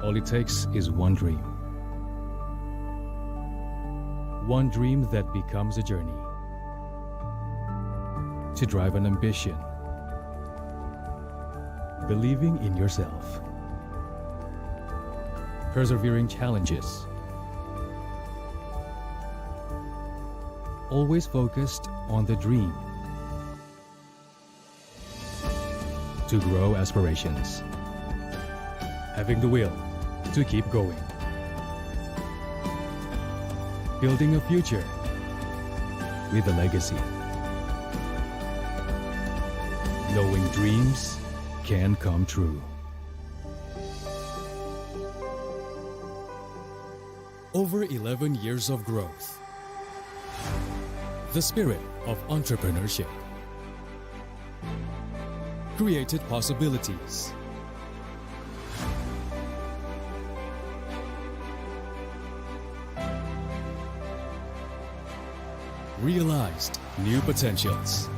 All it takes is one dream. One dream that becomes a journey. To drive an ambition. Believing in yourself. Persevering challenges. Always focused on the dream. To grow aspirations. Having the will to keep going. Building a future with a legacy. Knowing dreams can come true. Over 11 years of growth. The spirit of entrepreneurship created possibilities. Realized new potentials.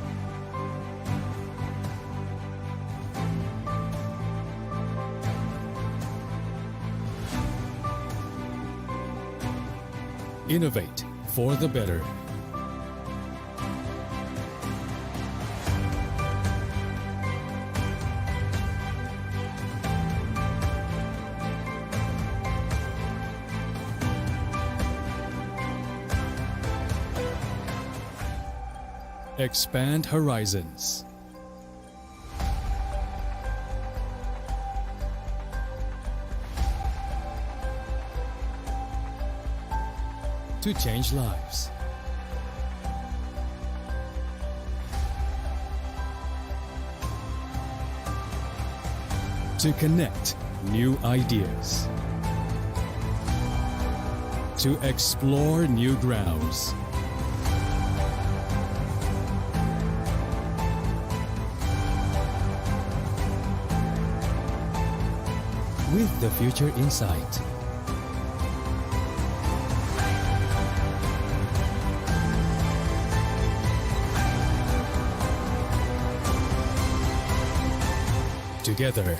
Innovate for the better. Expand horizons. To change lives. To connect new ideas. To explore new grounds. With the future in sight. Together.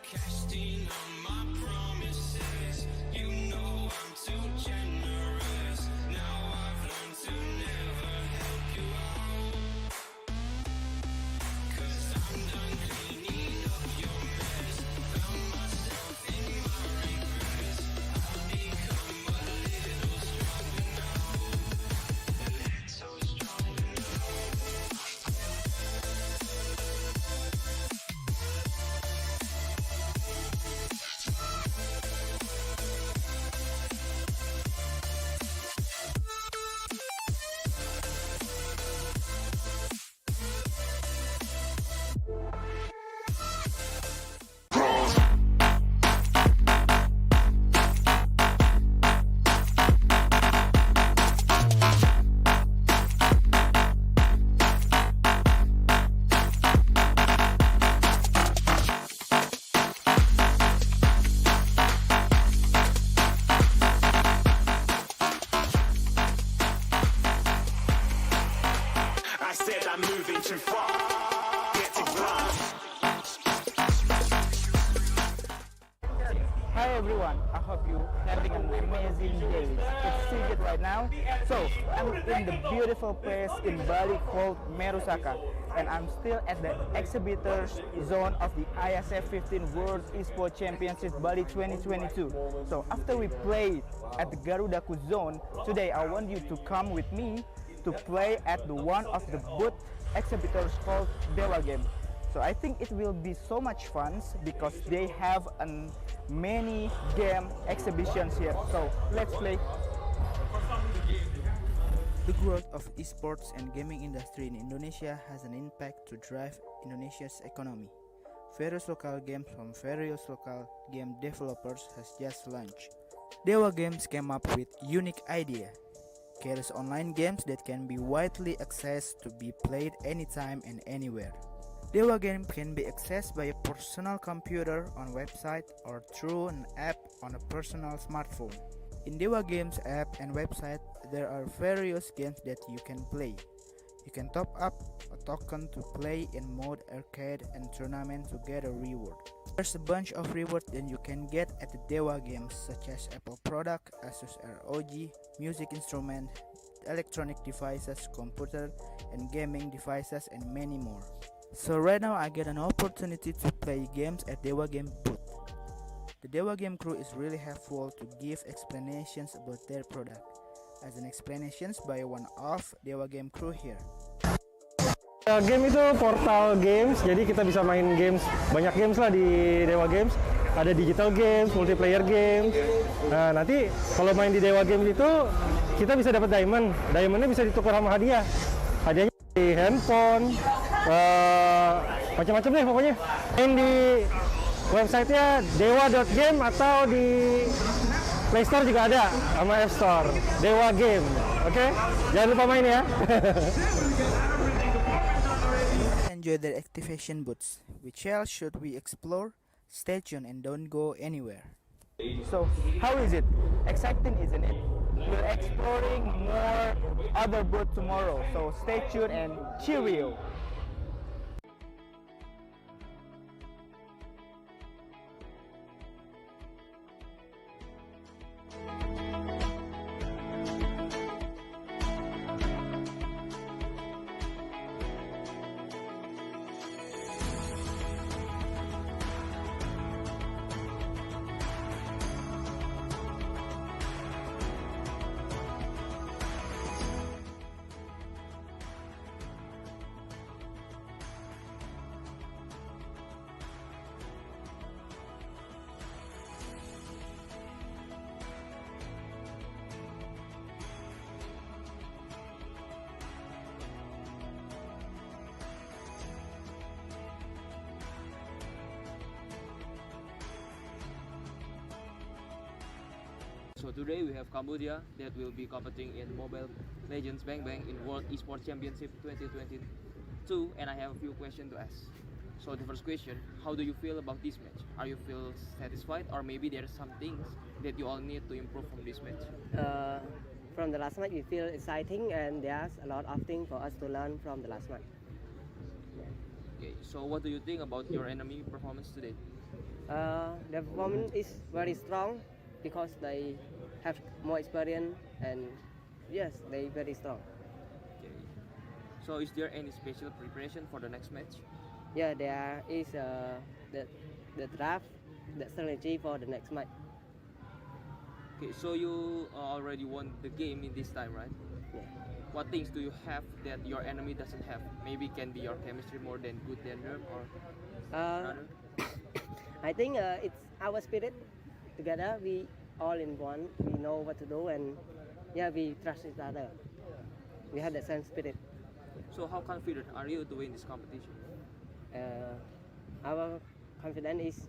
Casting on my promises, you know I'm too generous. Now I've learned to never help you out. 'Cause I'm done cleaning up your mess. Found myself in my regrets. I've become a little stronger now. A little stronger now. I said I'm moving too far. Get to class. Hi everyone, I hope you having an amazing day. It's Sigit right now. So I'm in the beautiful place in Bali called Merusaka, and I'm still at the exhibitors zone of the IESF 15 World Esports Championship Bali 2022. So after we play at the Garudaku zone, today I want you to come with me to play at the one of the booth exhibitors called Dewa Game. So I think it will be so much fun because they have many game exhibitions here. So let's play. The growth of esports and gaming industry in Indonesia has an impact to drive Indonesia's economy. Various local games from various local game developers has just launched. Dewa Games came up with unique idea. Carries online games that can be widely accessed to be played anytime and anywhere. Dewa Game can be accessed by a personal computer on website or through an app on a personal smartphone. In Dewa Games app and website, there are various games that you can play. You can top up a token to play in mode arcade and tournament to get a reward. There's a bunch of rewards that you can get at the Dewa games such as Apple product, Asus ROG, music instrument, electronic devices, computer and gaming devices and many more. So right now I get an opportunity to play games at Dewa game booth. The Dewa game crew is really helpful to give explanations about their product, as an explanations by one of Dewa game crew here. Game itu portal games, jadi kita bisa main games, banyak games lah di Dewa Games. Ada digital games, multiplayer games. Nah nanti kalau main di Dewa Games itu kita bisa dapat diamond. Diamondnya bisa ditukar sama hadiah. Hadiahnya di handphone, macam-macam deh pokoknya. Main di websitenya dewa.game atau di Play Store juga ada, sama App Store. Dewa Game, oke? Jangan lupa main ya. Enjoy their activation booths. Which else should we explore? Stay tuned and don't go anywhere. So, how is it? Exciting, isn't it? We're exploring more other booths tomorrow. So stay tuned and cheerio. So today we have Cambodia that will be competing in Mobile Legends Bang Bang in World Esports Championship 2022, and I have a few questions to ask. So the first question, how do you feel about this match? Are you feel satisfied, or maybe there are some things that you all need to improve from this match? From the last match, we feel exciting, and there's a lot of things for us to learn from the last match. Okay, so what do you think about your enemy performance today? The performance is very strong because they have more experience, and yes, they very strong. Okay. So is there any special preparation for the next match? Yeah, there is the draft, the strategy for the next match. Okay, so you already won the game in this time, right? Yeah. What things do you have that your enemy doesn't have? Maybe can be your chemistry more than good than them, or rather? I think it's our spirit. Together, we all in one. We know what to do, and yeah, we trust each other. We have the same spirit. So how confident are you to win this competition? Our confidence is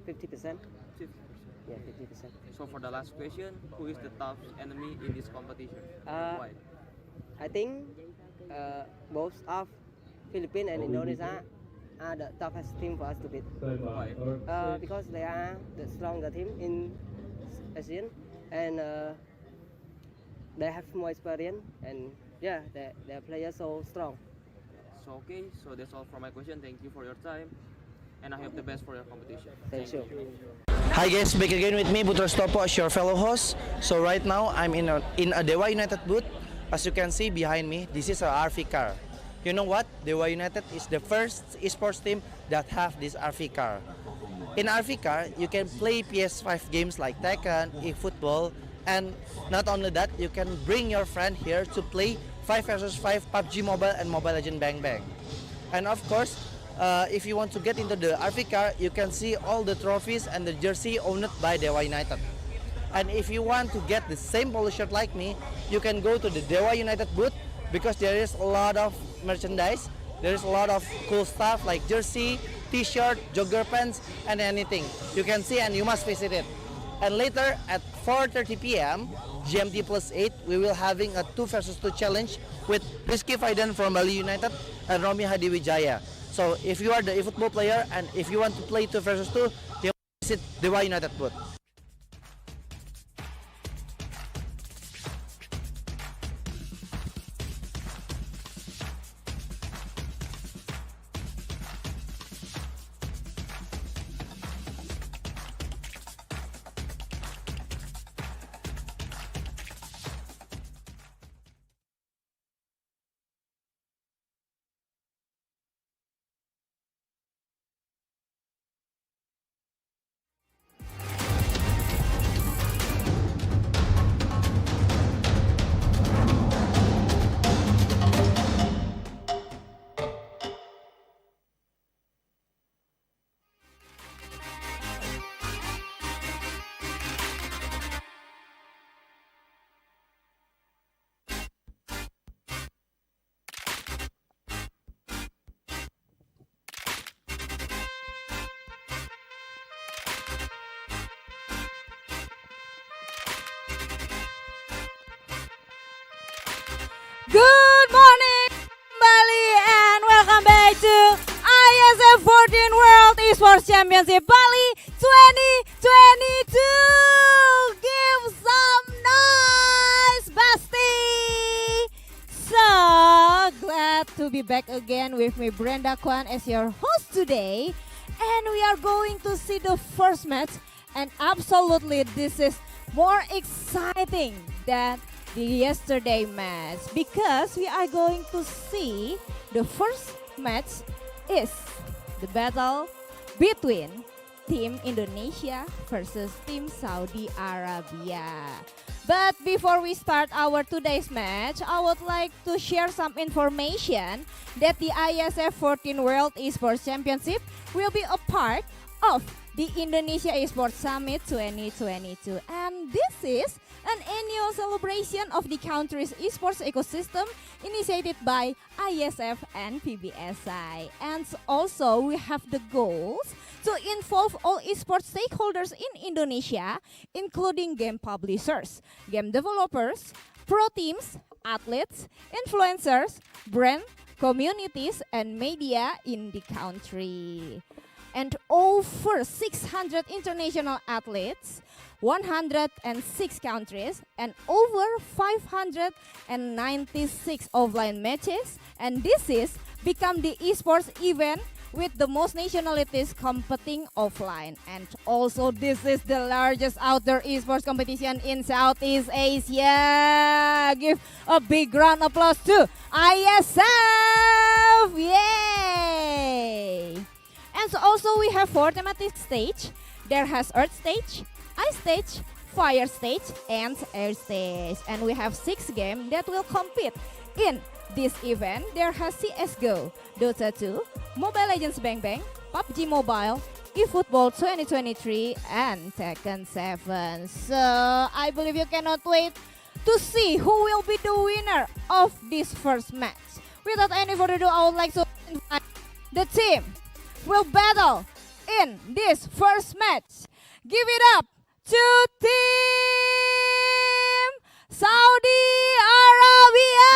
50%. 50%. Yeah, 50%. So for the last question, who is the toughest enemy in this competition? Why? I think both of Philippines and Indonesia are the toughest team for us to beat. Why? Because they are the stronger team in ASEAN, and they have more experience, and yeah, their players so strong. So okay, so that's all for my question. Thank you for your time, and I hope the best for your competition. Thank you. Hi guys, back again with me, Butros Topo, as your fellow host. So right now, I'm in a Dewa United booth. As you can see behind me, this is a RV car. You know what? Dewa United is the first esports team that have this RV car. In RV car, you can play PS5 games like Tekken, eFootball, and not only that, you can bring your friend here to play 5 vs 5 PUBG Mobile and Mobile Legends Bang Bang. And of course, if you want to get into the RV car, you can see all the trophies and the jersey owned by Dewa United. And if you want to get the same polo shirt like me, you can go to the Dewa United booth, because there is a lot of merchandise. There is a lot of cool stuff like jersey, t-shirt, jogger pants, and anything. You can see and you must visit it. And later at 4:30 p.m. GMT +8, we will having a 2 vs 2 challenge with Rizky Faidan from Bali United and Romi Hadiwijaya. So if you are the eFootball player and if you want to play 2 vs 2, you visit Dewa United booth. Good morning, Bali, and welcome back to IESF 14 World Esports Championship Bali 2022. Give some noise, Basti. So glad to be back again with me, Brenda Kwan, as your host today, and we are going to see the first match. And absolutely, this is more exciting than the yesterday match because we are going to see the first match is the battle between Team Indonesia versus Team Saudi Arabia. But before we start our today's match, I would like to share some information that the IESF 14 World Esports Championship will be a part of the Indonesia Esports Summit 2022. And this is an annual celebration of the country's esports ecosystem initiated by IESF and PBSI. And also we have the goals to involve all esports stakeholders in Indonesia, including game publishers, game developers, pro teams, athletes, influencers, brand, communities, and media in the country. And over 600 international athletes, 106 countries, and over 596 offline matches. And this is become the esports event with the most nationalities competing offline. And also this is the largest outdoor esports competition in Southeast Asia. Give a big round of applause to IESF! Yay! And so also we have 4 thematic stage. There has Earth stage, Ice stage, Fire stage, and Air stage. And we have 6 games that will compete in this event. There has CSGO, Dota 2, Mobile Legends Bang Bang, PUBG Mobile, eFootball 2023, and Tekken 7. So I believe you cannot wait to see who will be the winner of this first match. Without any further ado, I would like to invite the team will battle in this first match. Give it up to Team Saudi Arabia!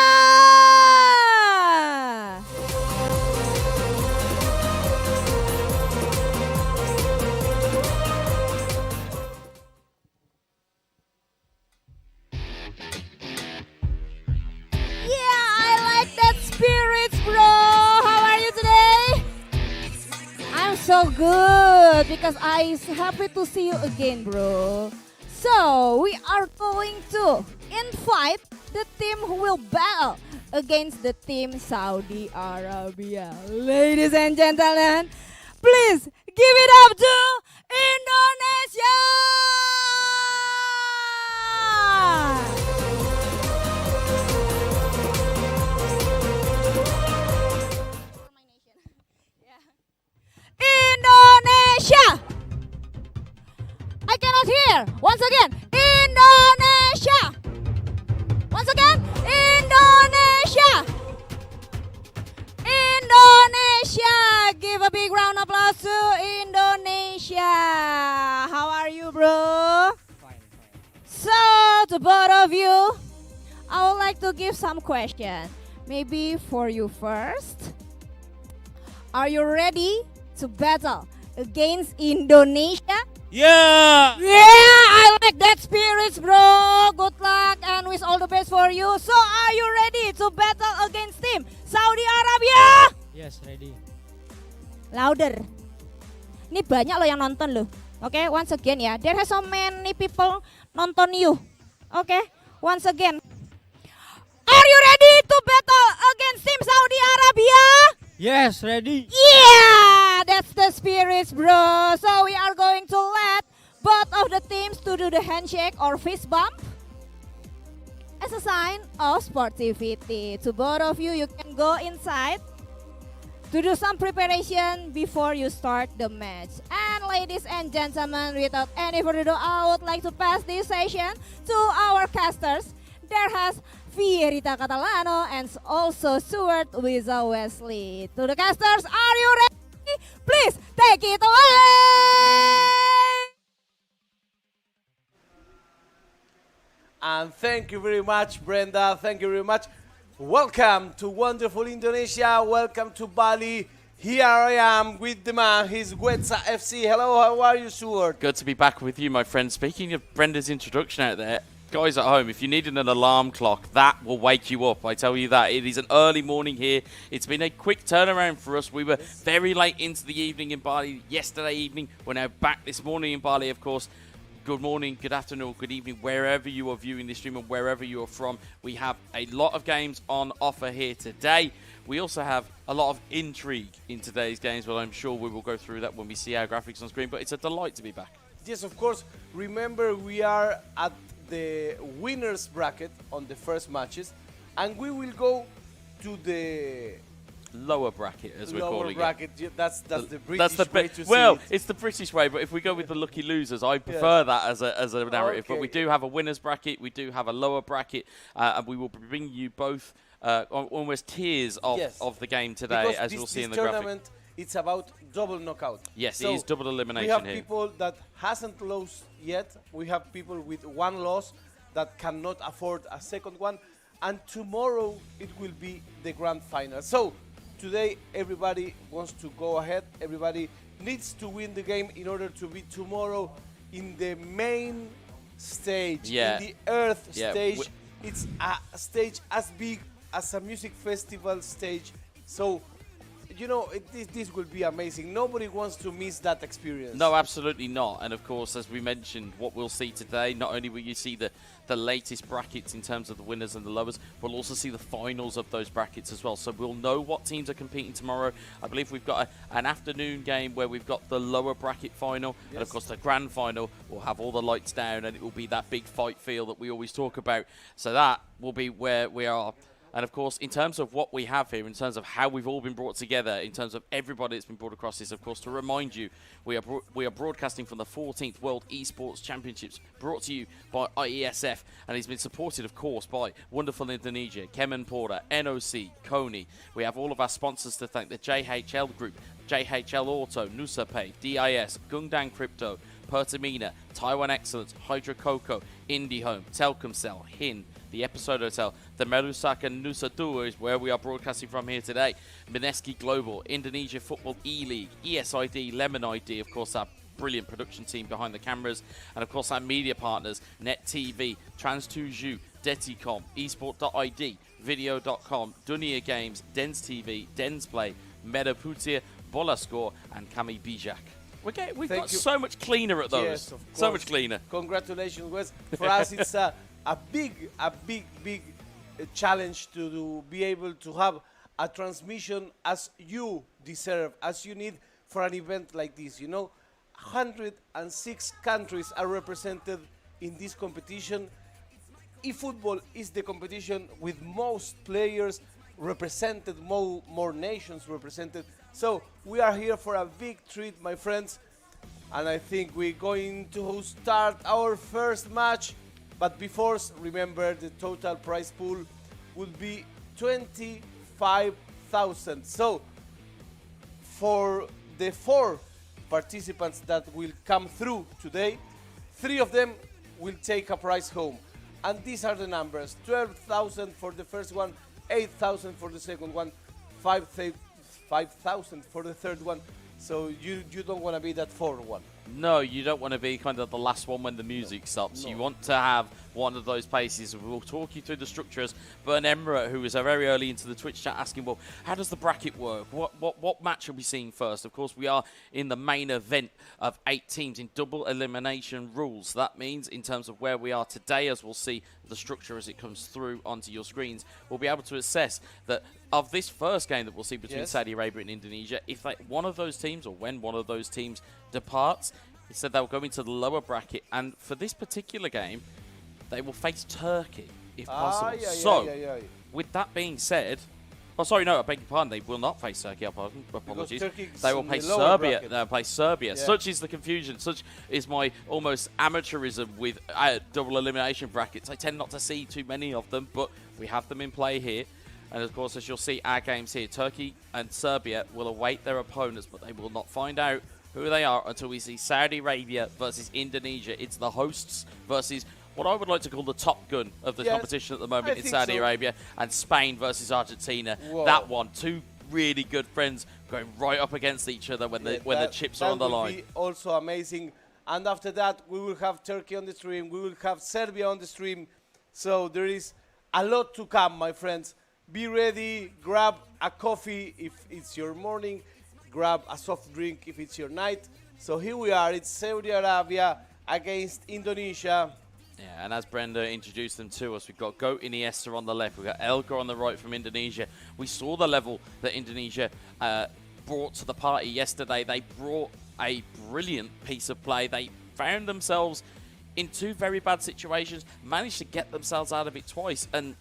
Yeah, I like that spirit, bro. How are you today? I'm so good because I'm happy to see you again, bro. So we are going to invite the team who will battle against the team Saudi Arabia. Ladies and gentlemen, please give it up to Indonesia! Indonesia! I cannot hear. Once again, Indonesia! Once again, Indonesia! Indonesia! Give a big round of applause to Indonesia. How are you, bro? Fine. So, to both of you, I would like to give some question. Maybe for you first. Are you ready to battle against Indonesia? Yeah! Yeah, I like that spirit, bro. Good luck and wish all the best for you. So, are you ready to battle against team Saudi Arabia? Yes, ready. Louder. Ini banyak loh yang nonton loh. Oke, once again ya. There are so many people nonton you. Oke, once again. Are you ready to battle against team Saudi Arabia? Yes, ready. Yeah, that's the spirit, bro. So we are going to let both of the teams to do the handshake or fist bump as a sign of sportivity. To both of you, you can go inside to do some preparation before you start the match. And ladies and gentlemen, without any further ado, I would like to pass this session to our casters. There has Fierita Catalano and also Stuart Wiza Wesley. To the casters, are you ready? Please take it away! And thank you very much, Brenda. Thank you very much. Welcome to wonderful Indonesia. Welcome to Bali. Here I am with the man, his Guetza FC. Hello, how are you, Stuart? Good to be back with you, my friend. Speaking of Brenda's introduction out there, guys at home, if you needed an alarm clock, that will wake you up. I tell you that. It is an early morning here. It's been a quick turnaround for us. We were very late into the evening in Bali yesterday evening. We're now back this morning in Bali, of course. Good morning, good afternoon, good evening, wherever you are viewing this stream and wherever you are from. We have a lot of games on offer here today. We also have a lot of intrigue in today's games, but I'm sure we will go through that when we see our graphics on screen. But it's a delight to be back. Yes, of course. Remember, we are at the winners bracket on the first matches, and we will go to the Lower bracket, as we're calling bracket. it. That's the British way to see well, it. it's the British way, but if we go with the lucky losers, I prefer that as a narrative. Okay. But we do have a winners bracket, we do have a lower bracket, and we will bring you both almost tiers of the game today, Because as you'll see in the tournament, graphic. it's about double knockout. Yes, so it is double elimination we have here. people that hasn't lost yet. We have people with one loss that cannot afford a second one. And tomorrow it will be the grand final. So today everybody wants to go ahead. Everybody needs to win the game in order to be tomorrow in the main stage, in the Earth stage. It's a stage as big as a music festival stage. So, you know, this will be amazing. Nobody wants to miss that experience. No, absolutely not. And of course, as we mentioned, what we'll see today, not only will you see the latest brackets in terms of the winners and the lowers, we'll also see the finals of those brackets as well. So we'll know what teams are competing tomorrow. I believe we've got an afternoon game where we've got the lower bracket final. Yes. And of course, the grand final will have all the lights down, and it will be that big fight feel that we always talk about. So that will be where we are. And of course, in terms of what we have here, in terms of how we've all been brought together, in terms of everybody that's been brought across this, of course, to remind you, we are broadcasting from the 14th World Esports Championships, brought to you by IESF, and it's been supported, of course, by wonderful Indonesia, Kemen Porter, NOC, Kony. We have all of our sponsors to thank: the JHL Group, JHL Auto, Nusa Pay, DIS, Gungdang Crypto, Pertamina, Taiwan Excellence, Hydro Coco, IndyHome, Telkomsel, HIN, the Episode Hotel, the Merusaka Nusa Dua is where we are broadcasting from here today, Mineski Global, Indonesia Football E-League, ESID, Lemon ID, of course, our brilliant production team behind the cameras, and of course our media partners, Net TV, Trans2Ju, Deticom, Esport.id, Video.com, Dunia Games, Dens TV, Dens Play, Metaputia, Bolascore, and Kami Bijak. We've got so much cleaner at those. Yes, of course. So much cleaner. Congratulations, Wes. For us, it's a big challenge to be able to have a transmission as you deserve, as you need for an event like this. You know, 106 countries are represented in this competition. eFootball is the competition with most players represented, more nations represented. So we are here for a big treat, my friends. And I think we're going to start our first match. But before, remember, the total prize pool would be 25,000. So for the 4 participants that will come through today, 3 of them will take a prize home. And these are the numbers: 12,000 for the first one, 8,000 for the second one, 5,000 for the third one. So you don't want to be that 4th one. No, you don't want to be kind of the last one when the music stops. No. You want to have one of those places. We'll talk you through the structures. Bern Emmerich, who was very early into the Twitch chat, asking, well, how does the bracket work? What match are we seeing first? Of course, we are in the main event of 8 teams in double elimination rules. That means, in terms of where we are today, as we'll see the structure as it comes through onto your screens, we'll be able to assess that of this first game that we'll see between Saudi Arabia and Indonesia, if one of those teams, or when one of those teams departs, he said they'll go into the lower bracket, and for this particular game, they will face Turkey, if possible. With that being said, I beg your pardon, they will not face Turkey, apologies. They will play Serbia. They'll play Serbia. Yeah. Such is the confusion, such is my almost amateurism with double elimination brackets. I tend not to see too many of them, but we have them in play here. And of course, as you'll see, our games here, Turkey and Serbia will await their opponents, but they will not find out who they are until we see Saudi Arabia versus Indonesia. It's the hosts versus what I would like to call the top gun of the Yes, competition at the moment I in think Saudi so. Arabia, and Spain versus Argentina. Whoa. That one, two really good friends going right up against each other when the chips are on the that will line. be also amazing. And after that, we will have Turkey on the stream. We will have Serbia on the stream. So there is a lot to come, my friends. Be ready. Grab a coffee if it's your morning. Grab a soft drink if it's your night. So here we are. It's Saudi Arabia against Indonesia. Yeah, and as Brenda introduced them to us, we've got Goat Iniesta on the left, we've got Elgar on the right from Indonesia. We saw the level that Indonesia brought to the party yesterday. They brought a brilliant piece of play. They found themselves in two very bad situations, managed to get themselves out of it twice, and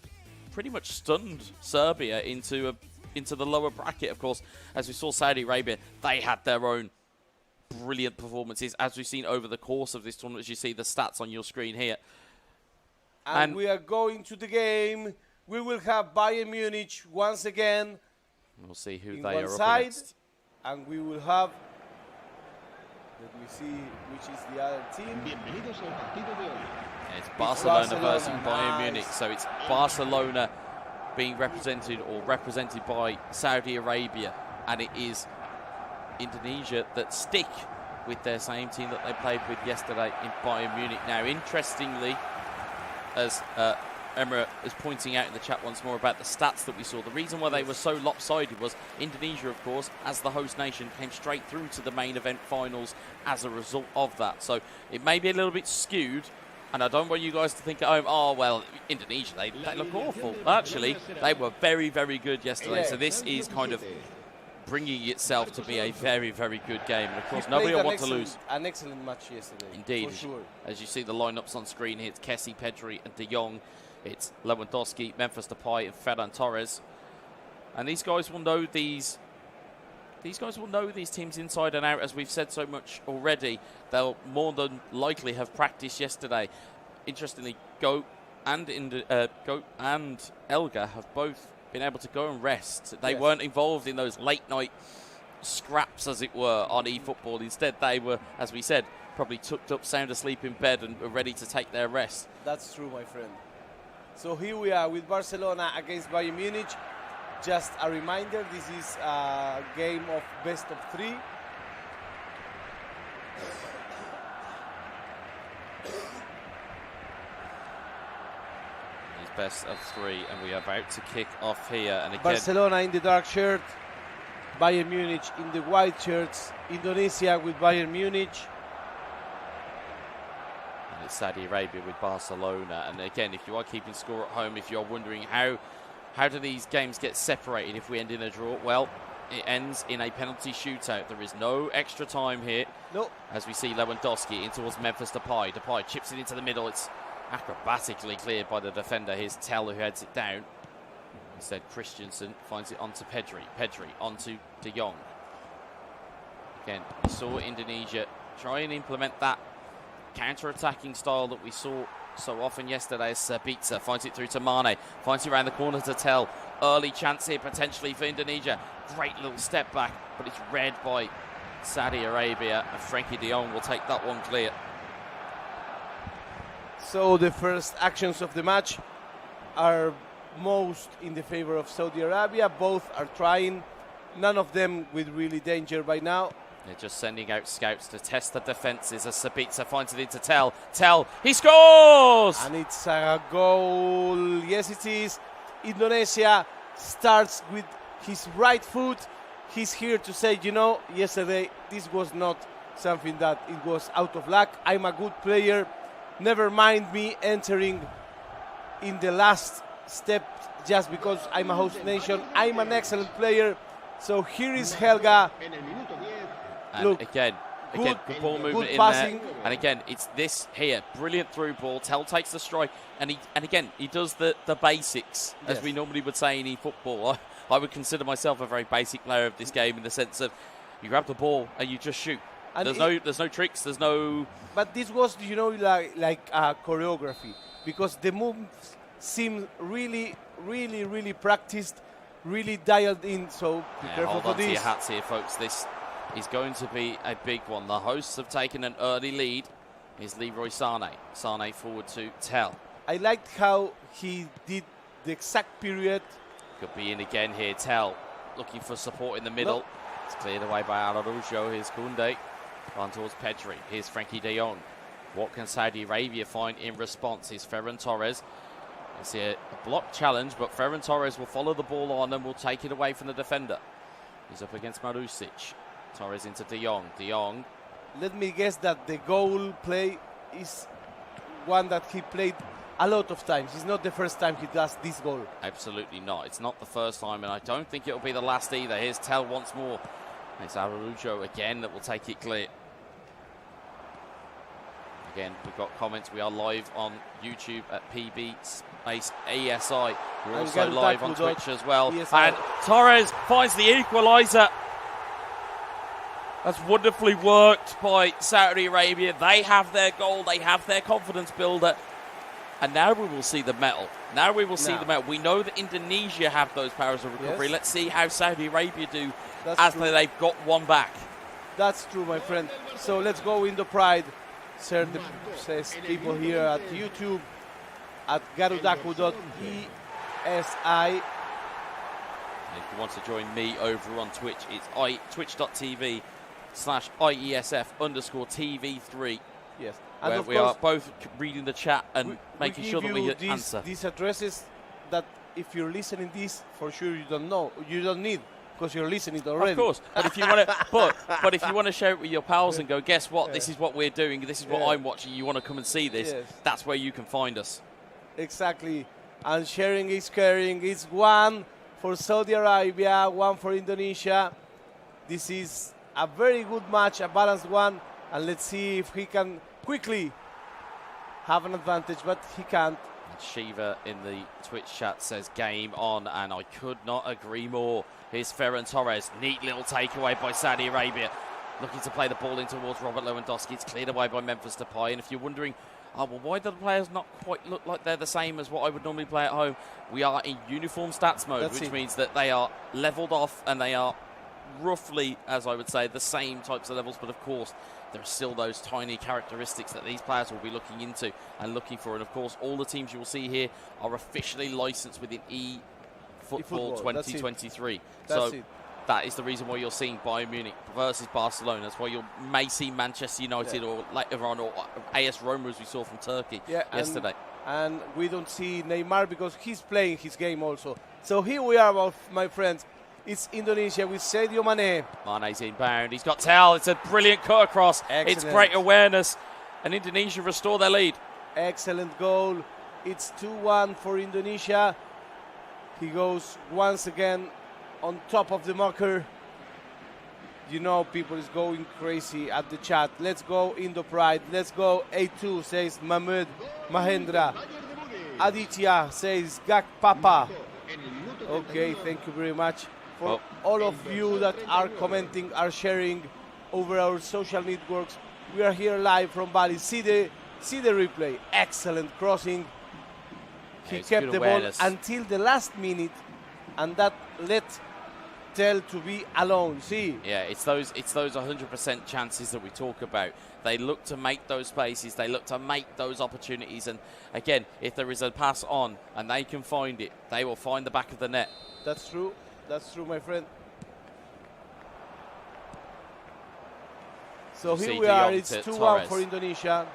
pretty much stunned Serbia into the lower bracket. Of course, as we saw Saudi Arabia, they had their own brilliant performances, as we've seen over the course of this tournament, as you see the stats on your screen here. And we are going to the game. We will have Bayern Munich once again. We'll see who in they one are up side, against. and we will have. Let me see which is the other team. It's Barcelona versus Barcelona, Bayern nice. Munich. So it's Barcelona being represented by Saudi Arabia, and it is Indonesia that stick with their same team that they played with yesterday in Bayern Munich. Now, interestingly, as Emra is pointing out in the chat once more about the stats that we saw, the reason why they were so lopsided was Indonesia, of course, as the host nation, came straight through to the main event finals as a result of that. So it may be a little bit skewed, and I don't want you guys to think at home, oh, well, Indonesia, they look awful. Actually, they were very, very good yesterday. So this is kind of bringing itself to be a very, very good game. And, of course, nobody will want to lose. An excellent match yesterday. Indeed. For sure. As you see the lineups on screen here, it's Kessie, Pedri and De Jong. It's Lewandowski, Memphis Depay and Ferran Torres. And these guys will know these teams inside and out, as we've said so much already. They'll more than likely have practiced yesterday. Interestingly, Goat and Elgar have both been able to go and rest. They weren't involved in those late night scraps, as it were, on eFootball. Instead, they were, as we said, probably tucked up, sound asleep in bed and were ready to take their rest. That's true, my friend. So here we are with Barcelona against Bayern Munich. Just a reminder, this is a game of best of 3. It's best of 3, and we are about to kick off here. And again, Barcelona in the dark shirt, Bayern Munich in the white shirts, Indonesia with Bayern Munich. and it's Saudi Arabia with Barcelona. And again, if you are keeping score at home, if you're wondering how do these games get separated if we end in a draw, well, it ends in a penalty shootout. There is no extra time here. No. As we see Lewandowski in towards Memphis Depay. Depay chips it into the middle. It's acrobatically cleared by the defender. Here's Tell, who heads it down. Instead, Christensen finds it onto Pedri. Pedri onto De Jong. Again, we saw Indonesia try and implement that counter-attacking style that we saw so often yesterday. As Serbica finds it through to Mane. Finds it around the corner to Tell. Early chance here potentially for Indonesia. Great little step back, but it's read by Saudi Arabia. And Frankie de Jong will take that one clear. So the first actions of the match are most in the favor of Saudi Arabia. Both are trying, none of them with really danger by now. They're just sending out scouts to test the defences as Serbica finds it into Tell. Tell, he scores! And it's a goal. Yes, it is. Indonesia starts with his right foot. He's here to say, you know, yesterday this was not something that it was out of luck. I'm a good player. Never mind me entering in the last step just because I'm a host nation. I'm an excellent player. So here is Helga. And Look, again, good ball movement good in passing. there. And again, it's this here, brilliant through ball. Tell takes the strike, and again he does the basics, as we normally would say in eFootball. I would consider myself a very basic player of this game in the sense of you grab the ball and you just shoot. And There's no tricks. There's no. But this was, you know, like choreography, because the moves seem really practiced, really dialed in. So be careful hold for on to this. your hats here, folks. This is going to be a big one. The hosts have taken an early lead. Is Leroy Sane. Sane forward to Tell. I liked how he did the exact period. Could be in again here. Tell looking for support in the middle. It's cleared away by Araujo. Here's Koundé. On towards Pedri. Here's Frankie de Jong. What can Saudi Arabia find in response? Here's Ferran Torres. You see a block challenge, but Ferran Torres will follow the ball on and will take it away from the defender. He's up against Marusic. Torres into de Jong. De Jong. Let me guess that the goal play is one that he played a lot of times. It's not the first time he does this goal. Absolutely not. It's not the first time, and I don't think it'll be the last either. Here's Tell once more. It's Araujo again that will take it clear. Again, we've got comments. We are live on YouTube at PB Space ESI. We're also live on Twitch as well. And Torres finds the equaliser. That's wonderfully worked by Saudi Arabia. They have their goal. They have their confidence builder. And now we will see the medal. Now we will see the medal. We know that Indonesia have those powers of recovery. Let's see how Saudi Arabia do they've got one back. That's true, my friend. So let's go in the pride. Says people here at YouTube at garudaku.esi. If you want to join me over on Twitch, it's twitch.tv/IESF_TV3. Yes. And where we are both reading the chat and making sure that we answer. These addresses that if you're listening this, for sure you don't know, you don't need, because you're listening already. Of course, but if you want to, but if you want to share it with your pals and go, guess what? This is what we're doing. This is what I'm watching. You want to come and see this? That's where you can find us. Exactly. And sharing is caring. It's one for Saudi Arabia, one for Indonesia. This is a very good match, a balanced one, and let's see if he can quickly have an advantage, but he can't. Shiva in the Twitch chat says game on, and I could not agree more. Here's Ferran Torres. Neat little takeaway by Saudi Arabia. Looking to play the ball in towards Robert Lewandowski. It's cleared away by Memphis Depay. And if you're wondering, oh, well, why do the players not quite look like they're the same as what I would normally play at home? We are in uniform stats mode, which means that they are leveled off and they are roughly, as I would say, the same types of levels. But of course, there are still those tiny characteristics that these players will be looking into and looking for. And of course, all the teams you will see here are officially licensed within eFootball 2023. That is the reason why you're seeing Bayern Munich versus Barcelona. That's why you may see Manchester United or later on, or AS Roma, as we saw from Turkey yesterday. And we don't see Neymar because he's playing his game also. So here we are, my friends. It's Indonesia with Sadio Mane. Mane's inbound. He's got Tell. It's a brilliant cut across. Excellent. It's great awareness. And Indonesia restore their lead. Excellent goal. It's 2-1 for Indonesia. He goes once again on top of the marker. You know, people is going crazy at the chat. Let's go Indo Pride. Let's go A2, says Mahmoud Mahendra. Aditya says Gak Papa. Okay, thank you very much for all of you that are commenting, are sharing over our social networks. We are here live from Bali. See the replay. Excellent crossing. He kept the ball until the last minute, and that let Tell to be alone. See? Yeah, it's those 100% chances that we talk about. They look to make those spaces. They look to make those opportunities. And again, if there is a pass on and they can find it, they will find the back of the net. That's true. That's true, my friend. So here we are. It's 2-1 for Indonesia.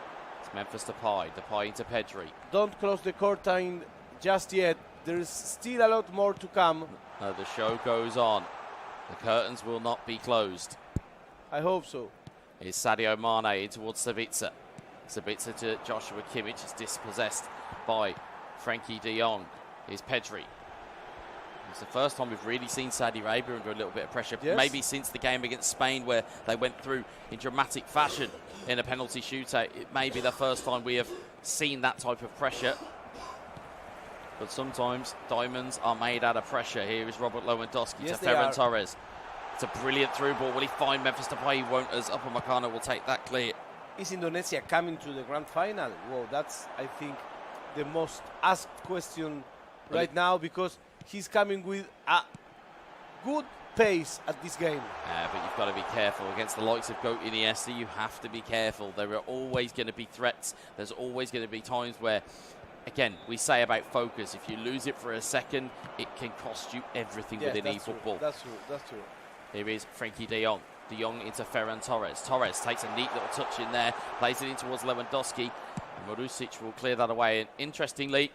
It's Memphis Depay. Depay into Pedri. Don't close the curtain just yet. There's still a lot more to come. No, the show goes on. The curtains will not be closed. I hope so. Here's Sadio Mane in towards Sabitzer. Sabitzer to Joshua Kimmich. Is dispossessed by Frankie de Jong. Here's Pedri. It's the first time we've really seen Saudi Arabia under a little bit of pressure. Maybe since the game against Spain, where they went through in dramatic fashion in a penalty shootout. It may be the first time we have seen that type of pressure. But sometimes diamonds are made out of pressure. Here is Robert Lewandowski to Ferran Torres. It's a brilliant through ball. Will he find Memphis Depay? He won't, as Upamecano will take that clear. Is Indonesia coming to the grand final? Well, that's, I think, the most asked question right now, because he's coming with a good pace at this game. But you've got to be careful against the likes of Goat Iniesta. You have to be careful. There are always going to be threats. There's always going to be times where, again, we say about focus. If you lose it for a second, it can cost you everything within eFootball. That's true. That's true. Here is Frankie de Jong. De Jong into Ferran Torres. Torres takes a neat little touch in there, plays it in towards Lewandowski. Marusic will clear that away. And interestingly,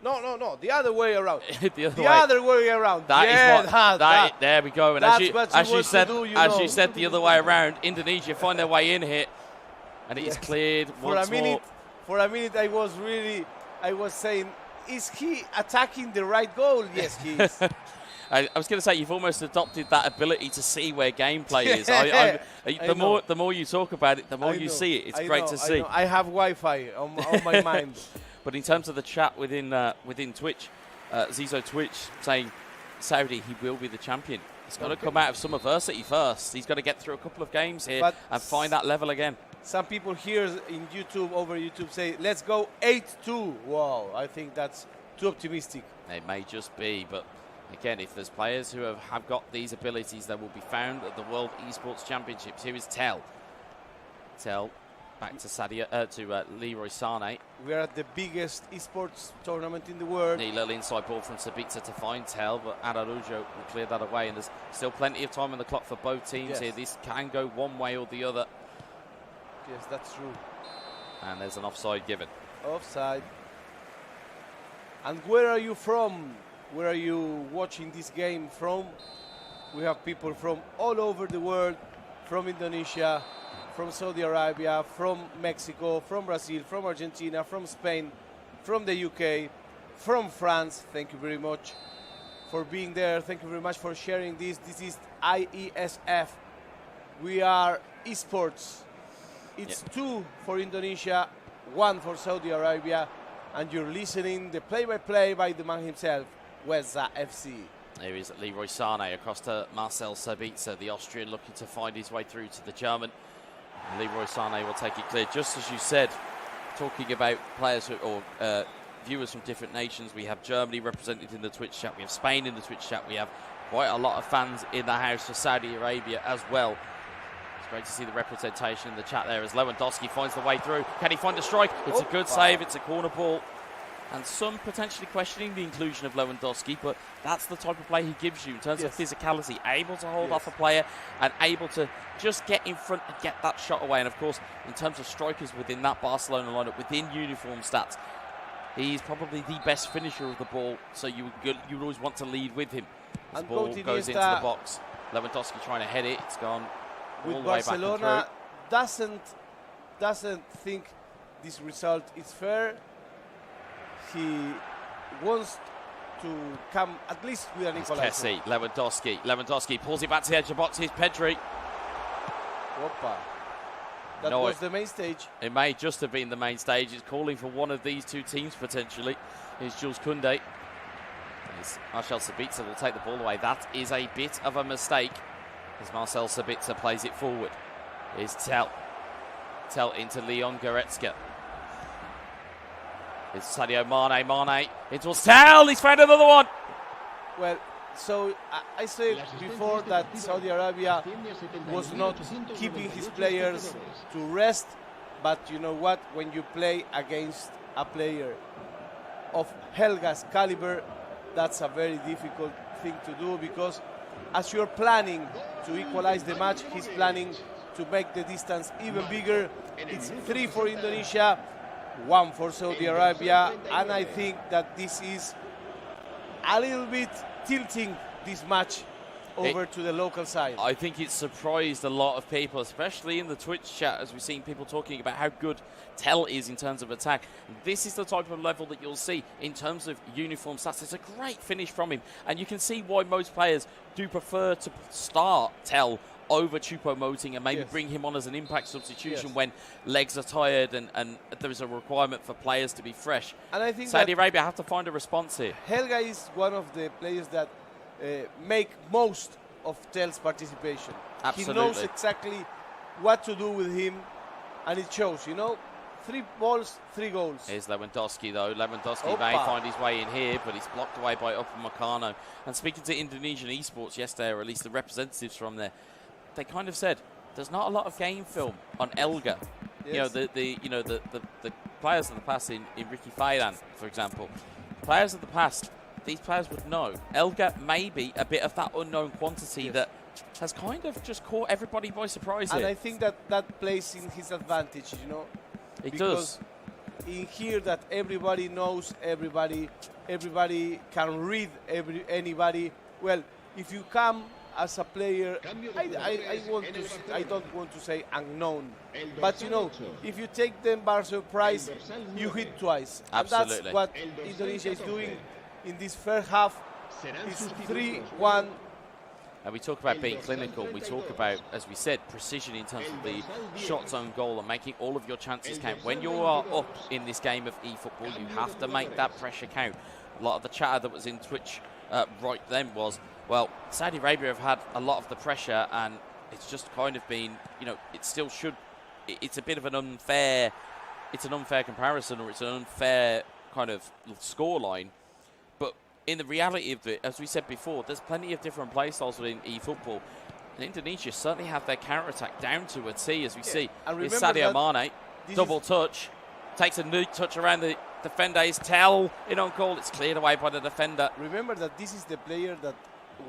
No. The other way around. the other way around. That is what. There we go. And as you said the other way around, Indonesia find their way in here, and it is cleared once more. For a minute, I was saying, is he attacking the right goal? Yes, he is. I was going to say, you've almost adopted that ability to see where gameplay is. The more you talk about it, the more you see it. It's great to see. I have Wi-Fi on my mind. But in terms of the chat within Twitch, Zizo Twitch saying Saudi, he will be the champion. He's got to come out of some adversity first. He's got to get through a couple of games here and find that level again. Some people here in over YouTube say, let's go 8-2. Wow, I think that's too optimistic. It may just be, but again, if there's players who have got these abilities, they will be found at the World Esports Championships. Here is Tel. Back to Leroy Sane. We are at the biggest esports tournament in the world. Neat little inside ball from Sabitzer to find Tel, but Araújo will clear that away, and there's still plenty of time on the clock for both teams here. This can go one way or the other. Yes, that's true. And there's an offside given. Offside. And where are you from? Where are you watching this game from? We have people from all over the world, from Indonesia, from Saudi Arabia, from Mexico, from Brazil, from Argentina, from Spain, from the UK, from France. Thank you very much for being there. Thank you very much for sharing this. This is IESF. We are esports. It's 2 for Indonesia, 1 for Saudi Arabia, and you're listening the play-by-play by the man himself, Weza FC. Here is Leroy Sane across to Marcel Sabitzer, the Austrian looking to find his way through to the German. Leroy Sane will take it clear. Just as you said, talking about players or viewers from different nations, we have Germany represented in the Twitch chat, we have Spain in the Twitch chat, we have quite a lot of fans in the house for Saudi Arabia as well. It's great to see the representation in the chat there as Lewandowski finds the way through. Can he find a strike? It's a good save, it's a corner ball. And some potentially questioning the inclusion of Lewandowski, but that's the type of play he gives you in terms of physicality, able to hold off a player and able to just get in front and get that shot away. And of course, in terms of strikers within that Barcelona lineup, within uniform stats, he's probably the best finisher of the ball, so you always want to lead with him. The ball goes into the box. Lewandowski trying to head it, it's gone all the way back and through. Barcelona doesn't think this result is fair. He wants to come at least with an equalizer. Lewandowski pulls it back to the edge of the box. Here's Pedri. Opa. That was the main stage. It may just have been the main stage. It's calling for one of these two teams potentially. Here's Jules Koundé. Marcel Sabitzer will take the ball away. That is a bit of a mistake as Marcel Sabitzer plays it forward. Here's Tel. Tel into Leon Goretzka. It's Sadio Mane into Tel. He's found another one. Well, so I said before that Saudi Arabia was not keeping his players to rest, but you know what? When you play against a player of Helga's caliber, that's a very difficult thing to do, because as you're planning to equalize the match, he's planning to make the distance even bigger. It's 3 for Indonesia, 1 for Saudi Arabia, and I think that this is a little bit tilting this match over to the local side. I think it surprised a lot of people, especially in the Twitch chat, as we've seen people talking about how good Tel is in terms of attack. This is the type of level that you'll see in terms of uniform stats. It's a great finish from him, and you can see why most players do prefer to start Tel over Choupo-Moting and maybe bring him on as an impact substitution when legs are tired and there is a requirement for players to be fresh. And I think Saudi Arabia have to find a response here. Helga is one of the players that make most of Tel's participation. Absolutely. He knows exactly what to do with him, and it shows, you know. 3 balls, 3 goals. Here's Lewandowski though. Lewandowski Opa. may find his way in here, but he's blocked away by Upamecano. And speaking to Indonesian Esports yesterday, or at least the representatives from there, they kind of said there's not a lot of game film on Elga. Yes. The players of the past in Ricky Fayran, for example, players of the past, these players would know. Elga may be a bit of that unknown quantity that has kind of just caught everybody by surprise And here. I think that plays in his advantage, you know. It because does. in here that everybody knows everybody can read anybody. Well, if you come as a player, I don't want to say unknown, but you know, if you take them by surprise, you hit twice. Absolutely. And that's what Indonesia is doing in this first half. It's 3-1. And we talk about being clinical. We talk about, as we said, precision in terms of the shots on goal and making all of your chances count. When you are up in this game of eFootball, you have to make that pressure count. A lot of the chatter that was in Twitch right then was, well, Saudi Arabia have had a lot of the pressure, and it's just kind of been, you know, it still should. It's a bit of an unfair. It's an unfair comparison, or it's an unfair kind of scoreline. In the reality of it, as we said before, there's plenty of different play styles within eFootball. And Indonesia certainly have their counter-attack down to a T, as we see. It's Sadio Mane, double touch, takes a neat touch around the defender. Is Tell in on goal. It's cleared away by the defender. Remember that this is the player that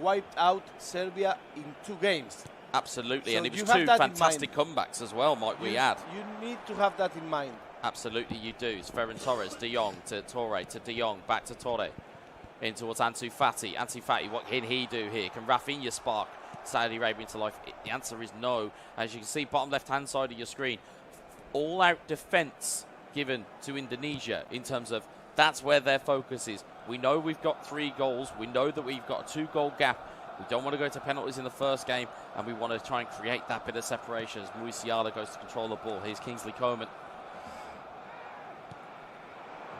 wiped out Serbia in 2 games. Absolutely, So and it was you have 2 that in fantastic comebacks as well, might we add. You need to have that in mind. Absolutely, you do. It's Ferran Torres, De Jong to Torre, to De Jong, back to Torre. In towards Ansu Fati. Ansu Fati, what can he do here? Can Rafinha spark Saudi Arabia into life? The answer is no. As you can see, bottom left-hand side of your screen, all-out defence given to Indonesia in terms of that's where their focus is. We know we've got 3 goals. We know that we've got a 2-goal gap. We don't want to go to penalties in the first game, and we want to try and create that bit of separation as Musiala goes to control the ball. Here's Kingsley Coman.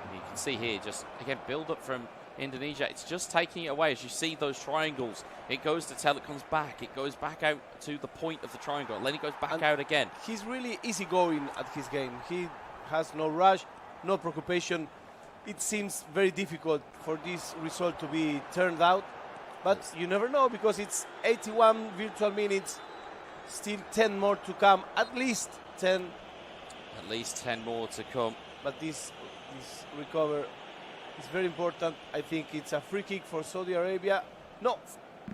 And you can see here, just, again, build-up from Indonesia. It's just taking it away. As you see those triangles, it goes to Tell, it comes back, it goes back out to the point of the triangle, and then it goes back out again. He's really easygoing at his game. He has no rush, no preoccupation. It seems very difficult for this result to be turned out, but you never know, because it's 81 virtual minutes, still 10 more to come, at least 10. At least 10 more to come. But this recover is very important. I think it's a free kick for Saudi Arabia. No,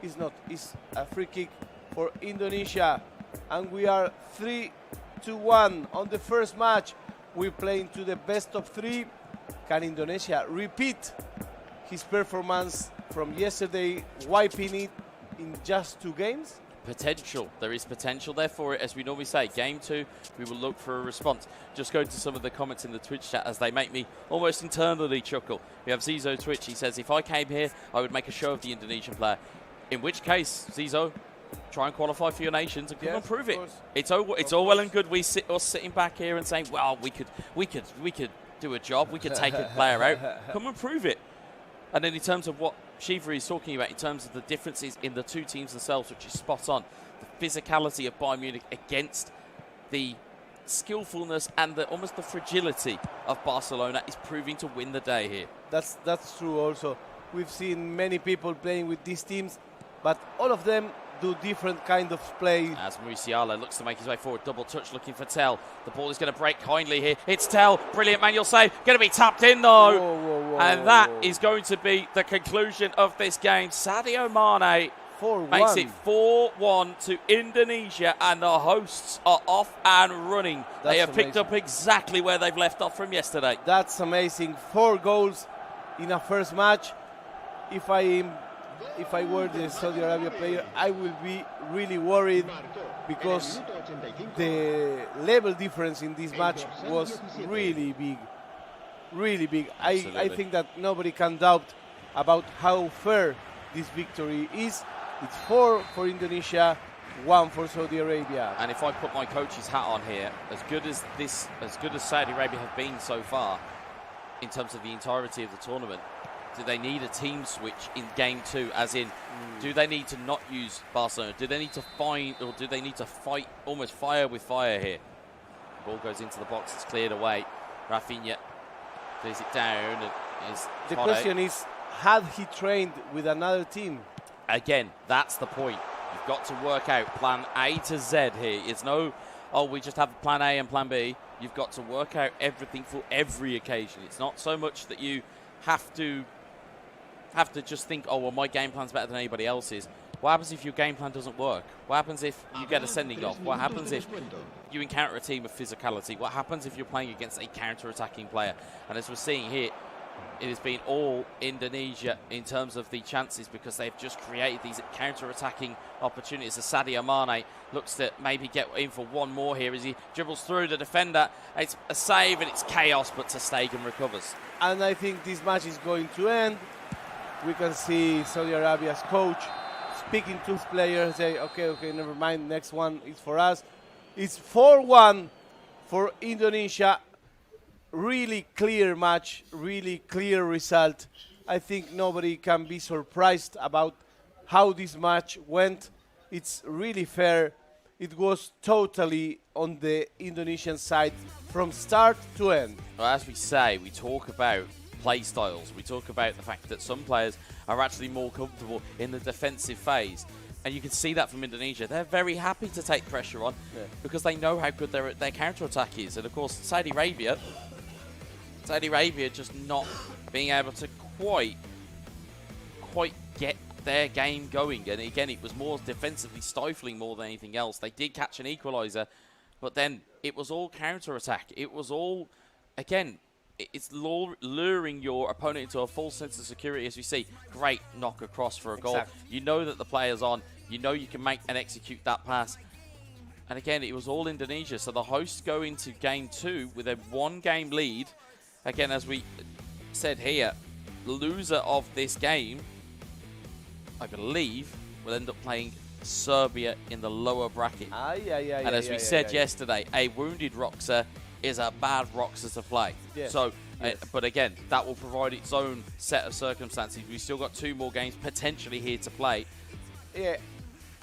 it's not. It's a free kick for Indonesia. And we are 3-1 on the first match. We're playing to the best of 3. Can Indonesia repeat his performance from yesterday, wiping it in just 2 games? Potential. There is potential there for it. As we normally say, game 2, we will look for a response. Just going to some of the comments in the Twitch chat as they make me almost internally chuckle. We have Zizo Twitch. He says, if I came here, I would make a show of the Indonesian player. In which case, Zizo, try and qualify for your nation to come and prove it. It's all well and good us sitting back here and saying, well, we could do a job. We could take a player out. Come and prove it. And then in terms of what Shiva is talking about, in terms of the differences in the 2 teams themselves, which is spot on. The physicality of Bayern Munich against the skillfulness and almost the fragility of Barcelona is proving to win the day here. That's true also. We've seen many people playing with these teams, but all of them do different kind of play. As Musiala looks to make his way forward, double touch looking for Tell. The ball is going to break kindly here. It's Tell, brilliant manual save, going to be tapped in though. Whoa, and that is going to be the conclusion of this game. Sadio Mane 4-1. makes it 4-1 to Indonesia, and the hosts are off and running. They have picked up exactly where they've left off from yesterday. That's amazing. 4 goals in a first match. If I were the Saudi Arabia player, I will be really worried, because the level difference in this match was really big. Really big. I think that nobody can doubt about how fair this victory is. It's 4 for Indonesia, 1 for Saudi Arabia. And if I put my coach's hat on here, as good as Saudi Arabia have been so far, in terms of the entirety of the tournament, do they need a team switch in game 2? As in, do they need to not use Barcelona? Do they need to find, or do they need to fight almost fire with fire here? Ball goes into the box, it's cleared away. Rafinha clears it down. And is The Tode. question is, had he trained with another team? Again, that's the point. You've got to work out plan A to Z here. It's no, oh, we just have plan A and plan B. You've got to work out everything for every occasion. It's not so much that you have to just think, oh, well, my game plan's better than anybody else's. What happens if your game plan doesn't work? What happens if you get a sending off? What happens if you encounter a team of physicality? What happens if you're playing against a counter-attacking player? And as we're seeing here, it has been all Indonesia in terms of the chances because they've just created these counter-attacking opportunities. As Sadio Mane looks to maybe get in for one more here as he dribbles through the defender. It's a save and it's chaos, but Ter Stegen recovers. And I think this match is going to end. We can see Saudi Arabia's coach speaking to his players, say, okay, never mind, next one is for us. It's 4-1 for Indonesia. Really clear match, really clear result. I think nobody can be surprised about how this match went. It's really fair. It was totally on the Indonesian side from start to end. Well, as we say, we talk about play styles. We talk about the fact that some players are actually more comfortable in the defensive phase. And you can see that from Indonesia. They're very happy to take pressure on because they know how good their counter-attack is. And, of course, Saudi Arabia just not being able to quite get their game going. And, again, it was more defensively stifling more than anything else. They did catch an equaliser, but then it was all counter-attack. It was all, again, it's luring your opponent into a false sense of security. As we see, great knock across for a goal. Exactly. You know that the player's on. You know you can make and execute that pass. And again, it was all Indonesia. So the hosts go into game 2 with a 1-game lead. Again, as we said here, the loser of this game, I believe, will end up playing Serbia in the lower bracket. And as we said yesterday, a wounded Roxa is a bad Roxa to play. Yes. So, but again, that will provide its own set of circumstances. We've still got 2 more games potentially here to play. Yeah,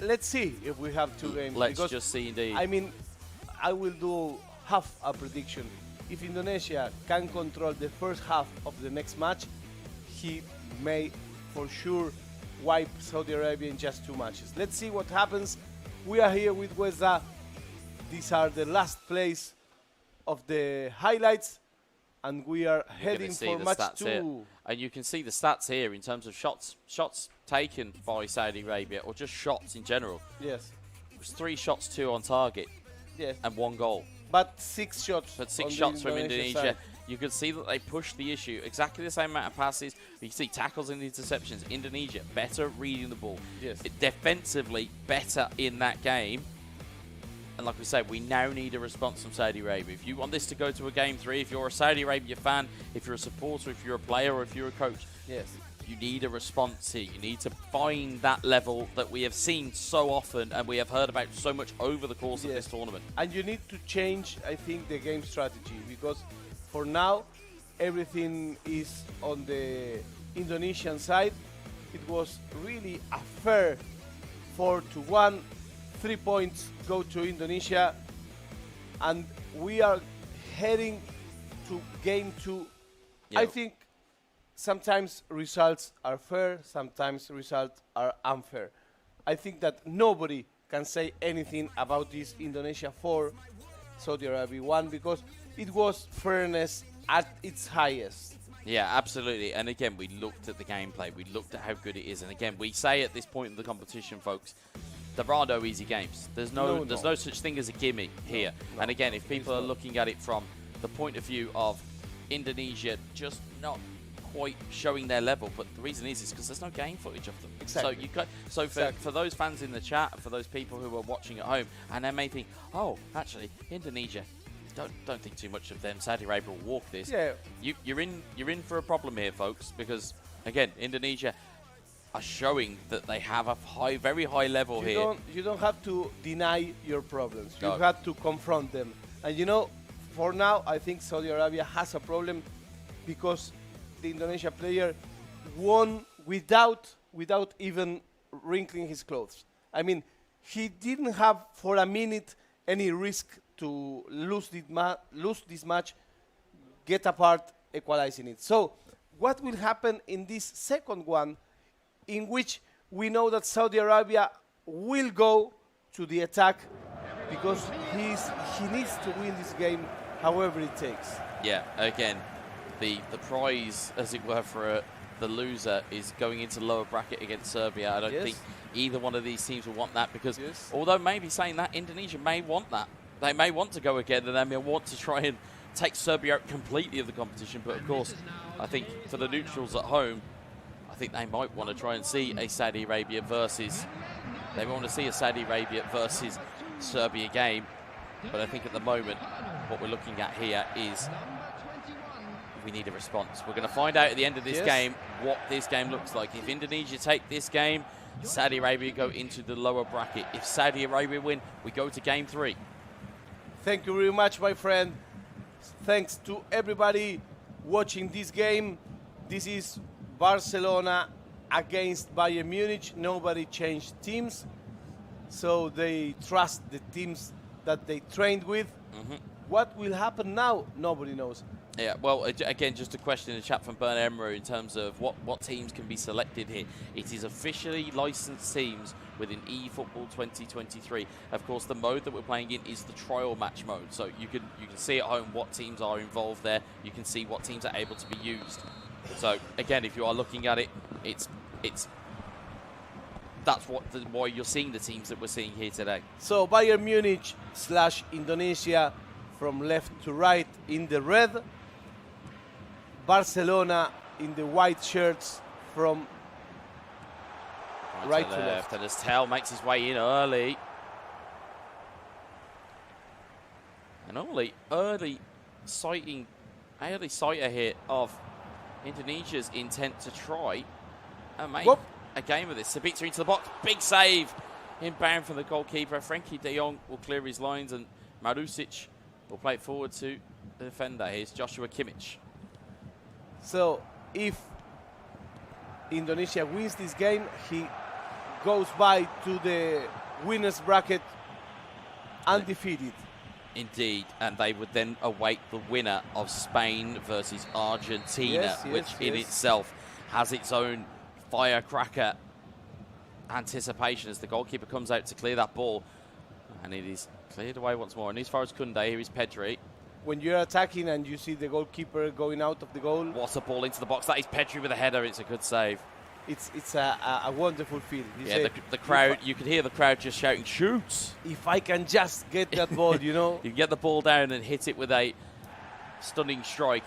let's see if we have 2 games. Let's just see indeed. I mean, I will do half a prediction. If Indonesia can control the first half of the next match, he may for sure wipe Saudi Arabia in just 2 matches. Let's see what happens. We are here with Weza. These are the last plays of the highlights, and we are heading for match 2. Here. And you can see the stats here in terms of shots taken by Saudi Arabia, or just shots in general. Yes. It was 3 shots, 2 on target, yes, and 1 goal. But 6 shots. But 6 shots from Indonesia. Side. You can see that they pushed the issue. Exactly the same amount of passes. You can see tackles and interceptions. Indonesia better reading the ball. Yes. Defensively better in that game. And like we said, we now need a response from Saudi Arabia. If you want this to go to a game 3, if you're a Saudi Arabia fan, if you're a supporter, if you're a player, or if you're a coach, yes, you need a response here. You need to find that level that we have seen so often and we have heard about so much over the course of this tournament. And you need to change, I think, the game strategy, because for now, everything is on the Indonesian side. It was really a fair 4-1. 3 points go to Indonesia, and we are heading to game 2. I think sometimes results are fair, sometimes results are unfair. I think that nobody can say anything about this Indonesia 4, Saudi Arabia 1, because it was fairness at its highest. Yeah, absolutely. And again, we looked at the gameplay. We looked at how good it is. And again, we say at this point in the competition, folks, there are no easy games. There's no such thing as a gimme here. No. And again, if people are looking at it from the point of view of Indonesia just not quite showing their level, but the reason is because there's no game footage of them. Exactly. So for those fans in the chat, for those people who are watching at home, and they may think, oh, actually, Indonesia, don't think too much of them. Saudi Arabia will walk this. Yeah. You're in for a problem here, folks, because again, Indonesia are showing that they have a very high level here. You don't have to deny your problems. No. You have to confront them. And you know, for now, I think Saudi Arabia has a problem because the Indonesia player won without even wrinkling his clothes. I mean, he didn't have for a minute any risk to lose this match, get apart, equalizing it. So what will happen in this second one, in which we know that Saudi Arabia will go to the attack because he needs to win this game however it takes. Yeah, again, the prize, as it were, for the loser is going into lower bracket against Serbia. I don't think either one of these teams will want that, because although maybe saying that, Indonesia may want that. They may want to go again, and they may want to try and take Serbia out completely of the competition. But of course, I think for the neutrals at home, I think they might want to try and see a Saudi Arabia versus Serbia game. But I think at the moment, what we're looking at here is we need a response. We're going to find out at the end of this game what this game looks like. If Indonesia take this game, Saudi Arabia go into the lower bracket. If Saudi Arabia win, we go to game 3. Thank you very much, my friend. Thanks to everybody watching this game. This is Barcelona against Bayern Munich. Nobody changed teams, so they trust the teams that they trained with. What will happen now? Nobody knows. Yeah, well, again, just a question in the chat from Bern Emro in terms of what teams can be selected here. It is officially licensed teams within eFootball 2023. Of course, the mode that we're playing in is the trial match mode, so you can see at home what teams are involved there. You can see what teams are able to be used. So again, if you are looking at it, that's why you're seeing the teams that we're seeing here today. So Bayern Munich / Indonesia from left to right in the red. Barcelona in the white shirts from right to left. And as Tel makes his way in early. And early sighter here of Indonesia's intent to try and make a game of this. Sabitzer into the box, big save inbound from the goalkeeper. Frankie de Jong will clear his lines, and Marusic will play it forward to the defender. Here's Joshua Kimmich. So if Indonesia wins this game, he goes by to the winners bracket undefeated. Indeed, and they would then await the winner of Spain versus Argentina, which in itself has its own firecracker anticipation as the goalkeeper comes out to clear that ball, and it is cleared away once more. And as far as Kunde, here is Pedri. When you're attacking and you see the goalkeeper going out of the goal, what a ball into the box. That is Pedri with a header. It's a good save. It's a wonderful feeling. The crowd, you could hear the crowd just shouting, "Shoot!" If I can just get that ball, you know. You get the ball down and hit it with a stunning strike.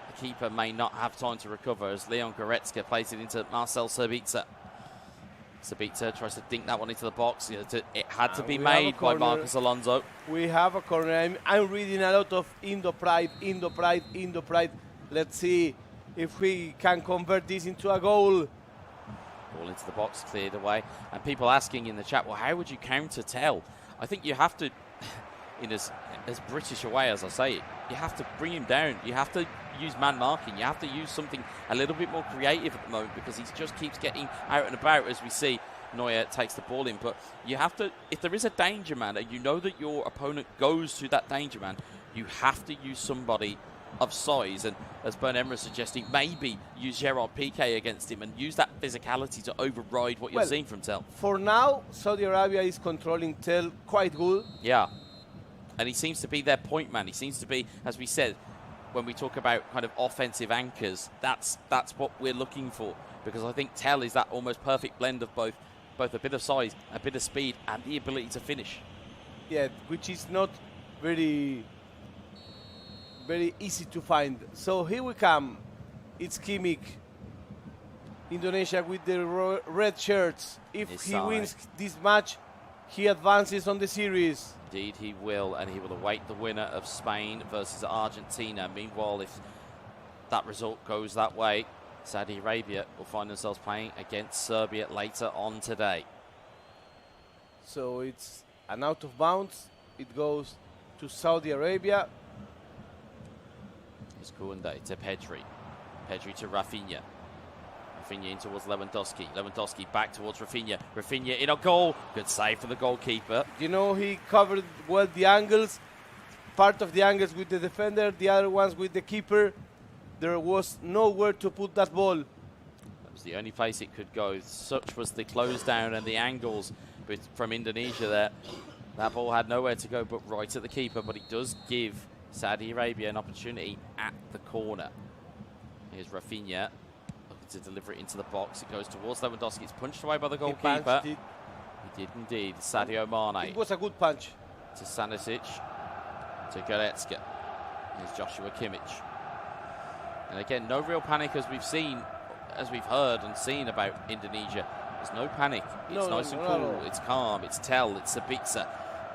The keeper may not have time to recover as Leon Goretzka plays it into Marcel Sabitzer. Sabitzer tries to dink that one into the box. It had to be made by Marcos Alonso. We have a corner. I'm reading a lot of Indo pride. Let's see if we can convert this into a goal. Ball into the box, cleared away. And people asking in the chat, well, how would you counter Tel? I think you have to, in as British a way as I say it, you have to bring him down. You have to use man marking. You have to use something a little bit more creative at the moment, because he just keeps getting out and about. As we see, Neuer takes the ball in. But you have to, if there is a danger man and you know that your opponent goes to that danger man, you have to use somebody of size, and as Bern Emre is suggesting, maybe use Gerard Piqué against him and use that physicality to override what you're seeing from Tel. For now, Saudi Arabia is controlling Tel quite good. Yeah, and he seems to be their point man. He seems to be, as we said, when we talk about kind of offensive anchors, that's what we're looking for, because I think Tel is that almost perfect blend of both a bit of size, a bit of speed, and the ability to finish. Yeah, which is not very easy to find. So here we come. It's Kimmich. Indonesia with the red shirts. If he wins this match, he advances on the series. Indeed he will, and he will await the winner of Spain versus Argentina. Meanwhile, if that result goes that way, Saudi Arabia will find themselves playing against Serbia later on today. So it's an out of bounds. It goes to Saudi Arabia. It's Koundé to Pedri. Pedri to Rafinha. Rafinha in towards Lewandowski. Lewandowski back towards Rafinha. Rafinha in a goal. Good save for the goalkeeper. You know, he covered well the angles. Part of the angles with the defender, the other ones with the keeper. There was nowhere to put that ball. That was the only place it could go. Such was the close down and the angles from Indonesia there. That ball had nowhere to go but right at the keeper, but it does give Saudi Arabia an opportunity at the corner. Here's Rafinha looking to deliver it into the box. It goes towards Lewandowski. It's punched away by the goalkeeper. He did indeed. Sadio Mane. It was a good punch. To Sanisic. To Goretzka. Here's Joshua Kimmich. And again, no real panic as we've seen, as we've heard and seen about Indonesia. There's no panic. It's nice and cool. It's calm. It's Tel. It's Sabitzer.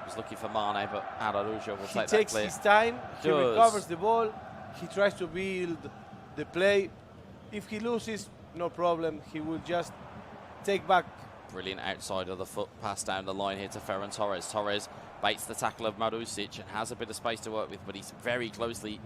Was looking for Mane, but Araujo will take that clear. He takes his time. He recovers the ball. He tries to build the play. If he loses, no problem. He will just take back. Brilliant outside of the foot pass down the line here to Ferran Torres. Torres baits the tackle of Marusic and has a bit of space to work with, but he's very closely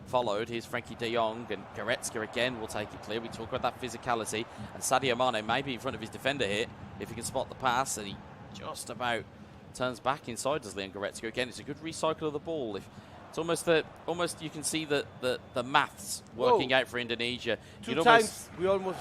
followed. Here's Frankie de Jong, and Goretzka again will take it clear. We talk about that physicality, and Sadio Mane may be in front of his defender here if he can spot the pass, and he just about turns back inside as Leon Goretzka. Again, it's a good recycle of the ball. It's almost you can see the maths working out for Indonesia. Two times we almost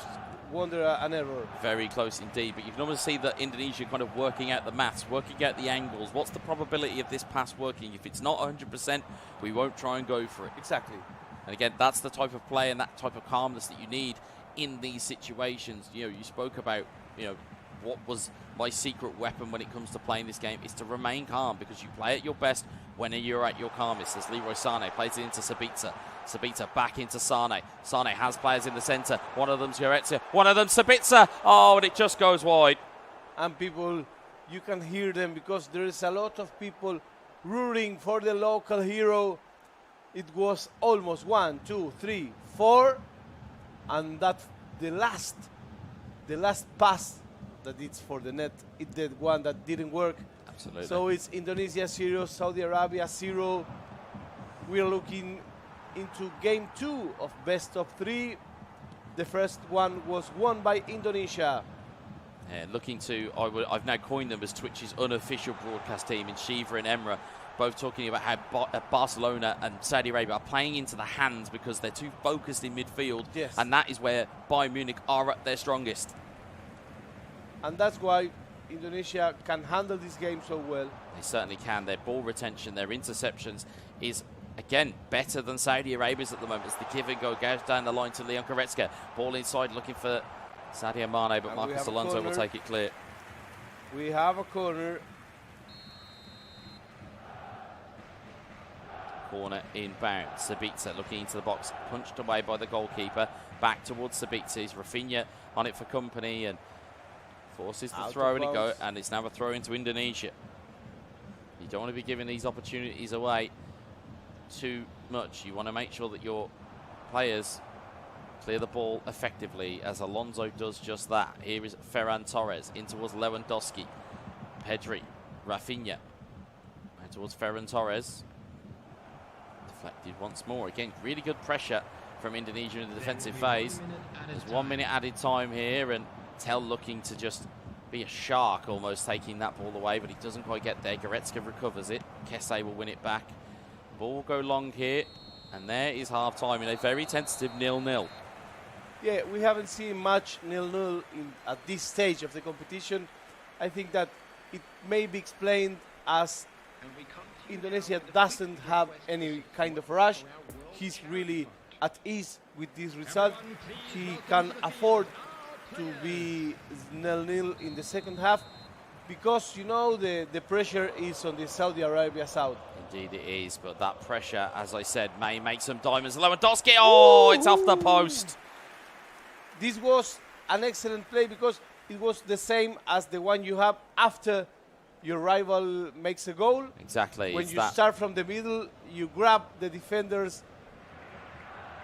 wonder an error. Very close indeed, but you can almost see that Indonesia kind of working out the maths, working out the angles. What's the probability of this pass working? If it's not 100%, we won't try and go for it. Exactly. And again, that's the type of play and that type of calmness that you need in these situations. You know, you spoke about, you know, what was my secret weapon when it comes to playing this game is to remain calm, because you play at your best when you're at your calmest. As Leroy Sané plays it into Sabitzer. Sabitzer back into Sané. Sané has players in the centre. One of them's Goretzka. One of them's Sabitzer. Oh, and it just goes wide. And people, you can hear them because there is a lot of people rooting for the local hero. It was almost 1, 2, 3, 4. And that the last pass that it's for the net, it's the one that didn't work. Absolutely. So it's Indonesia 0, Saudi Arabia 0. We're looking into game 2 of best of 3. The first one was won by Indonesia. Yeah, looking to, I've now coined them as Twitch's unofficial broadcast team in Shiva and Emra, both talking about how Barcelona and Saudi Arabia are playing into the hands because they're too focused in midfield. Yes. And that is where Bayern Munich are at their strongest. And that's why Indonesia can handle this game so well. They certainly can. Their ball retention, their interceptions is, again, better than Saudi Arabia's at the moment. As the give and go goes down the line to Leon Goretzka. Ball inside looking for Sadio Mane, but Marcos Alonso will take it clear. We have a corner. Corner inbound. Sabitzer looking into the box, punched away by the goalkeeper. Back towards Sabitzer. Rafinha on it for company and forces the throw, and and it's now a throw into Indonesia. You don't want to be giving these opportunities away too much. You want to make sure that your players clear the ball effectively, as Alonso does just that. Here is Ferran Torres in towards Lewandowski. Pedri, Rafinha, and towards Ferran Torres. Deflected once more. Again, really good pressure from Indonesia in the defensive phase. There's 1 minute added time here, and Tel looking to just be a shark, almost taking that ball away, but he doesn't quite get there. Goretzka recovers it. Kesse will win it back. Ball will go long here, and there is half-time in a very tentative 0-0. Yeah, we haven't seen much 0-0 at this stage of the competition. I think that it may be explained as Indonesia doesn't have any kind of rush. He's really at ease with this result. He can afford to be 0-0 in the second half because, you know, the pressure is on the Saudi Arabia side. Indeed it is, but that pressure, as I said, may make some diamonds. Lewandowski, oh, it's off the post. This was an excellent play because it was the same as the one you have after your rival makes a goal. Exactly. When you start from the middle, you grab the defenders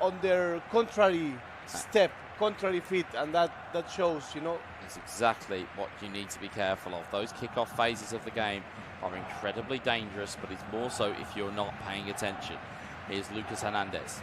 on their contrary step, contrary feet, and that shows, you know. It's exactly what you need to be careful of. Those kick-off phases of the game are incredibly dangerous, but it's more so if you're not paying attention. Here's Lucas Hernandez.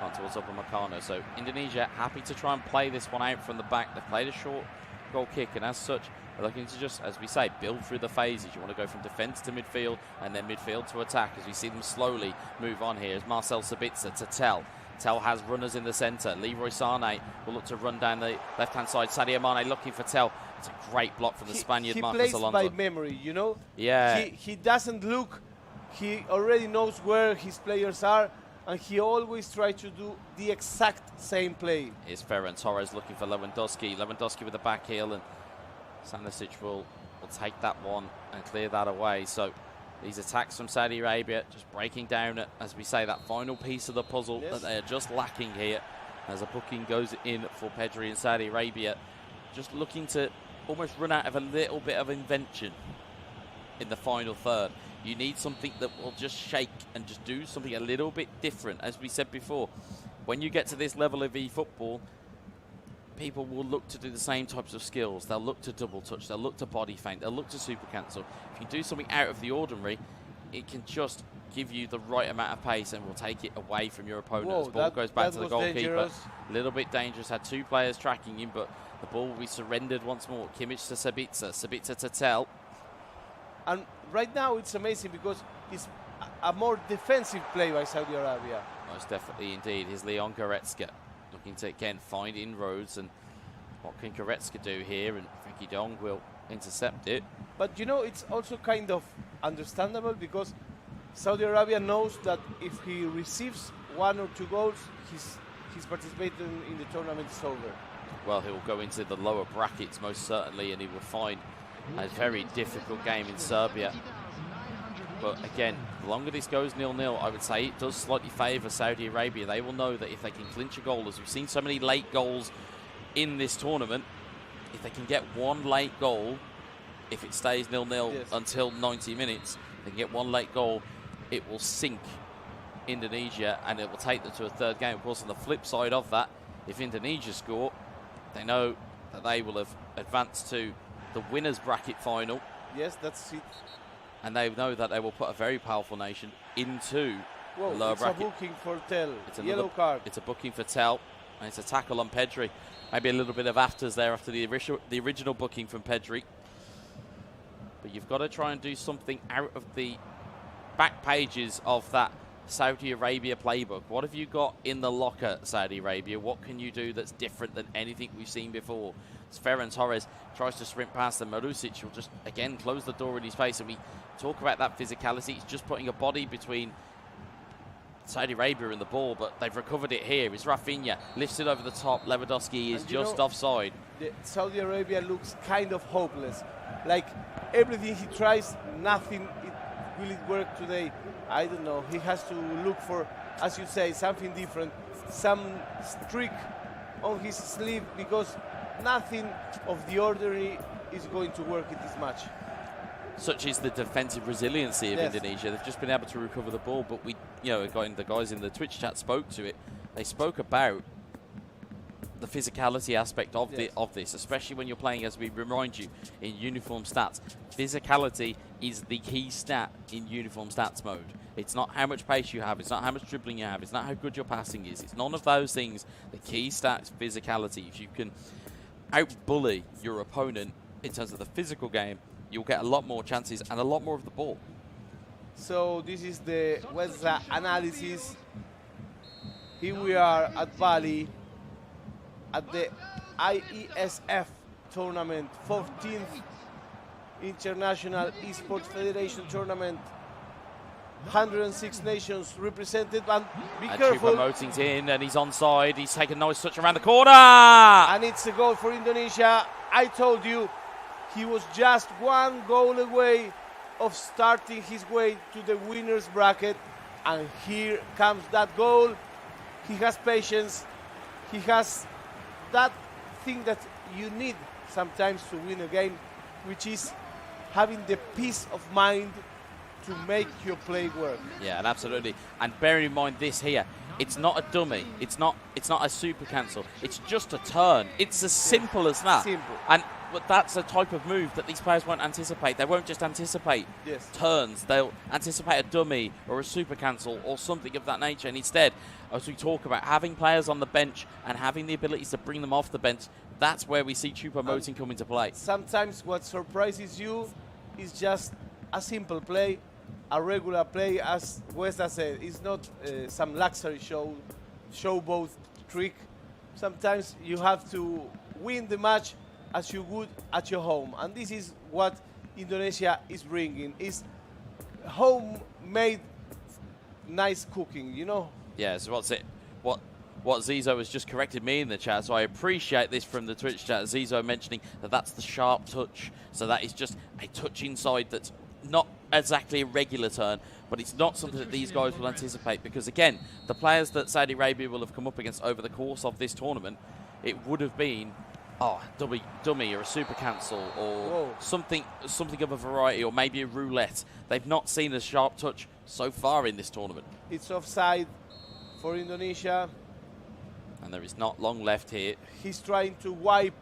on towards Upamecano. So Indonesia happy to try and play this one out from the back. They've played a short goal kick, and as such, they're looking to just, as we say, build through the phases. You want to go from defence to midfield, and then midfield to attack, as we see them slowly move on here. As Marcel Sabitzer to Tel. Tel has runners in the centre. Leroy Sané will look to run down the left-hand side. Sadio Mane looking for Tel. It's a great block from the Spaniard, Marcos He plays Alonso. by memory, you know? Yeah. He doesn't look. He already knows where his players are, and he always tries to do the exact same play. Here's Ferran Torres looking for Lewandowski. Lewandowski with the back heel, and Sanisic will take that one and clear that away. So these attacks from Saudi Arabia just breaking down, as we say, that final piece of the puzzle that they are just lacking here. As a booking goes in for Pedri and Saudi Arabia, just looking to almost run out of a little bit of invention in the final third. You need something that will just shake and just do something a little bit different. As we said before, when you get to this level of eFootball, people will look to do the same types of skills. They'll look to double touch, they'll look to body feint, they'll look to super cancel. If you do something out of the ordinary, it can just give you the right amount of pace and will take it away from your opponent. Whoa, As ball goes back to the goalkeeper. Dangerous. A little bit dangerous, had two players tracking him, but the ball will be surrendered once more. Kimmich to Sabitzer, Sabitzer to Tel. And right now it's amazing because it's a more defensive play by Saudi Arabia. Most definitely indeed. Here's Leon Goretzka looking to again find inroads, and what can Goretzka do here? And Frankie de Jong will intercept it. But you know, it's also kind of understandable because Saudi Arabia knows that if he receives 1 or 2 goals, his participation in the tournament is over. Well, he'll go into the lower brackets most certainly, and he will find a very difficult game in Serbia. But again, the longer this goes 0-0, I would say it does slightly favour Saudi Arabia. They will know that if they can clinch a goal, as we've seen so many late goals in this tournament, if they can get one late goal, if it stays 0-0 until 90 minutes, they can get one late goal, it will sink Indonesia and it will take them to a third game. Of course, on the flip side of that, if Indonesia score, they know that they will have advanced to the winners bracket final. Yes, that's it. And they know that they will put a very powerful nation into the lower it's bracket. A booking for Tel. It's Yellow card. It's a booking for Tel, and it's a tackle on Pedri. Maybe a little bit of afters there after the original booking from Pedri. But you've got to try and do something out of the back pages of that Saudi Arabia playbook. What have you got in the locker, Saudi Arabia? What can you do that's different than anything we've seen before? As Ferran Torres tries to sprint past them, Marusic will just, again, close the door in his face. And we talk about that physicality. He's just putting a body between Saudi Arabia and the ball, but they've recovered it here. It's Rafinha, lifts it over the top. Lewandowski is just offside. Saudi Arabia looks kind of hopeless. Like, everything he tries, nothing will it work today. I don't know. He has to look for, as you say, something different, some streak on his sleeve, because nothing of the ordinary is going to work in this match. Such is the defensive resiliency of Indonesia. They've just been able to recover the ball, but we, the guys in the Twitch chat spoke to it. They spoke about the physicality aspect of this, especially when you're playing, as we remind you, in uniform stats. Physicality is the key stat in uniform stats mode. It's not how much pace you have, it's not how much dribbling you have, it's not how good your passing is, it's none of those things. The key stat is physicality. If you can out-bully your opponent in terms of the physical game, you'll get a lot more chances and a lot more of the ball. So this is the WESA analysis. Here we are at Bali at the IESF tournament, 14th International Esports Federation tournament. 106 nations represented, and be careful. Promoting's in, and he's onside. He's taken a nice touch around the corner. And it's a goal for Indonesia. I told you, he was just 1 goal away of starting his way to the winner's bracket. And here comes that goal. He has patience. He has that thing that you need sometimes to win a game, which is having the peace of mind to make your play work. Yeah, and absolutely. And bearing in mind this here, it's not a dummy. It's not a super cancel. It's just a turn. It's as simple as that. Simple. And but that's a type of move that these players won't anticipate. They won't just anticipate Yes. turns. They'll anticipate a dummy or a super cancel or something of that nature. And instead, as we talk about having players on the bench and having the abilities to bring them off the bench, that's where we see Choupo-Moting come into play. Sometimes what surprises you is just a simple play, a regular play, as Westa said. It's not some luxury showboat trick. Sometimes you have to win the match as you would at your home, and this is what Indonesia is bringing. Is homemade, nice cooking, you know. Yeah, so what Zizo has just corrected me in the chat, so I appreciate this from the Twitch chat. Zizo mentioning that that's the sharp touch, so that is just a touch inside that's not exactly a regular turn, but it's not something that these guys will anticipate, because again, the players that Saudi Arabia will have come up against over the course of this tournament, it would have been dummy or a super cancel or something of a variety, or maybe a roulette. They've not seen a sharp touch so far in this tournament. It's offside for Indonesia. And there is not long left here. He's trying to wipe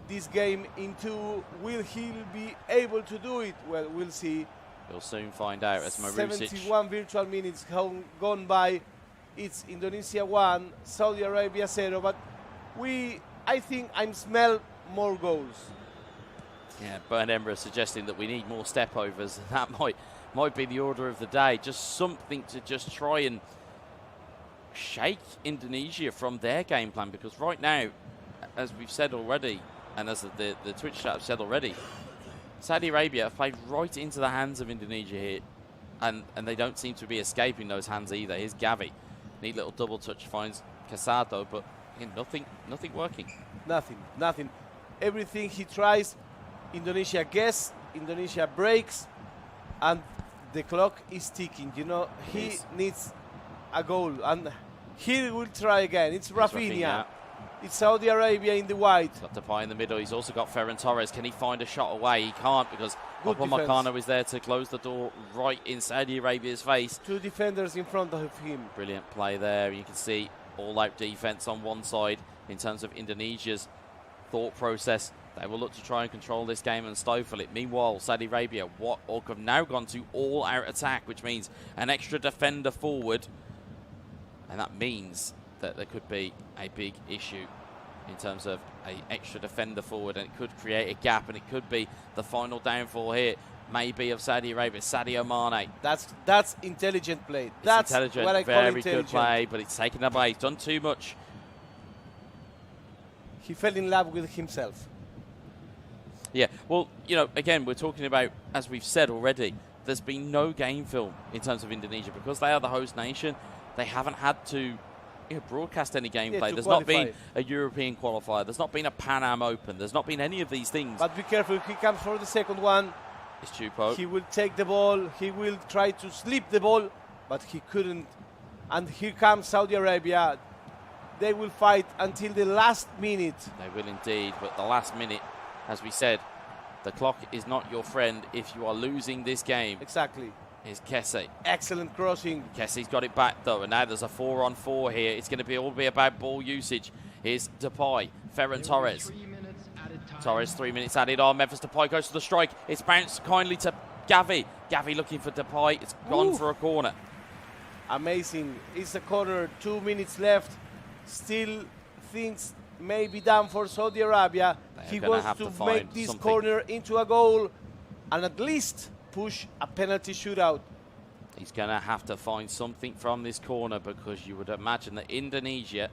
this game into, will he be able to do it? Well, we'll see. We'll soon find out as Marusic. 71 virtual minutes gone by. It's Indonesia 1, Saudi Arabia 0, but I think I smell more goals. Yeah, Bern Emra suggesting that we need more step overs. That might be the order of the day. Just something to just try and shake Indonesia from their game plan, because right now, as we've said already, and as the Twitch chat have said already, Saudi Arabia have played right into the hands of Indonesia here, and they don't seem to be escaping those hands either. Here's Gavi. Neat little double touch, finds Casado, but again, nothing working. Nothing. Everything he tries, Indonesia guess, Indonesia breaks, and the clock is ticking. You know, he needs a goal, and he will try again. It's Rafinha. It's Saudi Arabia in the white. Got Depay in the middle. He's also got Ferran Torres. Can he find a shot away? He can't, because Upamecano is there to close the door right in Saudi Arabia's face. Two defenders in front of him. Brilliant play there. You can see all-out defense on one side in terms of Indonesia's thought process. They will look to try and control this game and stifle it. Meanwhile, Saudi Arabia have now gone to all-out attack, which means an extra defender forward. And that means that there could be a big issue in terms of an extra defender forward, and it could create a gap, and it could be the final downfall here, maybe of Saudi Arabia. Sadio Mane. That's intelligent play. That's intelligent, what I call very intelligent. good play, but it's taken away. He's done too much. He fell in love with himself. Yeah, well, you know, again, we're talking about, as we've said already, there's been no game film in terms of Indonesia, because they are the host nation. They haven't had to broadcast any gameplay. There's not been a European qualifier. There's not been a Pan Am Open. There's not been any of these things. But be careful, he comes for the second one. It's Choupo. He will take the ball. He will try to slip the ball, but he couldn't. And here comes Saudi Arabia. They will fight until the last minute. They will indeed, but the last minute, as we said, the clock is not your friend if you are losing this game. Exactly. Here's Kessie. Excellent crossing. Kessie's got it back though, and now there's a 4-on-4 here. It's going to all be about ball usage. Here's Depay, Ferran Torres. Torres, 3 minutes added on. Memphis Depay goes to the strike. It's bounced kindly to Gavi. Gavi looking for Depay. It's gone for a corner. Amazing. It's a corner. 2 minutes left. Still things may be done for Saudi Arabia. He wants to make this corner into a goal and at least push a penalty shootout. He's going to have to find something from this corner, because you would imagine that Indonesia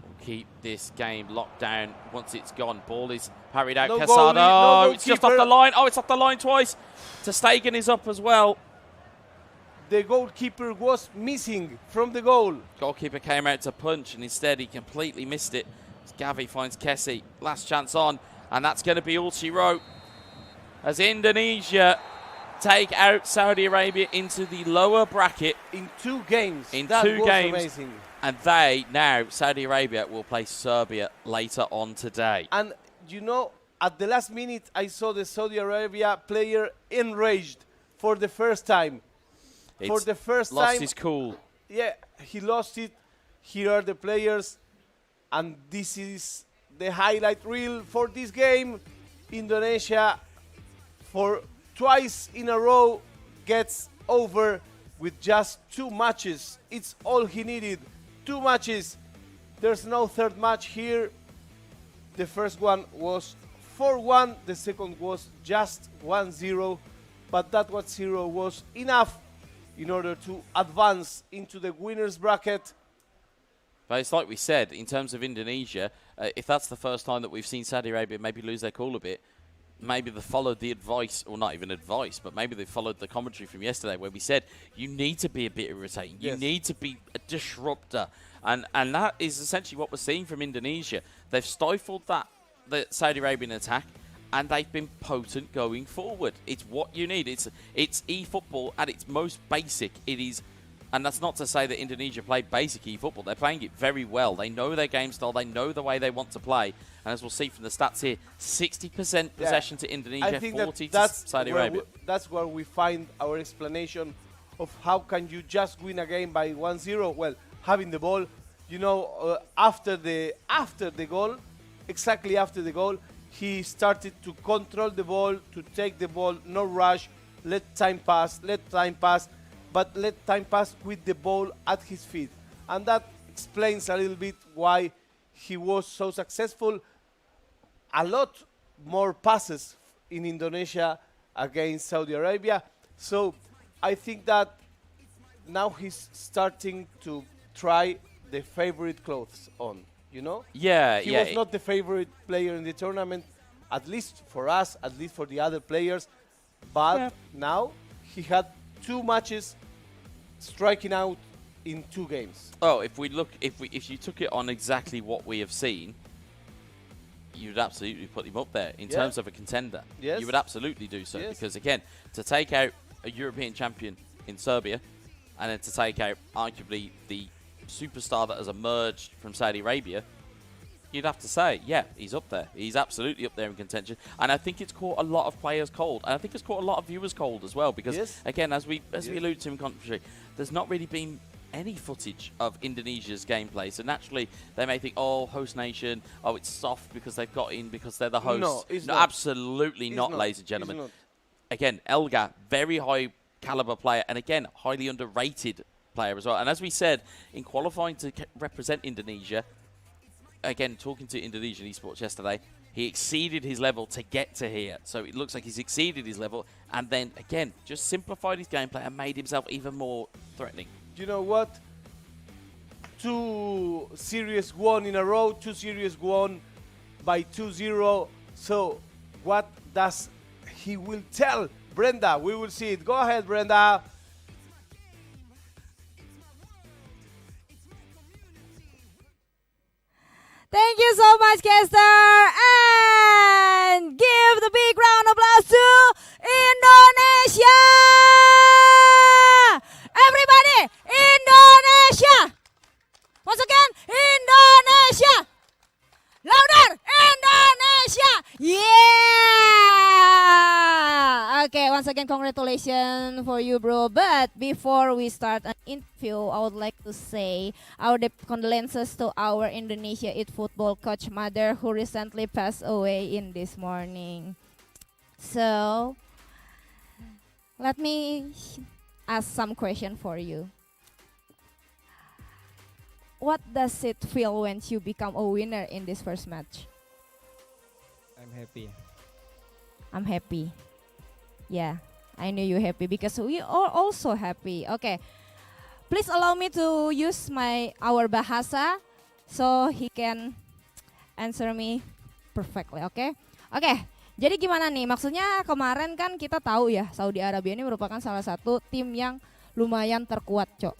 will keep this game locked down once it's gone. Ball is parried out. Casado. It's just off the line. Oh, it's off the line twice. Ter Stegen is up as well. The goalkeeper was missing from the goal. Goalkeeper came out to punch, and instead he completely missed it. Gavi finds Kessie. Last chance on, and that's going to be all she wrote, as Indonesia take out Saudi Arabia into the lower bracket in 2 games. That was amazing. And they now, Saudi Arabia, will play Serbia later on today. And you know, at the last minute, I saw the Saudi Arabia player enraged for the first time. For the first lost time, his cool. Yeah, he lost it. Here are the players, and this is the highlight reel for this game. Indonesia, for twice in a row, gets over with just 2 matches. It's all he needed. 2 matches. There's no third match here. The first one was 4-1. The second was just 1-0. But that 1-0 was enough in order to advance into the winner's bracket. But it's like we said, in terms of Indonesia, if that's the first time that we've seen Saudi Arabia maybe lose their cool a bit, maybe they followed the advice, or not even advice, but maybe they followed the commentary from yesterday where we said, you need to be a bit irritating. You need to be a disruptor. And that is essentially what we're seeing from Indonesia. They've stifled the Saudi Arabian attack, and they've been potent going forward. It's what you need. It's eFootball at its most basic. It is, and that's not to say that Indonesia play basic eFootball. They're playing it very well. They know their game style. They know the way they want to play. And as we'll see from the stats here, 60% possession to Indonesia, I think 40 to that's Saudi Arabia. That's where we find our explanation of how can you just win a game by 1-0. Well, having the ball, you know, after the goal, exactly after the goal, he started to control the ball, to take the ball, no rush, let time pass, but let time pass with the ball at his feet. And that explains a little bit why he was so successful. A lot more passes in Indonesia against Saudi Arabia. So I think that now he's starting to try the favorite clothes on, you know? Yeah, he was not the favorite player in the tournament, at least for us, at least for the other players. But now he had 2 matches striking out in 2 games. Oh, if you took it on exactly what we have seen, you'd absolutely put him up there in terms of a contender. Yes. You would absolutely do so because, again, to take out a European champion in Serbia and then to take out arguably the superstar that has emerged from Saudi Arabia, you'd have to say, yeah, he's up there. He's absolutely up there in contention. And I think it's caught a lot of players cold. And I think it's caught a lot of viewers cold as well because, again, as we alluded to in commentary, there's not really been any footage of Indonesia's gameplay. So naturally, they may think, oh, host nation, oh, it's soft because they've got in because they're the host. No, it's no, not. Absolutely It's not, ladies and It's gentlemen. not. Again, Elga, very high caliber player, and again, highly underrated player as well. And as we said, in qualifying to represent Indonesia, again, talking to Indonesian Esports yesterday, he exceeded his level to get to here. So it looks like he's exceeded his level, and then, again, just simplified his gameplay and made himself even more threatening. You know what? 2 series won in a row, 2 series won by 2-0. So what does he will tell Brenda? We will see it. Go ahead, Brenda. Thank you so much, Kester. And give the big round of applause to Indonesia. Everybody, Indonesia. Once again, Indonesia. Louder, Indonesia. Yeah. Okay, once again, congratulations for you, bro. But before we start an interview, I would like to say our condolences to our Indonesia eFootball coach mother who recently passed away in this morning. So, let me ask some question for you. What does it feel when you become a winner in this first match? I'm happy. I'm happy. Yeah, I know you're happy because we are also happy. Okay, please allow me to use our bahasa so he can answer me perfectly. Okay? Oke. Jadi gimana nih? Maksudnya kemarin kan kita tahu ya Saudi Arabia ini merupakan salah satu tim yang lumayan terkuat, Cok.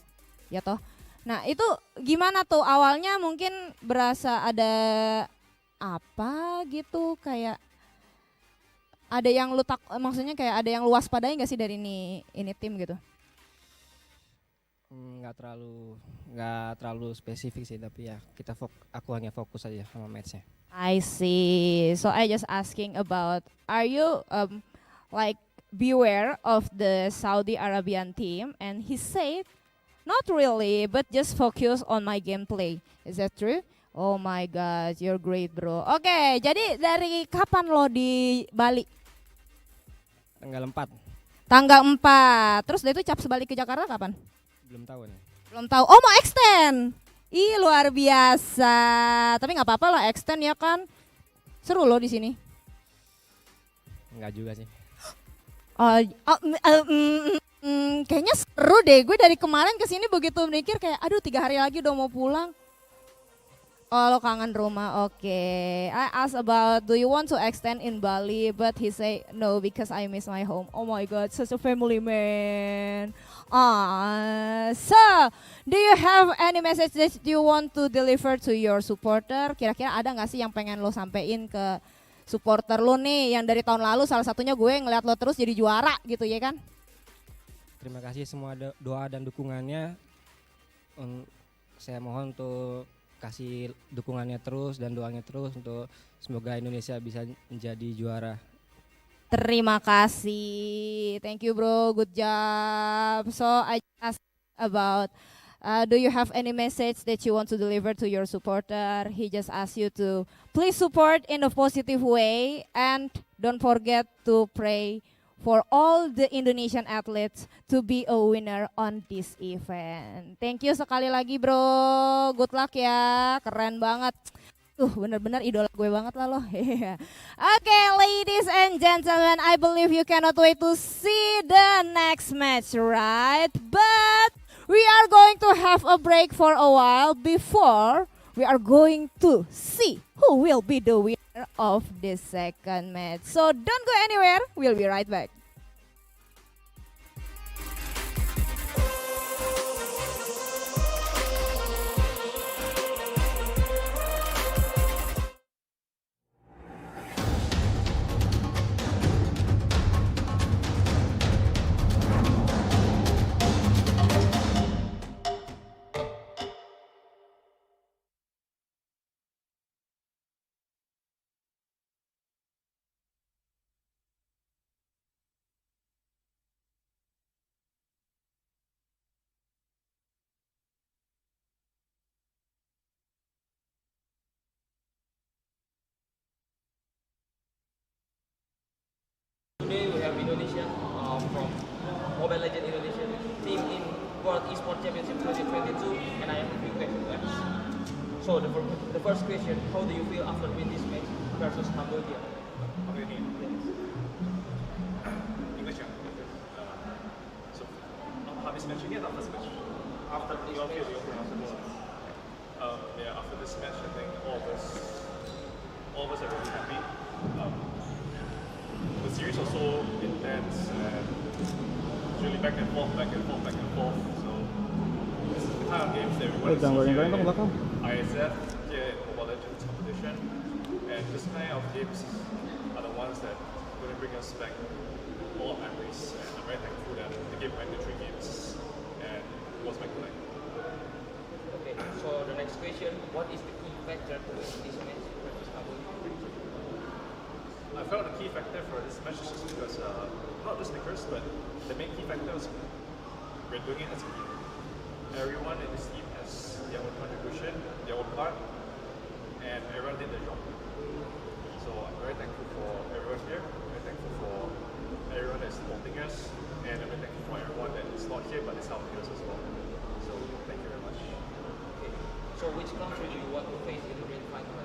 Ya toh. Nah, itu gimana tuh awalnya mungkin berasa ada apa gitu kayak ada yang maksudnya kayak ada yang luas padanya nggak sih dari ini tim gitu? Nggak terlalu spesifik sih, tapi ya aku hanya fokus aja sama matchnya. I see. So I just asking about, are you like beware of the Saudi Arabian team? And he said, not really, but just focus on my gameplay. Is that true? Oh my God, you're great bro. Oke, jadi dari kapan lo di Bali? Tanggal 4. Tanggal 4. Terus dari itu caps balik ke Jakarta kapan? Belum tahu nih. Belum tahu. Oh mau extend? Ih luar biasa. Tapi nggak apa-apa lah extend ya kan. Seru loh di sini. Enggak juga sih. Kayaknya seru deh. Gue dari kemarin ke sini begitu mikir kayak, aduh 3 hari lagi udah mau pulang. Oh lo kangen rumah, oke. I asked about, do you want to extend in Bali? But he say no because I miss my home. Oh my God, such a family man. So, do you have any message that you want to deliver to your supporter? Kira-kira ada nggak sih yang pengen lo sampein ke supporter lo nih? Yang dari tahun lalu salah satunya gue ngeliat lo terus jadi juara gitu ya kan? Terima kasih semua doa dan dukungannya. Saya mohon untuk kasih dukungannya terus dan doanya terus untuk semoga Indonesia bisa menjadi juara. Terima kasih, thank you bro, good job. So I asked about, do you have any message that you want to deliver to your supporter? He just asked you to please support in a positive way and don't forget to pray for all the Indonesian athletes to be a winner on this event. Thank you sekali lagi bro, good luck ya, keren banget. Bener-bener idola gue banget lah lo. Okay, ladies and gentlemen, I believe you cannot wait to see the next match, right? But we are going to have a break for a while before we are going to see who will be the winner of this second match. So don't go anywhere, we'll be right back. Today we have Indonesia from Mobile Legends Indonesia team in World Esports Championship 2022, and I have a few questions to ask. So the first question, how do you feel after win this match versus Cambodia? English, yeah. So, how this match again? After this match? After the after this match, I think all of us are really happy. The series was so intense and it's really back and forth. So, this is the kind of games that we want to see here in IESF, here in Mobile Legends competition. And this kind of games are the ones that are going to bring us back a lot of memories. And I'm very thankful that the game went to 3 games and it was back to like. Okay, so the next question, what is the key factor to win this match versus Cambodia? I felt the key factor for this match is just because, not just because, but the main key factor is we're doing it as a team. Everyone in this team has their own contribution, their own part, and everyone did their job. So I'm very thankful for everyone here, very thankful for everyone that's supporting us, and I'm very thankful for everyone that is not here but is helping us as well. So thank you very much. Okay, so which country do you want to face in the grand final?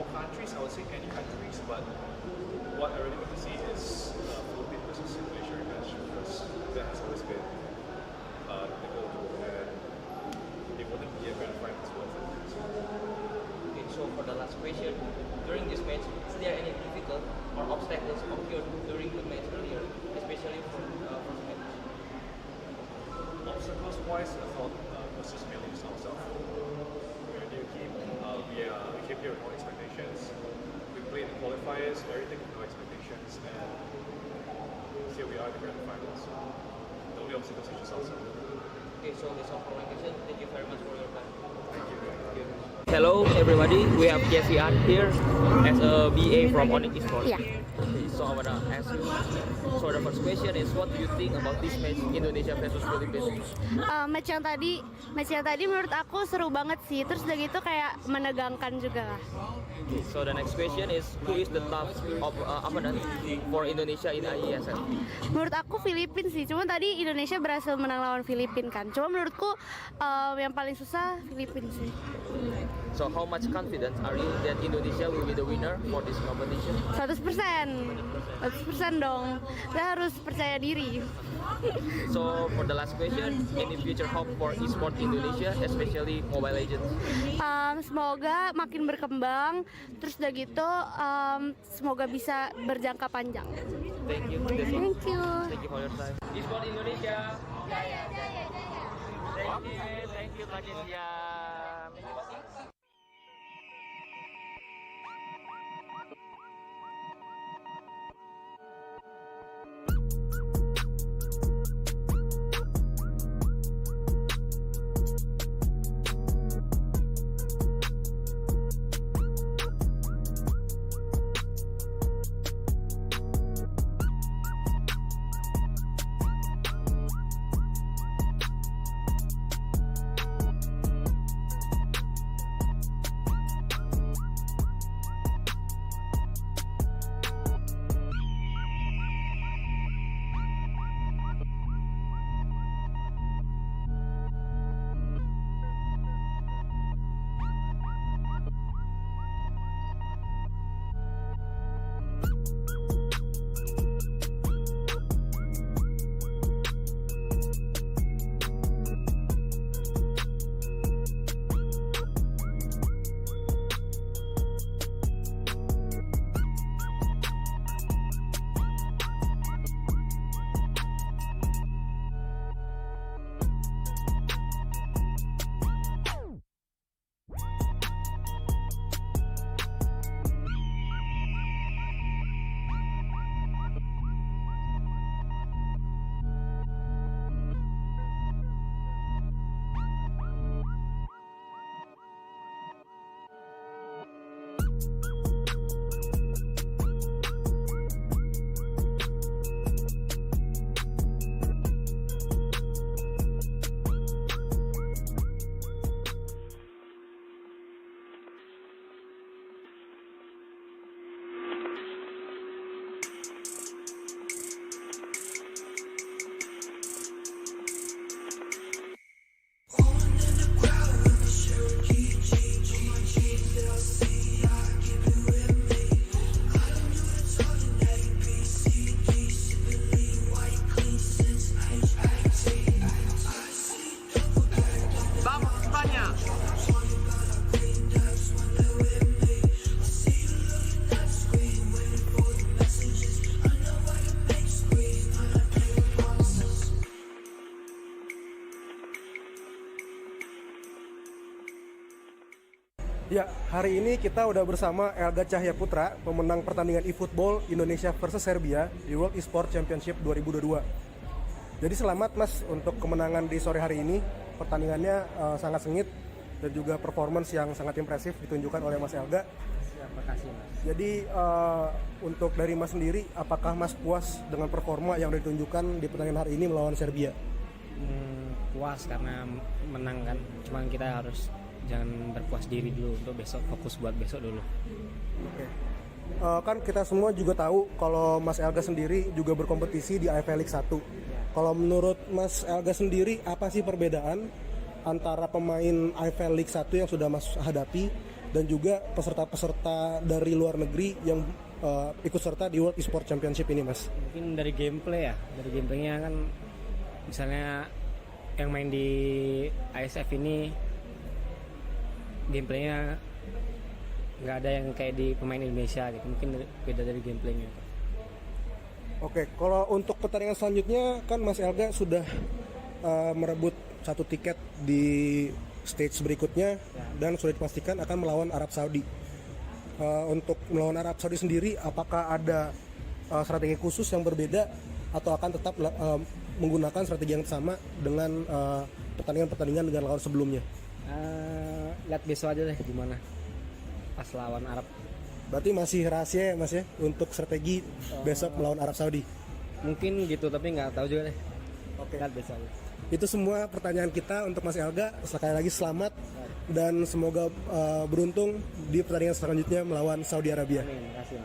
For countries, I would say any countries, but what I really want to see is Philippines versus Malaysia rematch, because that has always been the go-to, and it wouldn't be a grand final as well. Okay, so for the last question, during this match, is there any difficult or obstacles occurred during the match earlier, especially for first match? Obstacles-wise, I thought it was just mainly just ourselves. We're a new team. We came here with no expectations. We played the qualifiers, everything with no expectations, and here we are in the grand final. So the only obstacles is just ourselves. Okay, so that's all for my question. Thank you very much for your time. Thank you. Hello everybody, we have Kesian here as a BA from Esports. Yeah. Okay, so I wanna ask you. So the first question is, what do you think about this match Indonesia versus Philippines? Match yang tadi menurut aku seru banget sih. Terus udah gitu kayak menegangkan juga lah. Okay, so the next question is, who is the top of opponent for Indonesia in IESF? Menurut aku Filipina sih. Cuma tadi Indonesia berhasil menang lawan Filipina kan. Cuma menurutku yang paling susah Filipina sih. So how much confidence are you that Indonesia will be the winner for this competition? 100% dong. Kita harus percaya diri. So for the last question, any future hope for esports Indonesia, especially Mobile Legends? Semoga makin berkembang. Terus udah gitu semoga bisa berjangka panjang. Thank you. Thank you. Thank you for your time. Esports Indonesia. Jaya, jaya, jaya. Thank you, Kak Kesian. Ya, hari ini kita udah bersama Elga Cahya Putra, pemenang pertandingan eFootball Indonesia versus Serbia di World Esports Championship 2022. Jadi selamat Mas untuk kemenangan di sore hari ini. Pertandingannya sangat sengit dan juga performance yang sangat impresif ditunjukkan oleh Mas Elga. Terima kasih Mas. Jadi untuk dari Mas sendiri, apakah Mas puas dengan performa yang ditunjukkan di pertandingan hari ini melawan Serbia? Puas karena menang kan. Cuman kita harus jangan berpuas diri dulu untuk besok, fokus buat besok dulu. Oke. Kan kita semua juga tahu kalau Mas Elga sendiri juga berkompetisi di IFL League 1. Kalau menurut Mas Elga sendiri, apa sih perbedaan antara pemain IFL League 1 yang sudah Mas hadapi dan juga peserta-peserta dari luar negeri yang ikut serta di World Esports Championship ini, Mas? Mungkin dari gameplay ya, dari gameplaynya kan misalnya yang main di IESF ini gameplaynya nggak ada yang kayak di pemain Indonesia gitu, mungkin beda dari gameplaynya. Oke, kalau untuk pertandingan selanjutnya kan Mas Elga sudah merebut satu tiket di stage berikutnya dan sudah dipastikan akan melawan Arab Saudi. Untuk melawan Arab Saudi sendiri, apakah ada strategi khusus yang berbeda atau akan tetap menggunakan strategi yang sama dengan pertandingan-pertandingan dengan lawan sebelumnya? lihat besok aja deh gimana pas lawan Arab. Berarti masih rahasia ya Mas ya untuk strategi besok melawan Arab Saudi. Mungkin gitu tapi nggak tahu juga deh. Oke. Lihat besok aja. Itu semua pertanyaan kita untuk Mas Elga. Sekali lagi selamat dan semoga beruntung di pertandingan selanjutnya melawan Saudi Arabia. Amin. Terima kasih.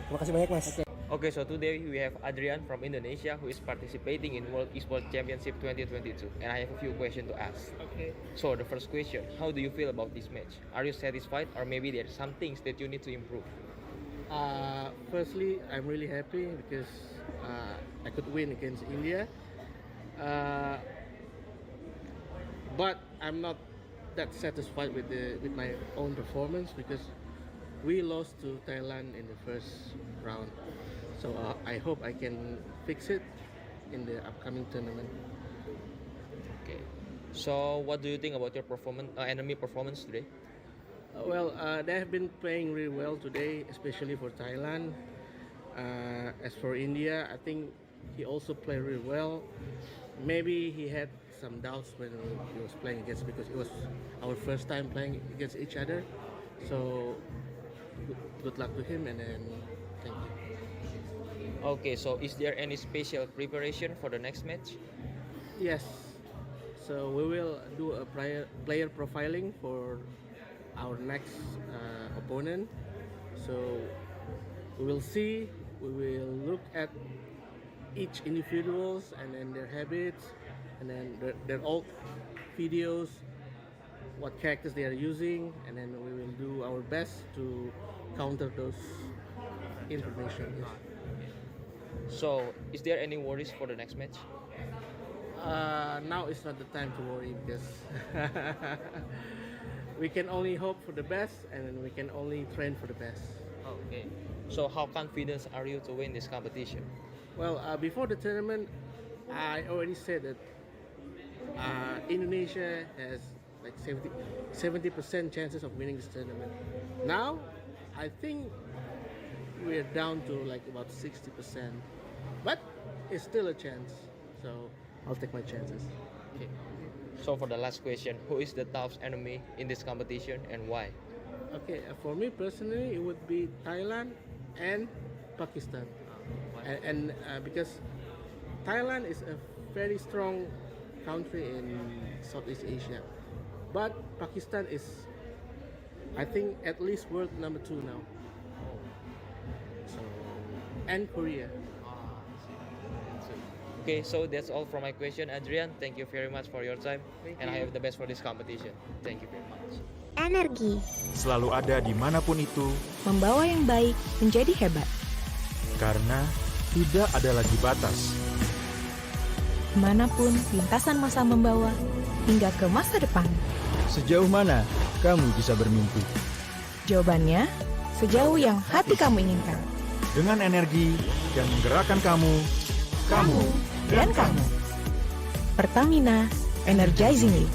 Terima kasih banyak Mas. Okay, so today we have Adrian from Indonesia who is participating in World Esports Championship 2022, and I have a few questions to ask. Okay. So the first question, how do you feel about this match? Are you satisfied, or maybe there are some things that you need to improve? Firstly, I'm really happy because I could win against India. But I'm not that satisfied with my own performance because we lost to Thailand in the first round. So I hope I can fix it in the upcoming tournament. Okay. So what do you think about your enemy performance today? They have been playing really well today, especially for Thailand. As for India, I think he also played really well. Maybe he had some doubts when he was playing against because it was our first time playing against each other. So good luck to him and then thank you. Okay, so is there any special preparation for the next match? Yes. So we will do a player profiling for our next opponent. So we will see, we will look at each individuals and then their habits and then their old videos, what characters they are using, and then we will do our best to counter those information. Yes. So is there any worries for the next match? Now is not the time to worry because we can only hope for the best and then we can only train for the best. Okay. So how confident are you to win this competition? Well, before the tournament, I already said that Indonesia has like 70% chances of winning this tournament. Now, I think we're down to like about 60%, but it's still a chance. So I'll take my chances. Okay. So for the last question, who is the toughest enemy in this competition and why? Okay, for me personally, it would be Thailand and Pakistan, and because Thailand is a very strong country in Southeast Asia, but Pakistan is, I think, at least world number 2 now. So, and Korea. Okay, so that's all for my question, Adrian. Thank you very much for your time, and I have the best for this competition. Thank you very much. Energi selalu ada dimanapun itu, membawa yang baik menjadi hebat. Karena tidak ada lagi batas. Kemanapun lintasan masa membawa, hingga ke masa depan. Sejauh mana kamu bisa bermimpi? Jawabannya, sejauh yang hati kamu inginkan. Dengan energi yang menggerakkan kamu dan kamu. Pertamina, energizing you.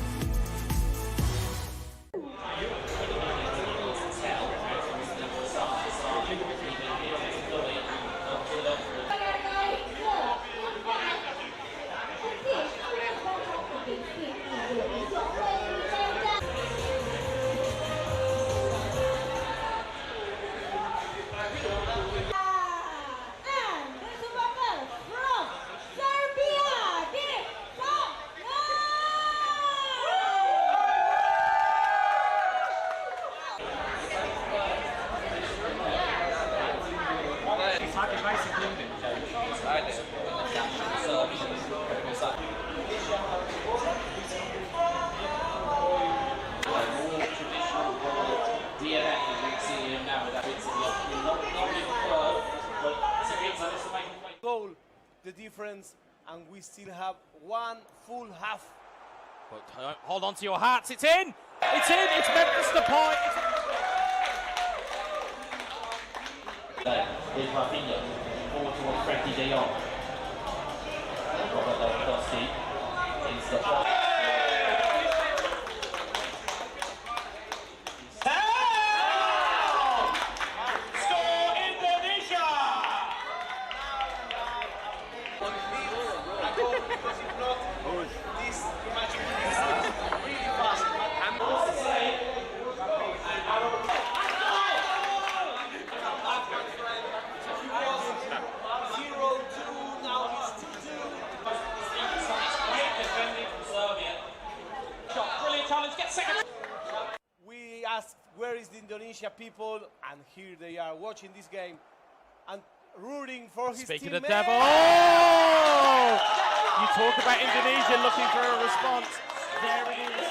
Goal the difference, and we still have one full half. But hold on to your hats. It's in. It's in. It's Memphis the point. Here's Rafinha, forward towards Frankie de Jong. Robert Lewandowski into the box. Score Indonesia! Because if not, this match will be really fast. And is the Indonesia people, and here they are watching this game and rooting for his Speaking teammate. of Devil, oh! You talk about Indonesia looking for a response. There it is.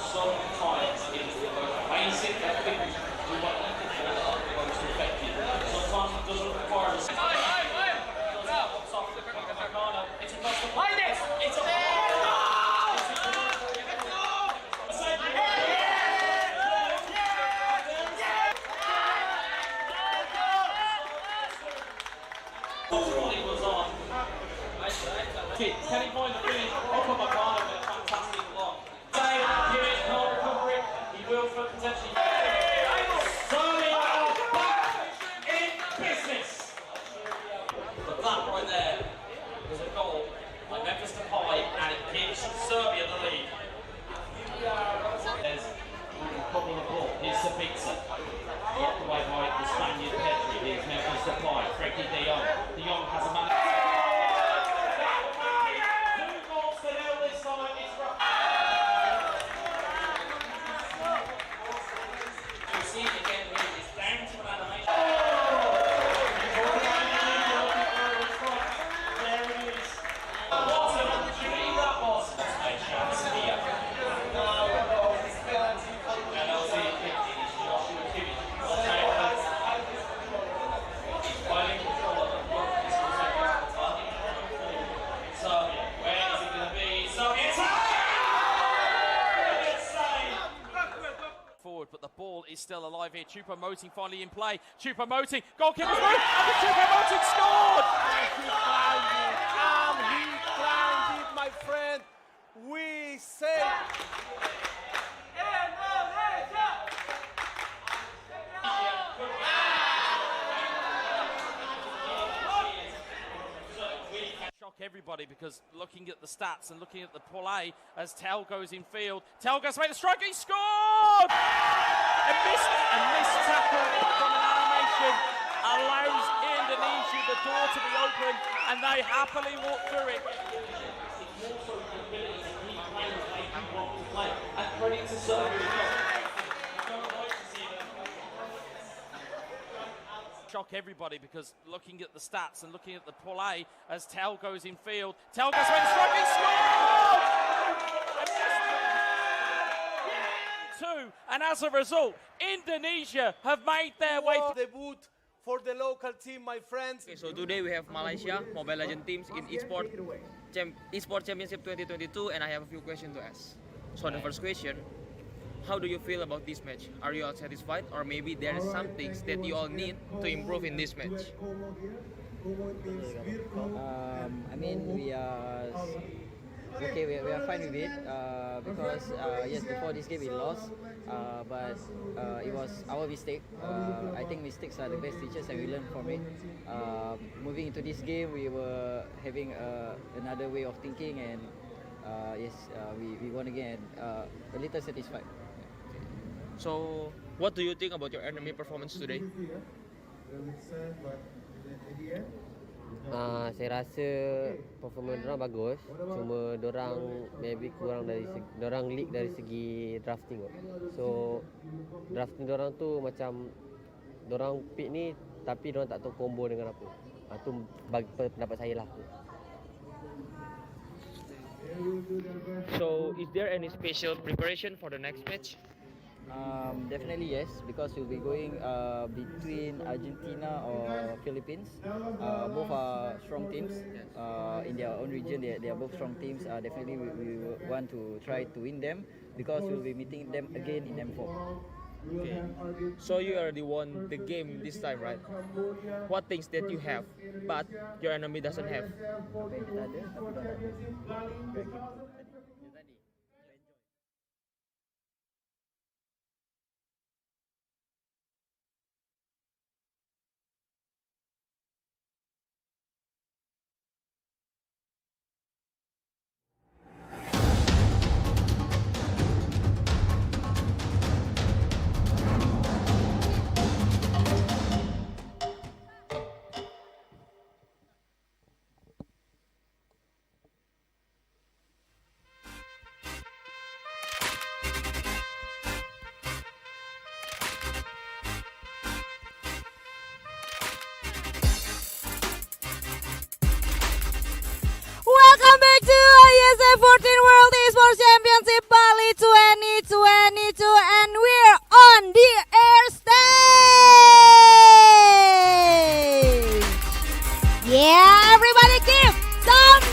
Sometimes it's the most basic of things to what you can do that are the most effective. Sometimes it doesn't require a it's across the board. It's a Can he find the finish? Open Makano with a fantastic block. Here is no recovery. He will for potentially. Serbia are back in business. But that right there was a goal by Memphis Depay, and it gives Serbia the lead. There's a couple of the ball. Here's Sabitzer. Blocked away by the Spaniard Pedri. Here's Memphis Depay. Frankie De Jong. De Jong has a man. But the ball is still alive here. Choupo-Moting finally in play. Choupo-Moting, goalkeeper's through, and Choupo-Moting scored! And he climbed it, my friend. We say. Shock everybody, because looking at the stats and looking at the pool A as Tel goes in field. Tel goes made a strike, he scored! A missed tackle from an animation allows Indonesia the door to be open, and they happily walk through it. And credit to Serbia. Shock everybody, because looking at the stats and looking at the pool A as Tel goes in field. Tel goes made a strike, he scored! Two, and as a result, Indonesia have made their way to debut for the local team, my friends. Okay, so today we have Malaysia Mobile Legends teams in Esports Championship 2022, and I have a few questions to ask. So the first question, how do you feel about this match? Are you all satisfied, or maybe there are some things that you all need to improve in this match? I mean, we are okay. We are fine with it because yes, before this game we lost, but it was our mistake. I think mistakes are the best teachers, and we learn from it. Moving into this game, we were having another way of thinking, and yes, we won again. A little satisfied. So, what do you think about your enemy performance today? Saya rasa performa dorang bagus, cuma dorang maybe kurang dari dorang leak dari segi drafting. So drafting dorang tu macam dorang pick ni tapi dorang tak tahu combo dengan apa. Tu bagi pendapat saya lah. So, is there any special preparation for the next match? Definitely yes, because we'll be going between Argentina or Philippines. Both are strong teams in their own region. They are both strong teams. Definitely we want to try to win them, because we'll be meeting them again in M4. Okay. So you already won the game this time, right? What things that you have, but your enemy doesn't have? IESF 14 World Esports Championship Bali 2022, and we're on the air stage. Yeah, everybody give some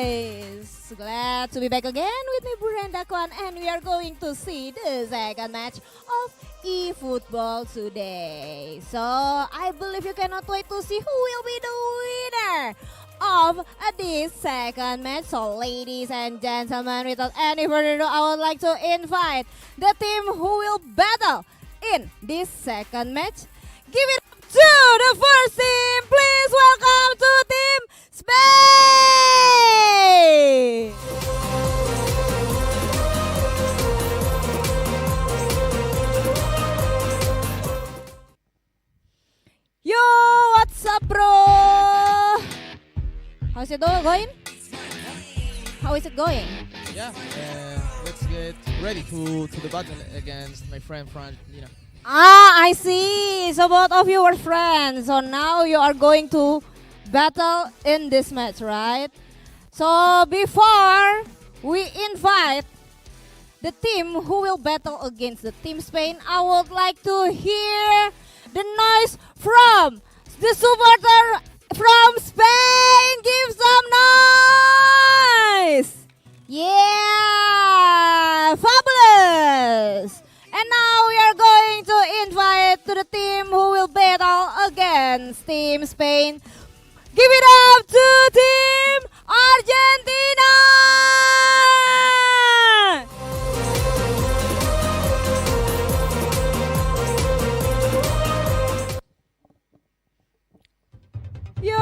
noise. Glad to be back again with me, Brenda Kwan, and we are going to see the second match of eFootball today. So I believe you cannot wait to see who will be the winner of this second match. So ladies and gentlemen, without any further ado, I would like to invite the team who will battle in this second match. Give it up to the first team. Please welcome to Team Spain. Yo, what's up, bro? How's it all going? How is it going? Yeah, let's get ready to the battle against my friend from Argentina. Ah, I see. So both of you were friends. So now you are going to battle in this match, right? So before we invite the team who will battle against the Team Spain, I would like to hear the noise from the supporter from Spain. Give some noise. Yeah, fabulous. And now we are going to invite to the team who will battle against Team Spain. Give it up to Team Argentina. Yo,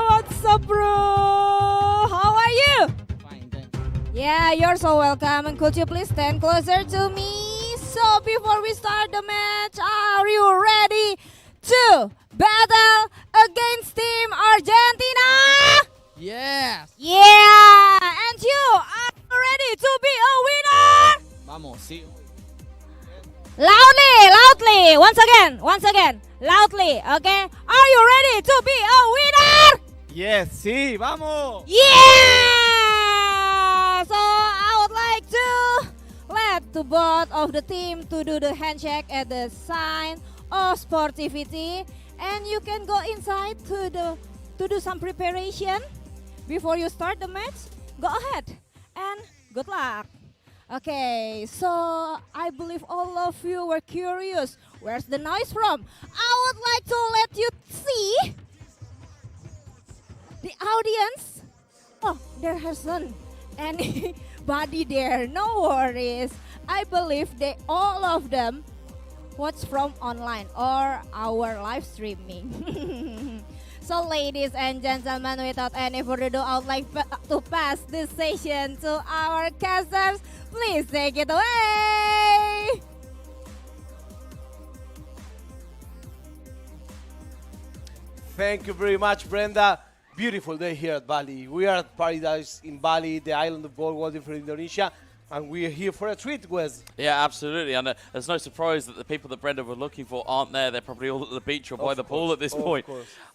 what's up, bro? How are you? Fine, thanks. Yeah, you're so welcome. And could you please stand closer to me? So before we start the match, are you ready to battle against Team Argentina? Yes. Yeah, and you are ready to be a winner? Vamos, sí. Loudly, once again, loudly, okay? Are you ready to be a winner? Yes, sí, vamos. Yeah! So I would like to let to both of the team to do the handshake at the sign of sportivity, and you can go inside to do some preparation before you start the match. Go ahead and good luck. Okay, so I believe all of you were curious. Where's the noise from? I would like to let you see the audience. Oh, there hasn't anybody there. No worries. I believe all of them watch from online or our live streaming. So ladies and gentlemen, without any further ado, I would like to pass this session to our casters. Please take it away. Thank you very much, Brenda. Beautiful day here at Bali. We are at Paradise in Bali, the island of gold waiting for Indonesia. And we are here for a treat, Wes. Yeah, absolutely. And there's no surprise that the people that Brenda were looking for aren't there. They're probably all at the beach or by the pool at this point.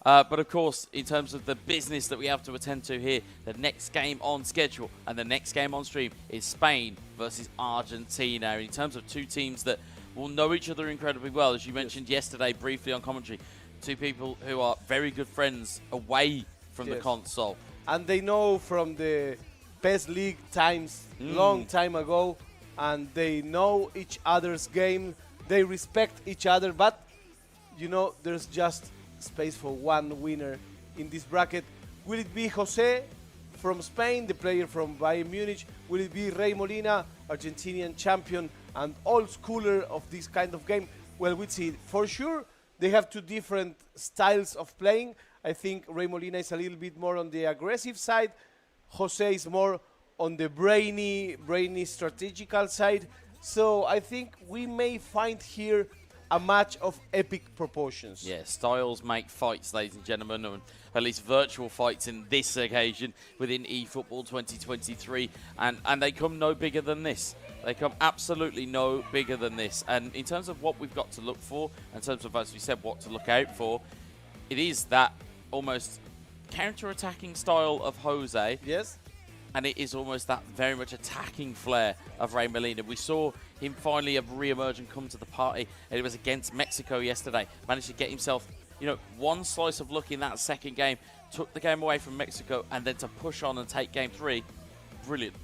But of course, in terms of the business that we have to attend to here, the next game on schedule and the next game on stream is Spain versus Argentina. In terms of two teams that will know each other incredibly well, as you mentioned yesterday briefly on commentary, two people who are very good friends away from the console. And they know from the PES League times, long time ago, and they know each other's game. They respect each other, but you know, there's just space for one winner in this bracket. Will it be Jose from Spain, the player from Bayern Munich? Will it be Rey Molina, Argentinian champion and old schooler of this kind of game? Well, we'll see. For sure, they have two different styles of playing. I think Rey Molina is a little bit more on the aggressive side. Jose is more on the brainy strategical side. So I think we may find here a match of epic proportions. Yeah, styles make fights, ladies and gentlemen, or at least virtual fights in this occasion within eFootball 2023. And they come no bigger than this. They come absolutely no bigger than this. And in terms of what we've got to look for, in terms of, as we said, what to look out for, it is that almost counter-attacking style of Jose. Yes. And it is almost that very much attacking flair of Ray Molina. We saw him finally re-emerge and come to the party, and it was against Mexico yesterday. Managed to get himself, one slice of luck in that second game, took the game away from Mexico, and then to push on and take game 3. Brilliant.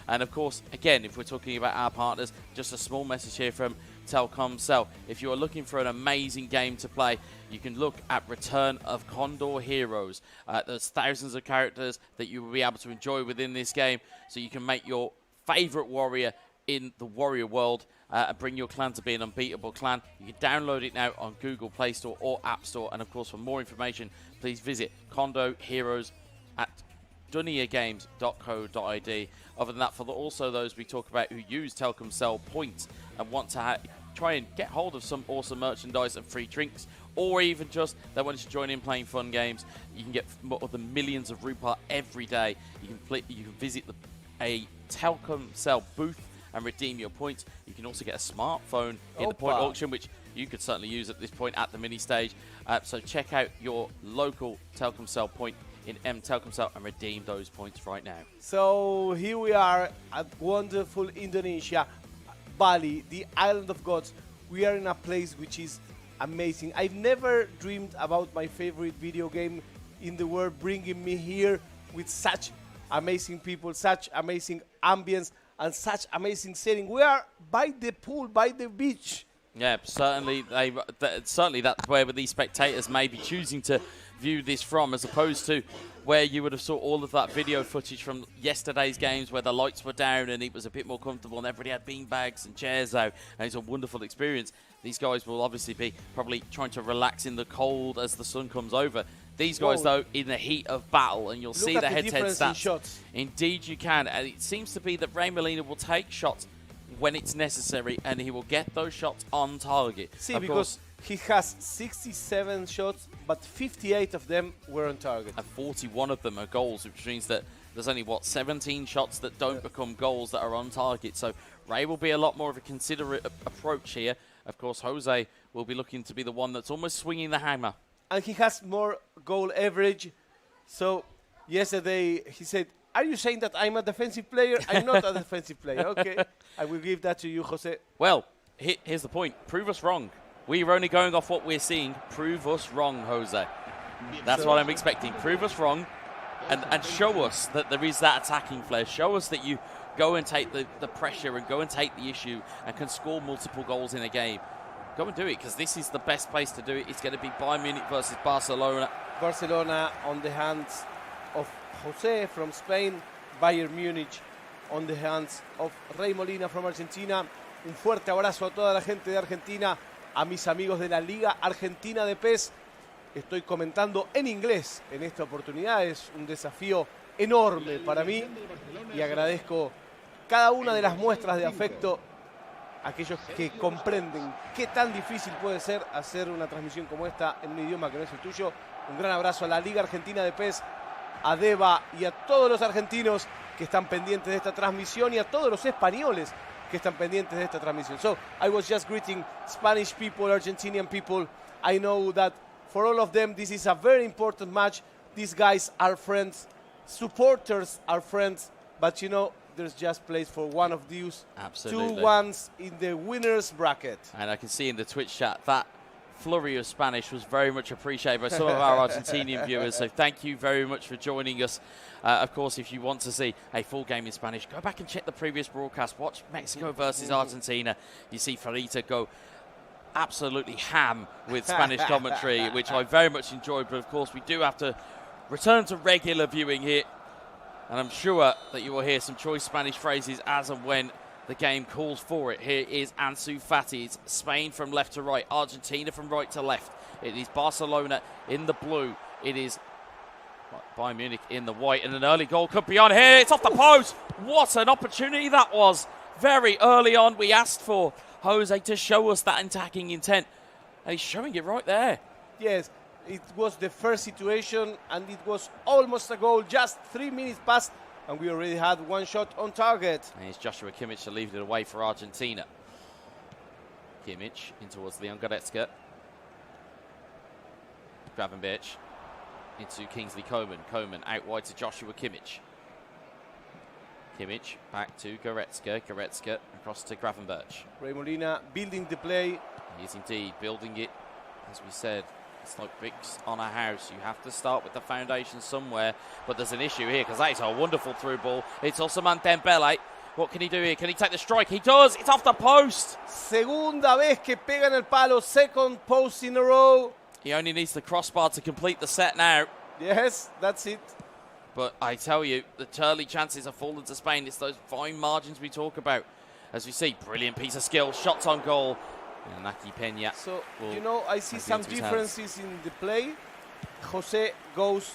And of course, again, if we're talking about our partners, just a small message here from Telkomsel. If you are looking for an amazing game to play, you can look at Return of Condor Heroes. There's thousands of characters that you will be able to enjoy within this game, so you can make your favorite warrior in the warrior world and bring your clan to be an unbeatable clan. You can download it now on Google Play Store or App Store. And of course, for more information, please visit Condor Heroes at duniyagames.co.id. Other than that, for also those we talk about who use Telkomsel points and want to try and get hold of some awesome merchandise and free drinks, or even just they want to join in playing fun games, you can get more than millions of Rupa every day. You can visit a Telkomsel booth and redeem your points. You can also get a smartphone in the point auction, which you could certainly use at this point at the mini stage. So check out your local Telkomsel point in Telkomsel and redeem those points right now. So here we are at wonderful Indonesia, Bali, the island of gods. We are in a place which is amazing. I've never dreamed about my favorite video game in the world bringing me here with such amazing people, such amazing ambience, and such amazing setting. We are by the pool, by the beach. Yeah, certainly that's where these spectators may be choosing to view this from, as opposed to where you would have saw all of that video footage from yesterday's games where the lights were down and it was a bit more comfortable and everybody had bean bags and chairs out, and it's a wonderful experience. These guys will obviously be probably trying to relax in the cold as the sun comes over. These guys, though, in the heat of battle, and you'll see the head-to-head stats. Indeed, you can. And it seems to be that Ray Molina will take shots when it's necessary, and he will get those shots on target. See, because he has 67 shots, but 58 of them were on target. And 41 of them are goals, which means that there's only, 17 shots that don't become goals that are on target. So Ray will be a lot more of a considerate approach here. Of course, Jose will be looking to be the one that's almost swinging the hammer. And he has more goal average. So yesterday he said, "Are you saying that I'm a defensive player?" I'm not a defensive player. Okay, I will give that to you, Jose. Well, here's the point. Prove us wrong. We're only going off what we're seeing. Prove us wrong, Jose. That's what I'm expecting. Prove us wrong and show us that there is that attacking flair. Show us that you go and take the pressure and go and take the issue and can score multiple goals in a game. Go and do it, because this is the best place to do it. It's going to be Bayern Munich versus Barcelona. Barcelona on the hands of Jose from Spain. Bayern Munich on the hands of Ray Molina from Argentina. Un fuerte abrazo a toda la gente de Argentina, a mis amigos de la Liga Argentina de PES. Estoy comentando en inglés en esta oportunidad. Es un desafío enorme para mí y agradezco cada una de las muestras de afecto a aquellos que comprenden qué tan difícil puede ser hacer una transmisión como esta en un idioma que no es el tuyo. Un gran abrazo a la Liga Argentina de PES, a Deva y a todos los argentinos que están pendientes de esta transmisión y a todos los españoles que están pendientes de esta transmisión. So, I was just greeting Spanish people, Argentinian people. I know that for all of them this is a very important match. These guys are friends, supporters are friends, but you know, there's just place for one of these. Absolutely. 2-1s in the winner's bracket. And I can see in the Twitch chat that flurry of Spanish was very much appreciated by some of our Argentinian viewers, so thank you very much for joining us. Of course, if you want to see a full game in Spanish, go back and check the previous broadcast. Watch Mexico versus Argentina. You see Farita go absolutely ham with Spanish commentary, which I very much enjoyed, but of course we do have to return to regular viewing here, and I'm sure that you will hear some choice Spanish phrases as and when the game calls for it. Here is Ansu Fati. It's Spain from left to right, Argentina from right to left. It is Barcelona in the blue. It is Bayern Munich in the white, and an early goal could be on here. It's off the post. What an opportunity that was. Very early on, we asked for Jose to show us that attacking intent, and he's showing it right there. Yes, it was the first situation, and it was almost a goal, just 3 minutes past, and we already had one shot on target. And it's Joshua Kimmich to leave it away for Argentina. Kimmich in towards Leon Goretzka. Gravenberch. into Kingsley Coman. Coman out wide to Joshua Kimmich. Kimmich back to Goretzka. Goretzka across to Gravenberch. Ray Molina building the play. He is indeed building it. As we said, it's like bricks on a house. You have to start with the foundation somewhere. But there's an issue here because that is a wonderful through ball. It's Ousmane Dembele. What can he do here? Can he take the strike? He does. It's off the post. Segunda vez que pega en el palo. Second post in a row. He only needs the crossbar to complete the set now. Yes, that's it. But I tell you, the early chances have fallen to Spain. It's those fine margins we talk about. As we see, brilliant piece of skill, shots on goal. And Naki Peña. So, you know, I see some differences in the play. Jose goes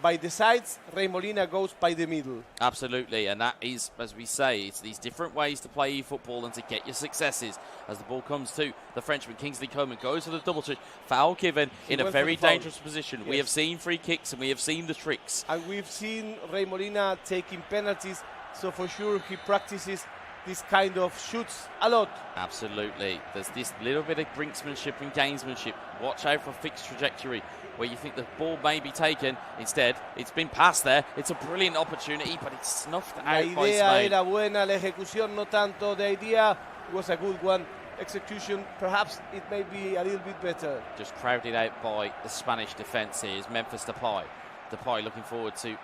by the sides, Ray Molina goes by the middle. Absolutely, and that is, as we say, it's these different ways to play football and to get your successes. As the ball comes to the Frenchman, Kingsley Coman goes for the double touch. Foul given in a very dangerous position. Yes. We have seen free kicks and we have seen the tricks. And we've seen Ray Molina taking penalties, so for sure he practices this kind of shoots a lot. Absolutely. There's this little bit of brinksmanship and gamesmanship. Watch out for fixed trajectory where you think the ball may be taken. Instead, it's been passed there. It's a brilliant opportunity, but it's snuffed out by Spain. La idea era buena, la ejecución no tanto. The idea was a good one. Execution, perhaps it may be a little bit better. Just crowded out by the Spanish defence here is Memphis Depay. Depay looking forward to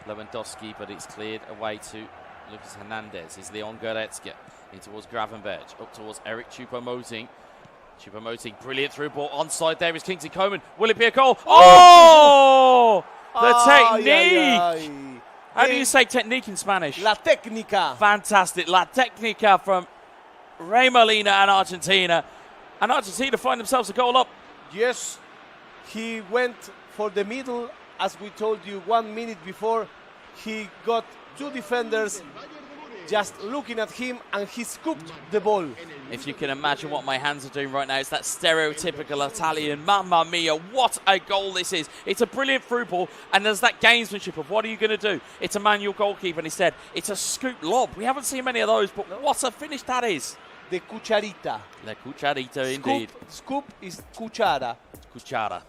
Lewandowski, but it's cleared away to Lucas Hernandez. Is Leon Goretzka in towards Gravenberch, up towards Eric Choupo-Moting. Choupo-Moting, brilliant through ball. Onside there is Kingsley Coman. Will it be a goal? Oh! The technique! How do you say technique in Spanish? La técnica. Fantastic. La técnica from Ray Molina and Argentina. And Argentina find themselves a goal up. Yes, he went for the middle, as we told you 1 minute before. He got two defenders just looking at him, and he scooped the ball. If you can imagine what my hands are doing right now, it's that stereotypical Italian. Mamma mia, what a goal this is. It's a brilliant through ball, and there's that gamesmanship of what are you going to do? It's a manual goalkeeper, and instead, it's a scoop lob. We haven't seen many of those, but what a finish that is. The cucharita. The cucharita, indeed. Scoop is cuchara. Cuchara.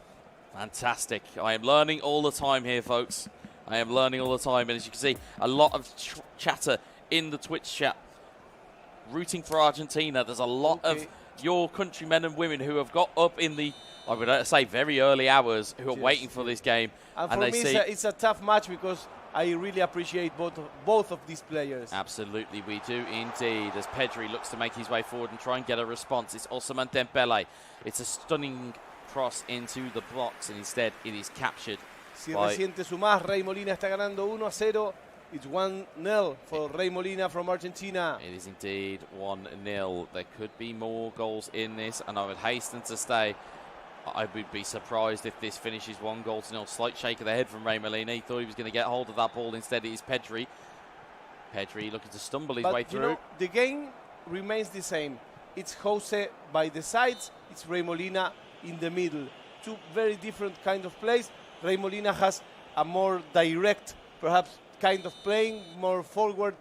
Fantastic. I am learning all the time here, folks. I am learning all the time, and as you can see, a lot of chatter in the Twitch chat rooting for Argentina. There's a lot of your countrymen and women who have got up in the, I would say, very early hours who are waiting for this game. And for me, it's a tough match because I really appreciate both of these players. Absolutely, we do indeed. As Pedri looks to make his way forward and try and get a response. It's Ousmane Dembele. It's a stunning cross into the box, and instead it is captured. Si reciente su más, Ray Molina está ganando 1-0. It's 1-0 for Ray Molina from Argentina. It is indeed 1-0. There could be more goals in this, and I would hasten to say I would be surprised if this finishes 1-0. Slight shake of the head from Ray Molina. He thought he was going to get hold of that ball. Instead, it is Pedri. Pedri looking to stumble his way through. You know, the game remains the same. It's Jose by the sides. It's Ray Molina in the middle. Two very different kind of plays. Ray Molina has a more direct, perhaps, kind of playing, more forward,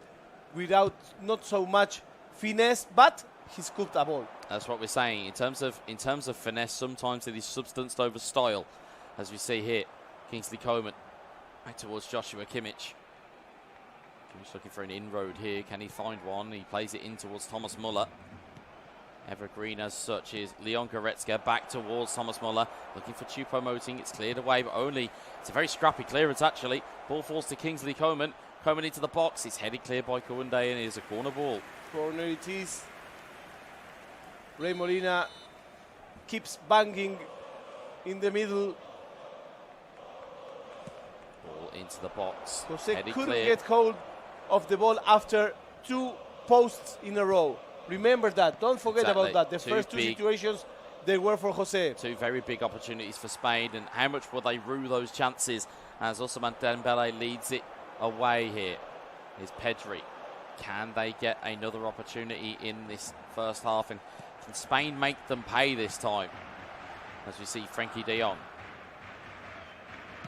without not so much finesse, but he scooped a ball. That's what we're saying. In terms of finesse, sometimes it is substance over style, as we see here. Kingsley Coman back towards Joshua Kimmich. Kimmich looking for an inroad here. Can he find one? He plays it in towards Thomas Muller. Evergreen as such is Leon Goretzka back towards Thomas Muller, looking for Choupo-Moting. It's cleared away, but only it's a very scrappy clearance actually. Ball falls to Kingsley Coman. Coman into the box. It's headed clear by Kounde, and it is a corner ball. Corner it is. Ray Molina keeps banging in the middle. Ball into the box. Jose headed couldn't clear. get hold of the ball after two posts in a row. Remember that. Don't forget about that. The first two situations, they were for Jose. Two very big opportunities for Spain, and how much will they rue those chances as Ousmane Dembele leads it away here. Is Pedri. Can they get another opportunity in this first half, and can Spain make them pay this time? As we see Frankie de Jong.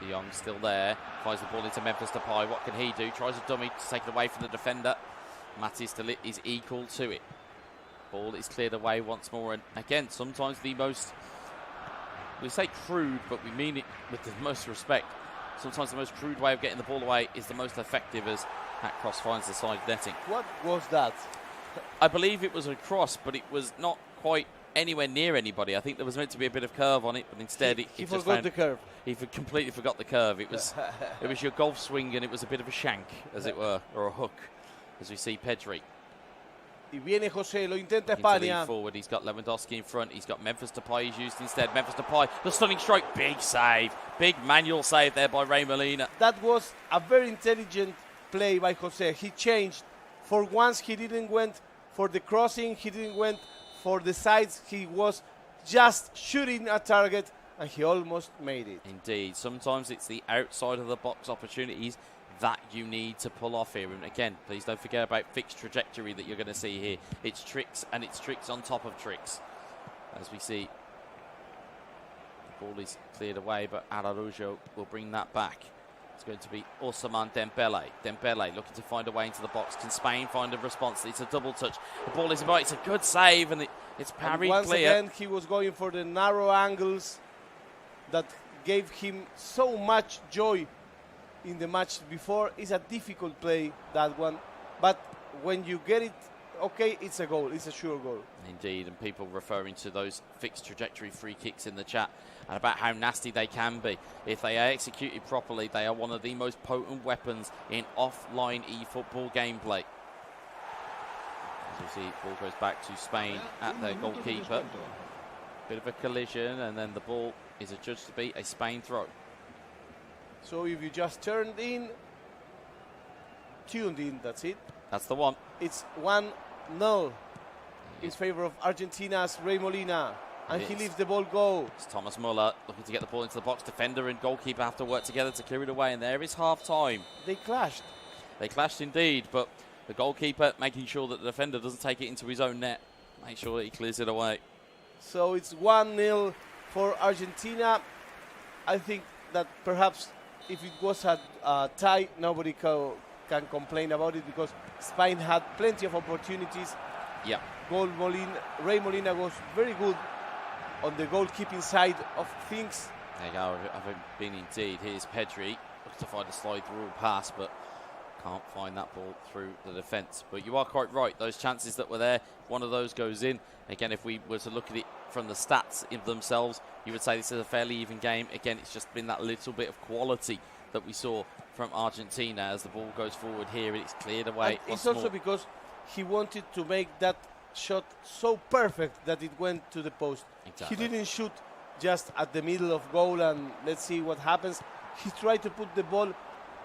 De Jong still there. Fires the ball into Memphis Depay. What can he do? Tries a dummy to take it away from the defender. Mathis de Ligt is equal to it. Ball is cleared away once more, and again, sometimes the most we say crude, but we mean it with the most respect. Sometimes the most crude way of getting the ball away is the most effective, as that cross finds the side netting. What was that? I believe it was a cross, but it was not quite anywhere near anybody. I think there was meant to be a bit of curve on it, but instead he just forgot the curve. He completely forgot the curve. It was it was your golf swing, and it was a bit of a shank, as it were, or a hook, as we see Pedri. Y viene José, lo intenta Into España. lead forward, he's got Lewandowski in front. He's got Memphis Depay he's used instead. Memphis Depay, the stunning strike, big save, big manual save there by Ray Molina. That was a very intelligent play by José. He changed. For once, he didn't went for the crossing. He didn't went for the sides. He was just shooting a target, and he almost made it. Indeed, sometimes it's the outside of the box opportunities that you need to pull off here. And again, please don't forget about fixed trajectory that you're going to see here. It's tricks, and it's tricks on top of tricks. As we see, the ball is cleared away, but Araujo will bring that back. It's going to be Ousmane Dembele. Dembele looking to find a way into the box. Can Spain find a response? It's a double touch. The ball is about. It's a good save, and it's parried once clear. again, he was going for the narrow angles that gave him so much joy in the match before. It's a difficult play, that one. But when you get it, okay, it's a goal. It's a sure goal. Indeed, and people referring to those fixed trajectory free kicks in the chat and about how nasty they can be. If they are executed properly, they are one of the most potent weapons in offline eFootball gameplay. As you see, ball goes back to Spain at their goalkeeper. Bit of a collision, and then the ball is adjudged to be a Spain throw. So if you just tuned in, that's it. That's the one. It's 1-0 in favor of Argentina's Ray Molina. And he leaves the ball go. It's Thomas Muller looking to get the ball into the box. Defender and goalkeeper have to work together to clear it away, and there is half-time. They clashed. They clashed indeed, but the goalkeeper making sure that the defender doesn't take it into his own net. Make sure that he clears it away. So it's 1-0 for Argentina. I think that perhaps if it was a tie, nobody can complain about it, because Spain had plenty of opportunities. Yeah. Ray Molina was very good on the goalkeeping side of things. There you go, I've been indeed. Here's Pedri, looking to find a slide-through pass, but can't find that ball through the defence. But you are quite right, those chances that were there, one of those goes in. Again, if we were to look at it from the stats in themselves, you would say this is a fairly even game. Again, it's just been that little bit of quality that we saw from Argentina as the ball goes forward here. It's cleared away. And it's also because he wanted to make that shot so perfect that it went to the post. Exactly. He didn't shoot just at the middle of goal and let's see what happens. He tried to put the ball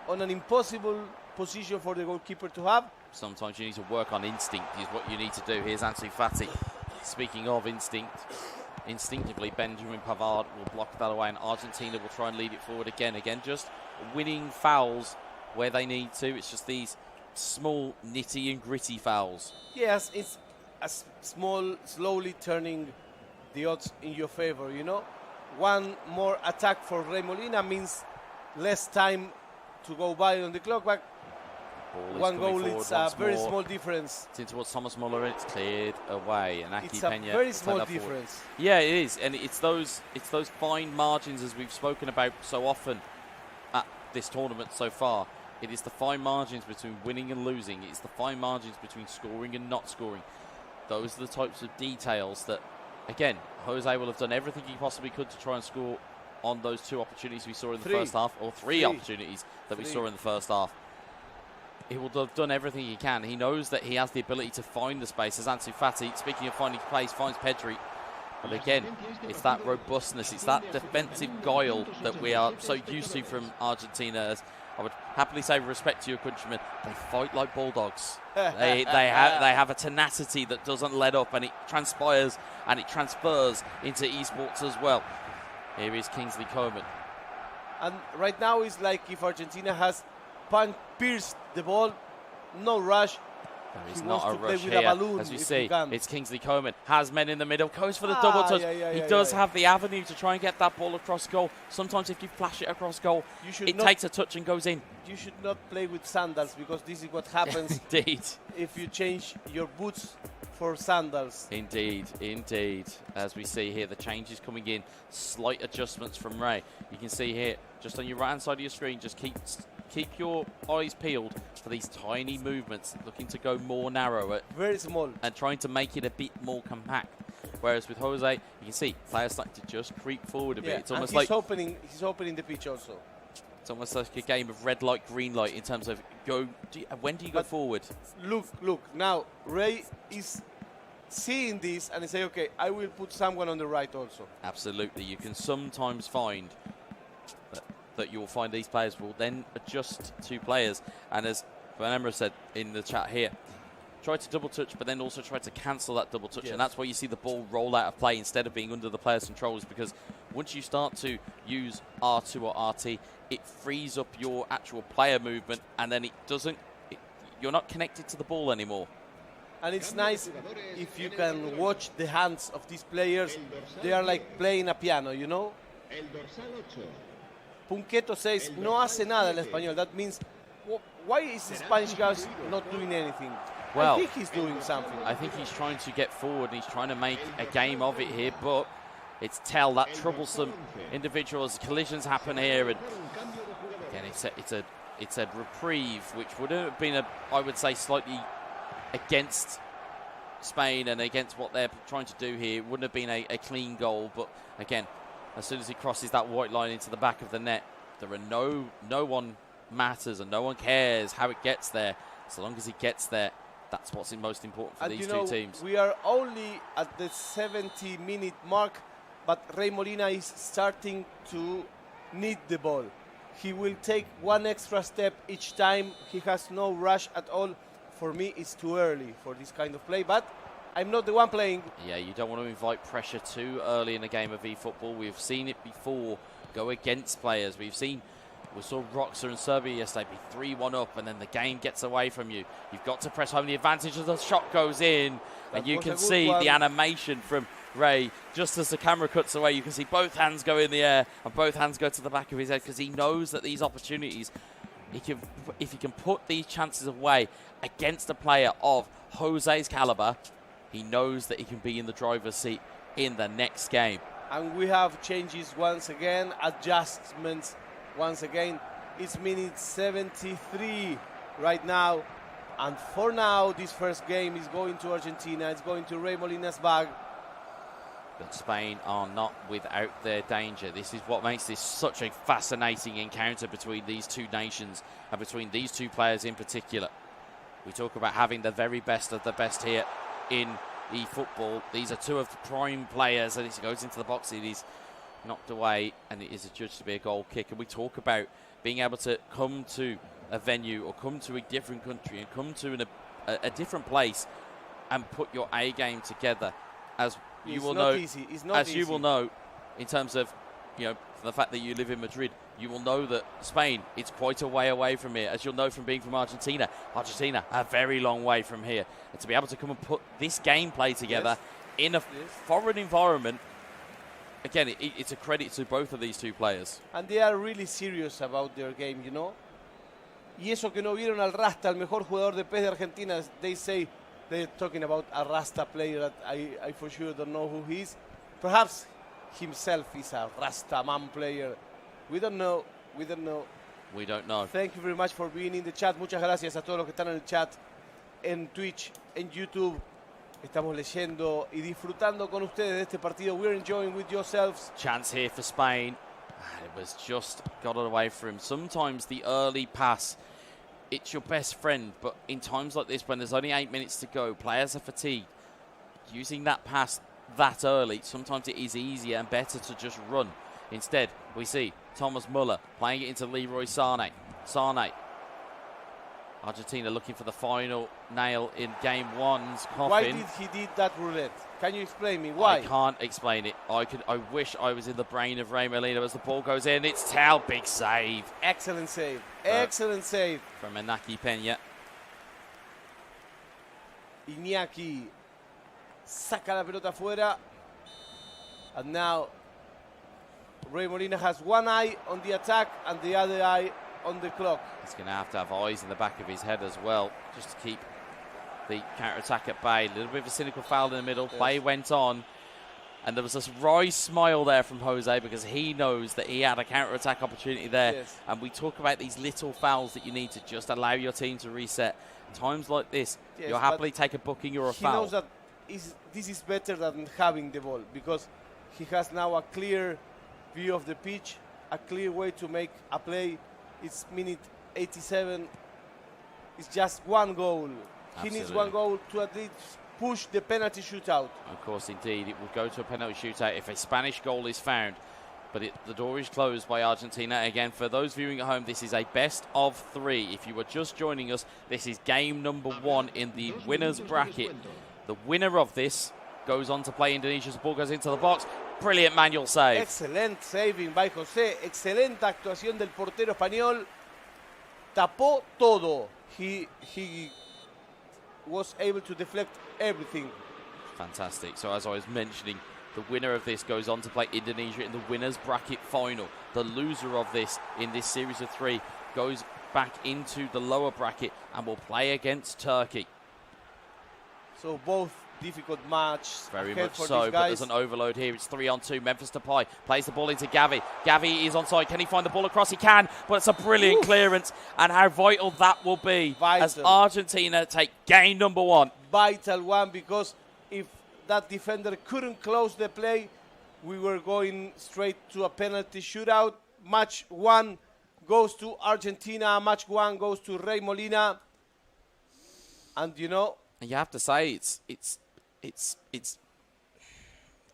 on an impossible position for the goalkeeper to have. Sometimes you need to work on instinct is what you need to do. Here's Ansu Fati. Speaking of instinct, instinctively Benjamin Pavard will block that away, and Argentina will try and lead it forward again. Again, just winning fouls where they need to. It's just these small, nitty and gritty fouls. Yes, it's a small, slowly turning the odds in your favor, you know. One more attack for Ray Molina means less time to go by on the clock, but one goal, it's a very small difference. It's in towards Thomas Muller, and it's cleared away. And it's a very small difference. Yeah, it is, and it's those fine margins, as we've spoken about so often at this tournament so far. It is the fine margins between winning and losing. It's the fine margins between scoring and not scoring. Those are the types of details that, again, Jose will have done everything he possibly could to try and score on those two opportunities we saw in the first half, or three opportunities that we saw in the first half. He will have done everything he can. He knows that he has the ability to find the space. As Ansu Fati, speaking of finding place, finds Pedri. But again, it's that robustness, it's that defensive guile that we are so used to from Argentina. As I would happily say, with respect to your countrymen, they fight like bulldogs. they have a tenacity that doesn't let up, and it transpires and it transfers into esports as well. Here is Kingsley Coman. And right now it's like if Argentina has pierced the ball, no rush. There is not a rush here, as we see. It's Kingsley Coman, has men in the middle, goes for the double touch. He does have the avenue to try and get that ball across goal. Sometimes if you flash it across goal, it takes a touch and goes in. You should not play with sandals, because this is what happens Indeed. if you change your boots for sandals. Indeed, indeed. As we see here, the changes coming in, slight adjustments from Ray. You can see here, just on your right-hand side of your screen, just keep your eyes peeled for these tiny movements, looking to go more narrow. Very small. And trying to make it a bit more compact. Whereas with Jose, you can see players starting to just creep forward a bit. It's almost like he's opening the pitch also. It's almost like a game of red light, green light in terms of when do you go forward? Look. Now Ray is seeing this and he say, okay, I will put someone on the right also. Absolutely. You can sometimes find that you'll find these players will then adjust to players. And as Emma said in the chat here, try to double touch, but then also try to cancel that double touch. Yes. And that's why you see the ball roll out of play instead of being under the player's controls, because once you start to use R2 or RT, it frees up your actual player movement, and then you're not connected to the ball anymore. And it's nice if you can watch the hands of these players. They are like playing a piano, you know? Punqueto says, no hace nada en español. That means, why is the Spanish guys not doing anything? Well, I think he's doing something. I think he's trying to get forward, and he's trying to make a game of it here, but it's Tell, that troublesome individual, as collisions happen here, and again, it's a reprieve, which would have been, I would say, slightly against Spain and against what they're trying to do here. It wouldn't have been a clean goal, but again, as soon as he crosses that white line into the back of the net, there are no one matters and no one cares how it gets there. So long as he gets there, that's what's most important for these two teams. We are only at the 70-minute mark, but Ray Molina is starting to need the ball. He will take one extra step each time. He has no rush at all. For me, it's too early for this kind of play, but I'm not the one playing. Yeah, you don't want to invite pressure too early in a game of eFootball. We've seen it before go against players. We saw Roxa and Serbia yesterday be 3-1 up, and then the game gets away from you. You've got to press home the advantage as the shot goes in, and you can see the animation from Ray. Just as the camera cuts away, you can see both hands go in the air and both hands go to the back of his head, because he knows that these opportunities, if he can put these chances away against a player of Jose's caliber, he knows that he can be in the driver's seat in the next game. And we have changes once again, adjustments once again. It's minute 73 right now. And for now, this first game is going to Argentina. It's going to Ray Molina's bag. But Spain are not without their danger. This is what makes this such a fascinating encounter between these two nations and between these two players in particular. We talk about having the very best of the best here in eFootball. These are two of the prime players, and he goes into the box, it is knocked away, and it is adjudged to be a goal kick. And we talk about being able to come to a venue or come to a different country and come to a different place and put your A game together, as you will know. As you will know, in terms of, you know, the fact that you live in Madrid, you will know that Spain, it's quite a way away from here. As you'll know from being from Argentina, a very long way from here. And to be able to come and put this gameplay together in a foreign environment, again, it's a credit to both of these two players. And they are really serious about their game, you know. Y eso que no vieron al Rasta, el mejor jugador de PES de Argentina, they say they're talking about a Rasta player that I for sure don't know who he is. Perhaps himself is a Rasta man player. We don't know. We don't know. We don't know. Thank you very much for being in the chat. Muchas gracias a todos los que están en el chat, en Twitch, en YouTube. Estamos leyendo y disfrutando con ustedes de este partido. We're enjoying with yourselves. Chance here for Spain. It was just got it away from him. Sometimes the early pass, it's your best friend, but in times like this, when there's only 8 minutes to go, players are fatigued. Using that pass that early, sometimes it is easier and better to just run. Instead, we see Thomas Muller playing it into Leroy Sane. Sane. Argentina looking for the final nail in game one's coffin. Why did he did that roulette? Can you explain me why? I can't explain it. I wish I was in the brain of Ray Molina as the ball goes in. It's Tal, big save. Excellent save. Excellent save. From Inaki Peña. Iñaki saca la pelota afuera. And now Ray Molina has one eye on the attack and the other eye on the clock. He's going to have eyes in the back of his head as well, just to keep the counter-attack at bay. A little bit of a cynical foul in the middle. Play went on. And there was this wry smile there from Jose because he knows that he had a counter-attack opportunity there. Yes. And we talk about these little fouls that you need to just allow your team to reset. Times like this, Yes, you'll happily take a booking or a he foul. knows that this is better than having the ball because he has now a clear view of the pitch, a clear way to make a play. It's minute 87. It's just one goal. He needs Absolutely. one goal to at least push the penalty shootout. Of course, indeed, it will go to a penalty shootout if a Spanish goal is found. But the door is closed by Argentina. Again, for those viewing at home, this is a best of 3. If you were just joining us, this is game number 1 in the winners bracket. The winner of this goes on to play Indonesia's ball goes into the box. Brilliant manual save. Excellent saving by José. Excelente actuación del portero español. Tapó todo. He was able to deflect everything. Fantastic. So as I was mentioning, the winner of this goes on to play Indonesia in the winners bracket final. The loser of this in this series of 3 goes back into the lower bracket and will play against Turkey. So both difficult match. Very ahead much for so, these but guys. there's an overload here. It's 3-on-2. Memphis Depay plays the ball into Gavi. Gavi is onside. Can he find the ball across? He can, but it's a brilliant clearance. And how vital that will be as Argentina take game number 1. Vital one, because if that defender couldn't close the play, we were going straight to a penalty shootout. Match 1 goes to Argentina. Match 1 goes to Rey Molina. And you know, you have to say it's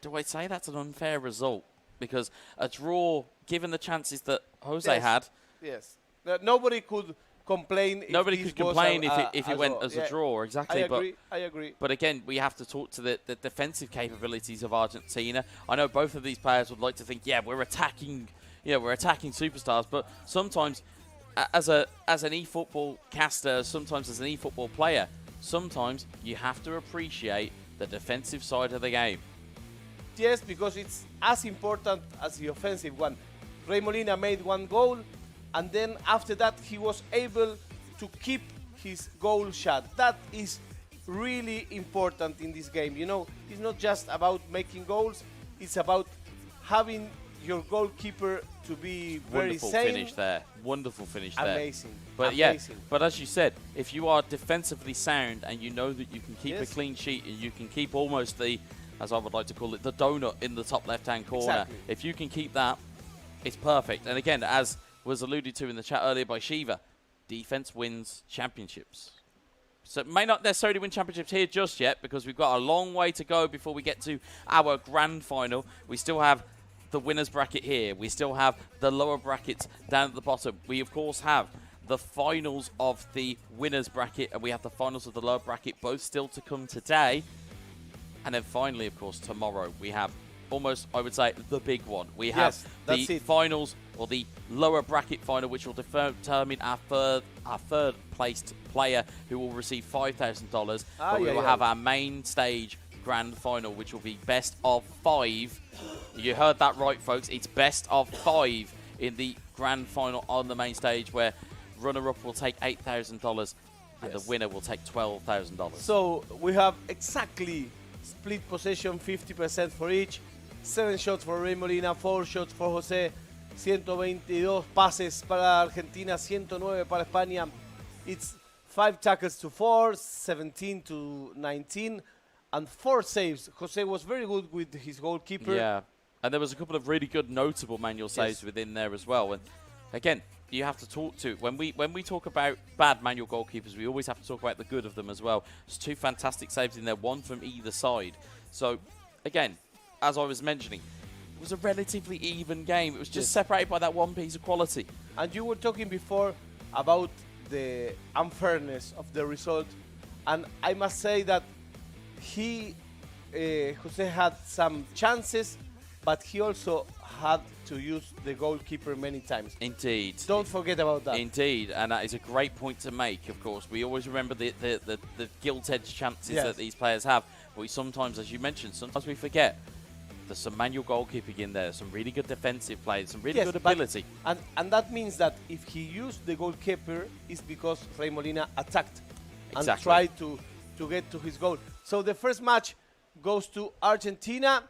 do I say that's an unfair result? Because a draw, given the chances that Jose had, yes, nobody could complain. nobody if could this was complain a if it went as a draw. Exactly. I agree. But again, we have to talk to the defensive capabilities of Argentina. I know both of these players would like to think, yeah, we're attacking superstars. But sometimes, as an eFootball caster, sometimes as an eFootball player, sometimes you have to appreciate the defensive side of the game. Yes, because it's as important as the offensive one. Rey Molina made 1 goal, and then after that he was able to keep his goal shot. That is really important in this game. You know, it's not just about making goals, it's about having your goalkeeper to be very Wonderful sane. finish there. Wonderful finish there. Amazing. But Amazing. yeah, but as you said, if you are defensively sound and you know that you can keep a Yes. clean sheet and you can keep almost the, as I would like to call it, the donut in the top left-hand corner. Exactly. If you can keep that, it's perfect. And again, as was alluded to in the chat earlier by Shiva, defense wins championships. So it may not necessarily win championships here just yet because we've got a long way to go before we get to our grand final. We still have the winners bracket here. We still have the lower brackets down at the bottom. We, of course, have the finals of the winners bracket and we have the finals of the lower bracket, both still to come today. And then finally, of course, tomorrow, we have almost, I would say, the big one. We have the finals, or the lower bracket final, which will determine our third placed player who will receive $5,000. But we will have our main stage grand final, which will be best of 5. You heard that right, folks. It's best of 5 in the grand final on the main stage, where runner-up will take $8,000 and the winner will take $12,000. So we have exactly split possession, 50% for each. 7 shots for Rey Molina, 4 shots for José, 122 pases para Argentina, 109 para España. It's 5 tackles to 4, 17 to 19, and 4 saves. José was very good with his goalkeeper. Yeah, and there was a couple of really good notable manual saves within there as well. And again, you have to talk to, when we talk about bad manual goalkeepers, we always have to talk about the good of them as well. There's 2 fantastic saves in there, 1 from either side. So again, as I was mentioning, it was a relatively even game. It was just separated by that 1 piece of quality. And you were talking before about the unfairness of the result, and I must say that José had some chances, but he also had to use the goalkeeper many times. Indeed. Don't forget about that. Indeed, and that is a great point to make, of course. We always remember the gilt-edged chances that these players have, but we sometimes, as you mentioned, sometimes we forget there's some manual goalkeeping in there, some really good defensive plays, some really good ability. And that means that if he used the goalkeeper, it's because Rey Molina attacked and tried to to get to his goal. So the first match goes to Argentina.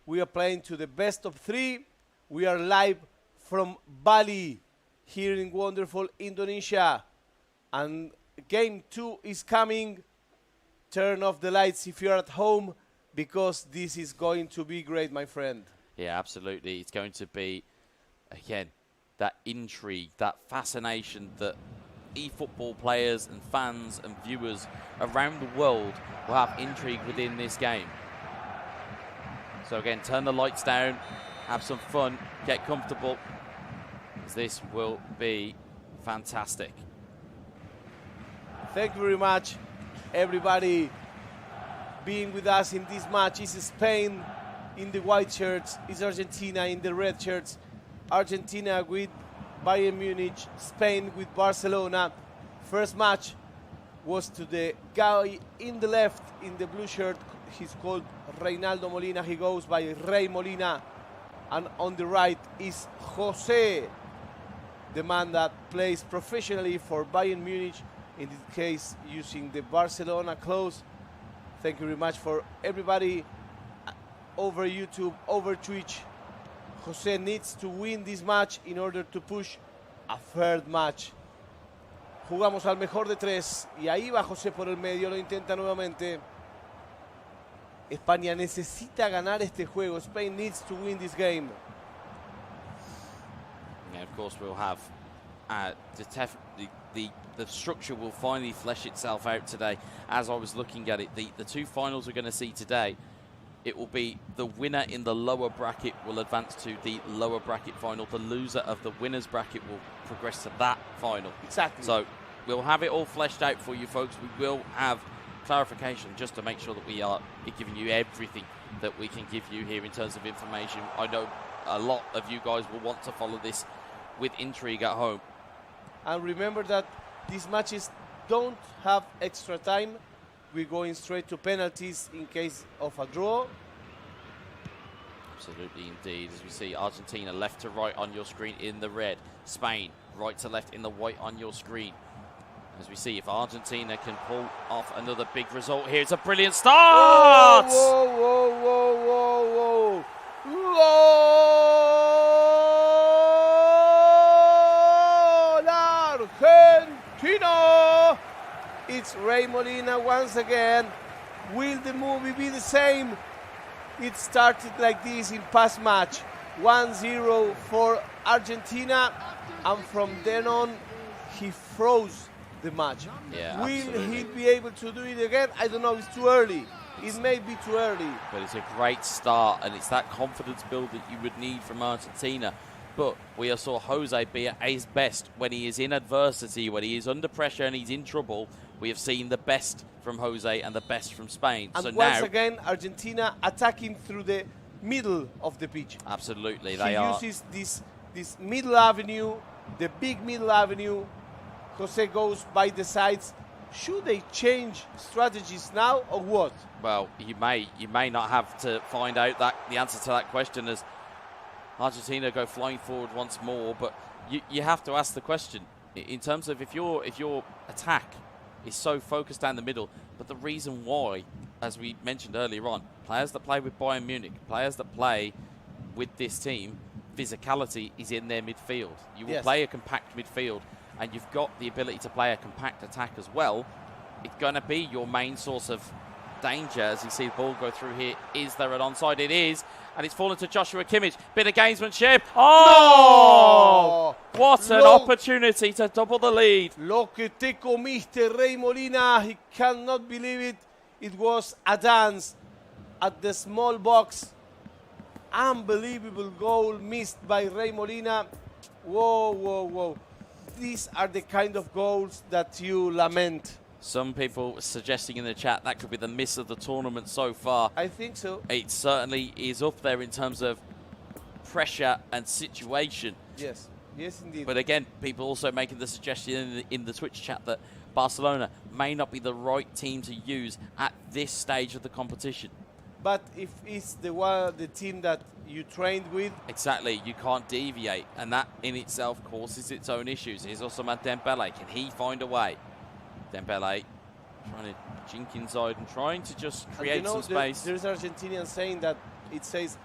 We are playing to the best of 3. We are live from Bali, here in wonderful Indonesia. And game 2 is coming. Turn off the lights if you're at home, because this is going to be great, my friend. Yeah, absolutely. It's going to be, again, that intrigue, that fascination that eFootball players and fans and viewers around the world will have intrigue within this game. So again, turn the lights down, have some fun, get comfortable, as this will be fantastic. Thank you very much, everybody being with us in this match. Is Spain in the white shirts, is Argentina in the red shirts. Argentina with Bayern Munich, Spain with Barcelona. First match was to the guy in the left in the blue shirt. He's called Reinaldo Molina. He goes by Rey Molina. And on the right is Jose, the man that plays professionally for Bayern Munich, in this case using the Barcelona clothes. Thank you very much for everybody over YouTube, over Twitch. Jose needs to win this match in order to push a third match. Jugamos al mejor de 3 y ahí va José por el medio, lo intenta nuevamente. España necesita ganar este juego. Spain needs to win this game. Yeah, of course we'll have the structure will finally flesh itself out today. As I was looking at it, the 2 finals we're going to see today, it will be the winner in the lower bracket will advance to the lower bracket final. The loser of the winner's bracket will progress to that final. Exactly. So we'll have it all fleshed out for you folks. We will have clarification just to make sure that we are giving you everything that we can give you here in terms of information. I know a lot of you guys will want to follow this with intrigue at home. And remember that these matches don't have extra time. We're going straight to penalties in case of a draw. Absolutely indeed. As we see Argentina left to right on your screen in the red. Spain right to left in the white on your screen. As we see if Argentina can pull off another big result here. It's a brilliant start! Whoa, whoa, whoa, whoa, whoa, whoa! Argentina! It's Rey Molina once again. Will the movie be the same? It started like this in past match. 1-0 for Argentina. And from then on, he froze the match. Yeah, Will absolutely. he be able to do it again? I don't know. It's too early. It may be too early. But it's a great start, and it's that confidence build that you would need from Argentina. But we saw Jose be at his best when he is in adversity, when he is under pressure and he's in trouble. We have seen the best from Jose and the best from Spain. And so once now, again, Argentina attacking through the middle of the pitch. absolutely, He uses this middle avenue, the big middle avenue. Jose goes by the sides. Should they change strategies now or what? Well, you may not have to find out the answer to that question as Argentina go flying forward once more. But you have to ask the question in terms of if your attack is so focused down the middle. But the reason why, as we mentioned earlier on, players that play with Bayern Munich, players that play with this team, physicality is in their midfield. You will Yes. play a compact midfield, and you've got the ability to play a compact attack as well. It's going to be your main source of danger. As you see the ball go through here, is there an onside? It is, and it's fallen to Joshua Kimmich. Bit of gamesmanship. Oh! No! What an opportunity to double the lead. Lo que te comiste, Rey Molina. He cannot believe it. It was a dance at the small box. Unbelievable goal missed by Rey Molina. Whoa, whoa, whoa. These are the kind of goals that you lament. Some people suggesting in the chat that could be the miss of the tournament so far. I think so. It certainly is up there in terms of pressure and situation. Yes, yes indeed. But again, people also making the suggestion in the Twitch chat that Barcelona may not be the right team to use at this stage of the competition. But if it's the team that you trained with, exactly, you can't deviate, and that in itself causes its own issues. Here's Ousmane Dembele. Can he find a way? Dembele Trying to jink inside and trying to just create some space. There's an Argentinian saying that it says,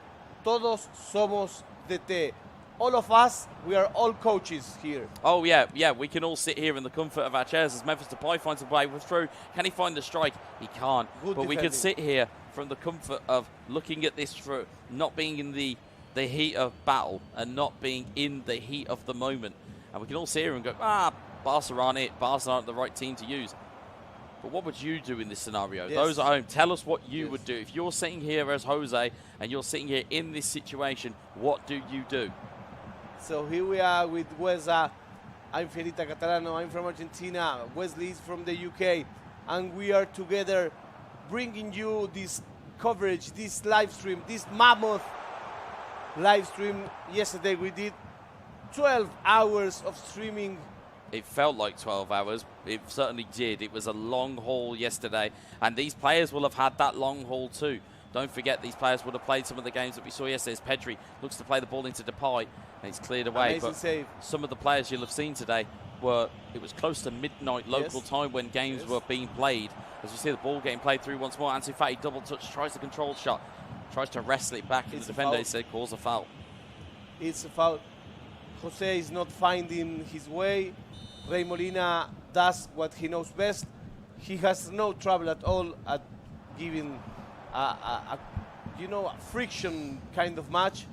"Todos somos DT." All of us, we are all coaches here. Oh, yeah, we can all sit here in the comfort of our chairs as Memphis Depay finds a way through. Can he find the strike? He can't. But we could sit here from the comfort of looking at this through, not being in the heat of battle and not being in the heat of the moment. And we can all sit here and go, Barca aren't it. Barca aren't the right team to use. But what would you do in this scenario? Yes. Those at home, tell us what you would do. If you're sitting here as Jose and you're sitting here in this situation, what do you do? So here we are with Wesa. I'm Felita Catalano. I'm from Argentina. Wesley is from the UK. And we are together bringing you this coverage, this live stream, this mammoth live stream. Yesterday we did 12 hours of streaming. It felt like 12 hours. It certainly did. It was a long haul yesterday. And these players will have had that long haul too. Don't forget, these players would have played some of the games that we saw yesterday. As Pedri looks to play the ball into Depay, and it's cleared away. Amazing but save. Some of the players you'll have seen today it was close to midnight local time when games were being played. As you see the ball getting played through once more. Ansu Fati double touch, tries the control shot, tries to wrestle it back. And the defender instead calls a foul. It's a foul. Jose is not finding his way. Rey Molina does what he knows best. He has no trouble at all at giving a friction kind of match.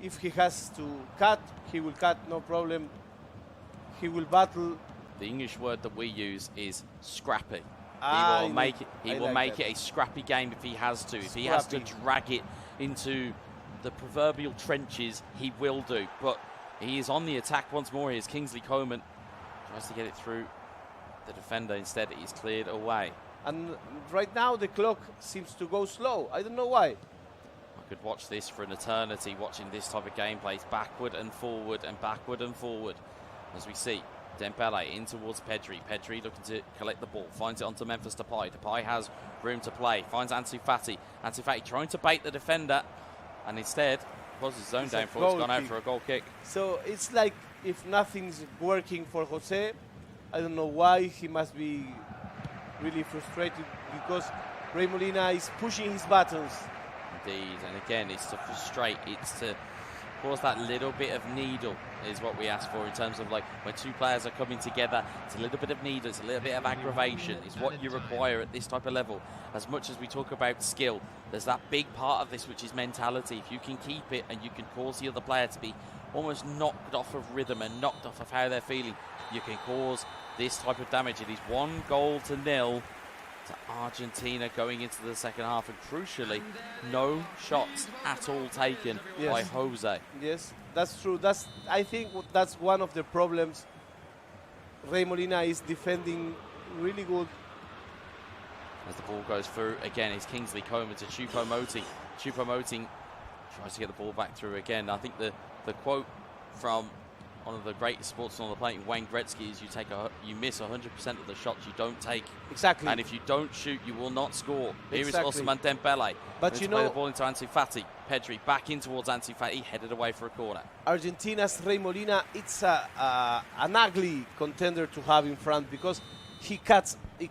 If he has to cut, he will cut, no problem. He will battle. The English word that we use is scrappy. Ah, he will make it. He will like make that. it a scrappy game if he has to. If he has to drag it into the proverbial trenches, he will do. But he is on the attack once more. Here's Kingsley Coman. Tries to get it through the defender. Instead, he's cleared away. And right now the clock seems to go slow. I don't know why. I could watch this for an eternity, watching this type of gameplay. It's backward and forward and backward and forward. As we see, Dembele in towards Pedri. Pedri looking to collect the ball. Finds it onto Memphis Depay. Depay has room to play. Finds Ansu Fati. Ansu Fati trying to bait the defender. And instead, was his zone downfall. It's gone out for a goal kick. So it's like if nothing's working for Jose, I don't know why. He must be really frustrated because Rey Molina is pushing his buttons. Indeed, and again, it's to frustrate. It's to cause that little bit of needle is what we ask for in terms of like when two players are coming together. It's a little bit of needle, it's a little bit of aggravation. It's what you require at this type of level. As much as we talk about skill, there's that big part of this which is mentality. If you can keep it and you can cause the other player to be almost knocked off of rhythm and knocked off of how they're feeling, you can cause this type of damage. It is 1-0 to Argentina going into the second half, and crucially, no shots at all taken by Jose. Yes, that's true. I think that's one of the problems. Rey Molina is defending really good. As the ball goes through again, it's Kingsley Coman to Choupo-Moting. Choupo-Moting tries to get the ball back through again. I think the quote from one of the greatest sportsmen on the planet, Wayne Gretzky, is you miss 100% of the shots you don't take. Exactly. And if you don't shoot, you will not score. Here Exactly. is Ousmane Dembele. But you play the know, ball into Ansu Fati. Pedri back in towards Ansu Fati, headed away for a corner. Argentina's Rey Molina, it's an ugly contender to have in front because he cuts the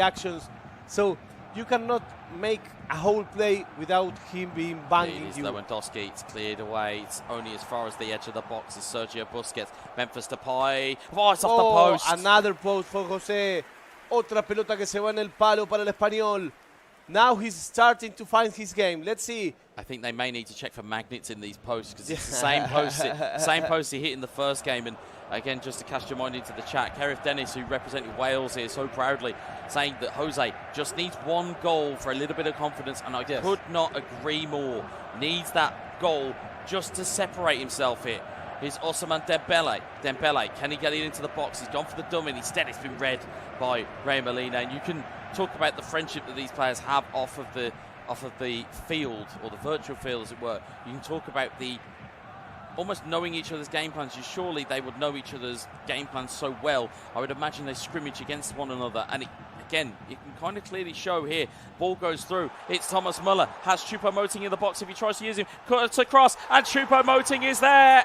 actions. So you cannot make a whole play without him being banging It is you. Lewandowski. It's cleared away. It's only as far as the edge of the box is Sergio Busquets. Memphis Depay. Oh, it's off the post. Another post for Jose. Otra pelota que se va en el palo para el español. Now he's starting to find his game. Let's see. I think they may need to check for magnets in these posts because it's the same post he hit in the first game. And again, just to cast your mind into the chat, Kerith Dennis, who represented Wales here so proudly, saying that Jose just needs one goal for a little bit of confidence, and I could not agree more. Needs that goal just to separate himself here. Here's Ousmane Dembele. Dembele, can he get it into the box? He's gone for the dummy. Instead, it's been read by Rey Molina. And you can talk about the friendship that these players have off of the field, or the virtual field, as it were. You can talk about the almost knowing each other's game plans. Surely they would know each other's game plans so well. I would imagine they scrimmage against one another. And again, you can kind of clearly show here. Ball goes through. It's Thomas Muller. Has Choupo-Moting in the box if he tries to use him. Cut to cross, and Choupo-Moting is there.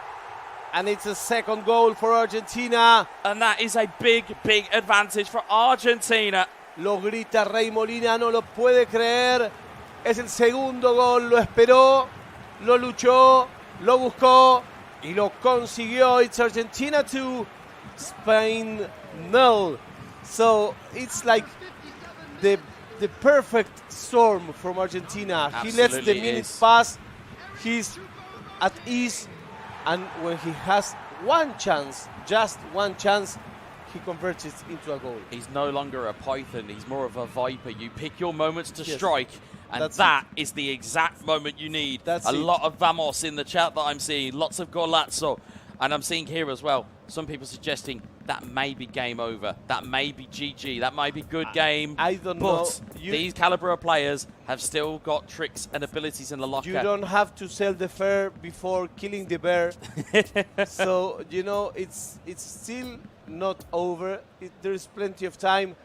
And it's a second goal for Argentina. And that is a big, big advantage for Argentina. Lo grita Rey Molina, no lo puede creer. Es el segundo gol, lo esperó, lo luchó, lo buscó y lo consiguió. It's Argentina 2, Spain 0. So it's like the perfect storm from Argentina. Absolutely he lets the minutes pass, he's at ease, and when he has one chance, just one chance, he converts it into a goal. He's no longer a python, he's more of a viper. You pick your moments to Yes. strike, and That's that is the exact moment you need. That's a it. lot of vamos in the chat that I'm seeing, lots of golazzo, and I'm seeing here as well, some people suggesting that may be game over, that may be GG, that might be good game. I don't but know. These caliber of players have still got tricks and abilities in the locker. You don't have to sell the fur before killing the bear. So, you know, it's still not over. There's plenty of time.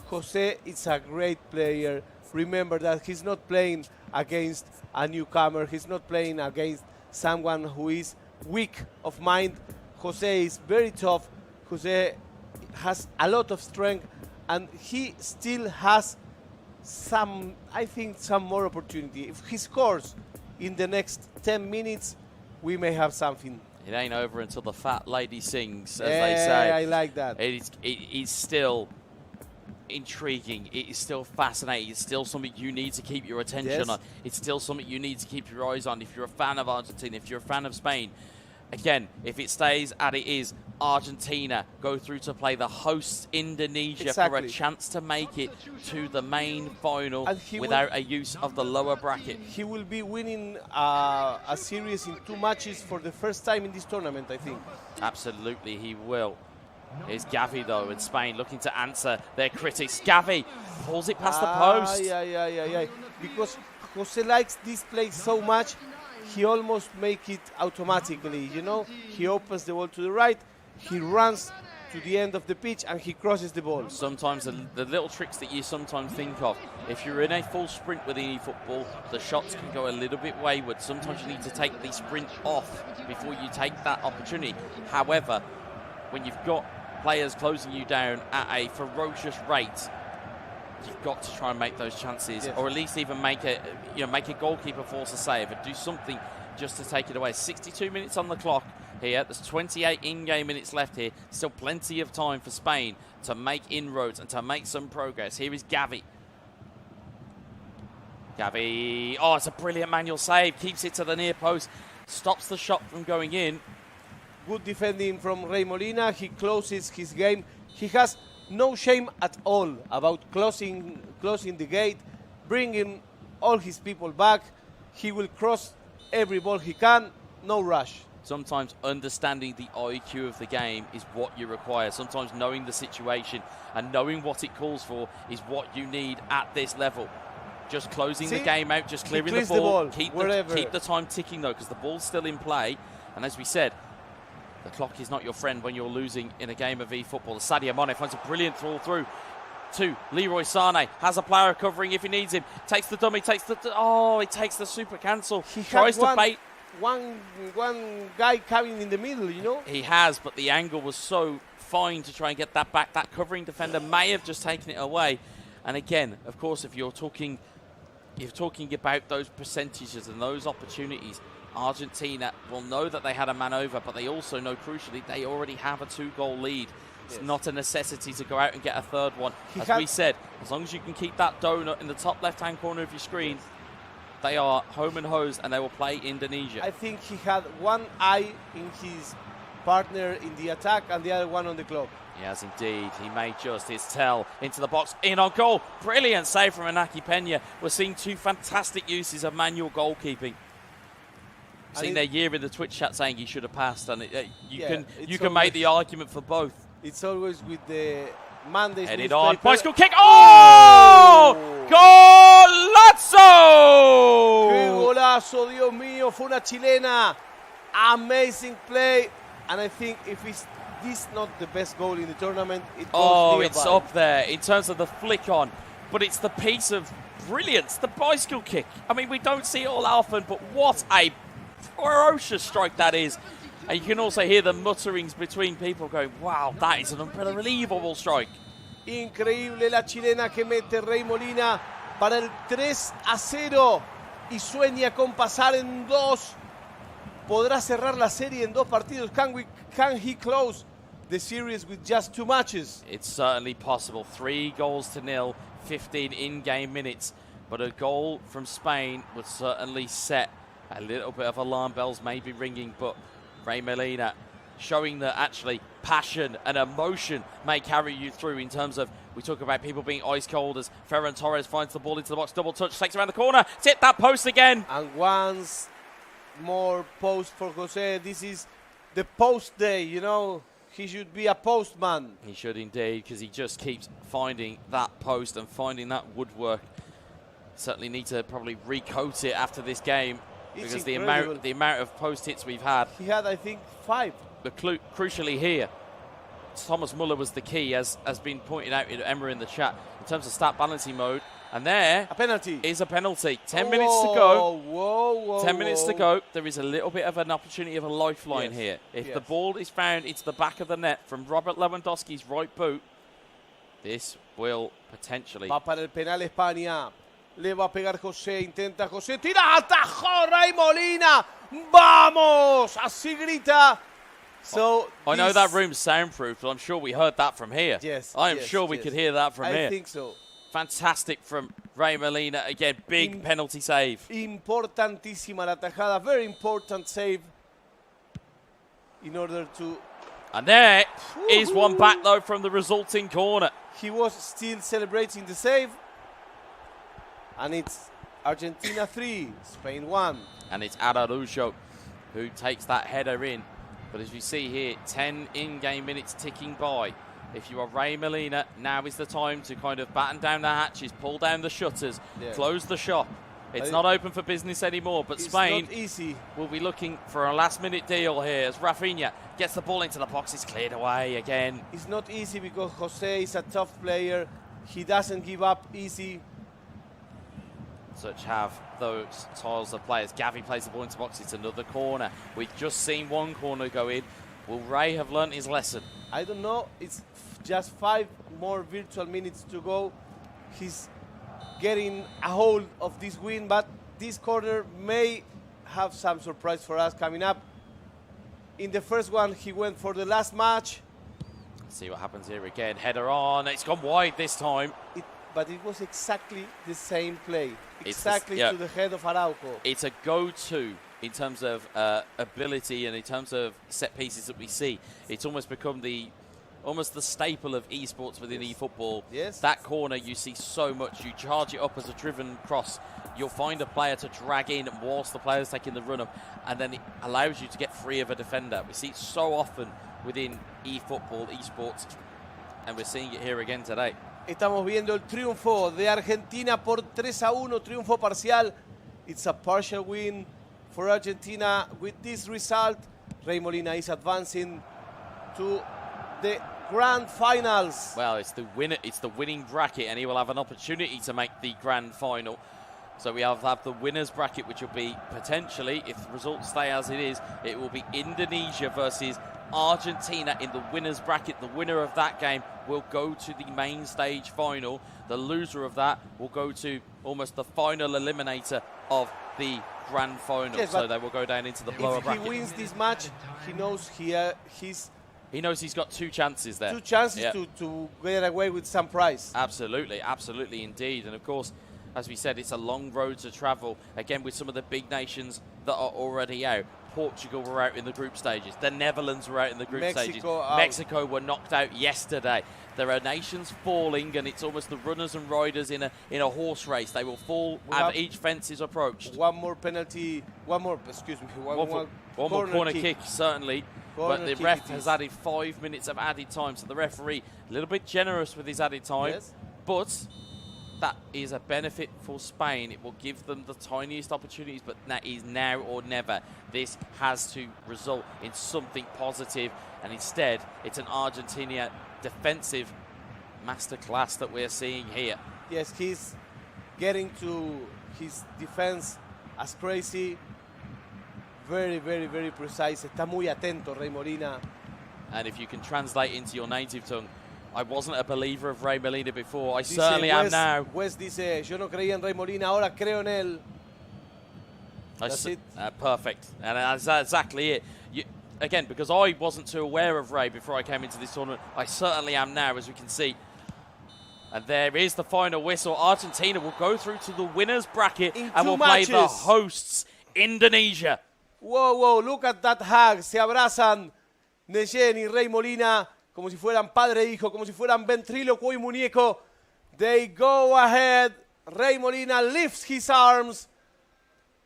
Jose is a great player. Remember that he's not playing against a newcomer. He's not playing against someone who is weak of mind. Jose is very tough. Jose has a lot of strength, and he still has some, I think, some more opportunity. If he scores in the next 10 minutes, we may have something. It ain't over until the fat lady sings, as Yeah, they say. I like that. It is still intriguing. It is still fascinating. It's still something you need to keep your attention Yes. on. It's still something you need to keep your eyes on. If you're a fan of Argentina, if you're a fan of Spain, again, if it stays as it is, Argentina go through to play the hosts Indonesia for a Exactly. chance to make it to the main final And he without a use of the lower bracket. He will be winning a series in 2 matches for the first time in this tournament, I think. Absolutely, he will. Here's Gavi, though, in Spain, looking to answer their critics. Gavi pulls it past the post. Yeah. Because Jose likes this play so much, he almost make it automatically, you know? He opens the ball to the right, he runs to the end of the pitch, and he crosses the ball. Sometimes the little tricks that you sometimes think of, if you're in a full sprint with eFootball, the shots can go a little bit wayward. Sometimes you need to take the sprint off before you take that opportunity. However, when you've got players closing you down at a ferocious rate, you've got to try and make those chances, Yes. or at least even make a goalkeeper force a save and do something just to take it away. 62 minutes on the clock here. There's 28 in-game minutes left here. Still plenty of time for Spain to make inroads and to make some progress. Here is Gavi. Gavi, oh, it's a brilliant manual save. Keeps it to the near post. Stops the shot from going in. Good defending from Rey Molina. He closes his game. He has no shame at all about closing the gate, bringing all his people back. He will cross every ball he can. No rush. Sometimes understanding the IQ of the game is what you require. Sometimes knowing the situation and knowing what it calls for is what you need at this level. Just closing the game out, just clearing the ball. Keep the time ticking, though, because the ball's still in play. And as we said, the clock is not your friend when you're losing in a game of eFootball. Sadio Mane finds a brilliant throw through to Leroy Sané. Has a player covering if he needs him. Takes the dummy, he takes the super cancel. He Tries had to bait. one guy coming in the middle, you know? He has, but the angle was so fine to try and get that back. That covering defender may have just taken it away. And again, of course, if you're talking about those percentages and those opportunities, Argentina will know that they had a man over, but they also know, crucially, they already have a 2-goal lead. It's not a necessity to go out and get a third one. As we said, as long as you can keep that donut in the top left-hand corner of your screen, they are home and hosed, and they will play Indonesia. I think he had one eye in his partner in the attack and the other one on the clock. He has indeed. He made just his tell into the box. In on goal. Brilliant save from Inaki Peña. We're seeing 2 fantastic uses of manual goalkeeping. I've seen their year in the Twitch chat saying he should have passed, and you can make the argument for both. It's always with the Mondays. Headed on. Bicycle kick. Oh! Golazo! ¡Qué golazo, Dios mío! Fue una chilena. Amazing play. And I think if this is not the best goal in the tournament, it goes nearby. It's up there in terms of the flick on. But it's the piece of brilliance, the bicycle kick. I mean, we don't see it all often, but what a ferocious strike that is. And you can also hear the mutterings between people going, wow, that is an unbelievable strike. Increíble la chilena que mete Rey Molina para el 3-0 y sueña con pasar en 2. Podrá cerrar la serie en 2 partidos. Can he close the series with just 2 matches? It's certainly possible. 3-0, 15 in-game minutes. But a goal from Spain would certainly set a little bit of alarm bells maybe ringing. But Rey Molina showing that actually passion and emotion may carry you through in terms of, we talk about people being ice cold as Ferran Torres finds the ball into the box, double touch, takes around the corner, it's hit that post again. And once more post for Jose. This is the post day, you know. He should be a postman. He should indeed, because he just keeps finding that post and finding that woodwork. Certainly need to probably recoat it after this game, because the amount of post hits we've had. He had, I think, 5. But crucially here, Thomas Muller was the key, as has been pointed out in Emma in the chat, in terms of stat balancing mode. And there a penalty. Is a penalty. 10 minutes to go. Whoa, 10 minutes to go. There is a little bit of an opportunity of a lifeline here. If the ball is found into the back of the net from Robert Lewandowski's right boot, this will potentially... Va para el penal España. Le va a pegar José, intenta José, tira, atajó Rey Molina. ¡Vamos! Así grita. So I know that room's soundproof, but I'm sure we heard that from here. Yes. I am sure we could hear that from here. I think so. Fantastic from Rey Molina. Again, big penalty save. Importantísima la tajada. Very important save in order to... And there is one back, though, from the resulting corner. He was still celebrating the save. And it's Argentina 3, Spain 1. And it's Araujo who takes that header in. But as you see here, 10 in-game minutes ticking by. If you are Rey Molina, now is the time to kind of batten down the hatches, pull down the shutters, close the shop. It's not open for business anymore, but Spain will be looking for a last-minute deal here as Rafinha gets the ball into the box. It's cleared away again. It's not easy because Jose is a tough player. He doesn't give up easy. Such have those styles of players. Gavi plays the ball into the box. It's another corner. We've just seen one corner go in. Will Ray have learnt his lesson? I don't know. It's just 5 more virtual minutes to go. He's getting a hold of this win, but this corner may have some surprise for us coming up. In the first one, he went for the last match. Let's see what happens here again. Header on. It's gone wide this time. But it was exactly the same play. Exactly to the head of Araujo. It's a go-to in terms of ability and in terms of set pieces that we see. It's almost become the staple of esports within eFootball. Yes. That corner you see so much. You charge it up as a driven cross. You'll find a player to drag in whilst the player's taking the run-up, and then it allows you to get free of a defender. We see it so often within eFootball, esports, and we're seeing it here again today. Estamos viendo el triunfo de Argentina por 3-1, triunfo parcial. It's a partial win for Argentina. With this result, Rey Molina is advancing to the grand finals. Well, it's the winner. It's the winning bracket, and he will have an opportunity to make the grand final. So we have the winners bracket, which will be potentially, if the results stay as it is, it will be Indonesia versus Argentina in the winners bracket. The winner of that game will go to the main stage final. The loser of that will go to almost the final eliminator of the grand final. Yes, so they will go down into the lower bracket. If he wins this match, he knows he knows he's got 2 chances there. 2 chances to get away with some prize. Absolutely, absolutely indeed. And of course, as we said, it's a long road to travel. Again, with some of the big nations that are already out. Portugal were out in the group stages. The Netherlands were out in the group stages. Mexico were knocked out yesterday. There are nations falling, and it's almost the runners and riders in a horse race. They will fall as each fence is approached. One more penalty. One more more corner kick, certainly. But the ref has added 5 minutes of added time. So the referee, a little bit generous with his added time. Yes. But that is a benefit for Spain. It will give them the tiniest opportunities, but that is now or never. This has to result in something positive, and instead, it's an Argentina defensive masterclass that we're seeing here. Yes, he's getting to his defense as crazy. Very, very, very precise. Está muy atento Rey Molina. And if you can translate into your native tongue, I wasn't a believer of Rey Molina before. I certainly am now. Wes dice, yo no creía en Rey Molina, ahora creo en él. That's it. Perfect. And that's exactly it. Again, because I wasn't too aware of Rey before I came into this tournament, I certainly am now, as we can see. And there is the final whistle. Argentina will go through to the winners bracket and will play the hosts, Indonesia. Whoa, whoa, look at that hug. Se abrazan Neyen y Rey Molina como si fueran padre e hijo, como si fueran ventrílocuo y muñeco. They go ahead. Rey Molina lifts his arms.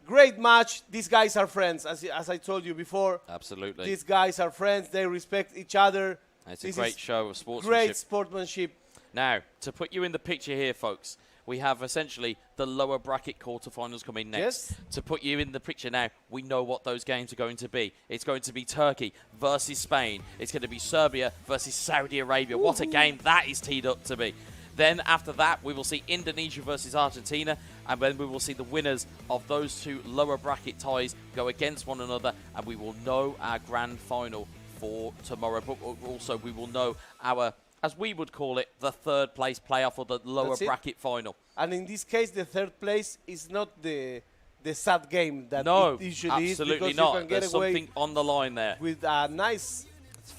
Great match. These guys are friends, as I told you before. Absolutely. These guys are friends. They respect each other. It's a great show of sportsmanship. Great sportsmanship. Now, to put you in the picture here, folks, we have essentially the lower bracket quarterfinals coming next. Yes. To put you in the picture now, we know what those games are going to be. It's going to be Turkey versus Spain. It's going to be Serbia versus Saudi Arabia. What a game that is teed up to be. Then after that, we will see Indonesia versus Argentina, and then we will see the winners of those two lower bracket ties go against one another, and we will know our grand final for tomorrow. But also, we will know our, as we would call it, the third place playoff or the lower bracket final. And in this case, the third place is not the sad game that it usually is. Absolutely because not. You can get There's away something on the line there. with a nice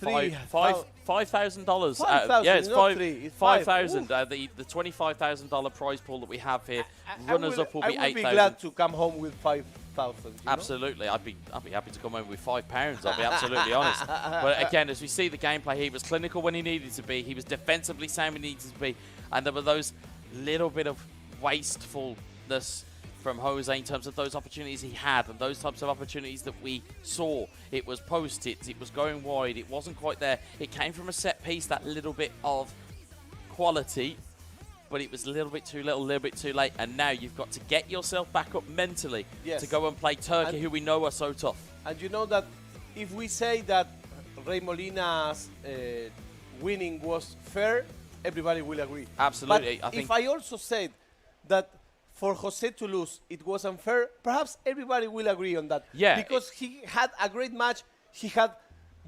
$5,000. Yeah, it's $5,000. The $25,000 prize pool that we have here. Runners up will be $8,000. I would be glad to come home with 5,000. Absolutely, I'd be happy to come home with £5. I'll be absolutely honest. But again, as we see the gameplay, he was clinical when he needed to be. He was defensively sound when he needed to be, and there were those little bit of wastefulness from Jose in terms of those opportunities he had and those types of opportunities that we saw. It was post-its, it was going wide, it wasn't quite there. It came from a set piece, that little bit of quality, but it was a little bit too little, a little bit too late. And now you've got to get yourself back up mentally to go and play Turkey, who we know are so tough. And you know that if we say that Rey Molina's winning was fair, everybody will agree. Absolutely. But if I also said that for Jose to lose, it was unfair, perhaps everybody will agree on that. Yeah. Because he had a great match, he had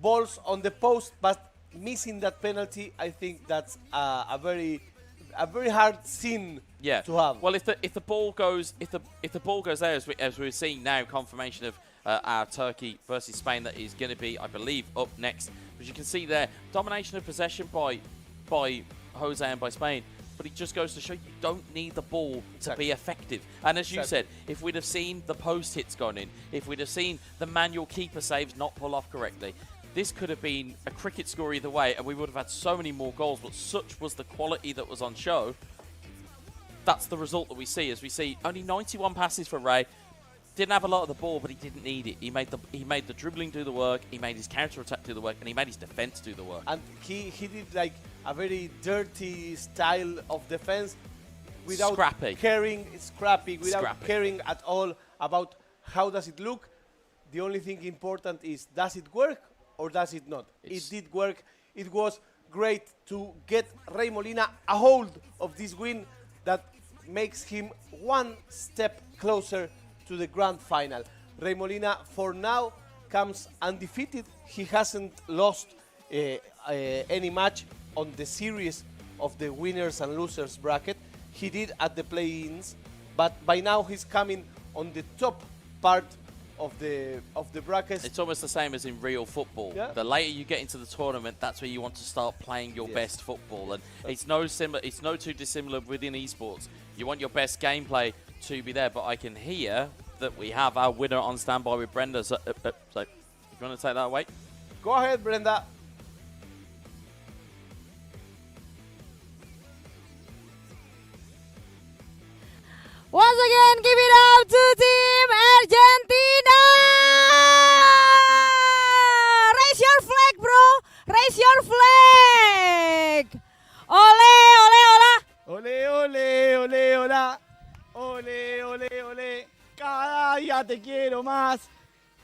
balls on the post, but missing that penalty, I think that's a very hard sin to have. Well, if the ball goes there, as we're seeing now, confirmation of our Turkey versus Spain that is going to be, I believe, up next. As you can see there, domination of possession by Jose and by Spain. But it just goes to show you don't need the ball to be effective. And as you said, if we'd have seen the post hits gone in, if we'd have seen the manual keeper saves not pull off correctly, this could have been a cricket score either way, and we would have had so many more goals. But such was the quality that was on show. That's the result that we see. As we see, only 91 passes for Rey. Didn't have a lot of the ball, but he didn't need it. He made the dribbling do the work. He made his counter attack do the work, and he made his defense do the work. And he did like a very dirty style of defense without caring, without caring at all about how does it look. The only thing important is, does it work or does it not? It did work. It was great to get Rey Molina a hold of this win that makes him one step closer to the grand final. Rey Molina, for now, comes undefeated. He hasn't lost any match on the series of the winners and losers bracket. He did at the play-ins, but by now he's coming on the top part of the brackets. It's almost the same as in real football. Yeah. The later you get into the tournament, that's where you want to start playing your best football, and it's no too dissimilar within esports. You want your best gameplay to be there, but I can hear that we have our winner on standby with Brenda. So if you want to take that away, go ahead, Brenda. Once again, give it up to Team Argentina! Raise your flag, bro! Raise your flag! Ole, ole, ola! Ole, ole, ole, ola! Ole, ole, ole! Cada día te quiero más.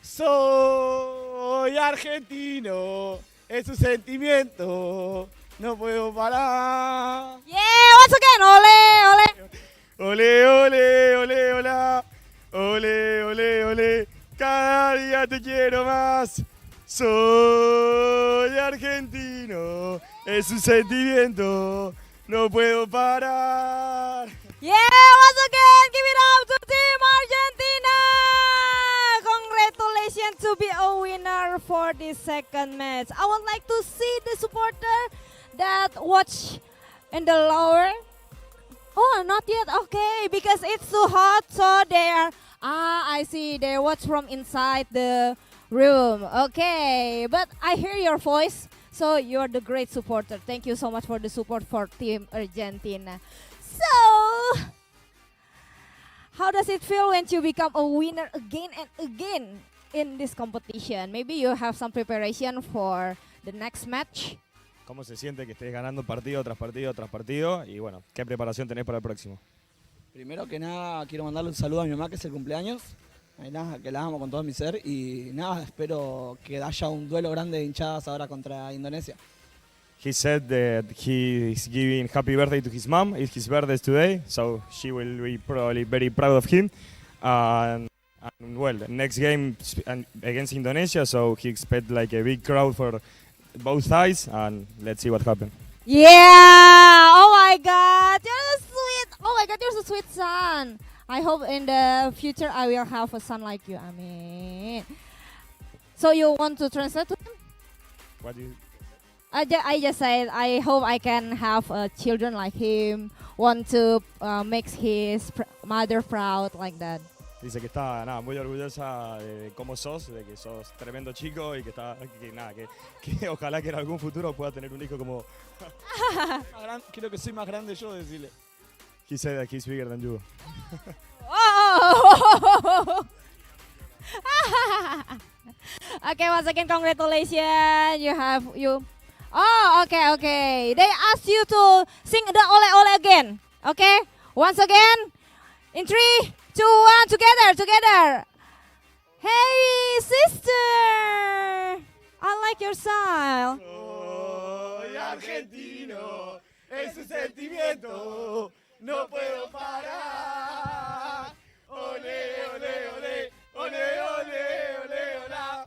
Soy argentino. Es un sentimiento. No puedo parar. Yeah, once again, ole, ole! Ole, ole, ole, hola. Ole, ole, ole. Cada día Es un sentimiento, no puedo parar. Yeah, once again, give it up to Team Argentina. Congratulations to be a winner for this second match. I would like to see the supporter that watch in the lower. Oh, not yet. Okay, because it's too hot, so they are. I see. They watch from inside the room. Okay, but I hear your voice. So you're the great supporter. Thank you so much for the support for Team Argentina. So, how does it feel when you become a winner again and again in this competition? Maybe you have some preparation for the next match. ¿Cómo se siente que estés ganando partido tras partido tras partido? Y bueno, ¿qué preparación tenés para el próximo? Primero que nada, quiero mandarle un saludo a mi mamá, que es el cumpleaños. Y nada, que la amo con todo mi ser. Y nada, espero que haya un duelo grande de hinchadas ahora contra Indonesia. He said that he is giving happy birthday to his mom. It's his birthday today, so she will be probably very proud of him. And well, next game against Indonesia, so he expects like a big crowd for both sides, and let's see what happens. Yeah! Oh my God, you're so sweet. Oh my God, you're so sweet son. I hope in the future I will have a son like you. I mean, so you want to translate to him? What do you? I just said I hope I can have children like him. Want to make his mother proud like that. Dice que está muy orgullosa de cómo sos, de que sos tremendo chico y que que ojalá que en algún futuro pueda tener un hijo como. Quiero que soy más grande yo, decirle. He said that he's bigger than you. Oh! Okay, once again, congratulations. You. Oh, okay. They asked you to sing the Ole Ole again. Okay, once again, in 3, 2, 1, together. Hey, sister, I like your style. Soy argentino, es un sentimiento, no puedo parar. Ole, ole, ole, ole, ole, ole, hola.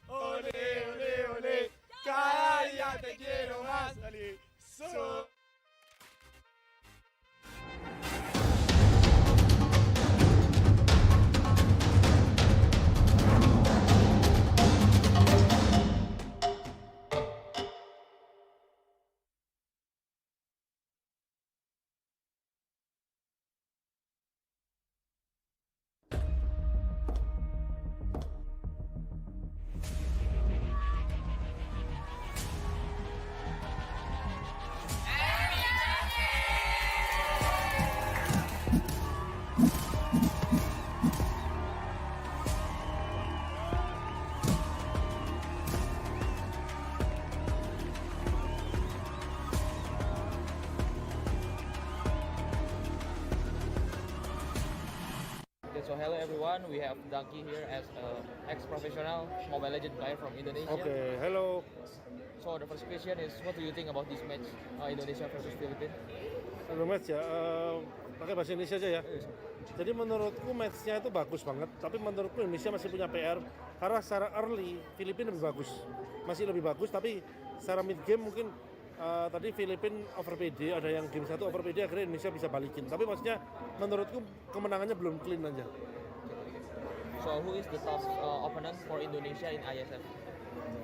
Ole, ole, ole, cada día te quiero más. So hello everyone, we have Daki here as an ex-professional Mobile Legends player from Indonesia. Okay, hello. So the first question is, what do you think about this match, Indonesia versus Philippines? Kalau match ya, pakai bahasa Indonesia aja ya. Jadi menurutku matchnya itu bagus banget, tapi menurutku Indonesia masih punya PR karena secara early Filipina lebih bagus, masih lebih bagus, tapi secara mid game mungkin tadi Filipina over PD, ada yang game 1 over PD, akhirnya Indonesia bisa balikin. Tapi maksudnya menurutku kemenangannya belum clean aja. So who is the top opponent for Indonesia in IESF?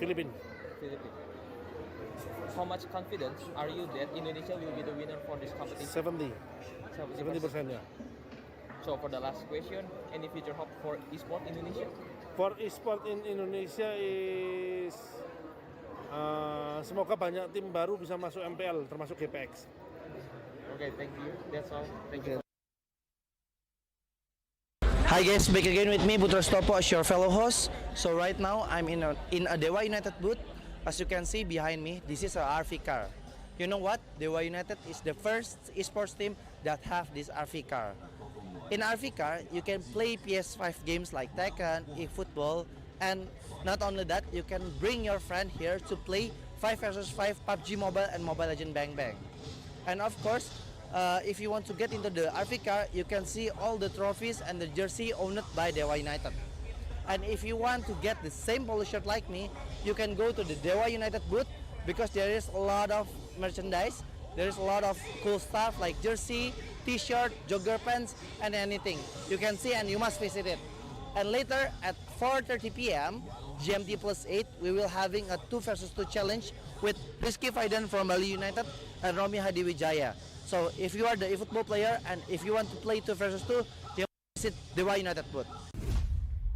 Filipina. How much confidence are you that Indonesia will be the winner for this competition? 70% ya. So for the last question, any future hope for esports Indonesia? For esports in Indonesia is semoga banyak tim baru bisa masuk MPL termasuk GPX. Okay, thank you. That's all. Thank you. Hi guys, back again with me Putra Stopo as your fellow host. So right now I'm in a Dewa United booth. As you can see behind me, this is a RV car. You know what? Dewa United is the first esports team that have this RV car. In RV car, you can play PS5 games like Tekken, eFootball, and not only that, you can bring your friend here to play 5 vs 5 PUBG Mobile and Mobile Legends Bang Bang. And of course, if you want to get into the RV car, you can see all the trophies and the jersey owned by Dewa United. And if you want to get the same polo shirt like me, you can go to the Dewa United booth because there is a lot of merchandise. There's a lot of cool stuff like jersey, t-shirt, jogger pants, and anything. You can see and you must visit it. And later at 4:30 p.m. GMT +8, we will having a 2 versus 2 challenge with Rizky Faidan from Bali United and Romi Hadiwijaya. So if you are the eFootball player and if you want to play 2 versus 2, you visit Dewa United booth.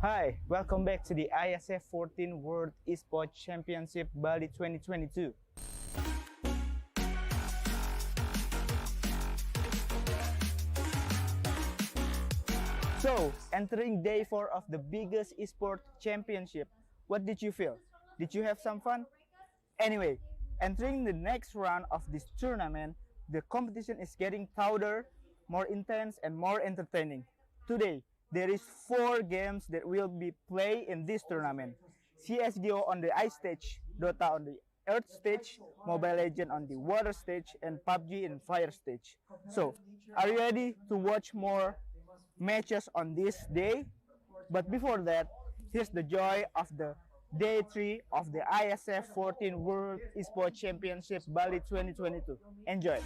Hi, welcome back to the IESF 14 World Esports Championship Bali 2022. So, entering day 4 of the biggest esports championship, what did you feel? Did you have some fun? Anyway, entering the next round of this tournament, the competition is getting tougher, more intense, and more entertaining. Today, there is 4 games that will be played in this tournament. CSGO on the ice stage, Dota on the earth stage, Mobile Legends on the water stage, and PUBG in fire stage. So, are you ready to watch more matches on this day? But before that, here's the joy of the day 3 of the IESF 14 World Esports Championship Bali 2022. Enjoy!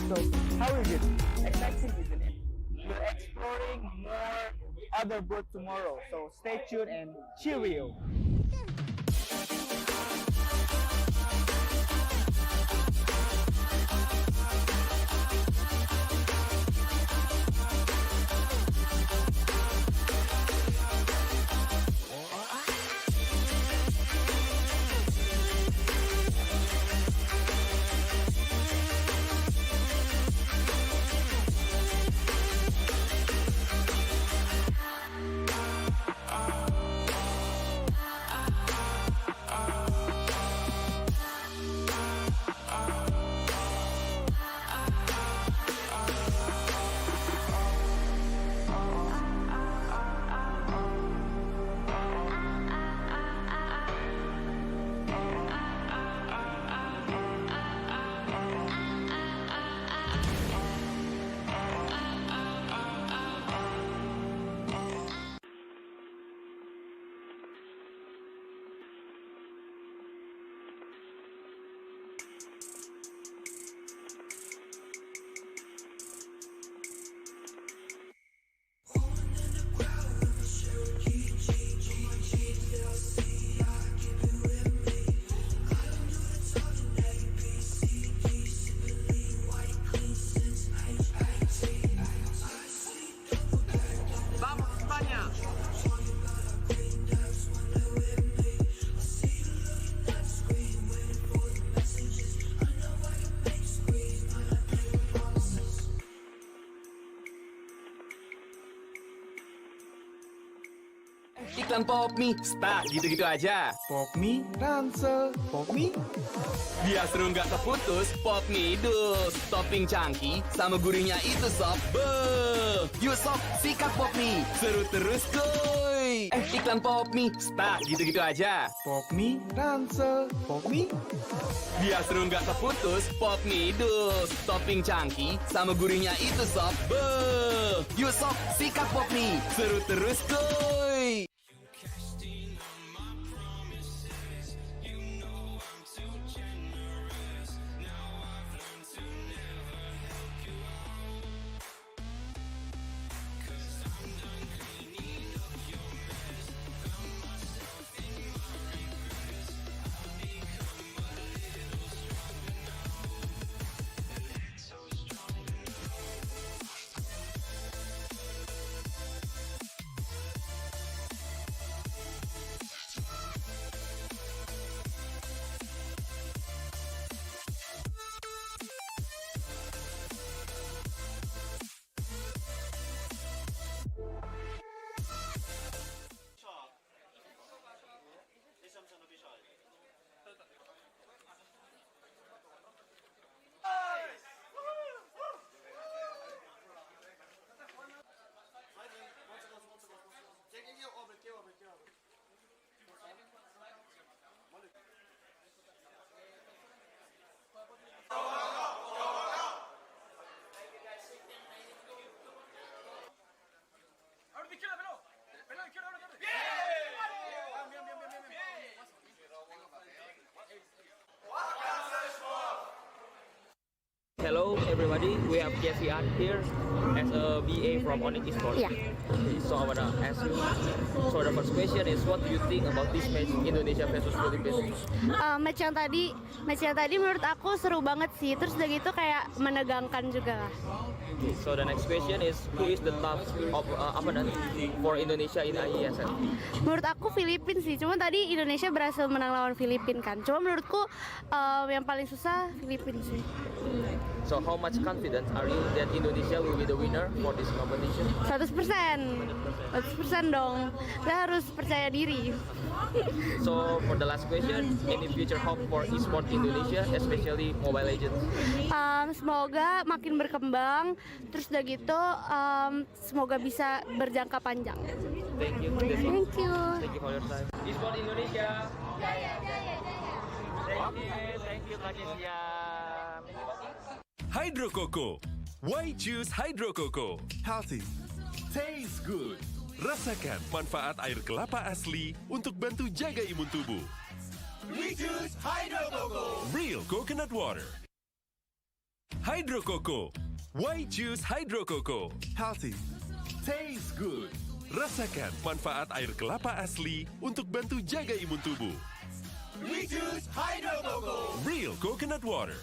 So, how is it? Exciting, isn't it? We're exploring more other booths tomorrow, so stay tuned and cheerio! Iklan Popmi, start gitu-gitu aja. Popmi, ransel, Popmi. Biar seru nggak terputus, Popmi dus. Topping cangki sama gurihnya itu sob. Beuh. Yuk sob, sikat Popmi. Seru terus kuy. Iklan Popmi, start gitu-gitu aja. Popmi, ransel, Popmi. Biar seru nggak terputus, Popmi dus. Topping cangki sama gurihnya itu sob. Beuh. Yuk sob, sikat Popmi. Seru terus kuy. hello everybody. We have Jesse here as a BA from Esports. Yeah. So I wanna ask you. So the first question is, what do you think about this match Indonesia versus Philippines? Match yang tadi menurut aku seru banget sih. Terus udah gitu kayak menegangkan juga lah. So the next question is, who is the top of opponent for Indonesia in IESF? Menurut aku Filipina sih. Cuma tadi Indonesia berhasil menang lawan Filipina kan. Cuma menurutku yang paling susah Filipina sih. So how much confident are you that Indonesia will be the winner for this competition? 100% dong. Kita harus percaya diri. So for the last question, any future hope for esports Indonesia, especially Mobile Legends? Semoga makin berkembang. Terus udah gitu, semoga bisa berjangka panjang. Thank you. Thank you. Thank you for your time. Esports Indonesia. Jaya. Thank you Kak Jessia. Hydro Coco. Why choose Hydro Coco? Healthy, tastes good. Rasakan manfaat air kelapa asli untuk bantu jaga imun tubuh. We choose Hydro Coco. Real coconut water. Hydro Coco. Why choose Hydro Coco? Healthy, tastes good. Rasakan manfaat air kelapa asli untuk bantu jaga imun tubuh. We choose Hydro Coco. Real coconut water.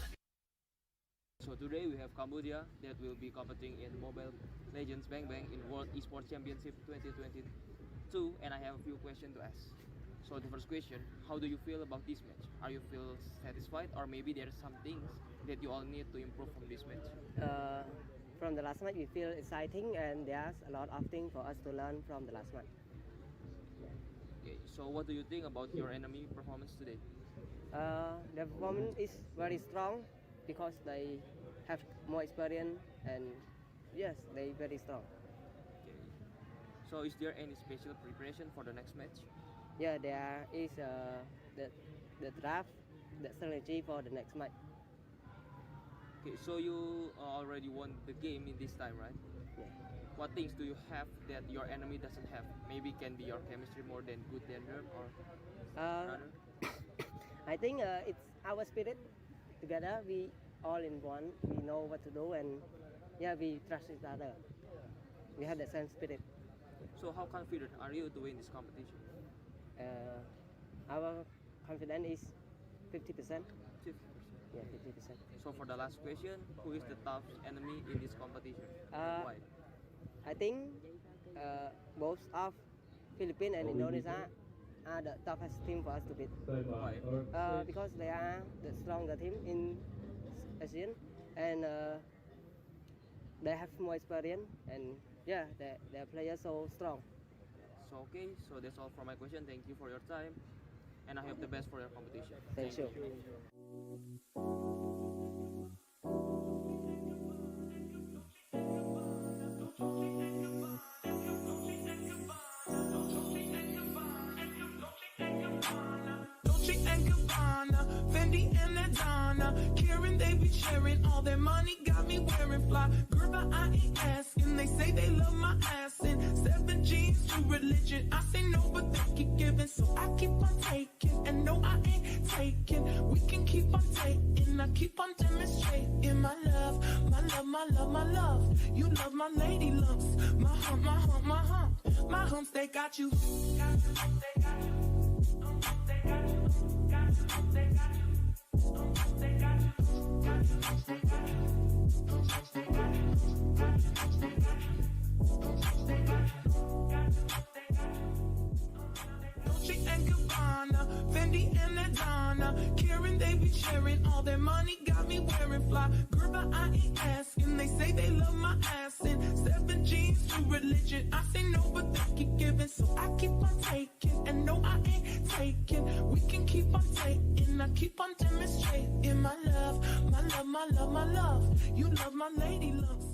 So today we have Cambodia that will be competing in Mobile Legends Bang Bang in World Esports Championship 2022, and I have a few questions to ask. So the first question, how do you feel about this match? Are you feel satisfied, or maybe there are some things that you all need to improve from this match? From the last match, we feel exciting, and there's a lot of things for us to learn from the last match. Okay, so what do you think about your enemy performance today? The performance is very strong because they have more experience, and yes, they very strong. Okay. So is there any special preparation for the next match? Yeah, there is the draft, the strategy for the next match. Okay, so you already won the game in this time, right? Yeah. What things do you have that your enemy doesn't have? Maybe can be your chemistry more than good than them, or rather? I think it's our spirit. Together, we all in one. We know what to do, and yeah, we trust each other. We have the same spirit. So how confident are you to win this competition? Our confidence is 50%. 50%. Yeah, 50%. So for the last question, who is the tough enemy in this competition? Why? I think both of Philippines and Indonesia are the toughest team for us to beat. Why? Because they are the stronger team in ASEAN, and they have more experience, and yeah, their players so strong. So okay, so that's all for my question. Thank you for your time, and I hope the best for your competition. Thank you. Dolce and Gabbana, Fendi and Adana, Karen, they be sharing all their money, got me wearing fly. Girl, but I ain't asking. They say they love my ass and 7 G's to religion. I say no, but they keep giving, so I keep on taking. And no, I ain't taking. We can keep on taking. I keep on demonstrating my love, my love, my love, my love. You love my lady lumps, my hump, my hump, my hump, my humps. They got you. They got you. They got you. Dolce and Gabbana, Fendi and Adana, Karen, they be sharing all their money, got me wearing fly. Girl, but I ain't asking. They say they love my ass and 7 G's to religion. I say no, but they keep giving, so I keep on taking. And no, I ain't taking. We can keep on taking. I keep on demonstrating my love, my love, my love, my love. You love my lady lumps.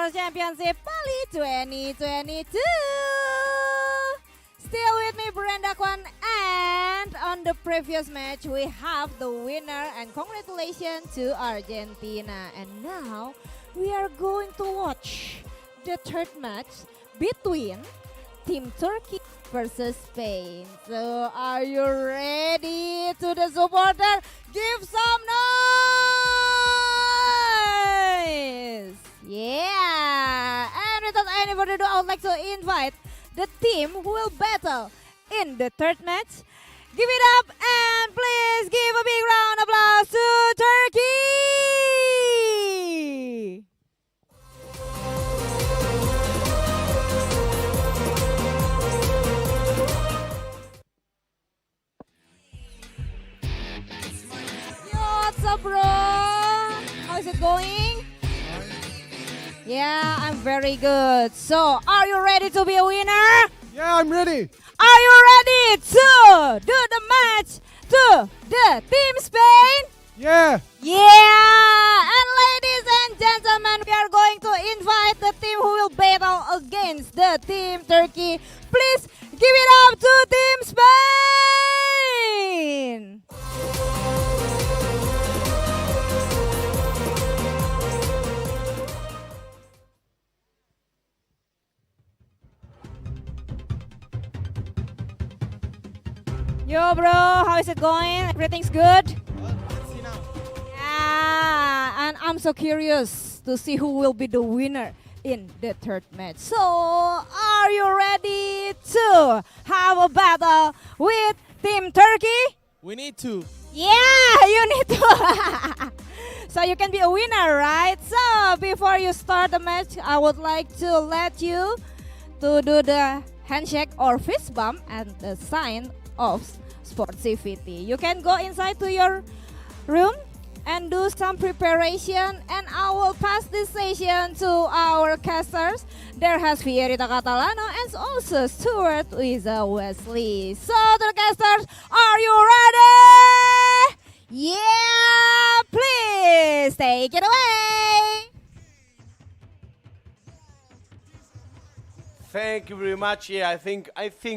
Esports Championship Bali 2022. Still with me, Brenda Kwan, and on the previous match we have the winner, and congratulations to Argentina. And now we are going to watch the third match between Team Turkey versus Spain. So are you ready to the supporter? Give some noise! Yeah! And without any further ado, I would like to invite the team who will battle in the third match. Give it up and please give a big round of applause to Turkey! Yo, what's up, bro? How is it going? Yeah, I'm very good. So, are you ready to be a winner? Yeah, I'm ready. Are you ready to do the match to the Team Spain? Yeah. Yeah! And ladies and gentlemen, we are going to invite the team who will battle against the Team Turkey. Please give it up to Team Spain! Yo, bro, how is it going? Everything's good? Yeah, and I'm so curious to see who will be the winner in the third match. So, are you ready to have a battle with Team Turkey? We need to. Yeah, you need to. So you can be a winner, right? So, before you start the match, I would like to let you to do the handshake or fist bump and the sign of sportivity. You can go inside to your room and do some preparation, and I will pass this session to our casters. There has Fierita Catalano and also Stuart Wiza Wesley. So the casters, are you ready? Yeah, please take it away. Thank you very much. Yeah, I think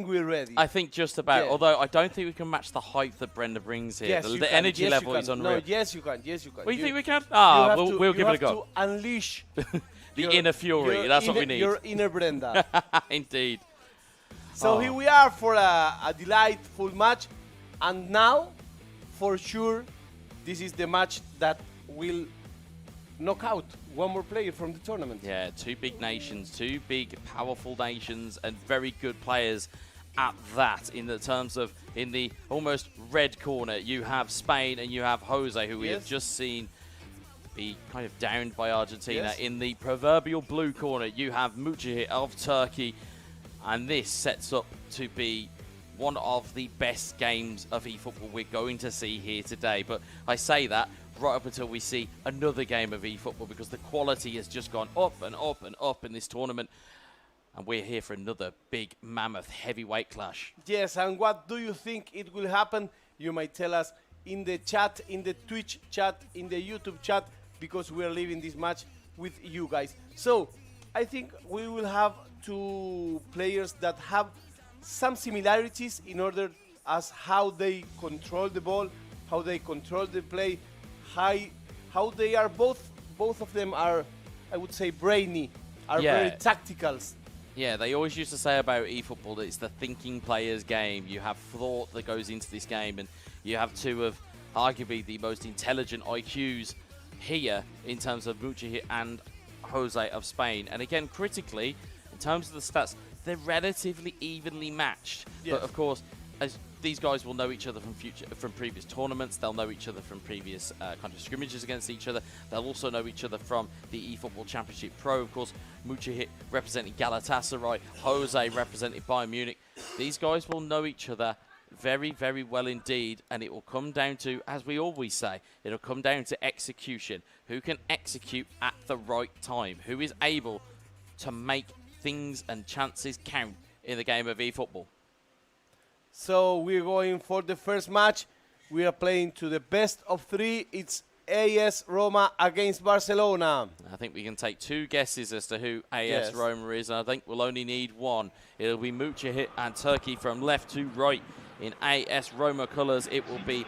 we're ready. I think just about. Yeah. Although I don't think we can match the hype that Brenda brings here. Yes, the you the can. energy Yes, level you is can. unreal. No, yes, you can. Yes, you can. What do you think we can? you Ah, have we'll give it a go. You have to unleash The inner fury. That's what we need. Your inner Brenda. Indeed. So here we are for a delightful match, and now, for sure, this is the match that will knock out one more player from the tournament. Yeah, two big nations, two big powerful nations, and very good players at that. In the terms of, in the almost red corner, you have Spain and you have Jose, who we have just seen be kind of downed by Argentina. Yes. In the proverbial blue corner, you have Mujahid of Turkey, and this sets up to be one of the best games of eFootball we're going to see here today. But I say that right up until we see another game of eFootball, because the quality has just gone up and up and up in this tournament. And we're here for another big, mammoth, heavyweight clash. Yes, and what do you think it will happen? You might tell us in the chat, in the Twitch chat, in the YouTube chat, because we are leaving this match with you guys. So, I think we will have two players that have some similarities in order as how they control the ball, how they control the play, how they are both of them are, I would say, brainy, are very tactical. Yeah, they always used to say about eFootball that it's the thinking player's game. You have thought that goes into this game, and you have two of arguably the most intelligent IQs here in terms of Mujahid and Jose of Spain. And again, critically, in terms of the stats, they're relatively evenly matched. Yes. But of course, as these guys will know each other from previous tournaments, they'll know each other from previous kind of scrimmages against each other. They'll also know each other from the eFootball Championship Pro. Of course, Mujahid representing Galatasaray, Jose representing Bayern Munich. These guys will know each other very, very well indeed, and it will come down to, as we always say, it'll come down to execution. Who can execute at the right time? Who is able to make things and chances count in the game of eFootball? So we're going for the first match. We are playing to the best of three. It's AS Roma against Barcelona? I think we can take 2 guesses as to who AS Yes. Roma is, and I think we'll only need one. It'll be Mujahid and Turkey from left to right. In AS Roma colours, it will be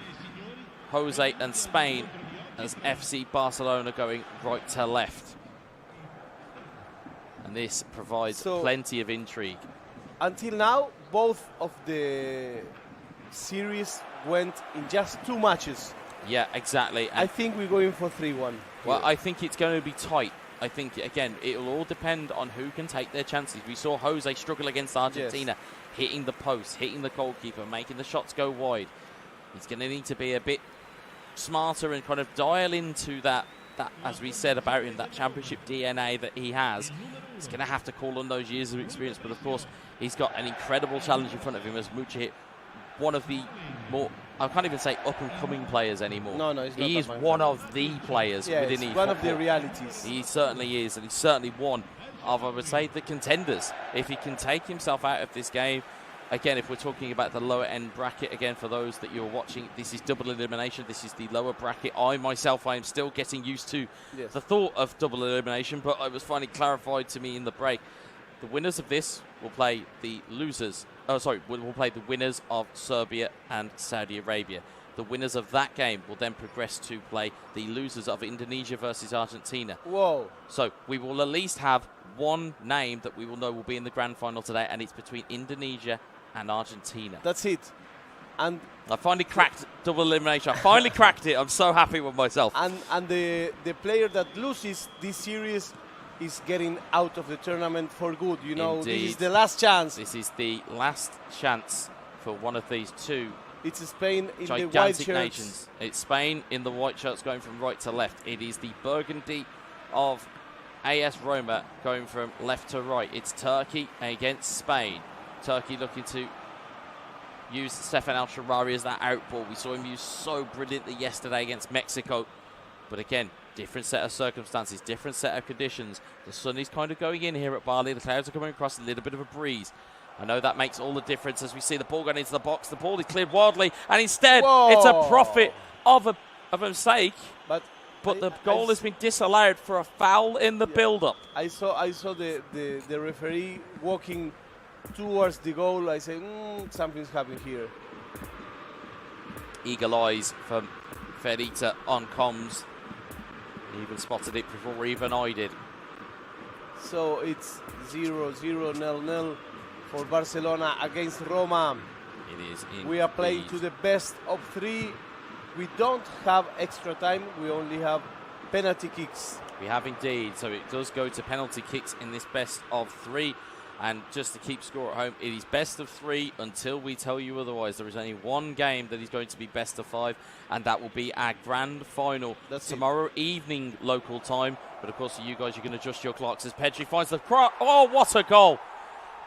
Jose and Spain, as FC Barcelona going right to left. And this provides plenty of intrigue. Until now, both of the series went in just 2 matches. Yeah, exactly. I think we're going for 3-1. Well, I think it's going to be tight. I think, again, it'll all depend on who can take their chances. We saw Jose struggle against Argentina, hitting the post, hitting the goalkeeper, making the shots go wide. He's going to need to be a bit smarter and kind of dial into that, as we said about him, that championship DNA that he has. He's going to have to call on those years of experience. But, of course, he's got an incredible challenge in front of him as Mujahid, one of the more, I can't even say up-and-coming players anymore. No, he's not. He is one of the players within eFootball. One of the realities. He certainly is, and he's certainly one of, I would say, the contenders. If he can take himself out of this game, again, if we're talking about the lower-end bracket, again, for those that you're watching, this is double elimination. This is the lower bracket. I am still getting used to the thought of double elimination, but it was finally clarified to me in the break. The winners of this will play the losers. Will play the winners of Serbia and Saudi Arabia. The winners of that game will then progress to play the losers of Indonesia versus Argentina. Whoa. So we will at least have one name that we will know will be in the grand final today, and it's between Indonesia and Argentina. That's it. And I finally cracked double elimination. I finally cracked it. I'm so happy with myself. And the player that loses this series is getting out of the tournament for good. You know, Indeed. This is the last chance. This is the last chance for one of these 2 It's Spain in the white gigantic shirts. nations. It's Spain in the white shirts going from right to left. It is the burgundy of AS Roma going from left to right. It's Turkey against Spain. Turkey looking to use Stefan El-Shaarawy as that outball. We saw him use so brilliantly yesterday against Mexico. But again, different set of circumstances, different set of conditions. The sun is kind of going in here at Bali. The clouds are coming across, a little bit of a breeze. I know that makes all the difference as we see the ball going into the box. The ball is cleared wildly, and instead it's a profit of a mistake. But the goal has been disallowed for a foul in the build-up. I saw the referee walking towards the goal. I said, something's happening here. Eagle eyes from Ferita on comms. He even spotted it before even I did. So it's 0-0, 0-0 for Barcelona against Roma. It is indeed. We are playing to the best of 3. We don't have extra time. We only have penalty kicks. We have indeed. So it does go to penalty kicks in this best of 3. And just to keep score at home, it is best of 3 until we tell you otherwise. There is only one game that is going to be best of 5, and that will be our grand final tomorrow evening local time. But of course, you guys, you can adjust your clocks as Pedri finds the cross. Oh, what a goal!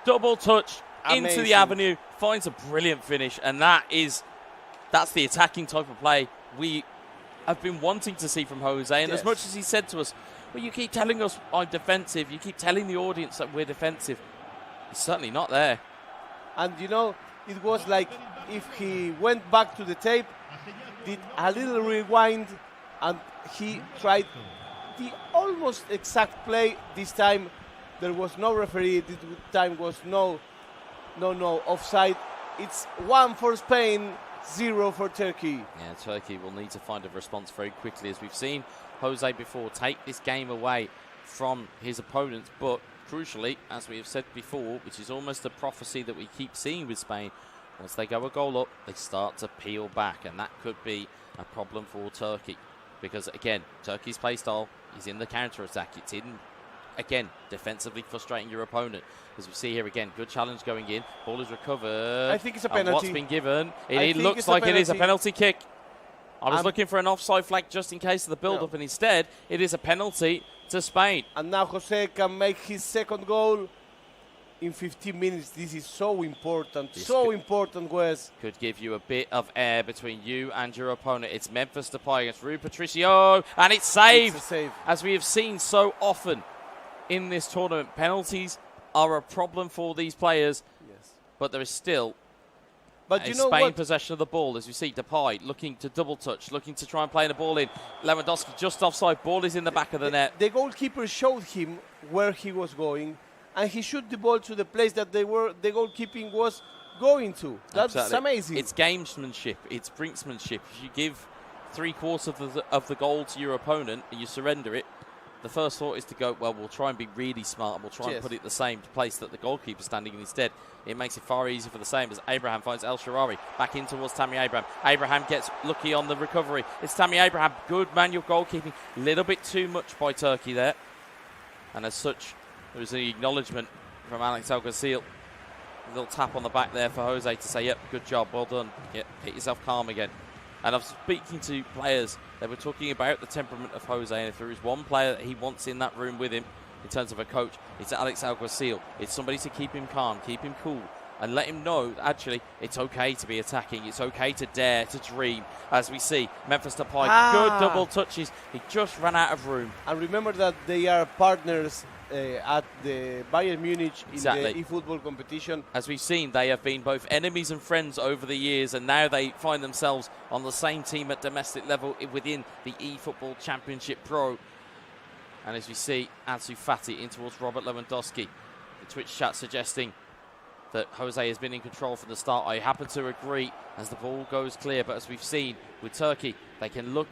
Double touch into the avenue, finds a brilliant finish, and that's the attacking type of play we have been wanting to see from Jose. And as much as he said to us, well, you keep telling us I'm defensive, you keep telling the audience that we're defensive. It's certainly not there. And you know, it was like if he went back to the tape, did a little rewind, and he tried the almost exact play. This time there was no referee. This time was no offside. It's 1 for Spain, 0 for Turkey. Yeah, Turkey will need to find a response very quickly, as we've seen Jose before take this game away from his opponents. But crucially, as we have said before, which is almost a prophecy that we keep seeing with Spain, once they go a goal up, they start to peel back, and that could be a problem for Turkey. Because, again, Turkey's play style is in the counter-attack. It's in, again, defensively frustrating your opponent. As we see here again, good challenge going in. Ball is recovered. I think it's a penalty. And what's been given? It looks like it is a penalty kick. I was looking for an offside flag just in case of the build-up, and instead it is a penalty to Spain. And now Jose can make his second goal in 15 minutes. This is so important. Important, Wes. Could give you a bit of air between you and your opponent. It's Memphis Depay against Rui Patricio, and it's saved. It's a save. As we have seen so often in this tournament, penalties are a problem for these players. Yes. But there is still But And you know Spain what? possession of the ball, as you see, Depay looking to double touch, looking to try and play the ball in. Lewandowski just offside, ball is in the back of the net. The goalkeeper showed him where he was going, and he shot the ball to the place that the goalkeeping was going to. That's Absolutely. amazing. It's gamesmanship, it's brinksmanship. If you give 3/4 of the goal to your opponent and you surrender it, the first thought is to go, well, we'll try and be really smart and we'll try and Yes. put it the same place that the goalkeeper's standing in instead. It makes it far easier for the same as Abraham finds El Shaarawy back in towards Tammy Abraham. Abraham gets lucky on the recovery. It's Tammy Abraham. Good manual goalkeeping. Little bit too much by Turkey there. And as such, there was an acknowledgement from Alex Alguacil. A little tap on the back there for Jose to say, yep, good job, well done. Yep, get yourself calm again. And I was speaking to players, they were talking about the temperament of Jose, and if there is one player that he wants in that room with him, in terms of a coach, it's Alex Alguacil. It's somebody to keep him calm, keep him cool, and let him know that actually it's okay to be attacking, it's okay to dare, to dream. As we see, Memphis Depay, good double touches, he just ran out of room. And remember that they are partners at the Bayern Munich in Exactly. the eFootball competition. As we've seen, they have been both enemies and friends over the years, and now they find themselves on the same team at domestic level within the eFootball Championship Pro. And as we see, Ansu Fati in towards Robert Lewandowski. The Twitch chat suggesting that Jose has been in control from the start. I happen to agree as the ball goes clear, but as we've seen with Turkey, they can look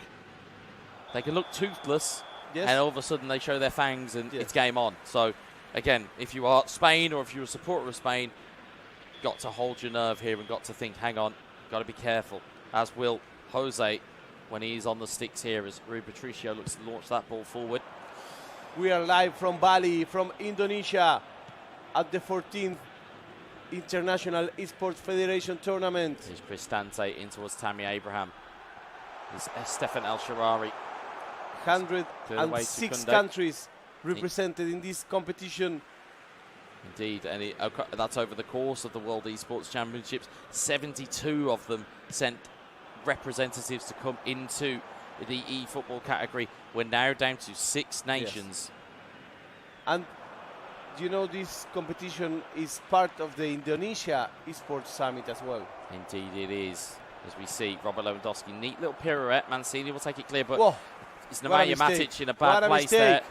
toothless. Yes. And all of a sudden they show their fangs and Yes. it's game on. So, again, if you are Spain or if you're a supporter of Spain, got to hold your nerve here and got to think, hang on, got to be careful. As will Jose when he's on the sticks here as Rui Patricio looks to launch that ball forward. We are live from Bali, from Indonesia, at the 14th International Esports Federation Tournament. Here's Cristante in towards Tammy Abraham. There's Stefan El Shaarawy. 106 countries represented in this competition. Indeed, and that's over the course of the World Esports Championships. 72 of them sent representatives to come into the eFootball category. We're now down to 6 nations. Yes. And you know, this competition is part of the Indonesia Esports Summit as well. Indeed it is. As we see, Robert Lewandowski, neat little pirouette. Mancini will take it clear, but Whoa, it's what a Nemanja mistake. Matic in a bad What a place mistake. there.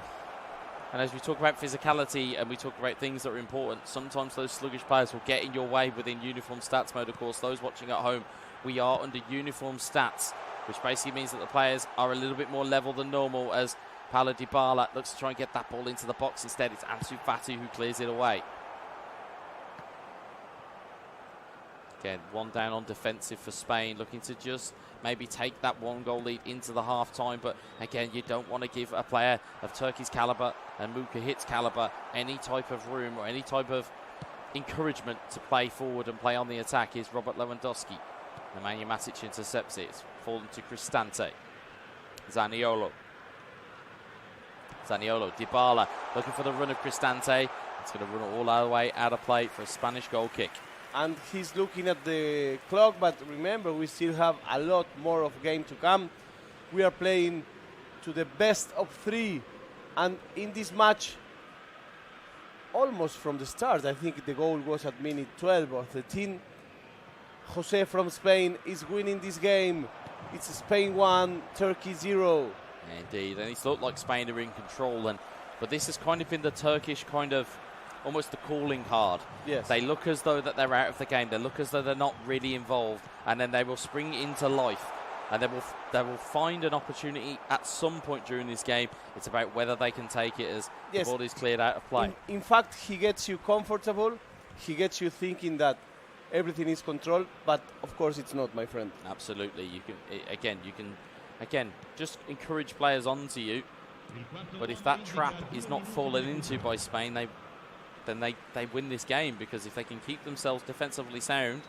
And as we talk about physicality and we talk about things that are important, sometimes those sluggish players will get in your way within uniform stats mode. Of course, those watching at home, we are under uniform stats, which basically means that the players are a little bit more level than normal as Paulo Dybala looks to try and get that ball into the box. Instead, it's Ansu Fati who clears it away. Again, one down on defensive for Spain, looking to just maybe take that 1-goal lead into the half-time. But again, you don't want to give a player of Turkey's calibre and Mukahit's calibre any type of room or any type of encouragement to play forward and play on the attack. Is Robert Lewandowski. Nemanja Matic intercepts it. It's fallen to Cristante. Zaniolo, Dybala looking for the run of Cristante. It's going to run all the way out of play for a Spanish goal kick. And he's looking at the clock, but remember, we still have a lot more of game to come. We are playing to the best of 3, and in this match, almost from the start, I think the goal was at minute 12 or 13. Jose from Spain is winning this game. It's Spain 1, Turkey 0. Indeed, and it's looked like Spain are in control, but this has kind of been the Turkish kind of almost the calling card. Yes. They look as though that they're out of the game. They look as though they're not really involved, and then they will spring into life, and they will find an opportunity at some point during this game. It's about whether they can take it as Yes. the ball is cleared out of play. In fact, he gets you comfortable. He gets you thinking that everything is controlled, but of course it's not, my friend. Absolutely. You can just encourage players onto you. But if that trap is not fallen into by Spain, then they win this game, because if they can keep themselves defensively sound,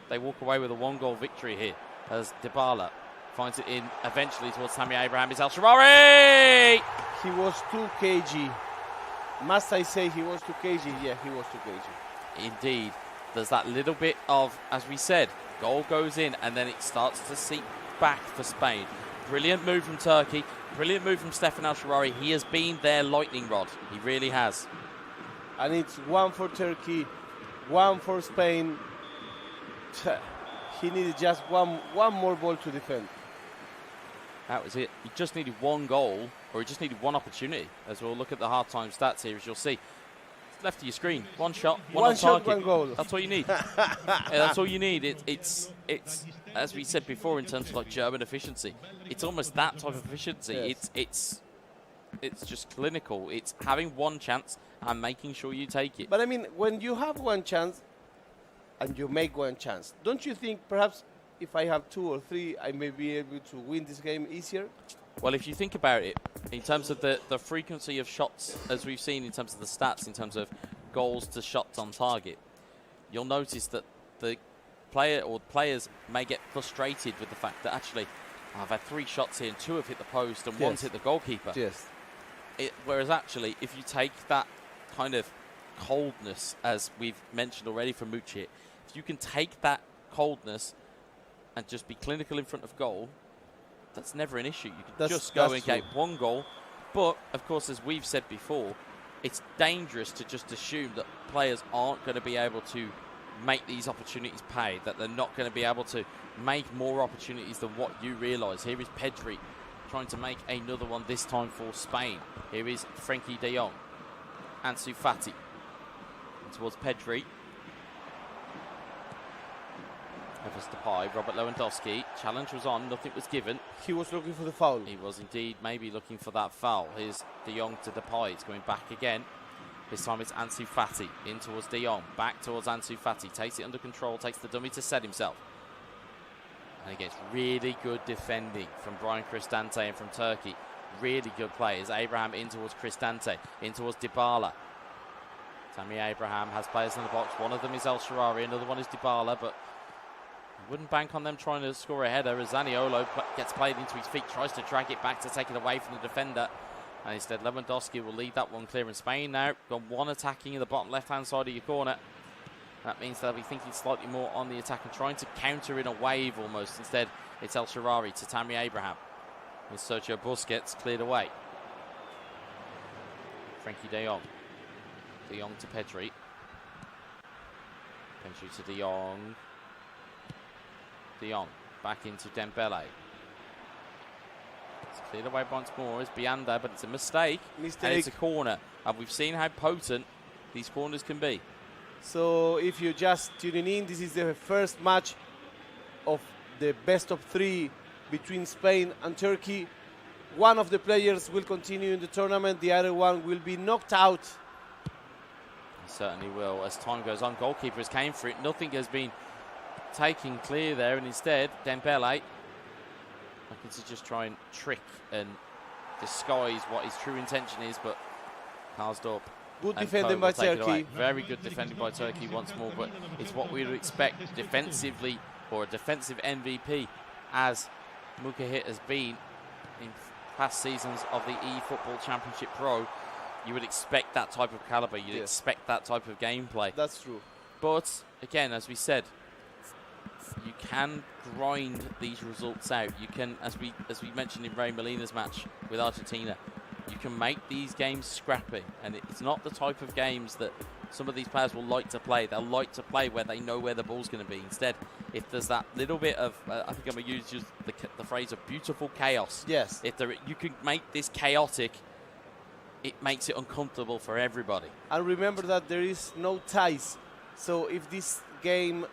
they walk away with a 1-goal victory here as Dybala finds it in eventually towards Tammy Abraham. Is El Shaarawy! He was 2 kg. Must I say he was 2 kg? Yeah, he was 2 kg. Indeed. There's that little bit of, as we said, goal goes in and then it starts to seep back for Spain. Brilliant move from Turkey. Brilliant move from Stefan El Shaarawy. He has been their lightning rod. He really has. And it's 1 for Turkey, 1 for Spain. He needed just one more ball to defend. That was it. He just needed one goal, or he just needed one opportunity. As we'll look at the half-time stats here, as you'll see. It's left of your screen. One shot, one shot, target. one goal. That's all you need. Yeah, that's all you need. It's as we said before in terms of like German efficiency. It's almost that type of efficiency. Yes. It's just clinical. It's having one chance and making sure you take it. But I mean, when you have one chance and you make one chance, don't you think perhaps if I have 2 or 3, I may be able to win this game easier? Well, if you think about it, in terms of the frequency of shots, as we've seen in terms of the stats, in terms of goals to shots on target, you'll notice that the player or players may get frustrated with the fact that actually, I've had 3 shots here and 2 have hit the post and 1's hit the goalkeeper. Yes. Whereas actually, if you take that kind of coldness, as we've mentioned already from Mucci, if you can take that coldness and just be clinical in front of goal, that's never an issue. You can just go and get one goal. But, of course, as we've said before, it's dangerous to just assume that players aren't going to be able to make these opportunities pay, that they're not going to be able to make more opportunities than what you realise. Here is Pedri trying to make another one, this time for Spain. Here is Frenkie de Jong. Ansu Fati towards Pedri. Evers Depay, Robert Lewandowski. Challenge was on, nothing was given. He was looking for the foul. He was indeed maybe looking for that foul. Here's de Jong to Depay. It's going back again. This time it's Ansu Fati in towards de Jong. Back towards Ansu Fati. Takes it under control, takes the dummy to set himself. And he gets really good defending from Brian Cristante and from Turkey. Really good players. Abraham in towards Cristante, in towards Dybala. Tammy Abraham has players in the box. One of them is El Shaarawy, another one is Dybala, but wouldn't bank on them trying to score a header as Zaniolo gets played into his feet, tries to drag it back to take it away from the defender. And instead, Lewandowski will lead that one clear in Spain now. Got one attacking in the bottom left-hand side of your corner. That means they'll be thinking slightly more on the attack and trying to counter in a wave almost. Instead, it's El Shaarawy to Tammy Abraham. And Sergio Busquets cleared away. Frenkie de Jong. De Jong to Pedri. Pedri to de Jong. De Jong back into Dembele. It's cleared away once more as Bianda, but it's a mistake. And it's a corner. And we've seen how potent these corners can be. So if you're just tuning in, this is the first match of the best of 3 between Spain and Turkey. One of the players will continue in the tournament. The other one will be knocked out. He certainly will. As time goes on, goalkeepers came for it. Nothing has been taken clear there, and instead Dembele looking to just try and trick and disguise what his true intention is, but Karsdorp. Good defending by Turkey. Very good defending by Turkey once more, but it's what we would expect defensively, or a defensive MVP, as Mukahit has been in past seasons of the eFootball Championship Pro. You would expect that type of caliber. You'd expect that type of gameplay. That's true. But again, as we said, you can grind these results out. You can, as we mentioned in Ray Molina's match with Argentina, you can make these games scrappy, and it's not the type of games that some of these players will like to play. They'll like to play where they know where the ball's going to be. Instead, if there's that little bit of, I think I'm going to use just the phrase of beautiful chaos. Yes. If you can make this chaotic, it makes it uncomfortable for everybody. And remember that there is no ties. So if this game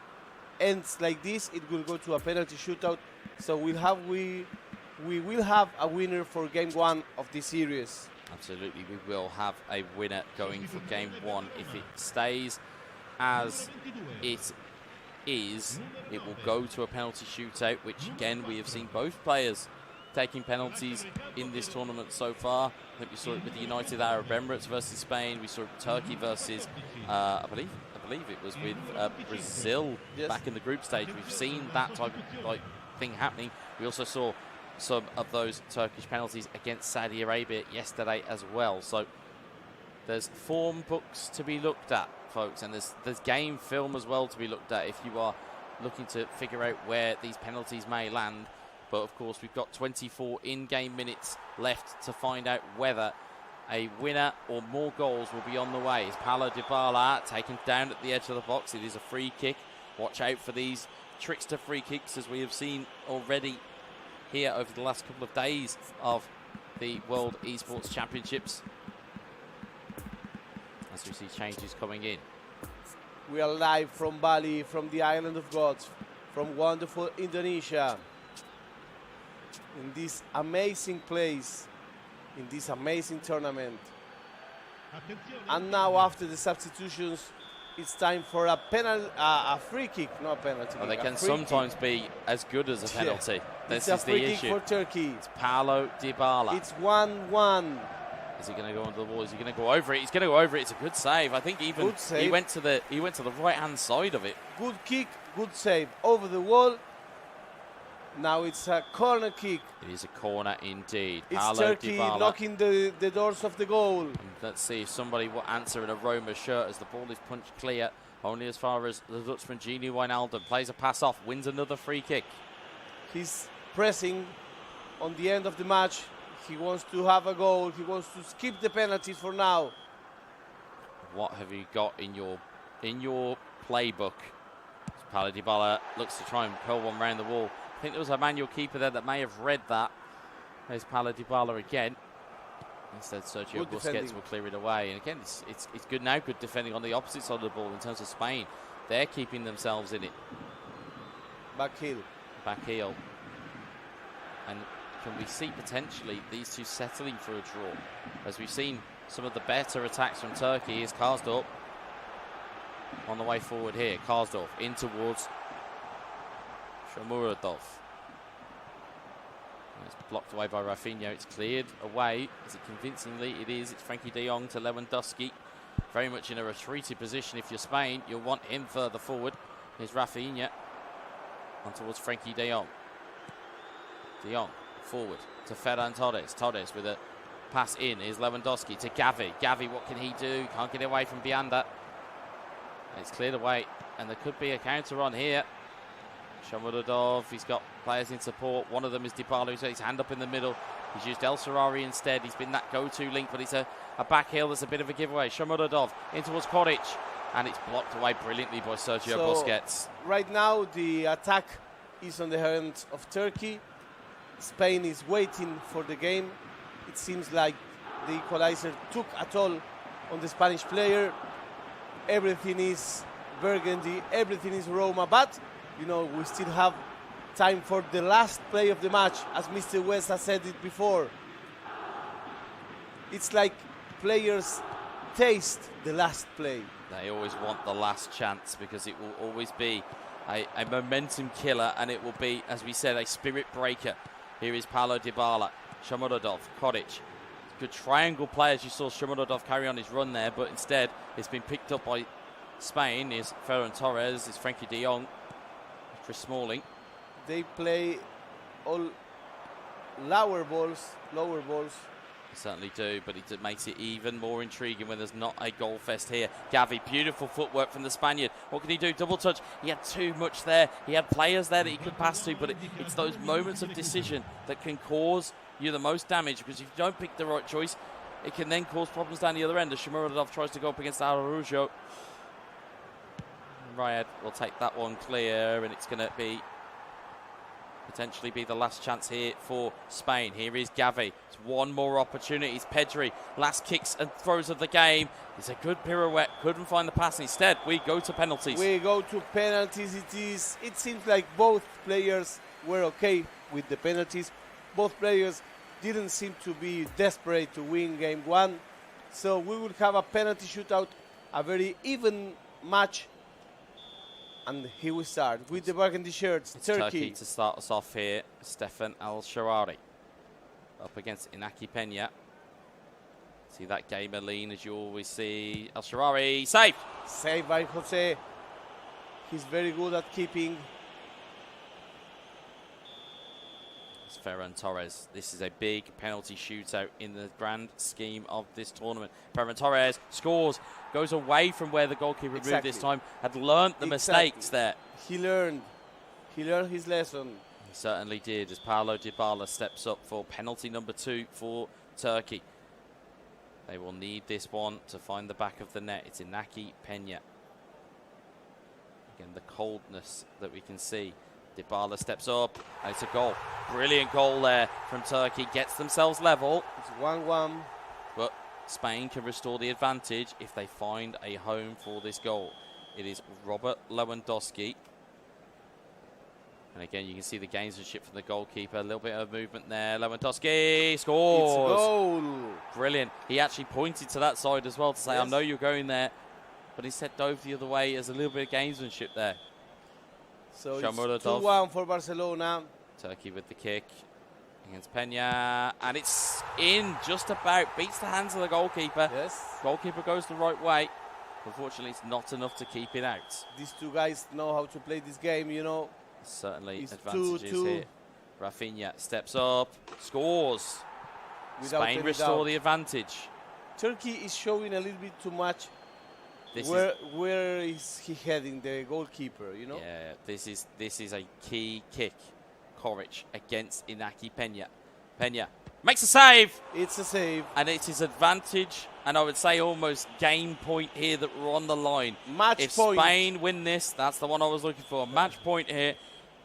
ends like this, it will go to a penalty shootout. So we will have a winner for game 1 of this series. Absolutely, we will have a winner going for game 1. If it stays as it is, it will go to a penalty shootout, which again, we have seen both players taking penalties in this tournament so far. I think we saw it with the United Arab Emirates versus Spain. We saw it with Turkey versus, I believe it was with Brazil back in the group stage. We've seen that type of thing happening. We also saw some of those Turkish penalties against Saudi Arabia yesterday as well. So there's form books to be looked at, folks, and there's game film as well to be looked at if you are looking to figure out where these penalties may land. But of course, we've got 24 in-game minutes left to find out whether a winner or more goals will be on the way. Is Paulo Dybala taken down at the edge of the box? It is a free kick. Watch out for these trickster free kicks, as we have seen already here over the last couple of days of the World Esports Championships. As we see changes coming in. We are live from Bali, from the Island of Gods, from wonderful Indonesia. In this amazing place, in this amazing tournament. And now, after the substitutions, it's time for a free kick, not a penalty. They can sometimes be as good as a penalty. Yeah. This is the free issue. Kick for Turkey. It's Paulo Dybala. It's 1-1. Is he going to go under the wall? Is he going to go over it? He's going to go over it. It's a good save. I think even he went to the right hand side of it. Good kick, good save over the wall. Now it's a corner kick. It is a corner indeed. It's Paulo Turkey Dybala knocking the doors of the goal. And let's see if somebody will answer in a Roma shirt as the ball is punched clear. Only as far as the Dutchman Gini Wijnaldum plays a pass off, wins another free kick. He's pressing on the end of the match. He wants to have a goal. He wants to skip the penalties for now. What have you got in your playbook? Paulo Dybala looks to try and pull one round the wall. I think there was a manual keeper there that may have read that. There's Paulo Dybala again. Instead, Sergio Busquets will clear it away. And again, it's good now. Good defending on the opposite side of the ball in terms of Spain. They're keeping themselves in it. Back heel. Back heel. And can we see potentially these two settling for a draw? As we've seen some of the better attacks from Turkey. Here's Karsdorp on the way forward here. Karsdorp in towards Shomurodov. It's blocked away by Rafinha. It's cleared away. Is it convincingly? It is. It's Frankie de Jong to Lewandowski. Very much in a retreated position. If you're Spain, you'll want him further forward. Here's Rafinha on towards Frankie de Jong. De Jong forward to Ferran Torres. Torres with a pass in. Here's Lewandowski to Gavi. Gavi, what can he do? Can't get away from Bianda. It's cleared away, and there could be a counter on here. Shomurodov, he's got players in support. One of them is Dybala, who's got his hand up in the middle. He's used El Sarari instead. He's been that go-to link, but it's a back heel that's a bit of a giveaway. Shomurodov in towards Koric, and it's blocked away brilliantly by Sergio Busquets. Right now, the attack is on the hands of Turkey. Spain is waiting for the game. It seems like the equalizer took a toll on the Spanish player. Everything is burgundy, everything is Roma, but you know, we still have time for the last play of the match, as Mr. West has said it before. It's like players taste the last play. They always want the last chance because it will always be a momentum killer, and it will be, as we said, a spirit breaker. Here is Paulo Dybala, Shomurodov, Koric. Good triangle play as you saw Shomurodov carry on his run there, but instead it's been picked up by Spain. Is Ferran Torres, is Frankie de Jong, Chris Smalling. They play all lower balls. They certainly do, but it makes it even more intriguing when there's not a goal fest here. Gavi, beautiful footwork from the Spaniard. What can he do? Double touch. He had too much there. He had players there that he could pass to, but it's those moments of decision that can cause you the most damage, because if you don't pick the right choice, it can then cause problems down the other end as Shomurodov tries to go up against Araujo. Riyad will take that one clear, and it's going to be potentially be the last chance here for Spain. Here is Gavi. It's one more opportunity. It's Pedri. Last kicks and throws of the game. It's a good pirouette. Couldn't find the pass. Instead, we go to penalties. We go to penalties. It seems like both players were okay with the penalties. Both players didn't seem to be desperate to win game one. So we will have a penalty shootout, a very even match. And here we start with the burgundy shirts. It's Turkey to start us off here. Stefan Al-Sharari up against Inaki Peña. See that gamer lean as you always see. Al-Sharari, safe! Saved by Jose. He's very good at keeping. It's Ferran Torres. This is a big penalty shootout in the grand scheme of this tournament. Ferran Torres scores, goes away from where the goalkeeper moved this time, had learnt the mistakes there. He learned his lesson. He certainly did, as Paulo Dybala steps up for penalty number 2 for Turkey. They will need this one to find the back of the net. It's Inaki Peña. Again, the coldness that we can see. Dybala steps up, and it's a goal. Brilliant goal there from Turkey. Gets themselves level. It's 1-1. But Spain can restore the advantage if they find a home for this goal. It is Robert Lewandowski. And again, you can see the gamesmanship from the goalkeeper. A little bit of movement there. Lewandowski scores. It's a goal. Brilliant. He actually pointed to that side as well to say, Yes. I know you're going there. But instead dove the other way. There's a little bit of gamesmanship there. So it's Shomurodov. 2-1 for Barcelona. Turkey with the kick against Peña. And it's in just about. Beats the hands of the goalkeeper. Yes. Goalkeeper goes the right way. Unfortunately, it's not enough to keep it out. These two guys know how to play this game, you know. Certainly It's advantages 2-2. here. Rafinha steps up, scores. Without Spain any restore doubt. the advantage. Turkey is showing a little bit too much. This Where is he heading, the goalkeeper, you know? Yeah, this is a key kick. Koric against Inaki Peña. Peña makes a save. It's a save. And it's his advantage, and I would say almost game point here that we're on the line. Match if point. Spain win this, that's the one I was looking for. Match point here.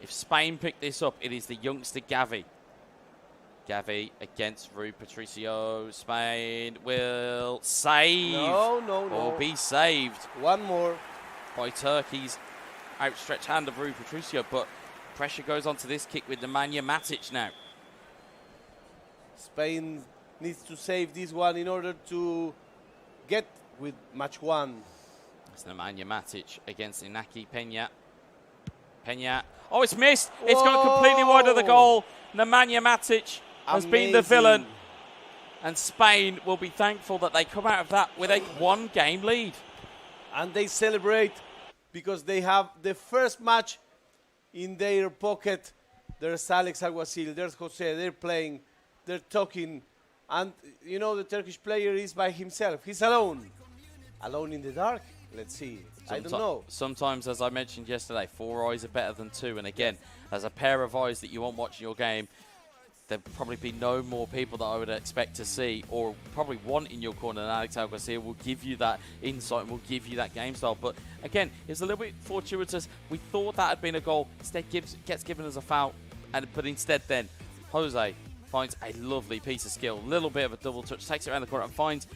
If Spain pick this up, it is the youngster Gavi. Gavi against Rui Patricio. Spain will save. No. Or be saved. One more. By Turkey's outstretched hand of Rui Patricio. But pressure goes onto this kick with Nemanja Matic now. Spain needs to save this one in order to get with match one. It's Nemanja Matic against Inaki Peña. Peña. Oh, it's missed. It's gone completely wide of the goal. Nemanja Matic has been the villain. And Spain will be thankful that they come out of that with a one-game lead. And they celebrate because they have the first match in their pocket. There's Alex Alguacil, there's Jose, they're playing, they're talking. And, you know, the Turkish player is by himself. He's alone. Alone in the dark. Let's see. I don't know. Sometimes, as I mentioned yesterday, 4 eyes are better than 2. And again, as a pair of eyes that you want watching your game, there'd probably be no more people that I would expect to see or probably want in your corner than Alex Alguacil. Will give you that insight and will give you that game style. But again, it's a little bit fortuitous. We thought that had been a goal. Instead, gets given as a foul. But instead then, Jose finds a lovely piece of skill. A little bit of a double touch. Takes it around the corner and finds,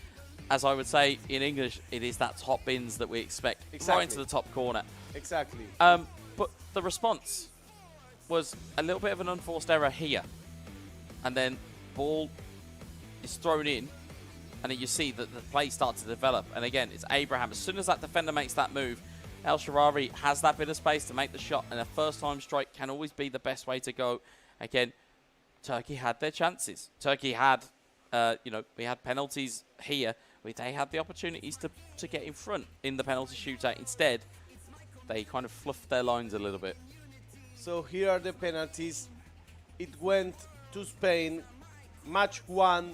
as I would say in English, it is that top bins that we expect. Exactly. Right into the top corner. Exactly. But the response was a little bit of an unforced error here. And then ball is thrown in, and then you see that the play starts to develop. And again, it's Abraham. As soon as that defender makes that move, El Shaarawy has that bit of space to make the shot, and a first-time strike can always be the best way to go. Again, Turkey had their chances. Turkey had, we had penalties here. They had the opportunities to get in front in the penalty shootout. Instead, they kind of fluffed their lines a little bit. So here are the penalties. It went to Spain. Match one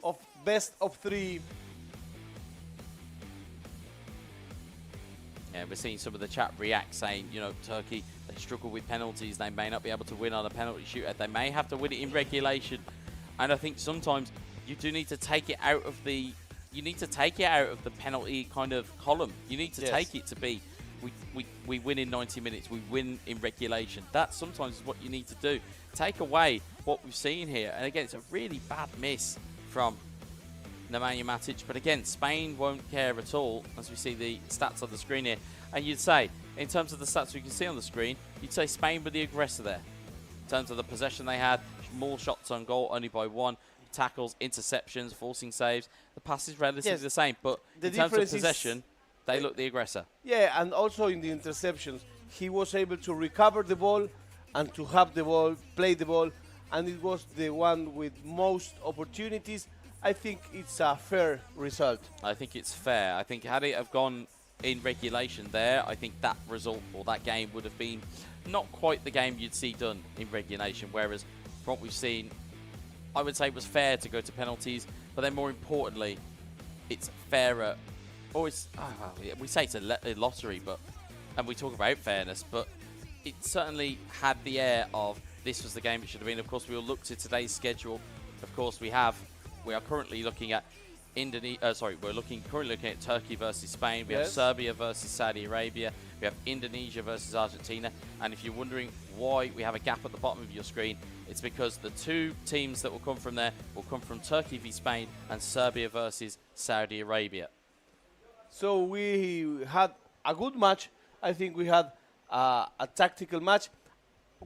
of best of 3. Yeah, we're seeing some of the chat react saying, Turkey, they struggle with penalties. They may not be able to win on a penalty shootout. They may have to win it in regulation. And I think sometimes you do need to take it out of the penalty kind of column. You need to take it to be, we win in 90 minutes. We win in regulation. That sometimes is what you need to do. Take away what we've seen here. And again, it's a really bad miss from Nemanja Matic. But again, Spain won't care at all as we see the stats on the screen here. And you'd say, in terms of the stats we can see on the screen, you'd say Spain were the aggressor there. In terms of the possession they had, more shots on goal, only by 1. Tackles, interceptions, forcing saves. The pass is relatively the same. But in terms of possession, they look the aggressor. Yeah, and also in the interceptions, he was able to recover the ball and to have the ball, play the ball, and it was the one with most opportunities. I think it's a fair result. I think it's fair. I think had it have gone in regulation there, I think that result or that game would have been not quite the game you'd see done in regulation, whereas from what we've seen, I would say it was fair to go to penalties, but then more importantly, it's fairer. Or it's, we say it's a lottery, and we talk about fairness, but it certainly had the air of this was the game it should have been. Of course, we will look to today's schedule. Of course, we are currently looking at we're currently looking at Turkey versus Spain. We have Yes. Serbia versus Saudi Arabia. We have Indonesia versus Argentina. And if you're wondering why we have a gap at the bottom of your screen, it's because the two teams that will come from there will come from Turkey v Spain and Serbia versus Saudi Arabia. So we had a good match. I think we had a tactical match.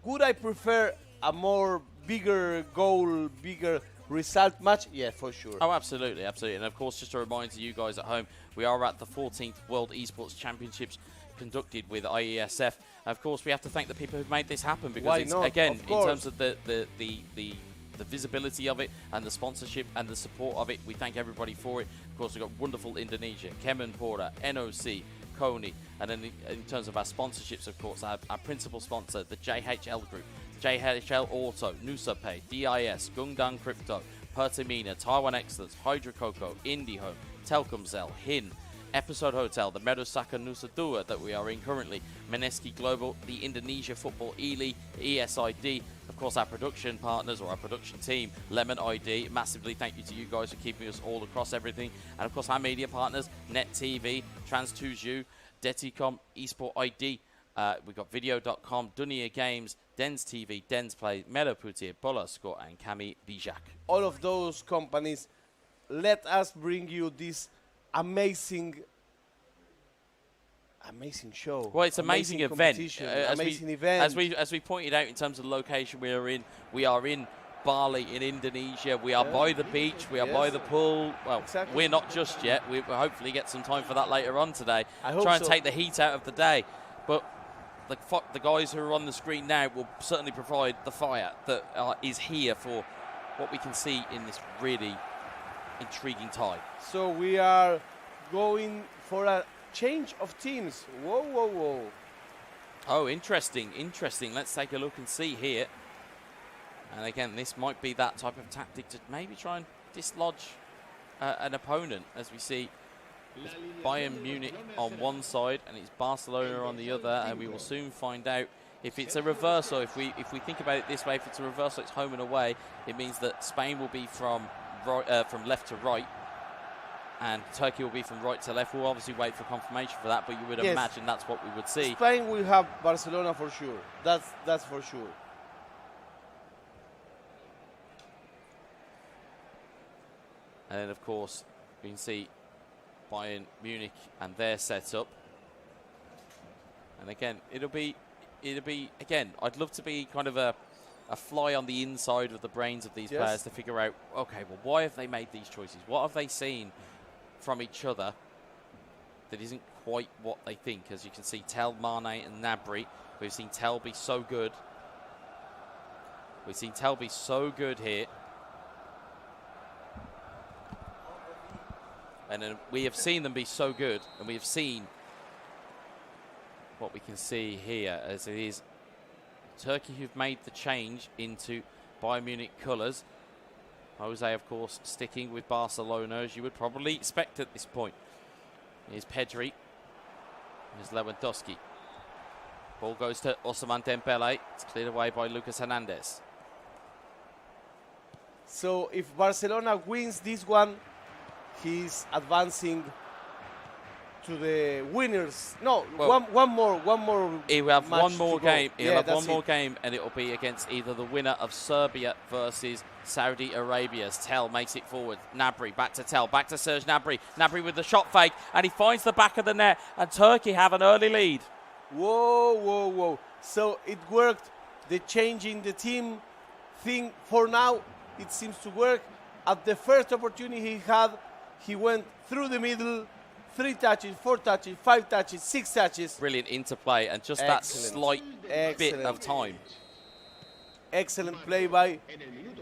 Would I prefer a more bigger goal, bigger result match? Yeah, for sure. Oh, absolutely, absolutely. And of course, just a reminder to you guys at home, we are at the 14th World Esports Championships conducted with IESF. And of course, we have to thank the people who've made this happen because Why it's, not? again, Of in course. terms of the visibility of it and the sponsorship and the support of it, we thank everybody for it. Of course, we've got wonderful Indonesia, Kemenpora, NOC, Kony, and then in terms of our sponsorships, of course, our principal sponsor, the JHL Group, JHL Auto, NusaPay, DIS, Gungdang Crypto, Pertamina, Taiwan Excellence, Hydrococo, IndieHome, Telkomsel, HIN, Episode Hotel, the Medosaka Nusa Dua that we are in currently, Meneski Global, the Indonesia Football E-League, ESID, of course our production partners or our production team, Lemon ID. Massively thank you to you guys for keeping us all across everything. And of course our media partners, Net TV, Trans2U, Deticom, Esport ID. We've got video.com, Dunia Games, Dens TV, Dens Play, Meloputir, Bola Score, and Kami Bijak. All of those companies let us bring you this amazing show. Well, it's an amazing event. competition, Amazing event. As we pointed out in terms of the location we are in Bali in Indonesia. We are by the beach. We are by the pool. Well, we're not just yet. We'll hopefully get some time for that later on today. I hope Try and so. take the heat out of the day. But the guys who are on the screen now will certainly provide the fire that is here for what we can see in this really intriguing tie. So we are going for a change of teams. Whoa, whoa, whoa. Oh, interesting. Let's take a look and see here. And again, this might be that type of tactic to maybe try and dislodge an opponent, as we see it's Bayern Munich on one side and it's Barcelona on the other, and we will soon find out if it's a reversal. If we think about it this way, if it's a reversal, it's home and away. It means that Spain will be from left to right, and Turkey will be from right to left. We'll obviously wait for confirmation for that, but you would Yes. imagine that's what we would see. Spain will have Barcelona for sure. That's for sure. And then, of course, we can see Bayern Munich and their setup. And again, it'll be again, I'd love to be kind of a fly on the inside of the brains of these Yes. players to figure out, okay, well, why have they made these choices? What have they seen from each other that isn't quite what they think? As you can see, Tel, Mane and Gnabry. We've seen Tel be so good. We've seen Tel be so good here. And then we have seen them be so good, and we have seen what we can see here, as it is Turkey who've made the change into Bayern Munich colours. Jose, of course, sticking with Barcelona, as you would probably expect at this point. Here's Pedri. Here's Lewandowski. Ball goes to Ousmane Dembele. It's cleared away by Lucas Hernandez. So if Barcelona wins this one, he's advancing to the winners. No, Well, one more. He will have match one more to go. game. He'll Yeah, have that's one more it. game, and it will be against either the winner of Serbia versus Saudi Arabia. As Tel makes it forward. Gnabry back to Tel, back to Serge Gnabry. Gnabry with the shot fake, and he finds the back of the net, and Turkey have an early lead. Whoa, whoa, whoa. So it worked. The changing the team thing, for now, it seems to work. At the first opportunity he had, he went through the middle, 3 touches, 4 touches, 5 touches, 6 touches. Brilliant interplay, and just that slight bit of time. Excellent play by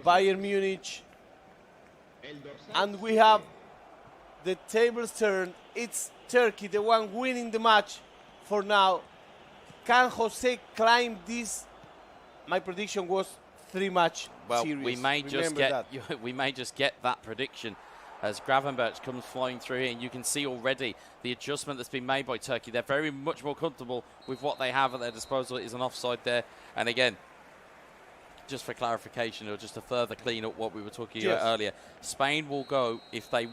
Bayern Munich. And we have the tables turned. It's Turkey, the one winning the match for now. Can Jose climb this? My prediction was 3-match Well, series. we may just Remember get that. we may just get that prediction as Gravenberch comes flying through here, and you can see already the adjustment that's been made by Turkey. They're very much more comfortable with what they have at their disposal. It is an offside there, and again, just for clarification or just to further clean up what we were talking about earlier, Spain will go if they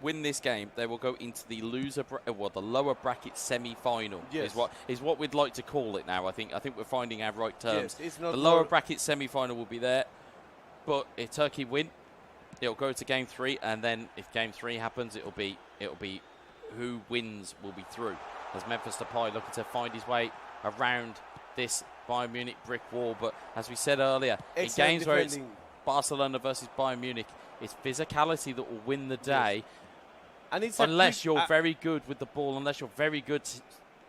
win this game, they will go into the the lower bracket semi-final. Yes. Is what we'd like to call it now. I think we're finding our right terms. Yes, it's not the lower more- bracket semi-final will be there, but if Turkey win, it'll go to game 3, and then if game 3 happens, it'll be who wins will be through. As Memphis Depay looking to find his way around this Bayern Munich brick wall, but as we said earlier, in Excellent games where it's defending. Barcelona versus Bayern Munich, it's physicality that will win the day. And it's unless you're very good with the ball, unless you're very good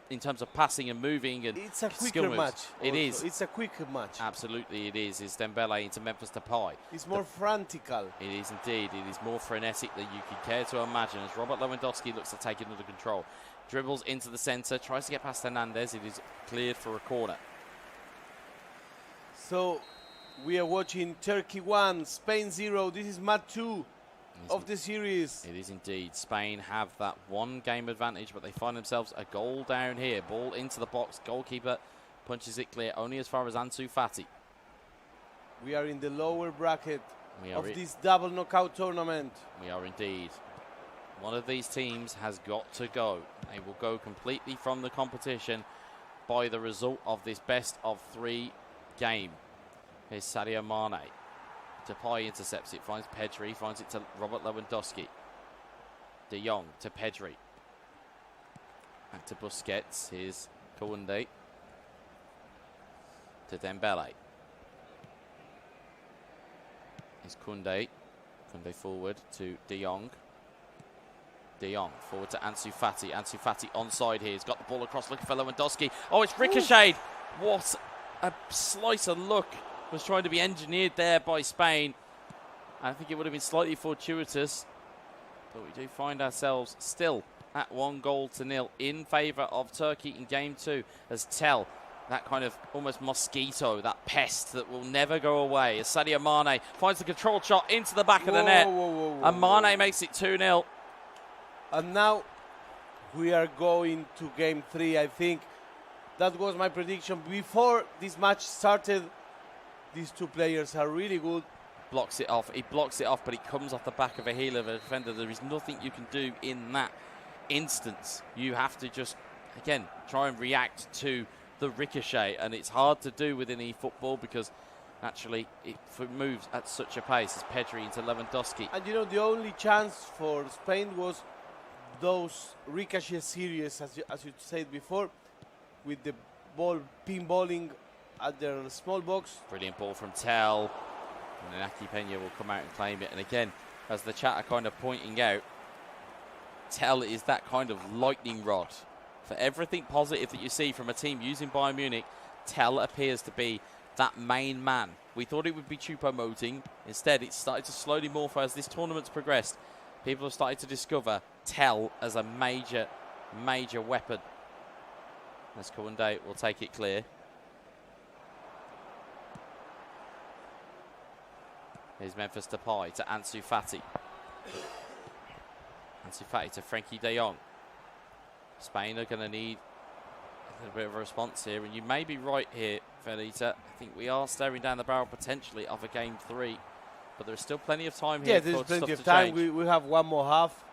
in terms of passing and moving and it's a skill quicker moves. match. It also. is. It's a quicker match. Absolutely, it is. It's Dembele into Memphis Depay. It's more frantical. It is indeed. It is more frenetic than you could care to imagine. As Robert Lewandowski looks to take it under control, dribbles into the centre, tries to get past Hernandez. It is cleared for a corner. So we are watching Turkey 1, Spain 0. This is match 2 of the series. It is indeed. Spain have that one game advantage, but they find themselves a goal down here. Ball into the box. Goalkeeper punches it clear only as far as Ansu Fati. We are in the lower bracket We are of this double knockout tournament. We are indeed. One of these teams has got to go. They will go completely from the competition by the result of this best of 3 game. Here's Sadio Mane. Depay intercepts it, finds Pedri, finds it to Robert Lewandowski. De Jong to Pedri. Back to Busquets. Here's Koundé to Dembele. Here's Koundé. Koundé forward to De Jong. De Jong forward to Ansu Fati. Ansu Fati onside here. He's got the ball across looking for Lewandowski. Oh, it's ricocheted. What a slice of luck was trying to be engineered there by Spain. I think it would have been slightly fortuitous, but we do find ourselves still at 1-0 in favour of Turkey in game 2 as Tel, that kind of almost mosquito, that pest that will never go away, as Sadio Mane finds the controlled shot into the back of the net, and Mane makes it 2-0. And now we are going to game 3. I think that was my prediction before this match started. These two players are really good. Blocks it off. He blocks it off, but it comes off the back of a heel of a defender. There is nothing you can do in that instance. You have to just, again, try and react to the ricochet, and it's hard to do within eFootball because actually it moves at such a pace as Pedri into Lewandowski. And you know, the only chance for Spain was those ricochet series, as you said before, with the ball pinballing at their small box. Brilliant ball from Tel, and then Aki Pena will come out and claim it. And again, as the chat are kind of pointing out, Tel is that kind of lightning rod. For everything positive that you see from a team using Bayern Munich, Tel appears to be that main man. We thought it would be Choupo-Moting. Instead, it's started to slowly morph as this tournament's progressed. People have started to discover Tel as a major, major weapon. As Koundé will take it clear. Here's Memphis Depay to Ansu Fati. Ansu Fati to Frenkie de Jong. Spain are going to need a little bit of a response here, and you may be right here, Felita. I think we are staring down the barrel potentially of a game 3, but there's still plenty of time here. Yeah, there's plenty of time. We have one more half.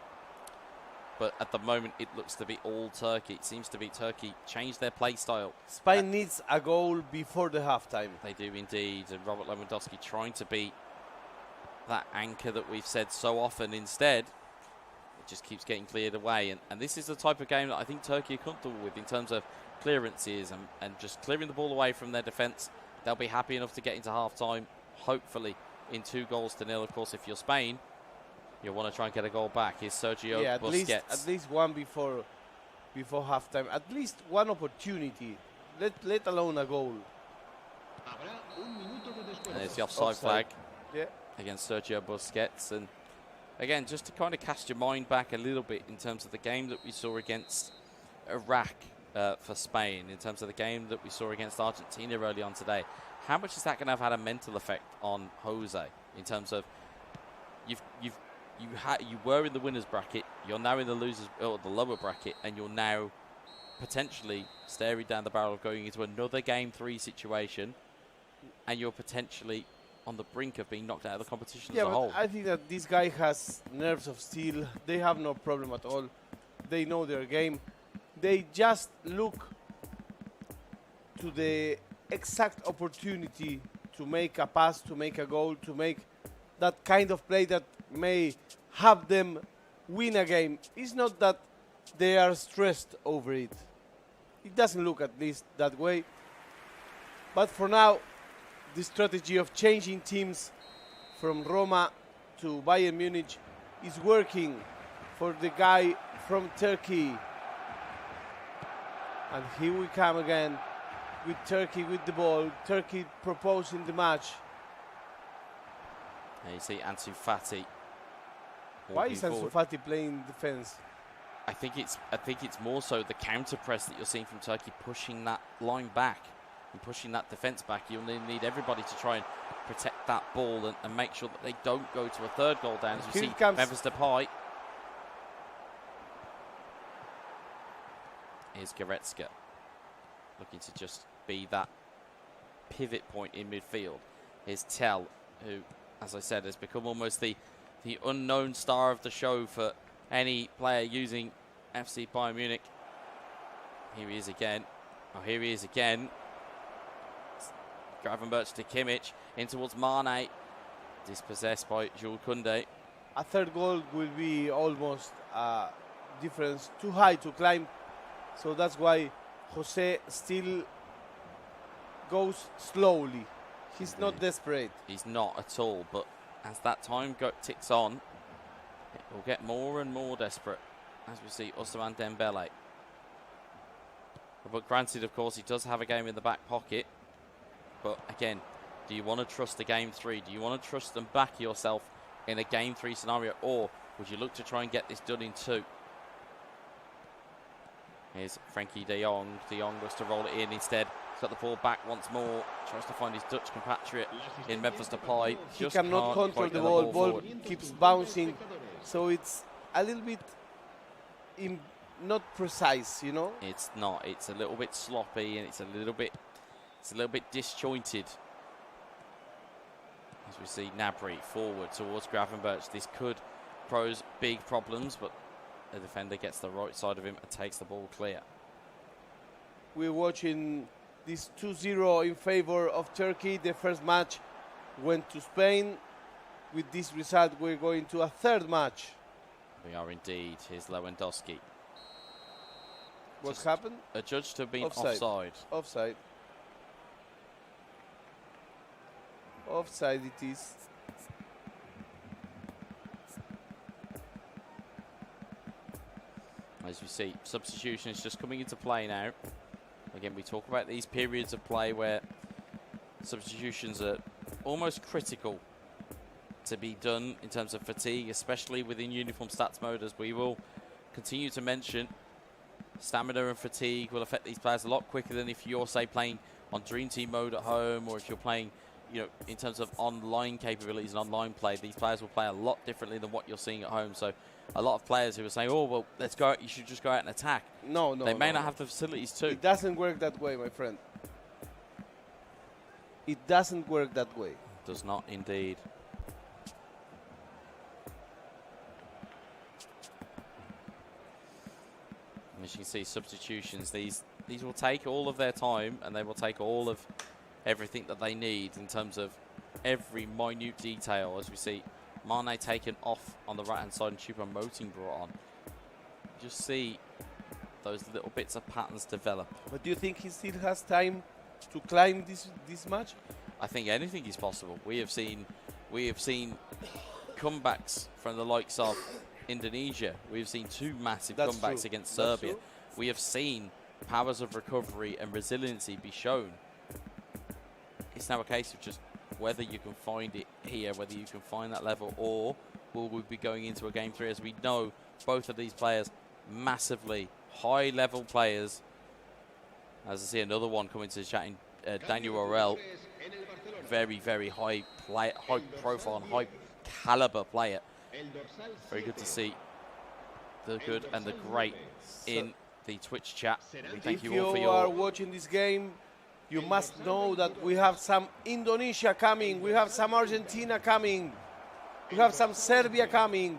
But at the moment, it looks to be all Turkey. It seems to be Turkey changed their play style. Spain needs a goal before the halftime. They do indeed, and Robert Lewandowski trying to be that anchor that we've said so often. Instead, it just keeps getting cleared away, and this is the type of game that I think Turkey are comfortable with in terms of clearances and just clearing the ball away from their defence. They'll be happy enough to get into half-time, hopefully in 2-0. Of course, if you're Spain, you'll want to try and get a goal back. Here's Sergio Busquets. At least one before halftime. At least one opportunity, let alone a goal. And there's the offside flag. Yeah. Against Sergio Busquets. And again, just to kind of cast your mind back a little bit in terms of the game that we saw against Iraq for Spain, in terms of the game that we saw against Argentina early on today, how much is that going to have had a mental effect on Jose in terms of you were in the winners bracket, you're now in the losers or the lower bracket, and you're now potentially staring down the barrel of going into another game 3 situation, and you're potentially on the brink of being knocked out of the competition Yeah, as a but whole. I think that this guy has nerves of steel. They have no problem at all. They know their game. They just look to the exact opportunity to make a pass, to make a goal, to make that kind of play that may have them win a game. It's not that they are stressed over it. It doesn't look at least that way. But for now, the strategy of changing teams from Roma to Bayern Munich is working for the guy from Turkey. And here we come again with Turkey with the ball. Turkey proposing the match. And you see Ansu Fati. Why walking is Ansu forward. Fati playing defense? I think it's more so the counter press that you're seeing from Turkey, pushing that line back and pushing that defence back. You'll need everybody to try and protect that ball and make sure that they don't go to a third goal down. As you Here see comes Memphis Depay. Here's Goretzka, looking to just be that pivot point in midfield. Here's Tell, who, as I said, has become almost the unknown star of the show for any player using FC Bayern Munich. Here he is again. Oh, here he is again. Gravenberch to Kimmich, in towards Mane. Dispossessed by Jules Koundé. A third goal will be almost a difference too high to climb. So that's why Jose still goes slowly. He's not desperate. He's not at all, but as that time ticks on, it will get more and more desperate, as we see Ousmane Dembele. But granted, of course, he does have a game in the back pocket. But again, do you want to trust the game 3? Do you want to trust and back yourself in a game 3 scenario, or would you look to try and get this done in 2? Here's Frankie de Jong. De Jong looks to roll it in instead. He's got the ball back once more. Tries to find his Dutch compatriot in Memphis Depay. He Just cannot can't control quite the get ball. Ball forward. keeps bouncing. So it's a little bit not precise, you know? It's not. It's a little bit sloppy and it's a little bit disjointed. As we see Gnabry forward towards Gravenberch. This could pose big problems, but the defender gets the right side of him and takes the ball clear. We're watching this 2-0 in favor of Turkey. The first match went to Spain. With this result, we're going to a third match. We are indeed. Here's Lewandowski. What happened? Adjudged to have been offside. Offside. Offside it is. As you see, substitution is just coming into play now. Again, we talk about these periods of play where substitutions are almost critical to be done in terms of fatigue, especially within uniform stats mode, as we will continue to mention. Stamina and fatigue will affect these players a lot quicker than if you're, say, playing on Dream Team mode at home, or if you're playing, you know, in terms of online capabilities and online play. These players will play a lot differently than what you're seeing at home. So a lot of players who are saying, oh, well, let's go out, you should just go out and attack. No. They may not have the facilities to. It doesn't work that way, my friend. It doesn't work that way. Does not indeed. And as you can see, substitutions, these will take all of their time, and they will take all of everything that they need in terms of every minute detail. As we see Mane taken off on the right hand side and Choupo-Moting brought on. Just see those little bits of patterns develop. But do you think he still has time to climb this match? I think anything is possible. We have seen comebacks from the likes of Indonesia. We've seen 2 massive comebacks against Serbia. We have seen powers of recovery and resiliency be shown. It's now a case of just whether you can find it here, whether you can find that level, or will we be going into a game 3? As we know, both of these players, massively high-level players. As I see another one coming to the chat, Daniel Orel, very, very high profile and high caliber player. Very good to see the good and the great in the Twitch chat. We thank you all for If you are watching this game, you must know that we have some Indonesia coming, we have some Argentina coming, we have some Serbia coming.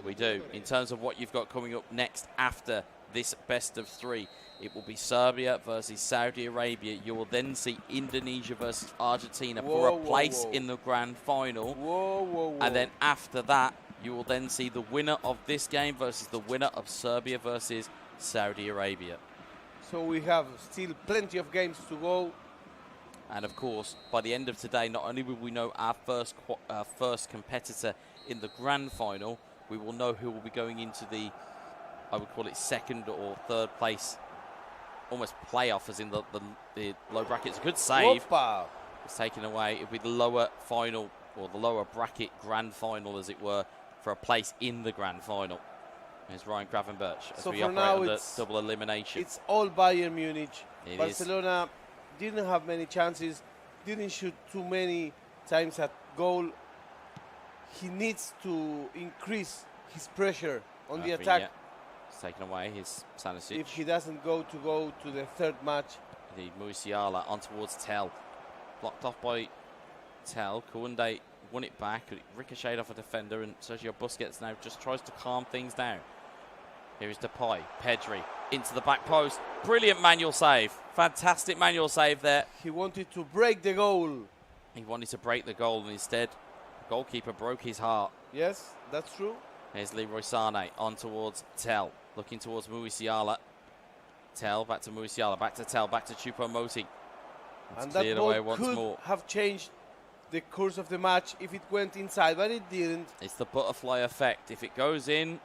We do. In terms of what you've got coming up next after this best of three, it will be Serbia versus Saudi Arabia. You will then see Indonesia versus Argentina for a place in the grand final. And then after that, you will then see the winner of this game versus the winner of Serbia versus Saudi Arabia. So we have still plenty of games to go. And of course, by the end of today, not only will we know our first competitor in the grand final, we will know who will be going into the, I would call it second or third place, almost playoff, as in the low bracket. It's a good save. Opa. It's taken away. It'll be the lower final, or the lower bracket grand final, as it were, for a place in the grand final. There's Ryan Gravenberch as So we for operate now on the it's double elimination. It's all Bayern Munich. It Barcelona didn't have many chances, didn't shoot too many times at goal. He needs to increase his pressure on the attack. It's taken away his Sanisic. If he doesn't go to the third match. The Musiala on towards Tell. Blocked off by Tell. Kounde won it back. It ricocheted off a defender, and Sergio Busquets now just tries to calm things down. Here is Depay. Pedri into the back post. Brilliant manual save. Fantastic manual save there. He wanted to break the goal. He wanted to break the goal, and instead, the goalkeeper broke his heart. Yes, that's true. Here's Leroy Sané on towards Tell. Looking towards Musiala. Tell, back to Musiala, back to Tell, back to Choupo-Moting. And that ball could have changed the course of the match if it went inside, but it didn't. It's the butterfly effect. If it goes in,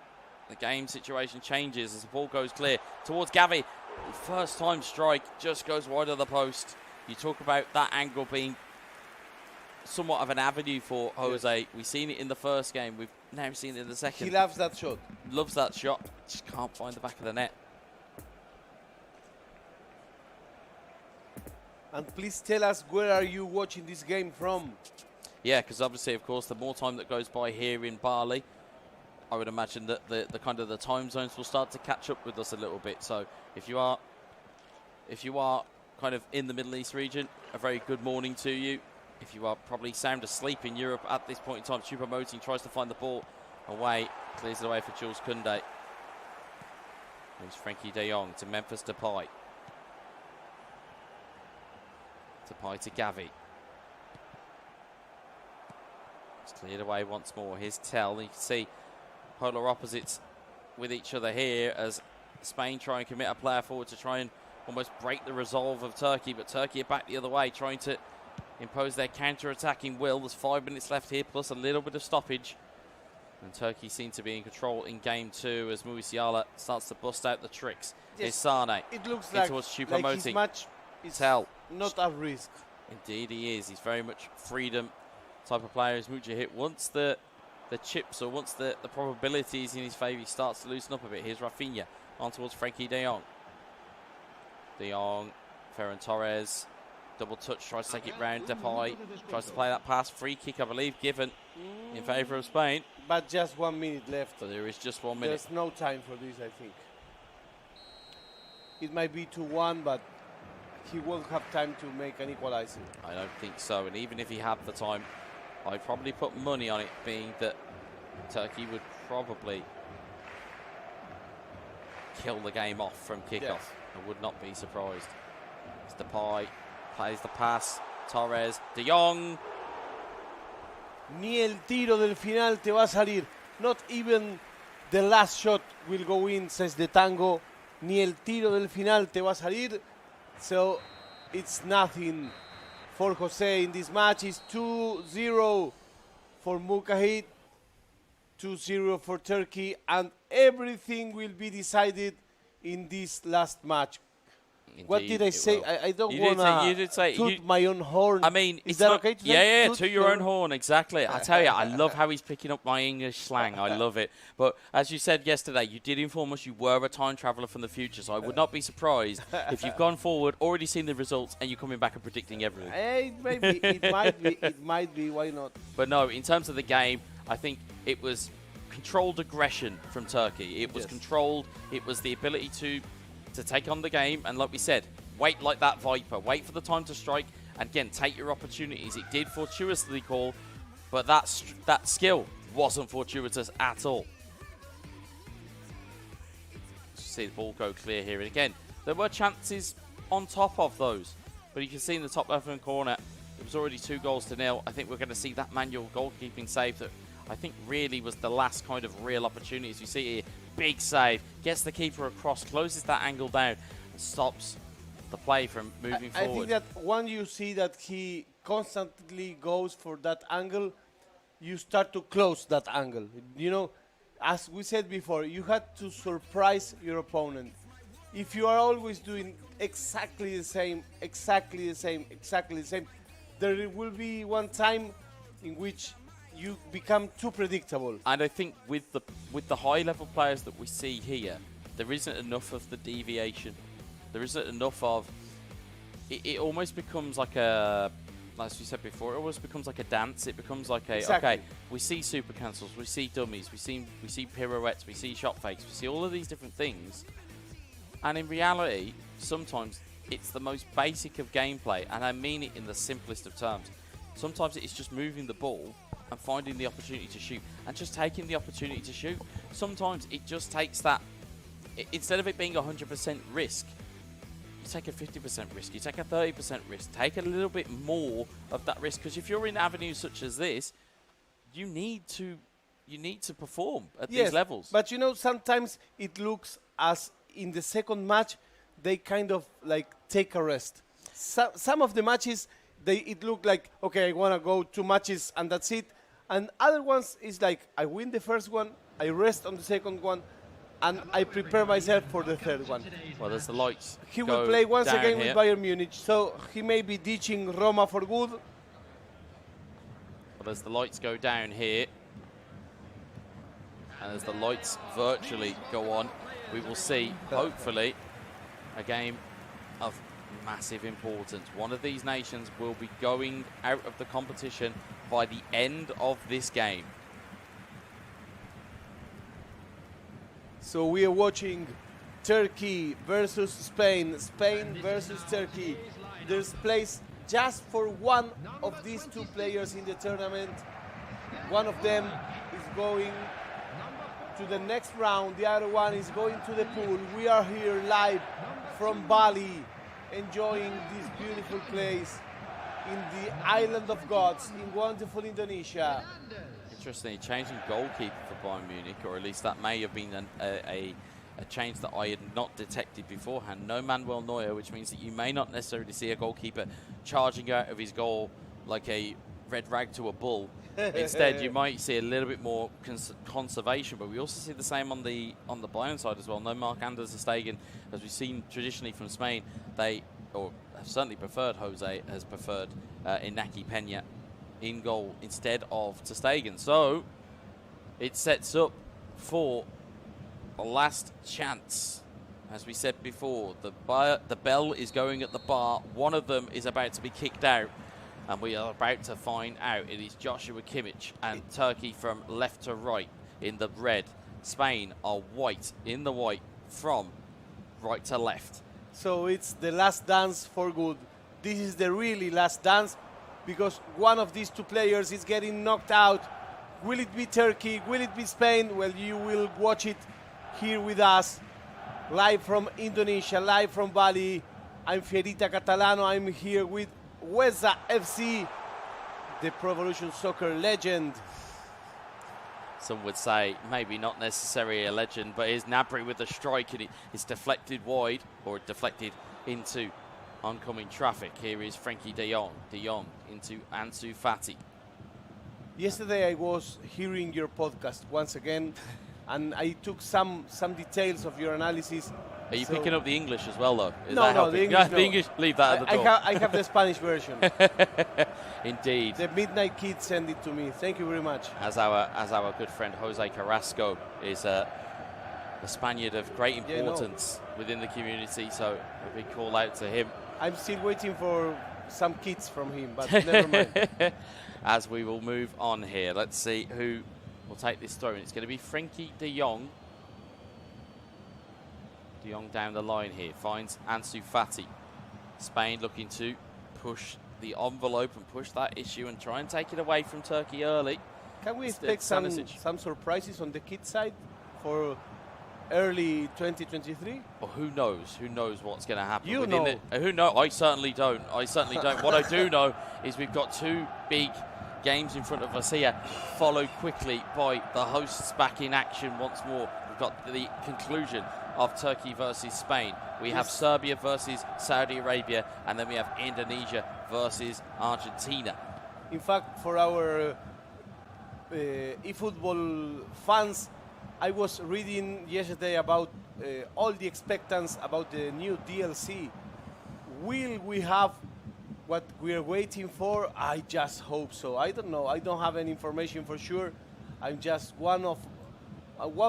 the game situation changes as the ball goes clear towards Gavi. First time strike, just goes wide of the post. You talk about that angle being somewhat of an avenue for Jose. Yes. We've seen it in the first game. We've now seen it in the second. He loves that shot. Loves that shot. Just can't find the back of the net. And please tell us, where are you watching this game from? Yeah, because obviously, of course, the more time that goes by here in Bali, I would imagine that the kind of the time zones will start to catch up with us a little bit. So if you are kind of in the Middle East region, a very good morning to you. If you are probably sound asleep in Europe at this point in time, Choupo-Moting tries to find the ball away, clears it away for Jules Kounde. There's Frankie de Jong to Memphis Depay. Depay to Gavi. It's cleared away once more. Here's Tell. You can see polar opposites with each other here as Spain try and commit a player forward to try and almost break the resolve of Turkey, but Turkey are back the other way, trying to impose their counter-attacking will. There's 5 minutes left here, plus a little bit of stoppage. And Turkey seem to be in control in game 2 as Musiala starts to bust out the tricks. Here's Sane. It looks like his match is Tell. Not at risk. Indeed he is. He's very much freedom type of player as Mujahid. Once the chips, or once the probability is in his favour, he starts to loosen up a bit. Here's Rafinha on towards Frankie de Jong. De Jong, Ferran Torres. Double touch, tries to take it round. Depay tries to play that pass. Free kick, I believe, given in favour of Spain. But just 1 minute left. So there is just 1 minute. There's no time for this, I think. It might be 2-1, but he won't have time to make an equalizer. I don't think so. And even if he had the time, I'd probably put money on it being that Turkey would probably kill the game off from kickoff. Yes. I would not be surprised. It's Depay. Plays the pass. Torres. De Jong. Ni el tiro del final te va a salir. Not even the last shot will go in, says the Tango. Ni el tiro del final te va a salir. So it's nothing for Jose in this match. It's 2-0 for Mujahid, 2-0 for Turkey, and everything will be decided in this last match. Indeed, what did I say? I don't want to toot my own horn. I mean, is that okay? Yeah, to your own horn, exactly. I tell you, I love how he's picking up my English slang. I love it. But as you said yesterday, you did inform us you were a time traveller from the future, so I would not be surprised if you've gone forward, already seen the results, and you're coming back and predicting everything. It might be. It might be. Why not? But no, in terms of the game, I think it was controlled aggression from Turkey. It was controlled. It was the ability to take on the game, and like we said, wait like that Viper. Wait for the time to strike. And again, take your opportunities. It did fortuitously call, but that skill wasn't fortuitous at all. See the ball go clear here. And again, there were chances on top of those. But you can see in the top left-hand corner, it was already 2-0. I think we're going to see that manual goalkeeping save that I think really was the last kind of real opportunity. As you see here, big save. Gets the keeper across, closes that angle down, and stops the play from moving forward. I think that when you see that he constantly goes for that angle, you start to close that angle. You know, as we said before, you had to surprise your opponent. If you are always doing exactly the same, there will be one time in which you become too predictable. And I think with the high-level players that we see here, there isn't enough of the deviation. There isn't enough of... It almost becomes like a... As we said before, it almost becomes like a dance. It becomes like a... Exactly. Okay, we see super cancels, we see dummies, we see pirouettes, we see shot fakes, we see all of these different things. And in reality, sometimes it's the most basic of gameplay, and I mean it in the simplest of terms. Sometimes it's just moving the ball and finding the opportunity to shoot, and just taking the opportunity to shoot. Sometimes it just takes that, instead of it being 100% risk, you take a 50% risk, you take a 30% risk, take a little bit more of that risk, because if you're in avenues such as this, you need to perform at these levels. But you know, sometimes it looks as in the second match, they kind of like take a rest. Some of the matches, it looked like, okay, I want to go 2 matches and that's it. And other ones is like, I win the first one, I rest on the second one, and I prepare myself for the third one. Well, there's the lights. He will play once again with Bayern Munich, so he may be ditching Roma for good. Well, as the lights go down here, and as the lights virtually go on, we will see, hopefully, a game of massive importance. One of these nations will be going out of the competition by the end of this game. So we are watching Turkey versus Spain, Spain versus Turkey. There's place just for one of these 2 players in the tournament. One of them is going to the next round, the other one is going to the pool. We are here live from Bali, enjoying this beautiful place in the Island of Gods in wonderful Indonesia. Interestingly, changing goalkeeper for Bayern Munich, or at least that may have been a change that I had not detected beforehand. No Manuel Neuer, which means that you may not necessarily see a goalkeeper charging out of his goal like a red rag to a bull. Instead, you might see a little bit more conservation, but we also see the same on the Bayern side as well. No Marc-André ter Stegen, as we've seen traditionally from Spain, they, or have certainly preferred, Jose has preferred Inaki Peña in goal instead of ter Stegen. So it sets up for the last chance. As we said before, the bell is going at the bar. One of them is about to be kicked out, and we are about to find out. It is Joshua Kimmich and Turkey from left to right in the red. Spain are white in the white from right to left. So it's the last dance for good. This is the really last dance, because one of these 2 players is getting knocked out. Will it be Turkey? Will it be Spain? Well, you will watch it here with us, live from Indonesia, live from Bali. I'm Fierita Catalano. I'm here with Weza FC, the Pro Evolution Soccer legend. Some would say maybe not necessarily a legend, but here's Gnabry with the strike, and it's deflected wide, or deflected into oncoming traffic. Here is Frankie de Jong. De Jong into Ansu Fati. Yesterday I was hearing your podcast once again, and I took some details of your analysis. Are you picking up the English as well, though? No, the English, no. The English, leave that at the door. I have the Spanish version. Indeed. The Midnight Kid sent it to me. Thank you very much. As our good friend Jose Carrasco is a Spaniard of great importance within the community, so a big call out to him. I'm still waiting for some kids from him, but never mind. As we will move on here, let's see who will take this throw. And it's going to be Frankie de Jong. De Jong down the line here, finds Ansu Fati. Spain looking to push the envelope and push that issue and try and take it away from Turkey early. Can we It's the expect Stanisic. some surprises on the kids side for early 2023? Well, who knows? Who knows what's going to happen? You within know. it. Who knows? I certainly don't. I certainly don't. What I do know is we've got two big games in front of us here, followed quickly by the hosts back in action once more. We've got the conclusion of Turkey versus Spain. We have Serbia versus Saudi Arabia, and then we have Indonesia versus Argentina. In fact, for our eFootball fans, I was reading yesterday about all the expectants about the new DLC. Will we have what we're waiting for? I just hope so. I don't know. I don't have any information for sure. I'm just one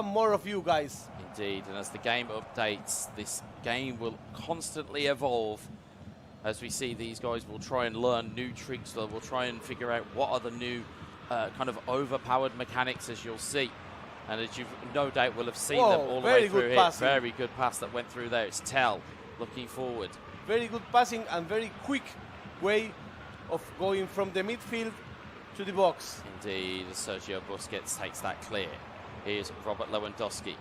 more of you guys. Indeed, and as the game updates, this game will constantly evolve. As we see, these guys will try and learn new tricks. They'll try and figure out what are the new kind of overpowered mechanics, as you'll see. And as you no doubt will have seen them all the way through here. Passing. Very good pass that went through there. It's Tell looking forward. Very good passing and very quick way of going from the midfield to the box. Indeed, Sergio Busquets takes that clear. Here's Robert Lewandowski.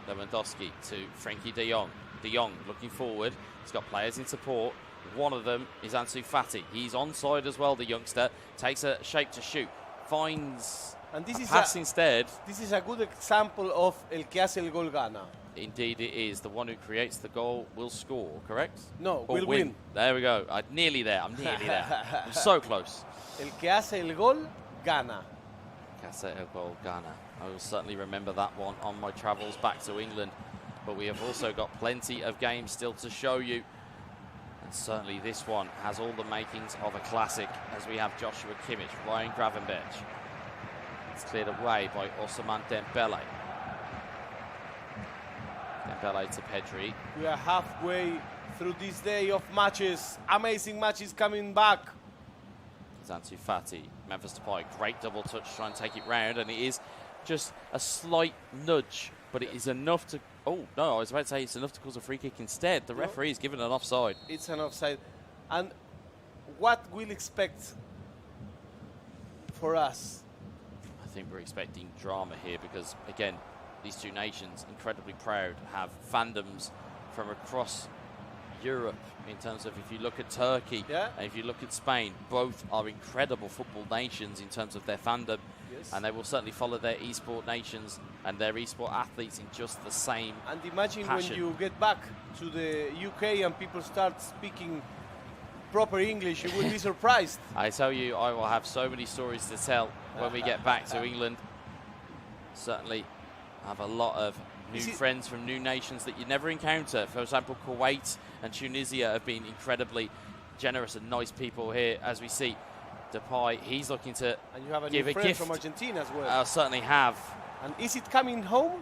Lewandowski to Frankie de Jong. De Jong looking forward. He's got players in support. One of them is Ansu Fati. He's onside as well, the youngster. Takes a shape to shoot. Finds and this a is pass instead. This is a good example of el que hace el gol gana. Indeed it is. The one who creates the goal will score, correct? No, or will win. There we go. I'm nearly there. I'm nearly there. I'm so close. El que hace el gol gana. Hace el gol gana. I will certainly remember that one on my travels back to England. But we have also got plenty of games still to show you. And certainly this one has all the makings of a classic, as we have Joshua Kimmich, Ryan Gravenberch. It's cleared away by Ousmane Dembele. Dembele to Pedri. We are halfway through this day of matches. Amazing matches coming back. Ansu Fati, Memphis Depay, great double touch, try and take it round, and it is just a slight nudge, but it is enough to. Oh no, I was about to say it's enough to cause a free kick instead. The referee is given an offside. It's an offside, and what we'll expect for us? I think we're expecting drama here because again, these two nations incredibly proud, have fandoms from across Europe. In terms of, if you look at Turkey and if you look at Spain, both are incredible football nations in terms of their fandom, and they will certainly follow their esport nations and their esport athletes in just the same And imagine passion. when you get back to the UK and people start speaking proper English, you will be surprised. I tell you, I will have so many stories to tell when we get back to England. Certainly have a lot of new friends from new nations that you never encounter. For example, Kuwait and Tunisia have been incredibly generous and nice people here, as we see Depay. He's looking to And you have a give new a friend gift. from Argentina as well. I certainly have. And is it coming home?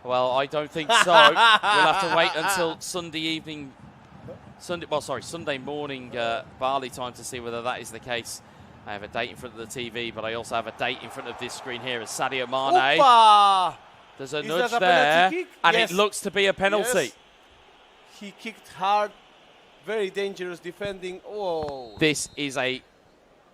Well, I don't think so. We'll have to wait until Sunday evening, Sunday morning Bali time to see whether that is the case. I have a date in front of the TV, but I also have a date in front of this screen here as Sadio Mane. Opa! There's a Is nudge that a there, penalty kick? and Yes. it looks to be a penalty. Yes. He kicked hard, very dangerous defending. Oh. This is a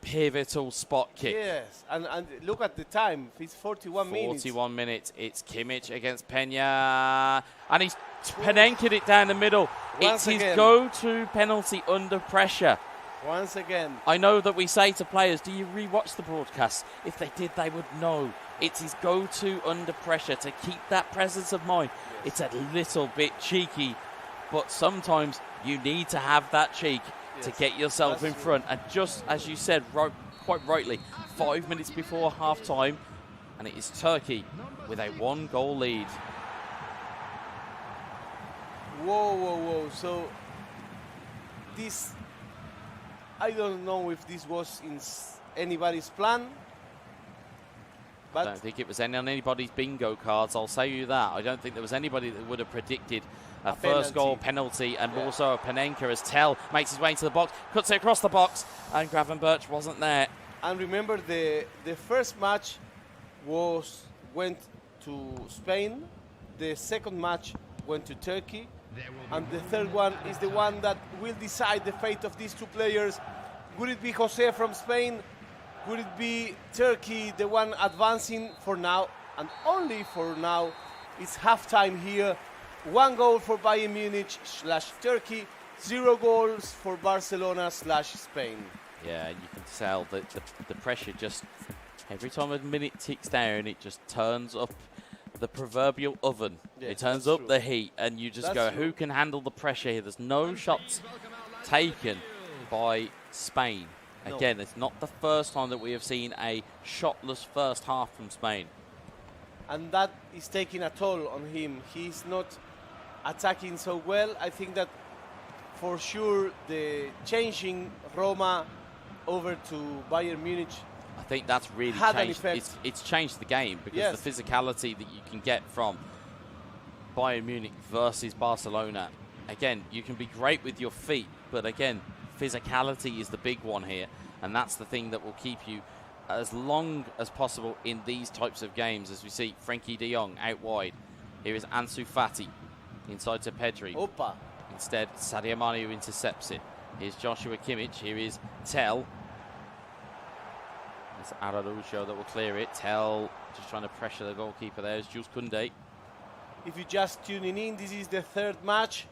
pivotal spot kick. Yes, and look at the time. It's 41 minutes. 41 minutes. It's Kimmich against Peña, and he's Penenki'd it down the middle. Once It's his again. go-to penalty under pressure. Once again. I know that we say to players, do you re-watch the broadcast? If they did, they would know. It's his go-to under pressure to keep that presence of mind. It's a little bit cheeky, but sometimes you need to have that cheek to get yourself in front. And just as you said, quite rightly, 5 minutes before half-time, and it is Turkey with a 1-goal lead. Whoa, whoa, whoa. So, this, I don't know if this was in anybody's plan. I don't think it was on anybody's bingo cards, I'll say you that. I don't think there was anybody that would have predicted a first goal penalty, and also a Panenka as Tell makes his way into the box, cuts it across the box, and Gravenberch wasn't there. And remember, the first match went to Spain, the second match went to Turkey, And the third one is the one that will decide the fate of these two players. Would it be Jose from Spain? Would it be Turkey, the one advancing for now? And only for now. It's halftime here. 1 goal for Bayern Munich / Turkey. 0 goals for Barcelona / Spain. Yeah, you can tell that the pressure just, every time a minute ticks down, it just turns up the proverbial oven. Yes, it turns that's up true. the heat, and you just That's go, true. who can handle the pressure here? There's no shots taken by Spain. No. Again, it's not the first time that we have seen a shotless first half from Spain. And that is taking a toll on him. He's not attacking so well. I think that for sure the changing Roma over to Bayern Munich I think that's really had an changed. effect. It's changed the game because Yes. the physicality that you can get from Bayern Munich versus Barcelona. Again, you can be great with your feet, but again, physicality is the big one here, and that's the thing that will keep you as long as possible in these types of games. As we see Frenkie de Jong out wide. Here is Ansu Fati inside to Pedri. Opa. Instead, Sadio Mane who intercepts it. Here's Joshua Kimmich. Here is Tell. It's Araujo that will clear it. Tell just trying to pressure the goalkeeper there. It's Jules Koundé. If you're just tuning in, this is the third match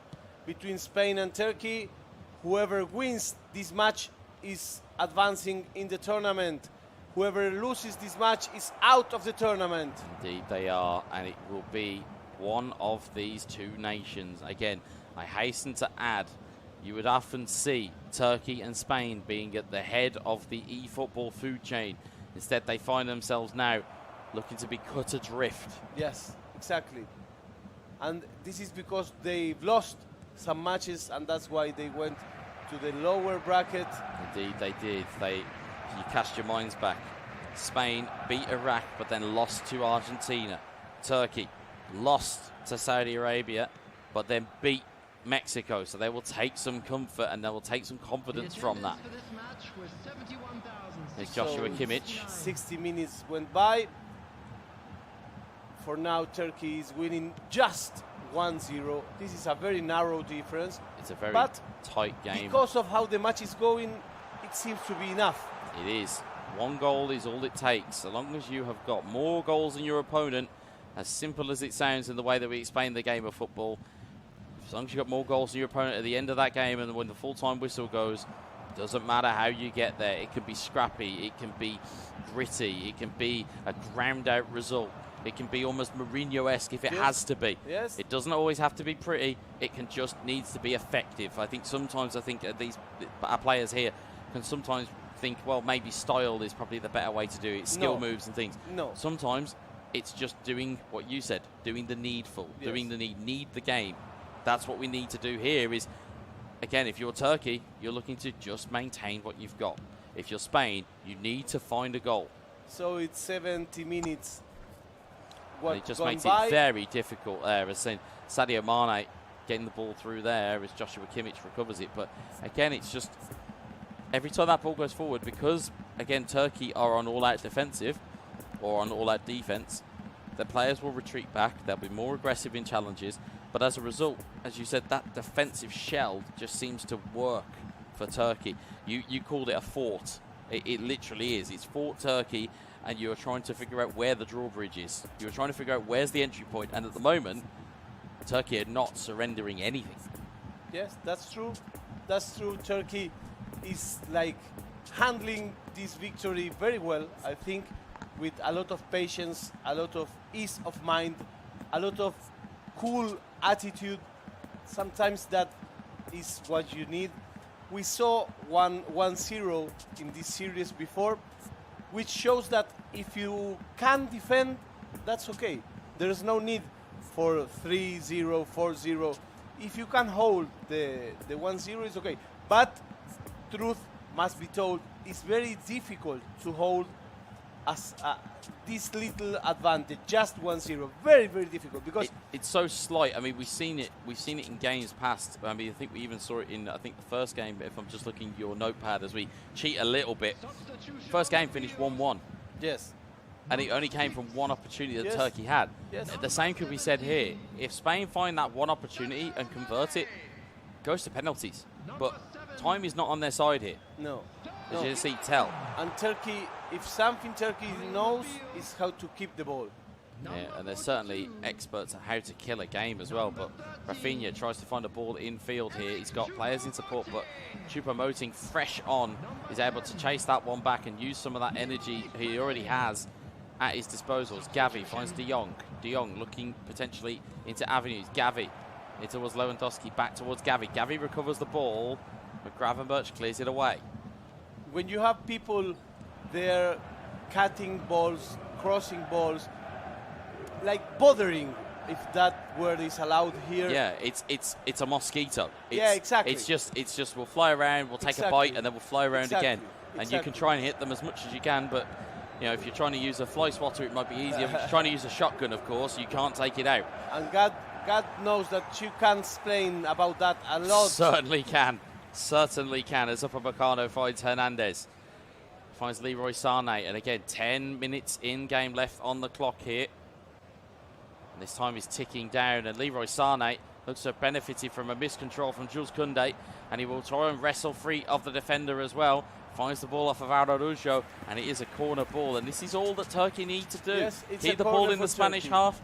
between Spain and Turkey. Whoever wins this match is advancing in the tournament. Whoever loses this match is out of the tournament. Indeed they are, and it will be one of these two nations. Again, I hasten to add, you would often see Turkey and Spain being at the head of the eFootball food chain. Instead, they find themselves now looking to be cut adrift. Yes, exactly. And this is because they've lost some matches, and that's why they went to the lower bracket. Indeed they did. You cast your minds back. Spain beat Iraq, but then lost to Argentina. Turkey lost to Saudi Arabia, but then beat Mexico. So they will take some comfort and they will take some confidence from that. There's Joshua Kimmich. 60 minutes went by. For now, Turkey is winning just 1-0. This is a very narrow difference. It's a very but tight game. because of how the match is going, it seems to be enough. It is. 1 goal is all it takes. So long as you have got more goals than your opponent, as simple as it sounds in the way that we explain the game of football, as long as you've got more goals than your opponent at the end of that game and when the full-time whistle goes, doesn't matter how you get there. It can be scrappy, it can be gritty, it can be a ground-out result. It can be almost Mourinho-esque if it has to be. Yes. It doesn't always have to be pretty. It can just needs to be effective. I think sometimes our players here can sometimes think, well, maybe style is probably the better way to do it. Skill moves and things. No. Sometimes it's just doing what you said, doing the needful, Yes. doing the need the game. That's what we need to do here is, again, if you're Turkey, you're looking to just maintain what you've got. If you're Spain, you need to find a goal. So it's 70 minutes. And it just gone makes by. it very difficult there. As in Sadio Mane getting the ball through there as Joshua Kimmich recovers it. But again, it's just every time that ball goes forward, because again Turkey are on all-out defensive or on all-out defense, the players will retreat back. They'll be more aggressive in challenges. But as a result, as you said, that defensive shell just seems to work for Turkey. You called it a fort. It literally is. It's Fort Turkey, and you're trying to figure out where the drawbridge is. You're trying to figure out where's the entry point, and at the moment, Turkey are not surrendering anything. Yes, that's true. That's true. Turkey is like handling this victory very well, I think, with a lot of patience, a lot of ease of mind, a lot of cool attitude. Sometimes that is what you need. We saw 1-0 in this series before, which shows that if you can defend, that's okay. There is no need for 3-0, 4-0. If you can hold the 1-0, it's okay. But truth must be told, it's very difficult to hold as this little advantage, just 1-0. Very, very difficult because it's so slight. I mean, we've seen it in games past. I mean, I think we even saw it in the first game. If I'm just looking at your notepad as we cheat a little bit, first game finished 1-1. Yes. and it only came from one opportunity that Yes. Turkey had. Yes. The same could be said here. If Spain find that one opportunity and convert it, goes to penalties. But time is not on their side here. No. As no. you see, tell. And Turkey, if something Turkey knows, is how to keep the ball. Yeah, and they're certainly experts at how to kill a game as well. But Rafinha tries to find a ball infield here. He's got players in support, but Choupo-Moting, fresh on, is able to chase that one back and use some of that energy he already has at his disposals. Gavi finds De Jong. De Jong looking potentially into avenues. Gavi in towards Lewandowski, back towards Gavi. Gavi recovers the ball, but Gravenberch clears it away. When you have people there cutting balls, crossing balls, like bothering, if that word is allowed here. Yeah, it's a mosquito. Yeah, exactly. It's just we'll fly around, we'll take a bite, and then we'll fly around again. And you can try and hit them as much as you can, but you know, if you're trying to use a fly swatter, it might be easier. If you're trying to use a shotgun, of course, you can't take it out. And God knows that you can explain about that a lot. Certainly can. Certainly can. As Upamecano finds Hernandez. Finds Leroy Sané. And again, 10 minutes in game left on the clock here. And this time is ticking down. And Leroy Sané looks to have benefited from a miscontrol from Jules Koundé. And he will try and wrestle free of the defender as well. Finds the ball off of Araujo. And it is a corner ball. And this is all that Turkey need to do. Yes, it's keep a the ball corner in the for Spanish Turkey. half.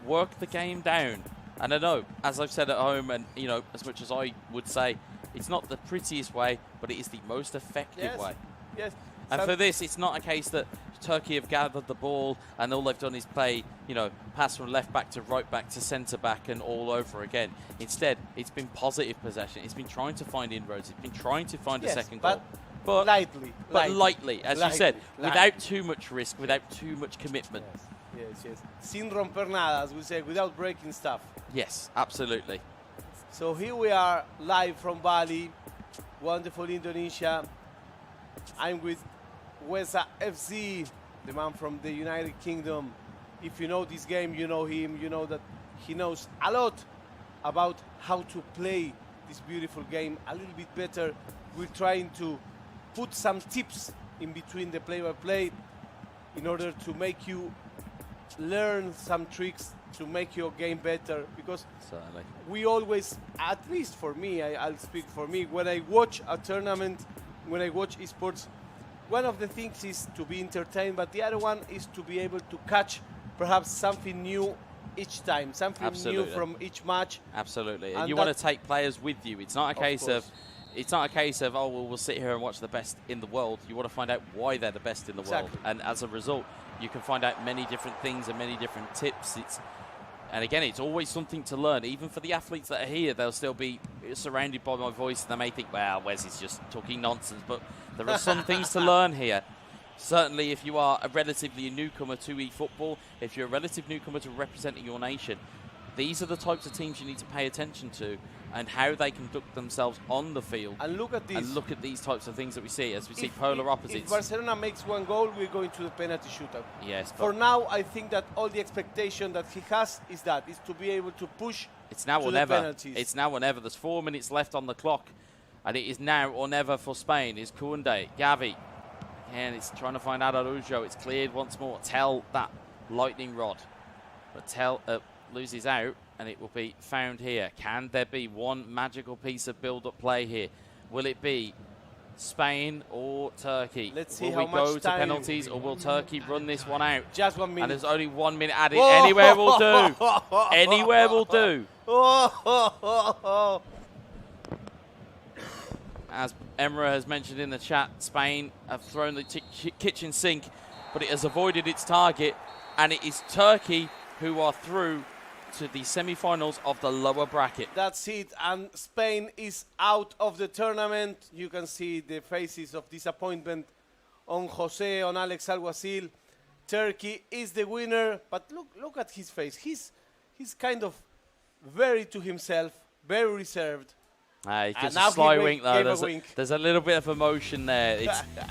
Work the game down. And I know, as I've said at home, and you know, as much as I would say, it's not the prettiest way, but it is the most effective way. Yes. And for this, it's not a case that Turkey have gathered the ball and all they've done is play, you know, pass from left back to right back to centre back and all over again. Instead, it's been positive possession. It's been trying to find inroads. It's been trying to find a second goal. But lightly. But lightly, as you said, lightly. without too much risk, without too much commitment. Yes. Sin romper nada, as we say, without breaking stuff. Yes, absolutely. So here we are live from Bali, wonderful Indonesia. I'm with Wesa FC, the man from the United Kingdom. If you know this game, you know him, you know that he knows a lot about how to play this beautiful game a little bit better. We're trying to put some tips in between the play-by-play in order to make you learn some tricks to make your game better, because certainly we always, at least for me, I'll speak for me, when I watch a tournament, when I watch esports, one of the things is to be entertained, but the other one is to be able to catch perhaps something new each time, something new from each match. Absolutely, And and you want to take players with you. It's not a case of, oh well, we'll sit here and watch the best in the world. You want to find out why they're the best in the world, and as a result, you can find out many different things and many different tips. And again, it's always something to learn. Even for the athletes that are here, they'll still be surrounded by my voice. They may think, well, Wes is just talking nonsense. But there are some things to learn here. Certainly, if you are a relatively newcomer to eFootball, if you're a relative newcomer to representing your nation, these are the types of teams you need to pay attention to and how they conduct themselves on the field. And look at this. And look at these types of things that we see, as we see polar opposites. If Barcelona makes one goal, we're going to the penalty shootout. Yes. For now, I think that all the expectation that he has is to be able to push It's now to or the never. penalties. It's now or never. There's 4 minutes left on the clock, and it is now or never for Spain. Is Koundé, Gavi, and it's trying to find Araujo. It's cleared once more. Tell that lightning rod, but Tell loses out, and it will be found here. Can there be one magical piece of build-up play here? Will it be Spain or Turkey? Let's see will how we go much to time. penalties, or will Turkey run this one out? Just 1 minute. And there's only 1 minute added. Whoa! Anywhere will do. Anywhere will do. As Emra has mentioned in the chat, Spain have thrown the kitchen sink, but it has avoided its target, and it is Turkey who are through to the semi-finals of the lower bracket. That's it, and Spain is out of the tournament. You can see the faces of disappointment on Jose, on Alex Alguacil. Turkey is the winner, but look at his face. He's kind of very to himself, very reserved. He gives now a sly he wink, though. gave a There's wink. there's a little bit of emotion there.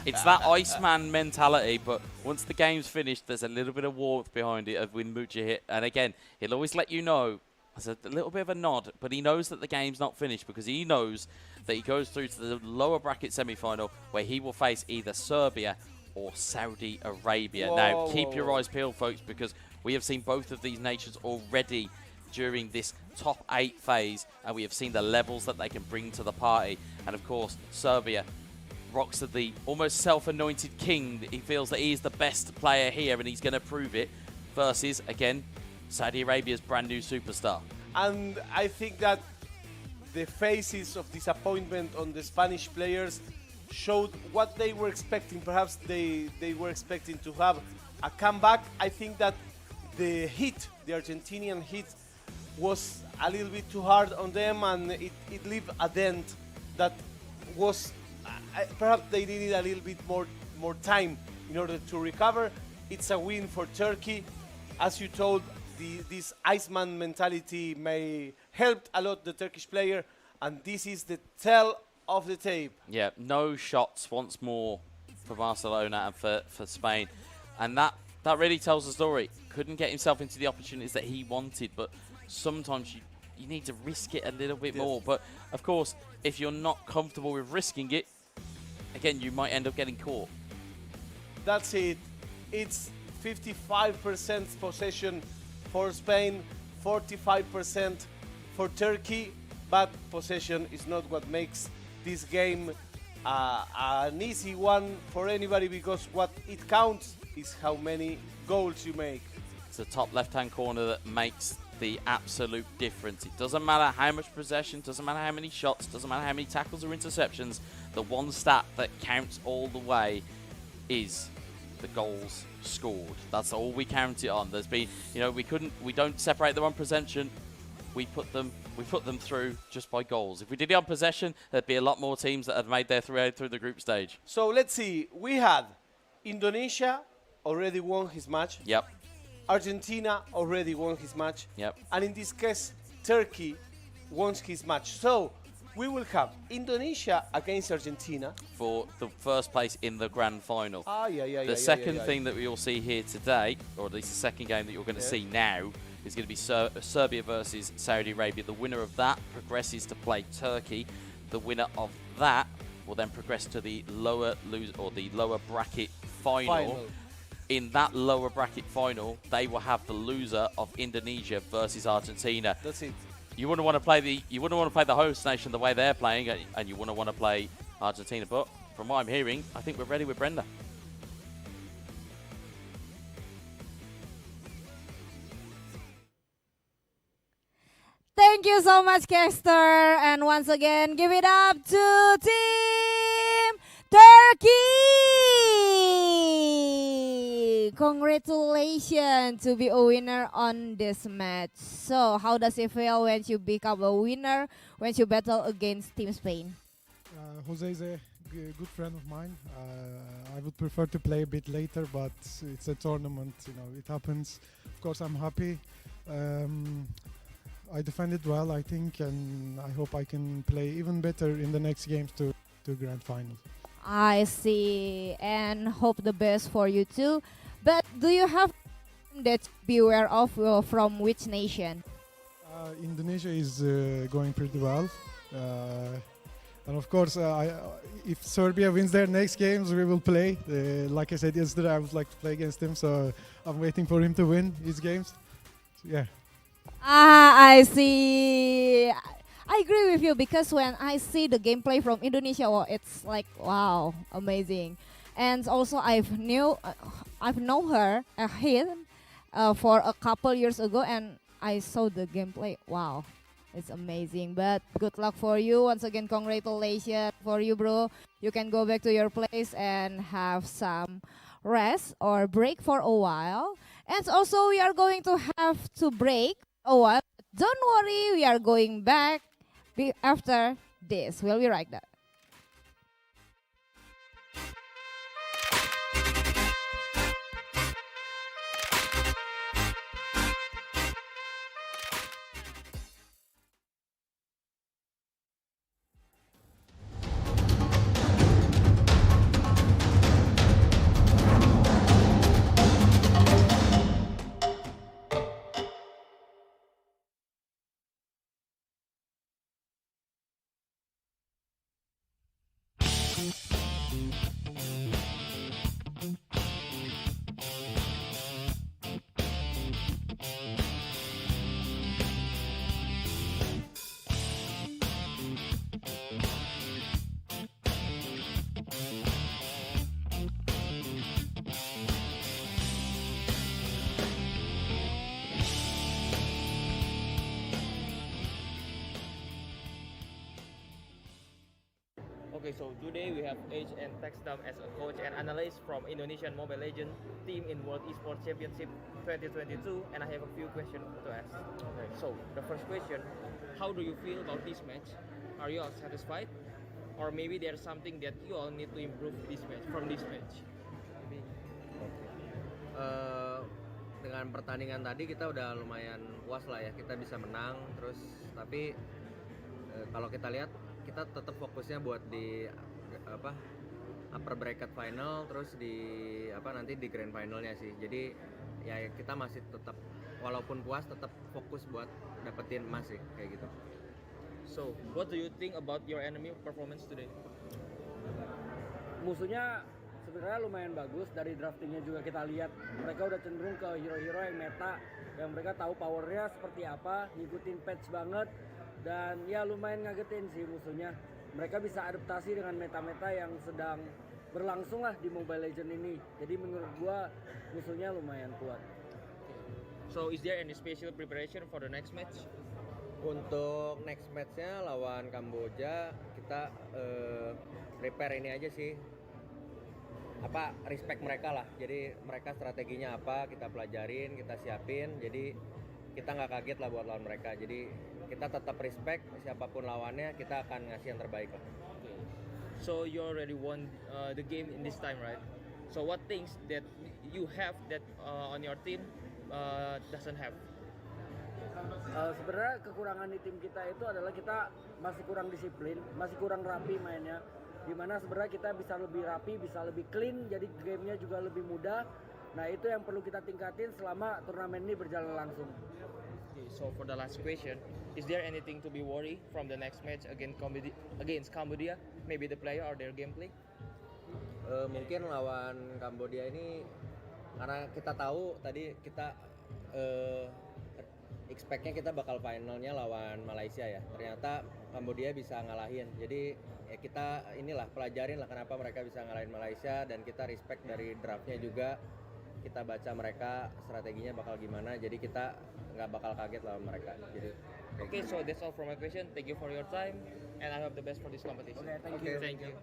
It's that Iceman mentality, but once the game's finished, there's a little bit of warmth behind it of when Mucha hit. And again, he'll always let you know, there's a little bit of a nod, but he knows that the game's not finished because he knows that he goes through to the lower bracket semi-final where he will face either Serbia or Saudi Arabia. Whoa, Now, keep whoa, your whoa. eyes peeled, folks, because we have seen both of these nations already during this top 8 phase, and we have seen the levels that they can bring to the party. And of course, Serbia rocks at the almost self-anointed king. He feels that he is the best player here, and he's going to prove it, versus, again, Saudi Arabia's brand new superstar. And I think that the faces of disappointment on the Spanish players showed what they were expecting. Perhaps they were expecting to have a comeback. I think that the heat, the Argentinian heat, was a little bit too hard on them, and it left a dent that was, perhaps they needed a little bit more time in order to recover. It's a win for Turkey. As you told, this Iceman mentality may help a lot the Turkish player, and this is the tell of the tape. Yeah, no shots once more for Barcelona and for Spain. And that really tells the story. Couldn't get himself into the opportunities that he wanted, but sometimes you need to risk it a little bit more. But, of course, if you're not comfortable with risking it, again, you might end up getting caught. That's it. It's 55% possession for Spain, 45% for Turkey, but possession is not what makes this game an easy one for anybody, because what it counts is how many goals you make. It's the top left-hand corner that makes the absolute difference. It doesn't matter how much possession, doesn't matter how many shots, doesn't matter how many tackles or interceptions. The one stat that counts all the way is the goals scored. That's all we count it on. There's been, we don't separate them on possession. We put them through just by goals. If we did it on possession, there'd be a lot more teams that had made their way through the group stage. So let's see. We had Indonesia already won his match. Yep. Argentina already won his match. Yep. And in this case, Turkey won his match. So we will have Indonesia against Argentina For the first place in the grand final. The The second thing that we will see here today, or at least the second game that you're going to see now, is going to be Serbia versus Saudi Arabia. The winner of that progresses to play Turkey. The winner of that will then progress to the lower bracket final. In that lower bracket final, they will have the loser of Indonesia versus Argentina. That's it. You wouldn't want to play the host nation the way they're playing, and you wouldn't want to play Argentina. But from what I'm hearing, I think we're ready with Brenda. Thank you so much, Caster. And once again, give it up to Team Turkey. Congratulations to be a winner on this match. So, how does it feel when you become a winner, when you battle against Team Spain? Jose is a good friend of mine. I would prefer to play a bit later, but it's a tournament, it happens. Of course, I'm happy. I defended well, I think, and I hope I can play even better in the next games to grand final. I see, and hope the best for you too. But do you have that beware of from which nation? Indonesia is going pretty well. And of course, if Serbia wins their next games, we will play. Like I said yesterday, I would like to play against him, so I'm waiting for him to win his games. So, yeah. I see. I agree with you, because when I see the gameplay from Indonesia, it's like, wow, amazing. And also I've known her, him, for a couple years ago, and I saw the gameplay. Wow, it's amazing. But good luck for you. Once again, congratulations for you, bro. You can go back to your place and have some rest or break for a while. And also we are going to have to break a while. Don't worry, we are going back after this. We'll be right back. Okay, so today we have H and Textam as a coach and analyst from Indonesian Mobile Legends team in World Esports Championship 2022, and I have a few questions to ask. Okay, so the first question, how do you feel about this match? Are you all satisfied? Or maybe there's something that you all need to improve from this match? Dengan pertandingan tadi kita udah lumayan puas lah ya, kita bisa menang terus, tapi kalau kita lihat kita tetap fokusnya buat di upper bracket final, terus nanti di grand finalnya sih. Jadi ya kita masih tetap, walaupun puas, tetap fokus buat dapetin emas sih, kayak gitu. So what do you think about your enemy performance today? Musuhnya sebenarnya lumayan bagus, dari draftingnya juga kita lihat mereka udah cenderung ke hero-hero yang meta, yang mereka tahu powernya seperti apa, ngikutin patch banget, dan ya lumayan ngagetin sih musuhnya. Mereka bisa adaptasi dengan meta-meta yang sedang berlangsung lah di Mobile Legends ini. Jadi menurut gua musuhnya lumayan kuat. So is there any special preparation for the next match? Untuk next matchnya lawan Kamboja, kita prepare ini aja sih, respect mereka lah. Jadi mereka strateginya apa, kita pelajarin, kita siapin. Jadi kita nggak kaget lah buat lawan mereka. Jadi kita tetap respect siapapun lawannya, kita akan ngasih yang terbaik lah. So you already won the game in this time, right? So what things that you have that on your team doesn't have? Sebenarnya kekurangan di tim kita itu adalah kita masih kurang disiplin, masih kurang rapi mainnya. Dimana sebenarnya kita bisa lebih rapi, bisa lebih clean, jadi gamenya juga lebih mudah. Nah itu yang perlu kita tingkatin selama turnamen ini berjalan langsung. Okay, so for the last question, is there anything to be worried from the next match against Cambodia? Maybe the player or their gameplay? Mungkin lawan Kambodia ini, karena kita tahu tadi kita expect-nya kita bakal finalnya lawan Malaysia ya. Ternyata Kambodia bisa ngalahin. Jadi ya kita pelajarin lah kenapa mereka bisa ngalahin Malaysia, dan kita respect dari draftnya juga. Kita baca mereka strateginya bakal gimana, jadi kita nggak bakal kaget lawan mereka. Jadi okay, so that's all from my question. Thank you for your time, and I hope the best for this competition. Okay, thank you. Thank you.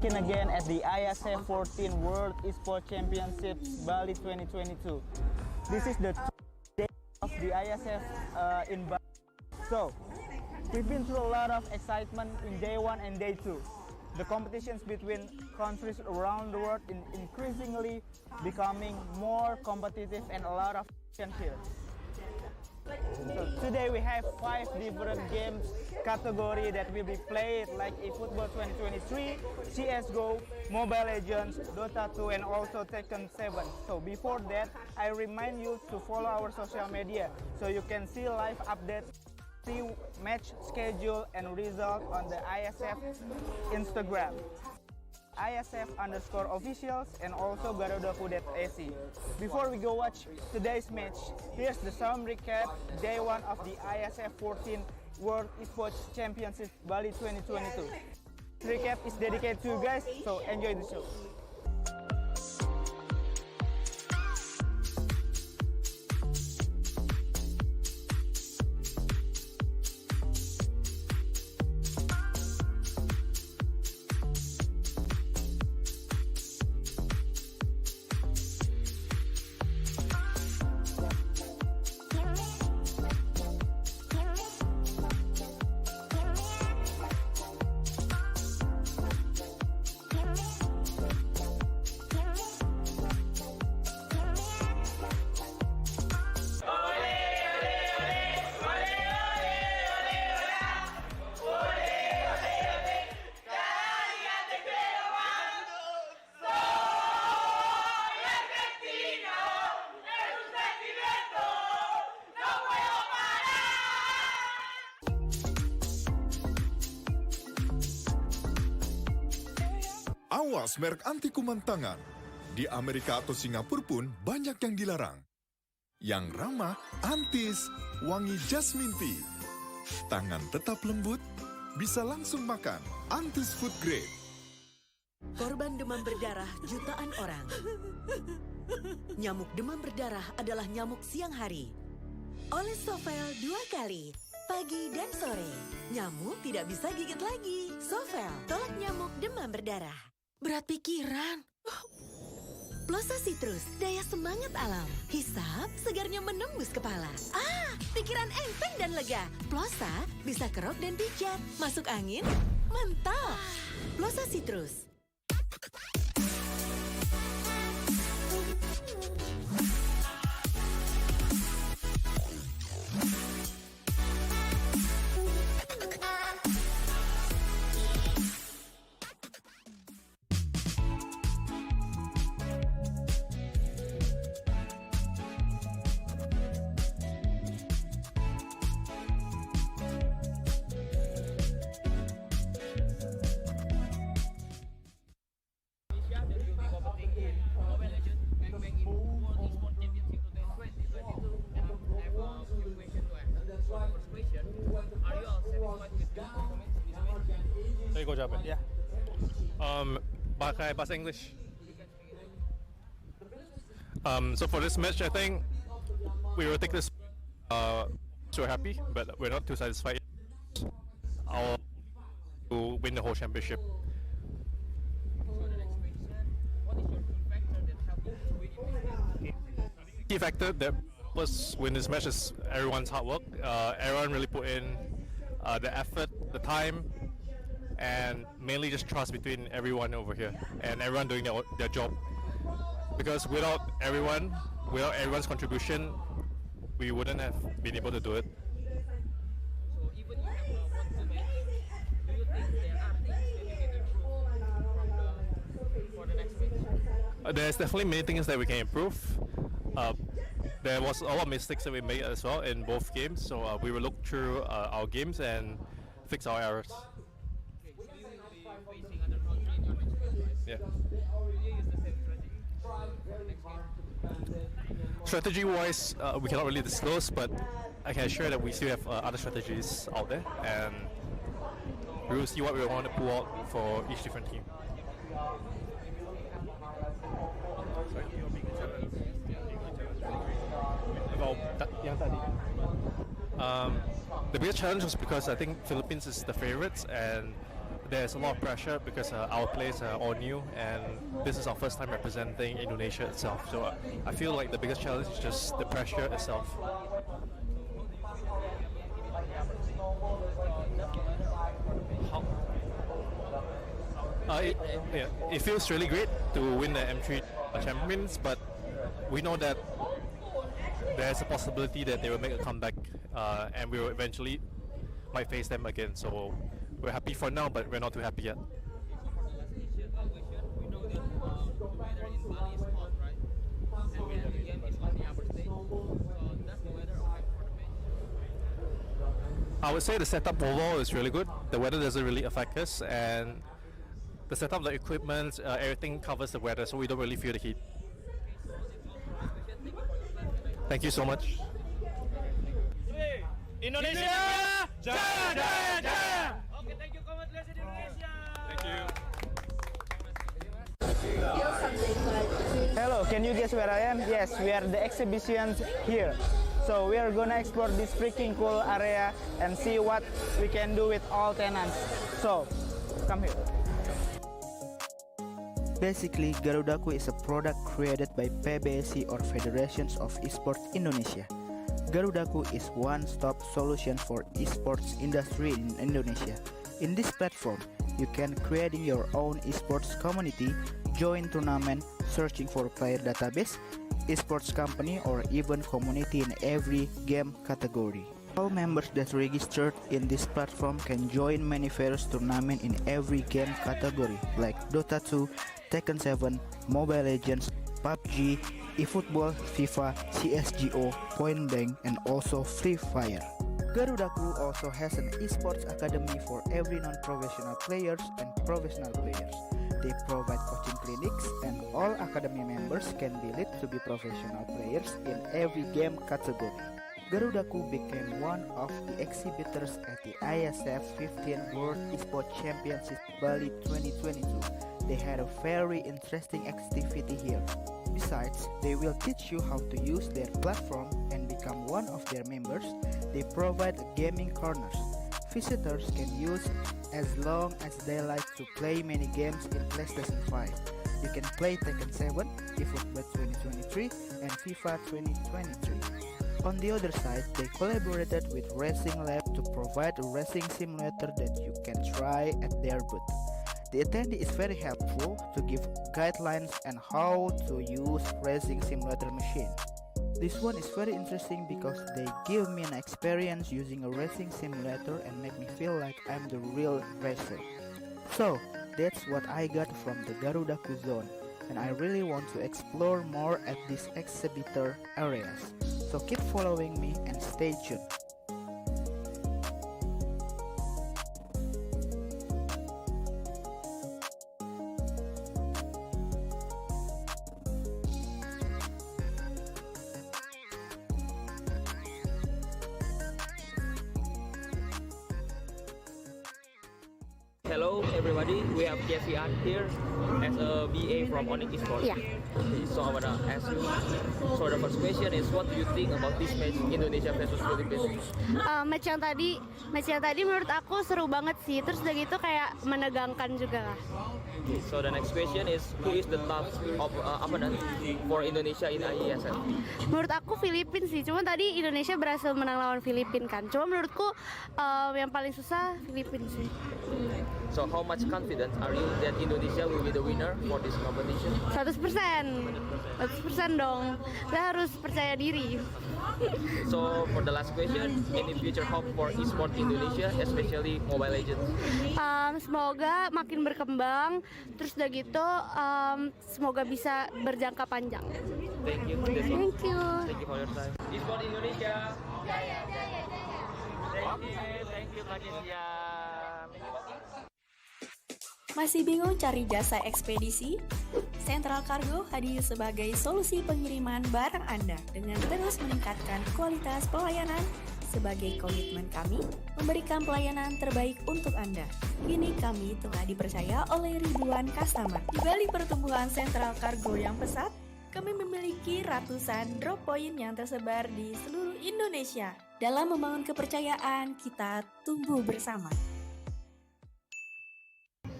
Again at the IESF 14 World Esports Championships Bali 2022. This is the day of the IESF in Bali. So, we've been through a lot of excitement in day 1 and day 2. The competitions between countries around the world is increasingly becoming more competitive, and a lot of action here. So today we have 5 different games category that will be played, like eFootball 2023, CSGO, Mobile Legends, Dota 2, and also Tekken 7. So before that, I remind you to follow our social media so you can see live updates, see match schedule and result on the IESF Instagram, IESF_officials, and also garudaku.ac. Before we go watch today's match, here's the some recap day 1 of the IESF 14 World Esports Championship Bali 2022. Recap is dedicated to you guys, so enjoy the show. Awas merek anti kuman tangan. Di Amerika atau Singapura pun banyak yang dilarang. Yang ramah, Antis, wangi jasmine tea. Tangan tetap lembut, bisa langsung makan. Antis Food Grade. Korban demam berdarah jutaan orang. Nyamuk demam berdarah adalah nyamuk siang hari. Oles Sovel 2 kali, pagi dan sore. Nyamuk tidak bisa gigit lagi. Sovel, tolak nyamuk demam berdarah. Berat pikiran. Plosa Citrus, daya semangat alam. Hisap, segarnya menembus kepala. Pikiran enteng dan lega. Plosa bisa kerok dan pijat. Masuk angin, mantap. Plosa Citrus. Go Japan. Yeah. Pakai bahasa English. So for this match, I think we will take this. So happy, but we're not too satisfied. Our to win the whole championship. Key factor that was win this match is everyone's hard work. Everyone really put in the effort, the time, and mainly just trust between everyone over here and everyone doing their job. Because without everyone's contribution, we wouldn't have been able to do it. There's definitely many things that we can improve. There was a lot of mistakes that we made as well in both games, so we will look through our games and fix our errors. Yeah. Strategy-wise, we cannot really disclose, but I can assure that we still have other strategies out there, and we will see what we want to pull out for each different team. The biggest challenge was because I think Philippines is the favorites, and there's a lot of pressure because our players are all new, and this is our first time representing Indonesia itself. So I feel like the biggest challenge is just the pressure itself. It feels really great to win the M3 champions, but we know that there's a possibility that they will make a comeback, and we will eventually might face them again. So we're happy for now, but we're not too happy yet. I would say the setup overall is really good. The weather doesn't really affect us, and the setup, the equipment, everything covers the weather, so we don't really feel the heat. Thank you so much. Indonesia, jaya, jaya, jaya. Okay, thank you, congratulations Indonesia. Thank you. Hello, can you guess where I am? Yes, we are the exhibitions here. So we are gonna explore this freaking cool area and see what we can do with all tenants. So, come here. Basically, Garudaku is a product created by PBSI or Federations of Esports Indonesia. Garudaku is one-stop solution for esports industry in Indonesia. In this platform, you can creating your own esports community, join tournament, searching for player database, esports company, or even community in every game category. All members that registered in this platform can join many various tournaments in every game category like Dota 2, Tekken 7, Mobile Legends, PUBG, eFootball, FIFA, CSGO, Point Blank, and also Free Fire. Garudaku also has an esports academy for every non-professional players and professional players. They provide coaching clinics and all academy members can be led to be professional players in every game category. Garudaku became one of the exhibitors at the IESF 15th World Esports Championship Bali 2022. They had a very interesting activity here. Besides, they will teach you how to use their platform and become one of their members. They provide gaming corners. Visitors can use as long as they like to play many games in PlayStation 5. You can play Tekken 7, eFootball 2023, and FIFA 2023. On the other side, they collaborated with Racing Lab to provide a racing simulator that you can try at their booth. The attendee is very helpful to give guidelines on how to use racing simulator machine. This one is very interesting because they give me an experience using a racing simulator and make me feel like I'm the real racer. So, that's what I got from the Garudaku zone, and I really want to explore more at these exhibitor areas. So keep following me and stay tuned. Hello everybody, we have Kesian here as a BA from Esports. Yeah. So I wanna ask you, so the first question is what do you think about this match Indonesia versus Philippines? Match yang tadi menurut aku seru banget sih. Terus udah gitu kayak menegangkan juga lah. So the next question is who is the top of opponent for Indonesia in IESF? Menurut aku Filipina sih. Cuma tadi Indonesia berhasil menang lawan Filipina kan. Cuma menurutku yang paling susah Filipina sih. So how much confident are you that Indonesia will be the winner for this competition? 100% dong. Kita harus percaya diri. So for the last question, any future hope for esports Indonesia, especially Mobile Legends? Semoga makin berkembang. Terus udah gitu, semoga bisa berjangka panjang. Thank you. Thank you. Thank you for your time. Esports Indonesia. Jaya, jaya, jaya. Thank you, Malaysia. Masih bingung cari jasa ekspedisi? Central Cargo hadir sebagai solusi pengiriman barang Anda dengan terus meningkatkan kualitas pelayanan. Sebagai komitmen kami, memberikan pelayanan terbaik untuk Anda. Kini kami telah dipercaya oleh ribuan customer. Di balik pertumbuhan Central Cargo yang pesat, kami memiliki ratusan drop point yang tersebar di seluruh Indonesia. Dalam membangun kepercayaan, kita tumbuh bersama.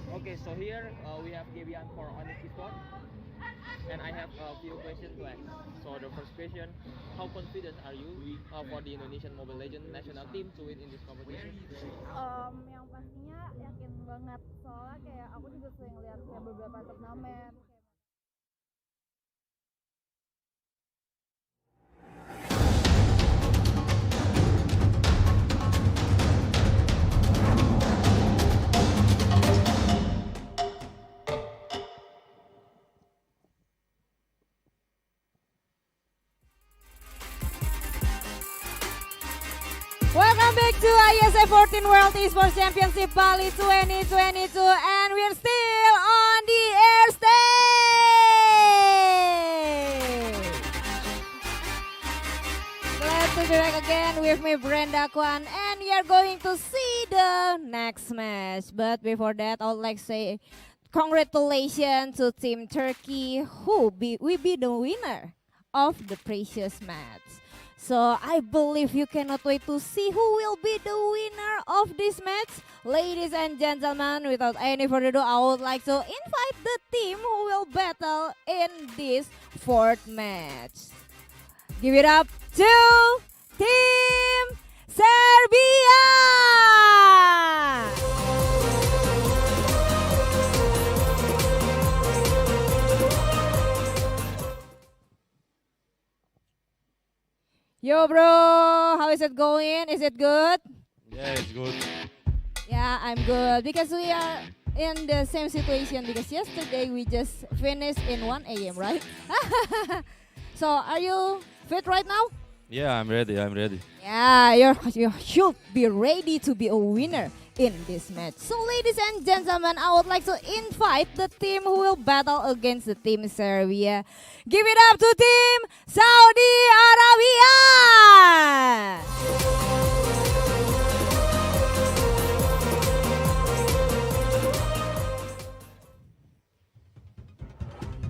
Okay, so here we have Gabian for Esports, and I have a few questions to ask. So the first question, how confident are you for the Indonesian Mobile Legends national team to win in this competition? Yang pastinya yakin banget, soalnya kayak aku juga sering lihat kayak beberapa turnamen. Welcome back to IESF 14 World Esports Championship Bali 2022, and we're still on the air stage. Glad to be back again with me, Brenda Kwan, and we are going to see the next match. But before that, I would like to say congratulations to Team Turkey, who will be the winner of the precious match. So I believe you cannot wait to see who will be the winner of this match. Ladies and gentlemen, without any further ado, I would like to invite the team who will battle in this fourth match. Give it up to Team Serbia! Yo bro, how is it going? Is it good? Yeah, it's good. Yeah, I'm good because we are in the same situation because yesterday we just finished in 1 a.m., right? So are you fit right now? Yeah, I'm ready. Yeah, you should be ready to be a winner in this match. So ladies and gentlemen, I would like to invite the team who will battle against the team Serbia. Give it up to team Saudi Arabia!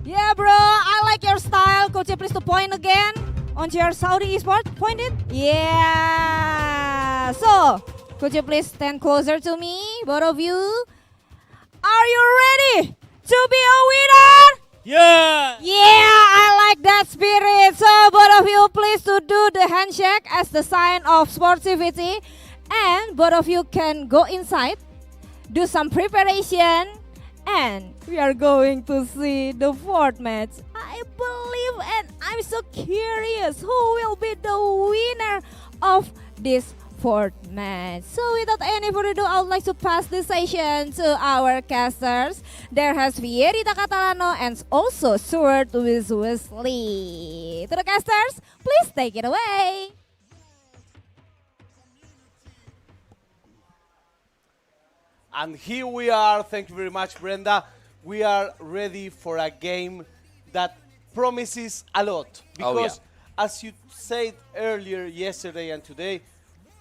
Yeah, bro, I like your style. Could you please to point again on your Saudi Esports? Point it. Yeah. So, could you please stand closer to me, both of you? Are you ready to be a winner? Yeah. Yeah, I like that spirit. So, both of you, please to do the handshake as the sign of sportivity. And both of you can go inside, do some preparation. And we are going to see the fourth match. I believe and I'm so curious who will be the winner of this fourth match. So without any further ado, I would like to pass the session to our casters. There has Fierita Catalano and also Stuart Wesley. To the casters, please take it away. And here we are. Thank you very much, Brenda. We are ready for a game that promises a lot. Because, as you said earlier, yesterday and today,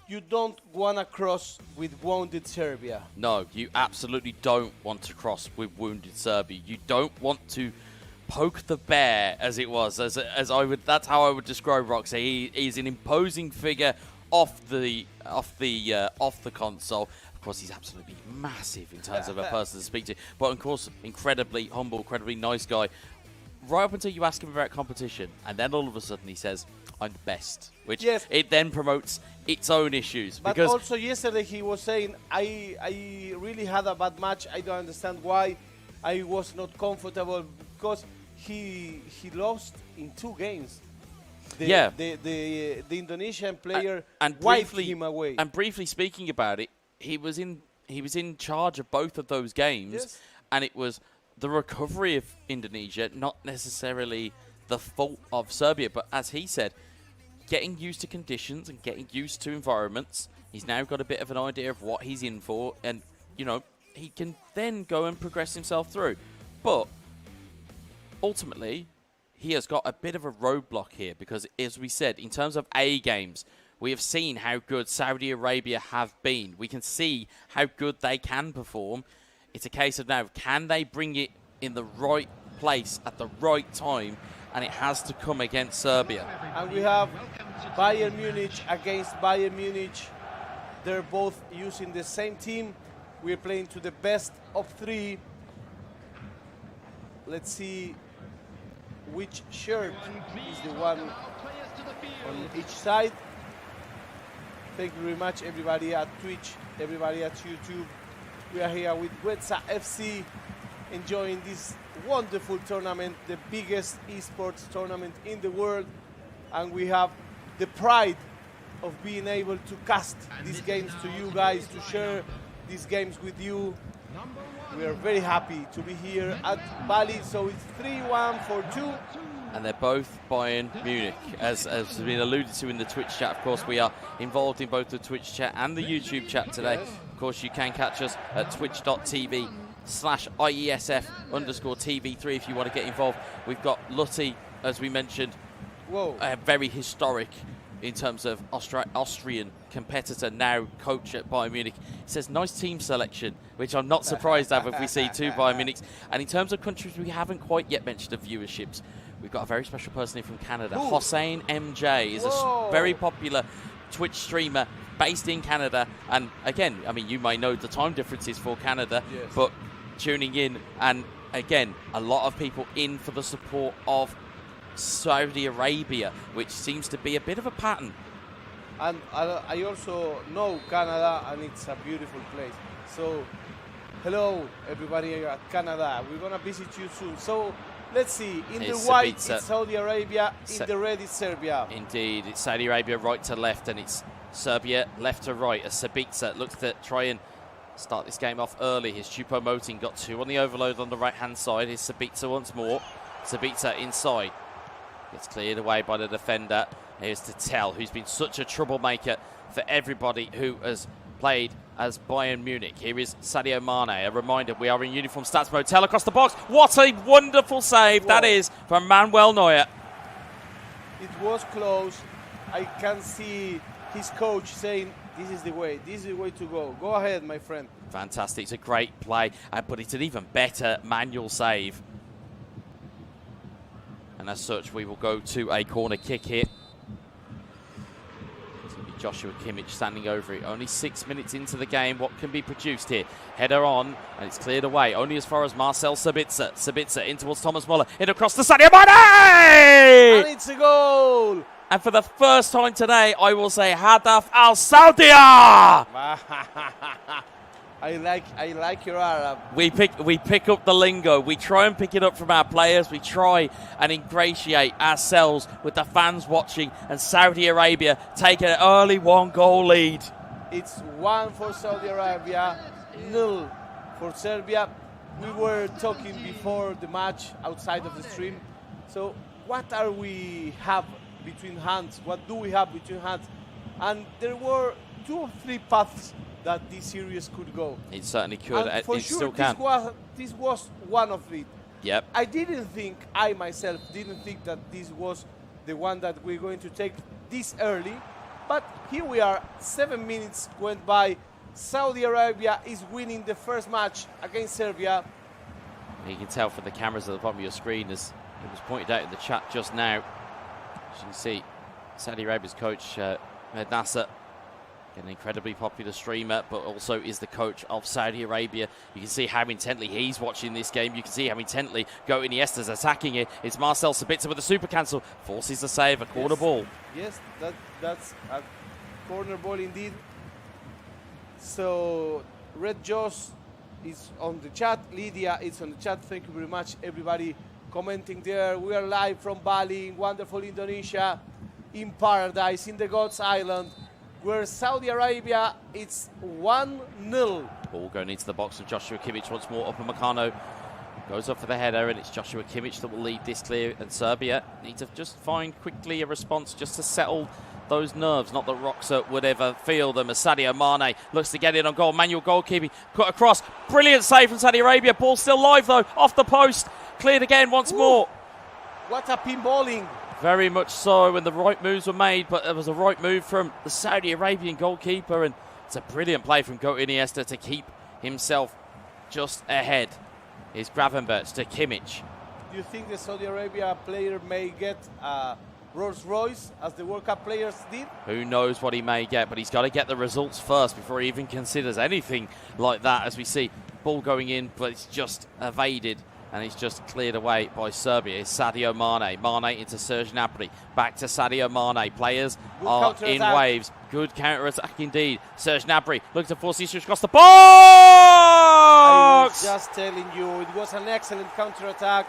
you don't want to cross with wounded Serbia. No, you absolutely don't want to cross with wounded Serbia. You don't want to poke the bear, as it was. As I would, that's how I would describe Roxy. He's an imposing figure off the console. Of course, he's absolutely massive in terms of a person to speak to, but of course, incredibly humble, incredibly nice guy. Right up until you ask him about competition, and then all of a sudden he says, "I'm the best," which it then promotes its own issues. But because also yesterday he was saying, I really had a bad match. I don't understand why. I was not comfortable because he lost in 2 games. The Indonesian player wiped him away. And briefly speaking about it, he was in charge of both of those games, and it was the recovery of Indonesia, not necessarily the fault of Serbia. But as he said, getting used to conditions and getting used to environments, he's now got a bit of an idea of what he's in for, and he can then go and progress himself through. But ultimately, he has got a bit of a roadblock here because, as we said, in terms of A games, we have seen how good Saudi Arabia have been. We can see how good they can perform. It's a case of now, can they bring it in the right place at the right time? And it has to come against Serbia. And we have Bayern Munich against Bayern Munich. They're both using the same team. We're playing to the best of 3. Let's see which shirt is the one on each side. Thank you very much, everybody at Twitch, everybody at YouTube. We are here with Wetsa FC, enjoying this wonderful tournament, the biggest esports tournament in the world. And we have the pride of being able to cast these games to you guys, to share these games with you. We are very happy to be here at Bali, so it's 3-1 for 2. And they're both Bayern Munich. As has been alluded to in the Twitch chat, of course, we are involved in both the Twitch chat and the YouTube chat today. Of course, you can catch us at twitch.tv/IESF_TV3 if you want to get involved. We've got Lutti, as we mentioned, very historic in terms of Austrian competitor, now coach at Bayern Munich. It says nice team selection, which I'm not surprised at if we see 2 Bayern Munichs. And in terms of countries we haven't quite yet mentioned of viewerships, we've got a very special person here from Canada. Ooh. Hossein MJ is a very popular Twitch streamer based in Canada. And again, I mean, you may know the time differences for Canada, but tuning in, and again, a lot of people in for the support of Saudi Arabia, which seems to be a bit of a pattern. And I also know Canada, and it's a beautiful place. So, hello, everybody at Canada. We're going to visit you soon. So, let's see. In the white, it's Saudi Arabia. In the red, it's Serbia. Indeed. It's Saudi Arabia right to left, and it's Serbia left to right. As Sabica looks to try and start this game off early. His Choupo-Moting got 2 on the overload on the right-hand side. Here's Sabica once more. Sabica inside. Gets cleared away by the defender. Here's Tatel, who's been such a troublemaker for everybody who has played as Bayern Munich. Here is Sadio Mane. A reminder, we are in uniform stats mode. Tell across the box. What a wonderful save that is from Manuel Neuer. It was close. I can see his coach saying, this is the way to go. Go ahead, my friend. Fantastic. It's a great play, but it's an even better manual save. And as such, we will go to a corner kick here. It's going to be Joshua Kimmich standing over it. Only 6 minutes into the game. What can be produced here? Header on, and it's cleared away. Only as far as Marcel Sabitzer. Sabitzer in towards Thomas Muller. In across to Sadio Mane! And it's a goal! And for the first time today, I will say Hadaf Al-Saudia! I like your Arab. We pick up the lingo. We try and pick it up from our players. We try and ingratiate ourselves with the fans watching. And Saudi Arabia take an early 1-goal lead. It's 1 for Saudi Arabia, 0 for Serbia. We were talking before the match outside of the stream. So what are we have between hands? What do we have between hands? And there were 2 or 3 paths that this series could go. It certainly could. And for it sure, still can. This was one of it. Yep. I myself didn't think that this was the one that we're going to take this early. But here we are, 7 minutes went by. Saudi Arabia is winning the first match against Serbia. You can tell from the cameras at the bottom of your screen, as it was pointed out in the chat just now. As you can see, Saudi Arabia's coach, Mehmed Nasser, an incredibly popular streamer, but also is the coach of Saudi Arabia. You can see how intently he's watching this game. You can see how intently Go Iniesta's attacking it. It's Marcel Sabitzer with a super cancel. Forces the save, a corner ball. Yes, that's a corner ball indeed. So, Red Joss is on the chat. Lydia is on the chat. Thank you very much, everybody commenting there. We are live from Bali, in wonderful Indonesia, in paradise, in the God's Island, where Saudi Arabia, it's 1-0. Ball going into the box of Joshua Kimmich once more. Upamecano goes up for the header, and it's Joshua Kimmich that will lead this clear. And Serbia need to just find quickly a response just to settle those nerves. Not that Roxa would ever feel them, as Sadio Mane looks to get in on goal. Manual goalkeeping, cut across. Brilliant save from Saudi Arabia. Ball still live though, off the post. Cleared again once more. What a pinballing. Very much so, and the right moves were made, but there was a right move from the Saudi Arabian goalkeeper, and it's a brilliant play from Go Iniesta to keep himself just ahead. Here's Gravenberch to Kimmich. Do you think the Saudi Arabia player may get Rolls Royce as the World Cup players did? Who knows what he may get, but he's got to get the results first before he even considers anything like that. As we see, ball going in, but it's just evaded. And he's just cleared away by Serbia. It's Sadio Mane. Mane into Serge Gnabry. Back to Sadio Mane. Players are in waves. Good counter-attack indeed. Serge Gnabry looking to force Issues across the box! I was just telling you, it was an excellent counter-attack.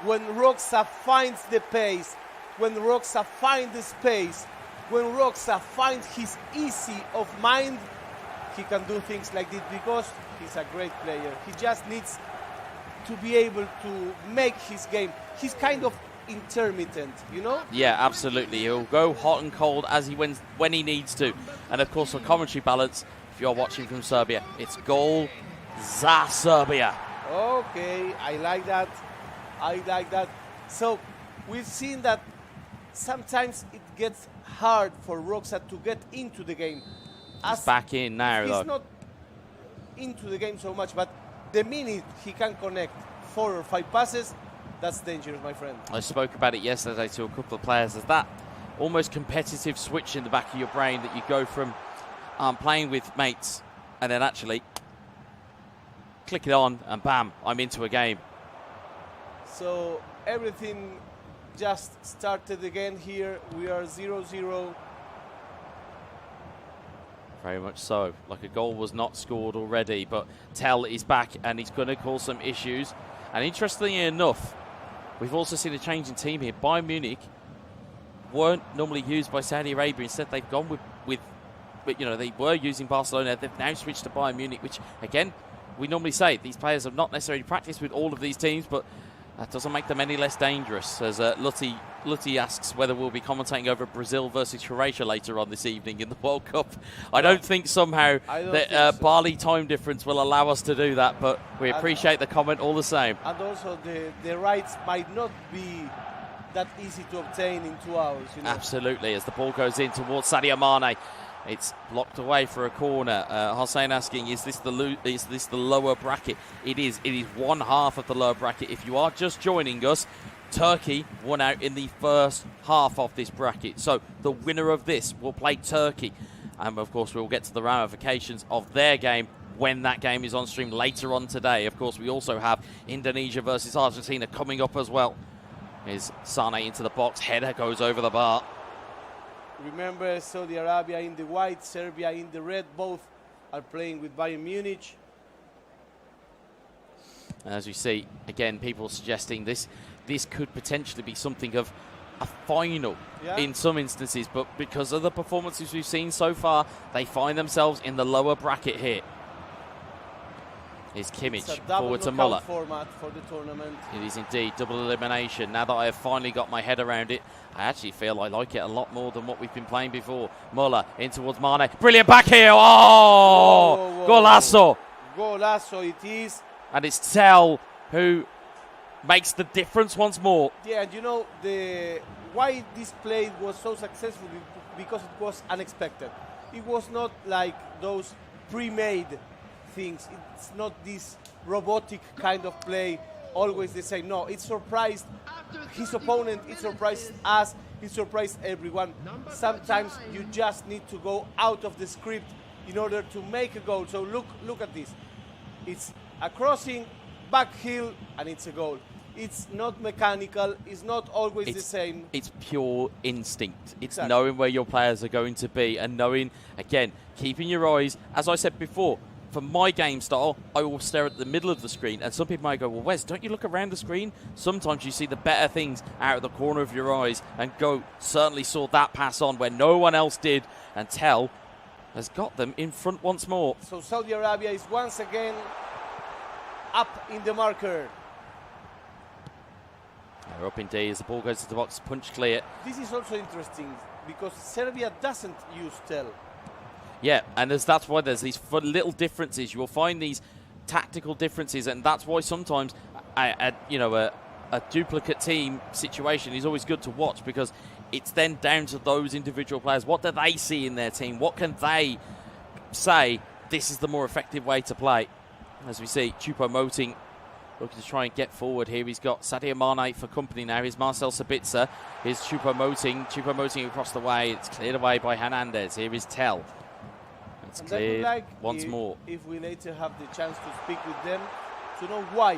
When Roxa finds the pace, when Roxa finds the space, when Roxa finds his easy of mind, he can do things like this because he's a great player. He just needs to be able to make his game. He's kind of intermittent, you know? Yeah, absolutely. He'll go hot and cold as he when he needs to. And of course, for commentary balance, if you're watching from Serbia, it's goal za Serbia. Okay, I like that. I like that. So we've seen that sometimes it gets hard for Roxa to get into the game. He's back in now, though. He's not into the game so much, but the minute he can connect 4 or 5 passes, that's dangerous, my friend. I spoke about it yesterday to a couple of players. There's that almost competitive switch in the back of your brain that you go from playing with mates and then actually click it on and bam, I'm into a game. So everything just started again here. We are 0-0. Very much so. Like a goal was not scored already, but Tell is back and he's going to cause some issues. And interestingly enough, we've also seen a change in team here. Bayern Munich weren't normally used by Saudi Arabia. Instead, they've gone with you know, they were using Barcelona. They've now switched to Bayern Munich, which, again, we normally say these players have not necessarily practiced with all of these teams, but that doesn't make them any less dangerous, as Lutti Lutty asks whether we'll be commentating over Brazil versus Croatia later on this evening in the World Cup. I don't think somehow the Bali time difference will allow us to do that, but we appreciate the comment all the same. And also the rights might not be that easy to obtain in 2 hours. You know? Absolutely, as the ball goes in towards Sadio Mane. It's blocked away for a corner. Hossein asking, is this the lower bracket? It is. It is one half of the lower bracket. If you are just joining us, Turkey won out in the first half of this bracket. So the winner of this will play Turkey. And of course, we'll get to the ramifications of their game when that game is on stream later on today. Of course, we also have Indonesia versus Argentina coming up as well. Is Sane into the box. Header goes over the bar. Remember, Saudi Arabia in the white, Serbia in the red. Both are playing with Bayern Munich. As we see, again, people suggesting this could potentially be something of a final in some instances, but because of the performances we've seen so far, they find themselves in the lower bracket here. Is Kimmich forward to Muller. Format for the tournament. It is indeed double elimination. Now that I have finally got my head around it, I actually feel I like it a lot more than what we've been playing before. Muller in towards Mane. Brilliant back here. Oh, golazo. Golazo it is. And it's Tell who makes the difference once more. Yeah, and you know why this play was so successful, because it was unexpected. It was not like those pre-made things. It's not this robotic kind of play, always the same. No, it surprised his opponent, it surprised us, it surprised everyone. Sometimes you just need to go out of the script in order to make a goal. So look at this. It's a crossing, back heel, and it's a goal. It's not mechanical, it's not always the same. It's pure instinct. It's Exactly. knowing where your players are going to be and knowing, again, keeping your eyes, as I said before, for my game style, I will stare at the middle of the screen, and some people might go, well, Wes, don't you look around the screen? Sometimes you see the better things out of the corner of your eyes, and Go certainly saw that pass on where no one else did, and Tell has got them in front once more. So Saudi Arabia is once again up in the marker. They're up indeed as the ball goes to the box, punch clear. This is also interesting because Serbia doesn't use Tell. Yeah, and that's why there's these little differences. You will find these tactical differences, and that's why sometimes a duplicate team situation is always good to watch, because it's then down to those individual players. What do they see in their team? What can they say, this is the more effective way to play? As we see, Choupo-Moting looking to try and get forward here. He's got Sadio Mane for company now. Here's Marcel Sabitzer. Here's Choupo-Moting. Choupo-Moting across the way. It's cleared away by Hernandez. Here is Tell. It's And cleared like once more. If we later have the chance to speak with them, to know why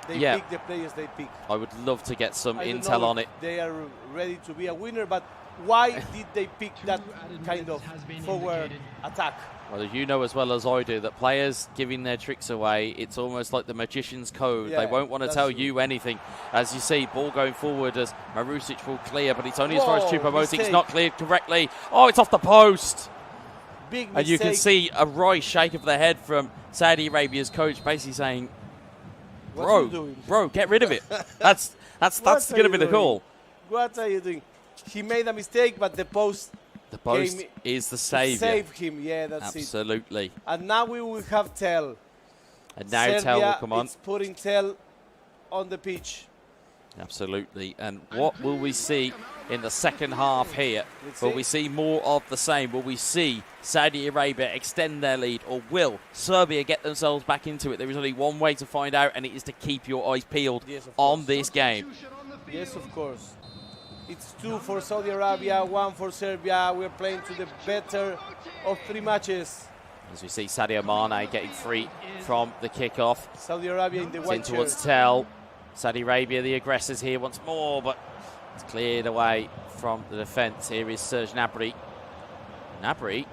they pick the players they pick. I would love to get some I don't intel know on if it. They are ready to be a winner, but why did they pick that kind of forward attack? Well, you know as well as I do that players giving their tricks away, it's almost like the magician's code. Yeah, they won't want to that's tell true. you anything. As you see, ball going forward as Marusic will clear, but it's only as far as Choupo-Moting. It's not cleared correctly. Oh, it's off the post. Big And you can mistake. see a right shake of the head from Saudi Arabia's coach, basically saying, What are you doing? bro, get rid of it. That's What are going to be you the doing? call. What are you doing? He made a mistake, but the post Post is the saviour. Save him, yeah, that's Absolutely. it. And now we will have Tell. And now Serbia Tell will come on. is putting Tell on the pitch. Absolutely. And what will we see in the second half here? Let's Will see. we see more of the same? Will we see Saudi Arabia extend their lead, or will Serbia get themselves back into it? There is only one way to find out, and it is to keep your eyes peeled on this game. Yes, of course. It's 2 for Saudi Arabia, 1 for Serbia. We're playing to the better of 3 matches. As we see Sadio Mane getting free from the kickoff. Saudi Arabia in the It's white in towards shirt. Tell. Saudi Arabia, the aggressors here once more, but it's cleared away from the defence. Here is Serge Gnabry. Gnabry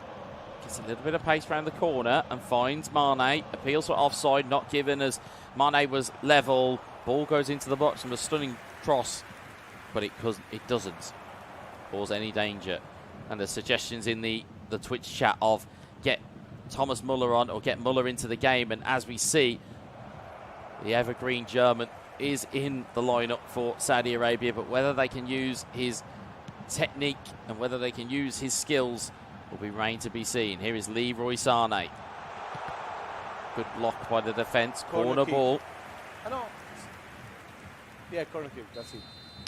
gets a little bit of pace around the corner and finds Mane. Appeals for offside, not given as Mane was level. Ball goes into the box from a stunning cross, but it doesn't cause any danger. And there's suggestions in the Twitch chat of get Thomas Muller on or get Muller into the game. And as we see, the evergreen German is in the lineup for Saudi Arabia, but whether they can use his technique and whether they can use his skills will be remain to be seen. Here is Leroy Sané. Good block by the defence. Corner ball. Yeah, corner kick, that's it.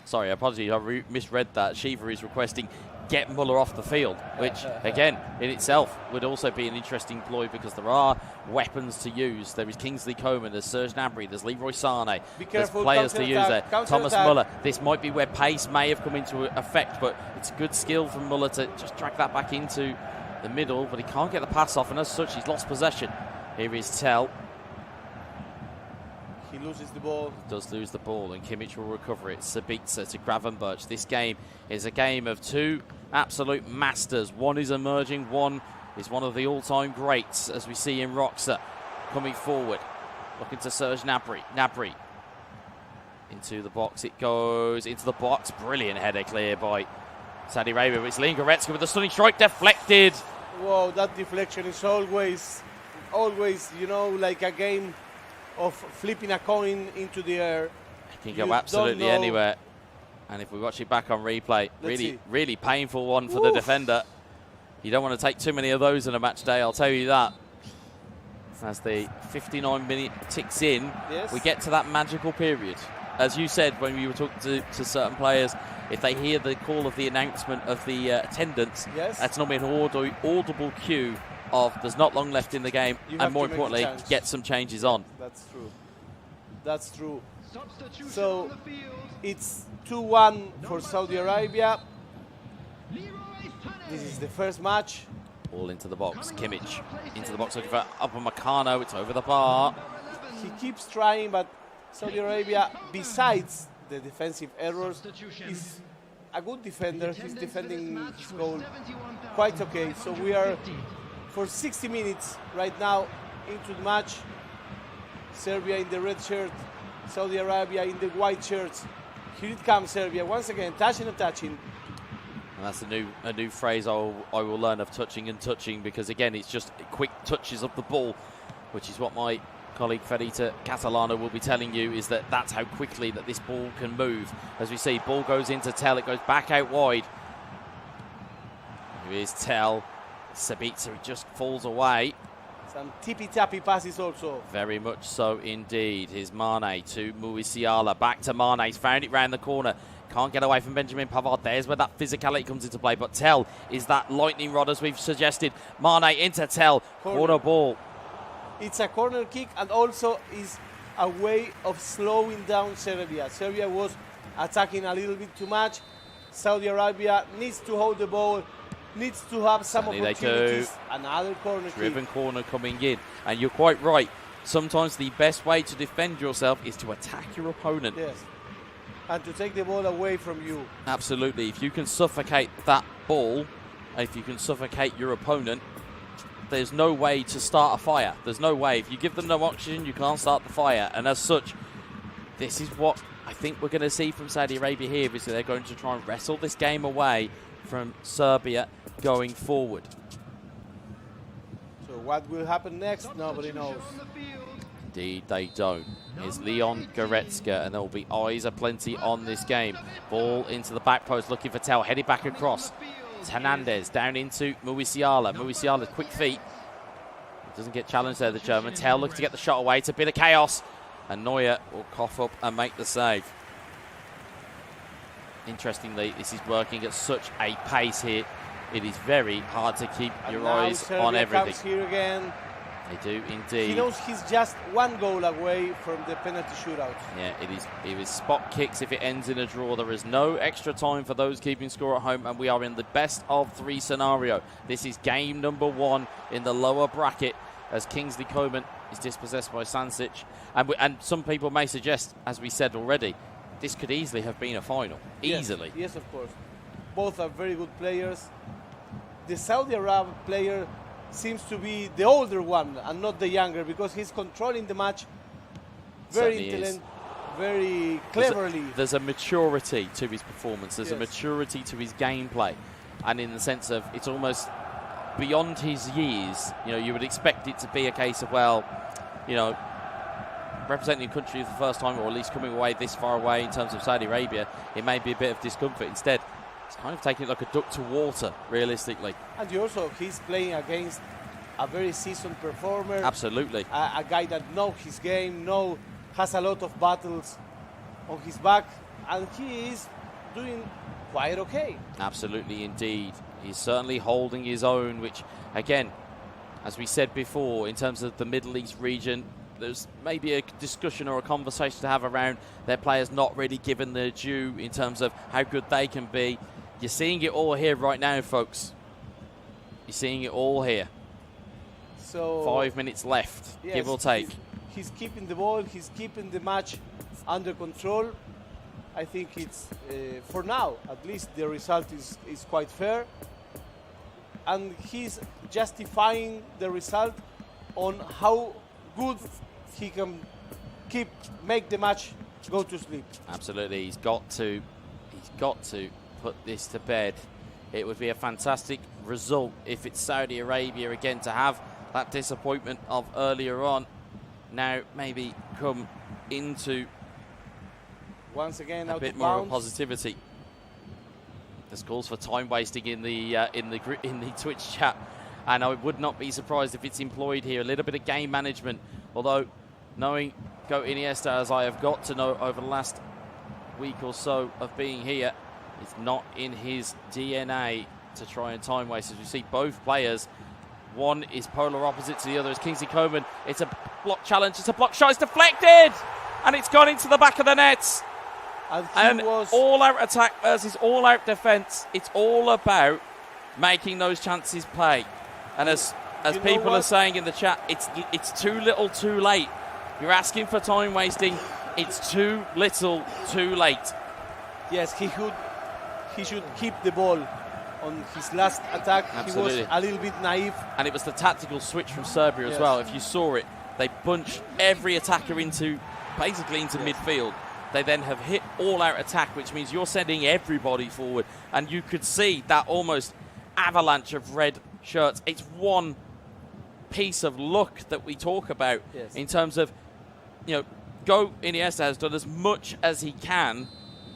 Sorry, apologies, I misread that. Shiva is requesting get Muller off the field, which, again, in itself would also be an interesting ploy because there are weapons to use. There is Kingsley Coman, there's Serge Gnabry, there's Leroy Sané. There's players to use there. Thomas Muller, this might be where pace may have come into effect, but it's good skill from Muller to just drag that back into the middle, but he can't get the pass off, and as such, he's lost possession. Here is Tell. He loses the ball. He does lose the ball, and Kimmich will recover it. Sabitzer to Gravenberch. This game is a game of two absolute masters. One is emerging, one is one of the all-time greats, as we see in Roxa coming forward. Looking to Serge Gnabry. Gnabry into the box. It goes into the box. Brilliant header clear by Saudi Arabia. It's Leon Goretzka with a stunning strike, deflected. Whoa, that deflection is always, you know, like a game of flipping a coin into the air. It can go absolutely anywhere. And if we watch it back on replay, really painful one for the defender. You don't want to take too many of those in a match day, I'll tell you that. As the 59-minute ticks in, we get to that magical period. As you said when we were talking to certain players, if they hear the call of the announcement of the attendance, that's normally an audible cue of there's not long left in the game, and more importantly, get some changes on. That's true. That's true. So it's 2-1 for Saudi Arabia. This is the first match. All into the box. Kimmich into the box looking for Upamecano. It's over the bar. He keeps trying, but Saudi Arabia, besides the defensive errors, is a good defender. He's defending his goal quite okay. So we are for 60 minutes right now into the match. Serbia in the red shirt, Saudi Arabia in the white shirts. Here it comes, Serbia once again, touching and touching. And that's a new phrase I will learn of touching and touching, because again it's just quick touches of the ball, which is what my colleague Fedita Catalano will be telling you, is that's how quickly that this ball can move. As we see, ball goes into Tell, it goes back out wide. Here is Tell. Sabitzer just falls away. Some tippy-tappy passes also. Very much so indeed. Here's Mane to Musiala. Back to Mane. He's found it round the corner. Can't get away from Benjamin Pavard. There's where that physicality comes into play. But Tell is that lightning rod, as we've suggested. Mane into Tell. Corner ball. It's a corner kick, and also is a way of slowing down Serbia. Serbia was attacking a little bit too much. Saudi Arabia needs to hold the ball, needs to have some opportunities. Another corner Driven kick. corner coming in. And you're quite right. Sometimes the best way to defend yourself is to attack your opponent. Yes. And to take the ball away from you. Absolutely. If you can suffocate that ball, if you can suffocate your opponent, there's no way to start a fire. There's no way. If you give them no oxygen, you can't start the fire. And as such, this is what I think we're going to see from Saudi Arabia here, is that they're going to try and wrestle this game away from Serbia going forward. So what will happen next, nobody knows. Indeed, they don't. Here's Leon Goretzka, and there will be eyes aplenty on this game. Ball into the back post, looking for Tell, headed back across. It's Hernandez down into Musiala. Musiala's quick feet. Doesn't get challenged there, the German. Tell looking to get the shot away. It's a bit of chaos. And Neuer will cough up and make the save. Interestingly, this is working at such a pace here. It is very hard to keep your eyes Serbia on everything. Comes here again. They do indeed. He knows he's just one goal away from the penalty shootout. Yeah, it is spot kicks if it ends in a draw. There is no extra time for those keeping score at home, and we are in the best of three scenario. This is game number 1 in the lower bracket, as Kingsley Coman is dispossessed by Sansic. And some people may suggest, as we said already, this could easily have been a final. Easily. Yes, of course. Both are very good players. The Saudi Arab player seems to be the older one and not the younger, because he's controlling the match very intelligent, very cleverly. There's a maturity to his performance. There's a maturity to his gameplay, and in the sense of it's almost beyond his years. You know, you would expect it to be a case of, well, you know, representing your country for the first time, or at least coming away this far away in terms of Saudi Arabia, it may be a bit of discomfort. Instead, it's kind of taking it like a duck to water, realistically. And he's playing against a very seasoned performer. Absolutely. A guy that knows his game, has a lot of battles on his back, and he is doing quite okay. Absolutely, indeed. He's certainly holding his own, which, again, as we said before, in terms of the Middle East region, there's maybe a discussion or a conversation to have around their players not really given their due in terms of how good they can be. You're seeing it all here right now, folks. You're seeing it all here. So 5 minutes left, yes, give or take. He's keeping the ball, he's keeping the match under control. I think it's, for now, at least the result is quite fair. And he's justifying the result on how good he can make the match go to sleep. Absolutely, he's got to put this to bed. It would be a fantastic result if it's Saudi Arabia again to have that disappointment of earlier on. Now maybe come into once again a bit more of positivity. There's calls for time wasting in the Twitch chat, and I would not be surprised if it's employed here. A little bit of game management, although knowing Go Iniesta as I have got to know over the last week or so of being here, it's not in his DNA to try and time waste. As we see both players, one is polar opposite to the other. It's Kingsley Coman. It's a block challenge. It's a block shot. It's deflected, and it's gone into the back of the net. And all-out attack versus all-out defence. It's all about making those chances play. And as people are saying in the chat, it's too little, too late. You're asking for time wasting. It's too little, too late. Yes, he should keep the ball on his last attack. Absolutely. He was a little bit naive. And it was the tactical switch from Serbia as well. If you saw it, they bunched every attacker basically into midfield. They then have hit all-out attack, which means you're sending everybody forward. And you could see that almost avalanche of red shirts. It's one piece of luck that we talk about in terms of, Go Iniesta has done as much as he can.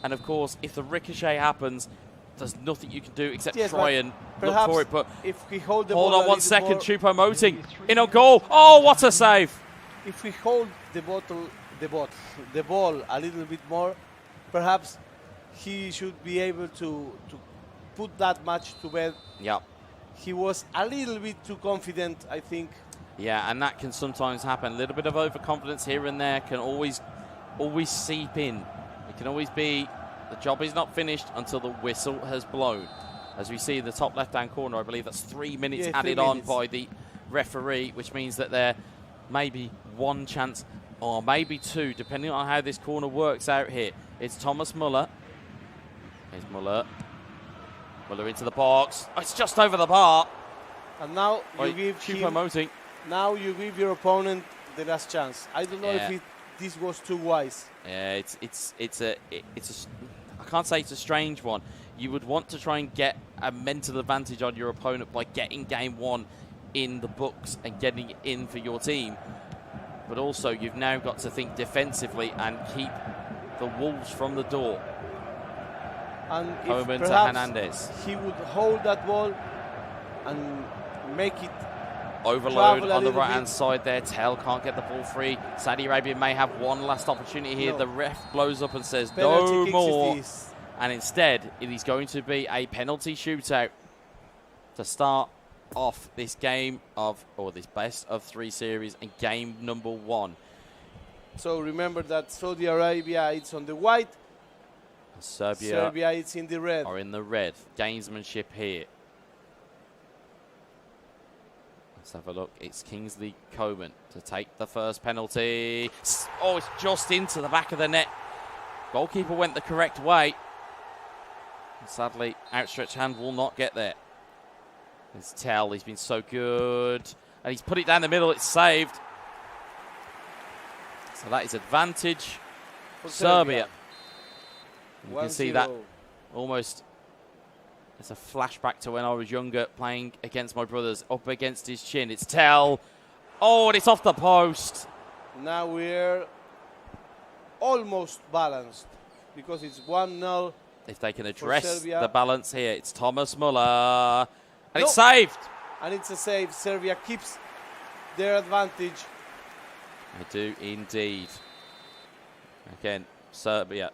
And, of course, if the ricochet happens, there's nothing you can do except try and look for it. But if we hold hold on 1 second, Choupo-Moting in on goal. Oh, what a save! If we hold the ball a little bit more, perhaps he should be able to put that match to bed. Yeah. He was a little bit too confident, I think. Yeah, and that can sometimes happen. A little bit of overconfidence here and there can always seep in. It can always be the job is not finished until the whistle has blown. As we see in the top left-hand corner, I believe that's 3 minutes added on by the referee, which means that there may be one chance or maybe two, depending on how this corner works out here. It's Thomas Muller. Here's Muller. Muller into the box. Oh, it's just over the bar. And now you give Choupo-Moting. Now you give your opponent the last chance. I don't know if this was too wise. Yeah, it's a I can't say it's a strange one. You would want to try and get a mental advantage on your opponent by getting game one in the books and getting it in for your team. But also you've now got to think defensively and keep the Wolves from the door. And Coman if to Hernandez. He would hold that ball and make it overload on the right-hand side there. Tell can't get the ball free. Saudi Arabia may have one last opportunity here. No. The ref blows up and says Penalty no kicks more. it is. And instead, it is going to be a penalty shootout to start off this game this best of three series and game number one. So remember that Saudi Arabia it's on the white. Serbia it's in the red. Are in the red. Gamesmanship here. Let's have a look. It's Kingsley Coman to take the first penalty. Oh, it's just into the back of the net. Goalkeeper went the correct way. And sadly, outstretched hand will not get there. It's Tell. He's been so good. And he's put it down the middle. It's saved. So that is advantage for Serbia. You can see that almost. It's a flashback to when I was younger playing against my brothers, up against his chin. It's Tell. Oh, and it's off the post. Now we're almost balanced because it's 1-0. If they can address Serbia. the balance here, it's Thomas Muller. And No. it's saved. And it's a save. Serbia keeps their advantage. They do indeed. Again, Serbia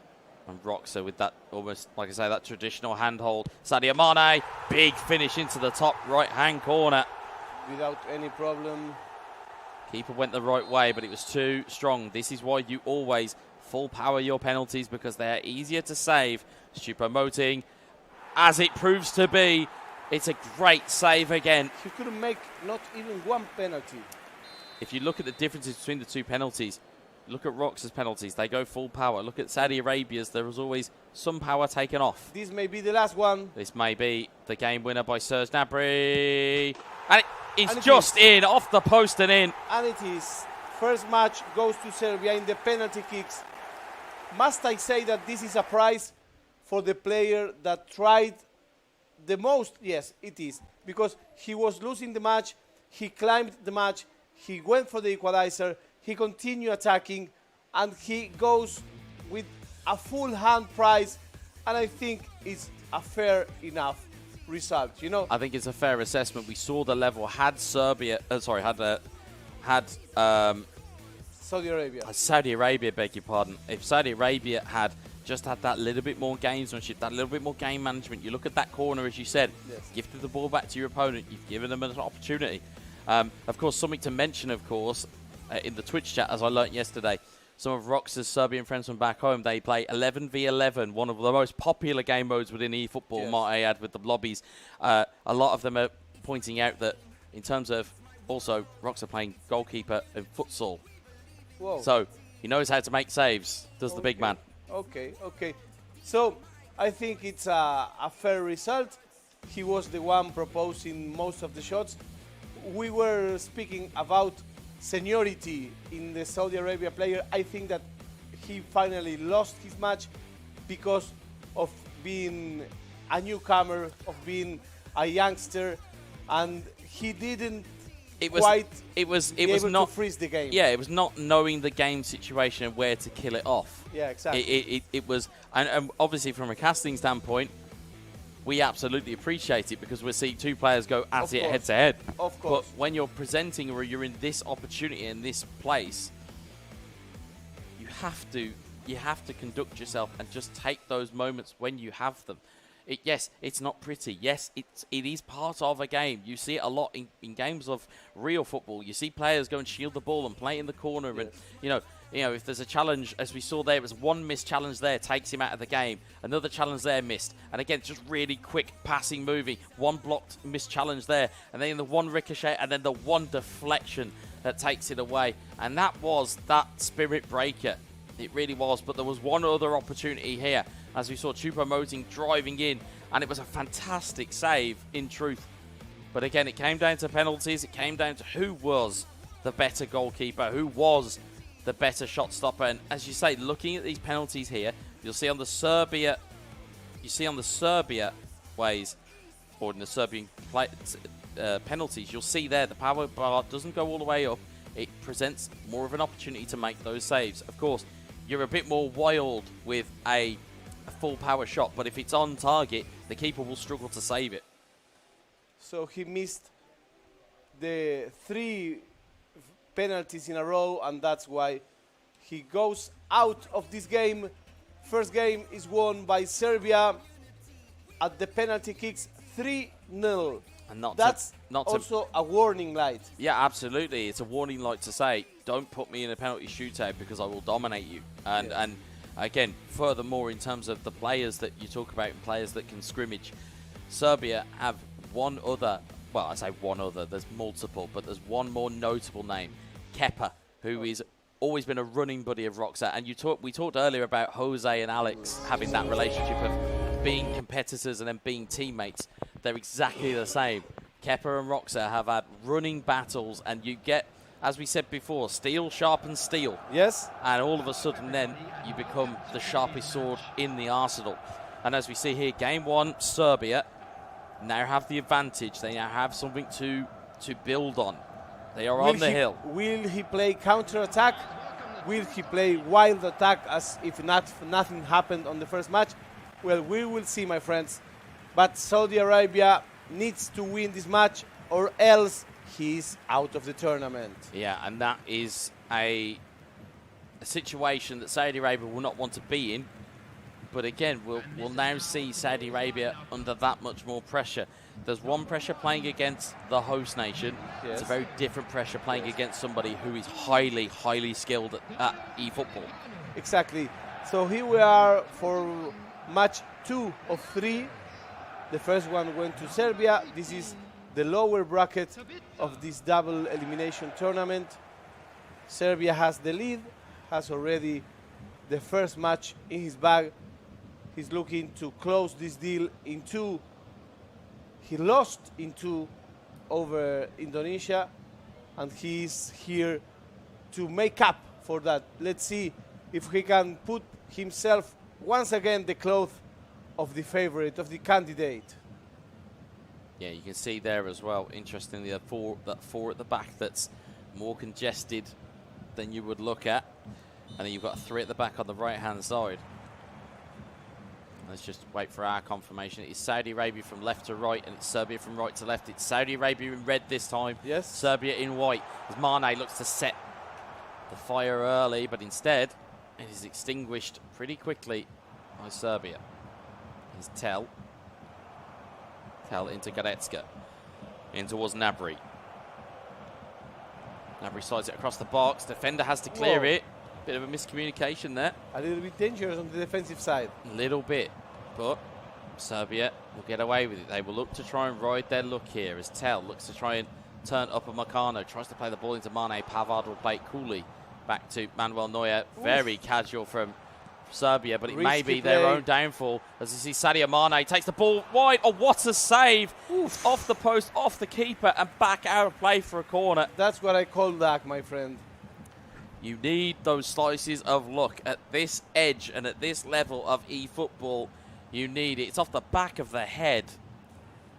and Roxa with that almost, like I say, that traditional handhold. Sadio Mane, big finish into the top right-hand corner. Without any problem. Keeper went the right way, but it was too strong. This is why you always full power your penalties, because they are easier to save. Choupo-Moting, as it proves to be, it's a great save again. He couldn't make not even one penalty. If you look at the differences between the two penalties, look at Roxa's penalties. They go full power. Look at Saudi Arabia's. There was always some power taken off. This may be the last one. This may be the game winner by Serge Gnabry. And it's And it just is. in, off the post and in. And it is. First match goes to Serbia in the penalty kicks. Must I say that this is a prize for the player that tried the most? Yes, it is. Because he was losing the match, he climbed the match, he went for the equalizer, he continued attacking, and he goes with a full hand prize, and I think it's a fair enough result, you know? I think it's a fair assessment. We saw the level. Had Serbia, Saudi Arabia. Saudi Arabia, beg your pardon. If Saudi Arabia had just had that little bit more gamesmanship, that little bit more game management, you look at that corner, as you said, Yes. gifted the ball back to your opponent, you've given them an opportunity. Of course, something to mention, of course, in the Twitch chat, as I learnt yesterday, some of Rox's Serbian friends from back home, they play 11v11, one of the most popular game modes within eFootball, Yes. might I add, with the lobbies. A lot of them are pointing out that in terms of also Rox are playing goalkeeper and futsal. Whoa. So he knows how to make saves, does the big man. Okay. So I think it's a fair result. He was the one proposing most of the shots. We were speaking about seniority in the Saudi Arabia player. I think that he finally lost his match because of being a newcomer, of being a youngster, and he didn't It was able not to freeze the game. Yeah, it was not knowing the game situation and where to kill it off. Yeah, exactly. It was, and obviously from a casting standpoint, we absolutely appreciate it because we're seeing two players go at it head to head. Of course. But when you're presenting or you're in this opportunity in this place, you have to conduct yourself and just take those moments when you have them. Yes, it's not pretty. Yes, it is part of a game. You see it a lot in games of real football. You see players go and shield the ball and play in the corner, and you know, if there's a challenge, as we saw there, it was one missed challenge there, takes him out of the game. Another challenge there missed, and again, just really quick passing, moving. One blocked missed challenge there, and then the one ricochet, and then the one deflection that takes it away. And that was that spirit breaker. It really was. But there was one other opportunity here, as we saw Choupo-Moting driving in, and it was a fantastic save, in truth. But again, it came down to penalties. It came down to who was the better goalkeeper, who was the better shot stopper. And as you say, looking at these penalties here, you'll see on the Serbia, ways, or in the Serbian penalties, you'll see there the power bar doesn't go all the way up. It presents more of an opportunity to make those saves. Of course, you're a bit more wild with a full power shot, but if it's on target, the keeper will struggle to save it. So he missed the 3 penalties in a row, and that's why he goes out of this game. First game is won by Serbia at the penalty kicks, 3-0. And that's also a warning light. Yeah, absolutely. It's a warning light to say, don't put me in a penalty shootout because I will dominate you. And again, furthermore, in terms of the players that you talk about, players that can scrimmage, Serbia have one other, well, I say one other, there's multiple, but there's one more notable name, Kepa, who is always been a running buddy of Roxa. And we talked earlier about Jose and Alex having that relationship of being competitors and then being teammates. They're exactly the same. Kepa and Roxa have had running battles, and you get, as we said before, steel sharpens steel. Yes. And all of a sudden then you become the sharpest sword in the arsenal. And as we see here, game 1, Serbia now have the advantage. They now have something to build on. They are on the hill. Will he play counter-attack? Will he play wild attack as if nothing happened on the first match? Well, we will see, my friends. But Saudi Arabia needs to win this match or else he's out of the tournament. Yeah, and that is a situation that Saudi Arabia will not want to be in. But again, we'll now see Saudi Arabia under that much more pressure. There's one pressure playing against the host nation. Yes. It's a very different pressure playing against somebody who is highly, highly skilled at eFootball. Exactly. So here we are for match 2 of 3. The first one went to Serbia. This is the lower bracket of this double elimination tournament. Serbia has the lead, has already the first match in his bag. He's looking to close this deal in 2. He lost in 2 over Indonesia, and he's here to make up for that. Let's see if he can put himself once again the clothes of the favorite, of the candidate. Yeah, you can see there as well, interestingly, that four at the back that's more congested than you would look at. And then you've got 3 at the back on the right-hand side. Let's just wait for our confirmation. It's Saudi Arabia from left to right, and it's Serbia from right to left. It's Saudi Arabia in red this time. Yes. Serbia in white. As Mane looks to set the fire early, but instead it is extinguished pretty quickly by Serbia. Here's Tel into Goretzka. In towards Gnabry. Gnabry slides it across the box. Defender has to clear it. Bit of a miscommunication there. A little bit dangerous on the defensive side. A little bit, but Serbia will get away with it. They will look to try and ride their luck here as Tel looks to try and turn up a Meccano, tries to play the ball into Mane. Pavard will play it coolly back to Manuel Neuer. Very casual from Serbia, but it may be their own downfall as you see Sadio Mane takes the ball wide. Oh, what a save! Off the post, off the keeper, and back out of play for a corner. That's what I call luck, my friend. You need those slices of luck at this edge and at this level of eFootball. You need it. It's off the back of the head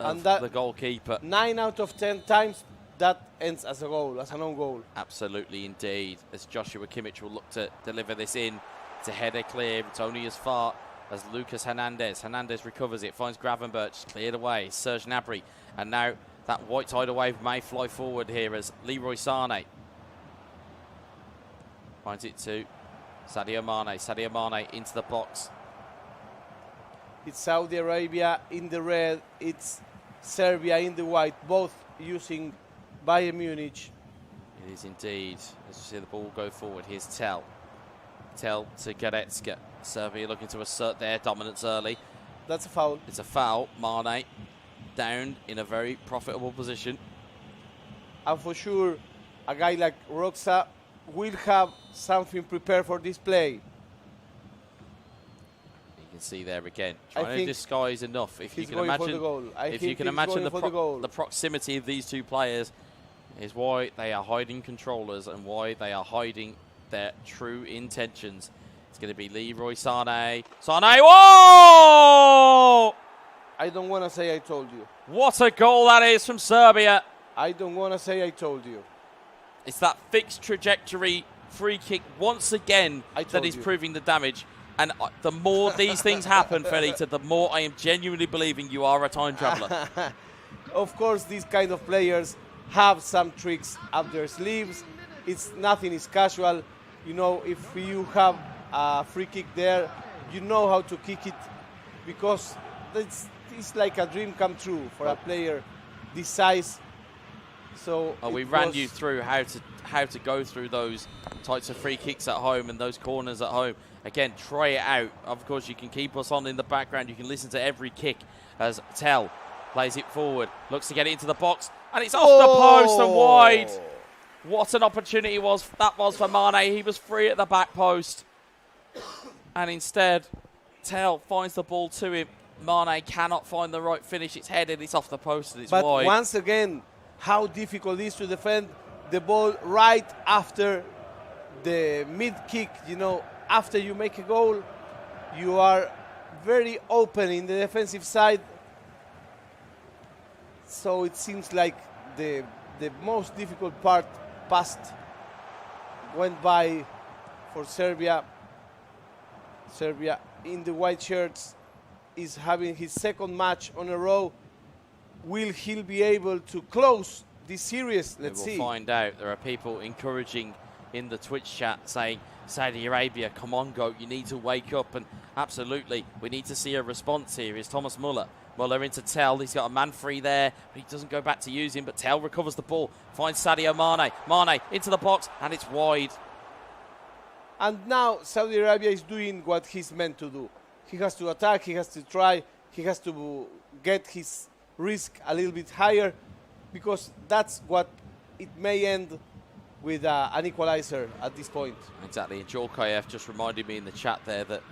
of the goalkeeper. 9 out of 10 times that ends as a goal, as an own goal. Absolutely indeed. As Joshua Kimmich will look to deliver this in. It's a header clear. It's only as far as Lucas Hernandez. Hernandez recovers it, finds Gravenberch, cleared away. Serge Gnabry. And now that white tidal wave may fly forward here as Leroy Sané finds it to Sadio Mane. Sadio Mane into the box. It's Saudi Arabia in the red. It's Serbia in the white, both using Bayern Munich. It is indeed. As you see the ball go forward, here's Tel. Tel to Goretzka. Serbia looking to assert their dominance early. That's a foul. It's a foul. Mane down in a very profitable position. And for sure, a guy like Roxa will have something prepared for this play. You can see there again, trying to disguise enough. If you can imagine, the proximity of these two players is why they are hiding controllers and why they are hiding their true intentions. It's going to be Leroy Sané. Sané, whoa! I don't want to say I told you. What a goal that is from Serbia. I don't want to say I told you. It's that fixed trajectory free kick once again that is proving the damage. And the more these things happen, Felita, the more I am genuinely believing you are a time traveler. Of course, these kind of players have some tricks up their sleeves. Nothing is casual. You know, if you have a free kick there, you know how to kick it because it's like a dream come true for a player this size. So we ran you through how to go through those types of free kicks at home and those corners at home. Again, try it out. Of course, you can keep us on in the background. You can listen to every kick as Tel plays it forward, looks to get it into the box, and it's off the post and wide. What an opportunity that was for Mane. He was free at the back post. And instead, Tel finds the ball to him. Mane cannot find the right finish. It's headed, it's off the post, and it's wide. But once again, how difficult it is to defend the ball right after the mid-kick. You know, after you make a goal, you are very open in the defensive side. So it seems like the most difficult part went by for Serbia. Serbia in the white shirts is having his second match on a row. Will he be able to close this series? Let's see. We'll find out. There are people encouraging in the Twitch chat saying, Saudi Arabia, come on, GOAT, you need to wake up. And absolutely, we need to see a response here. Here's Thomas Muller. Muller into Tell. He's got a man free there, but he doesn't go back to use him. But Tell recovers the ball, finds Sadio Mane. Mane into the box, and it's wide. And now Saudi Arabia is doing what he's meant to do. He has to attack, he has to try, he has to get his risk a little bit higher, because that's what it may end with an equalizer at this point. Exactly, and Djorkaeff just reminded me in the chat there that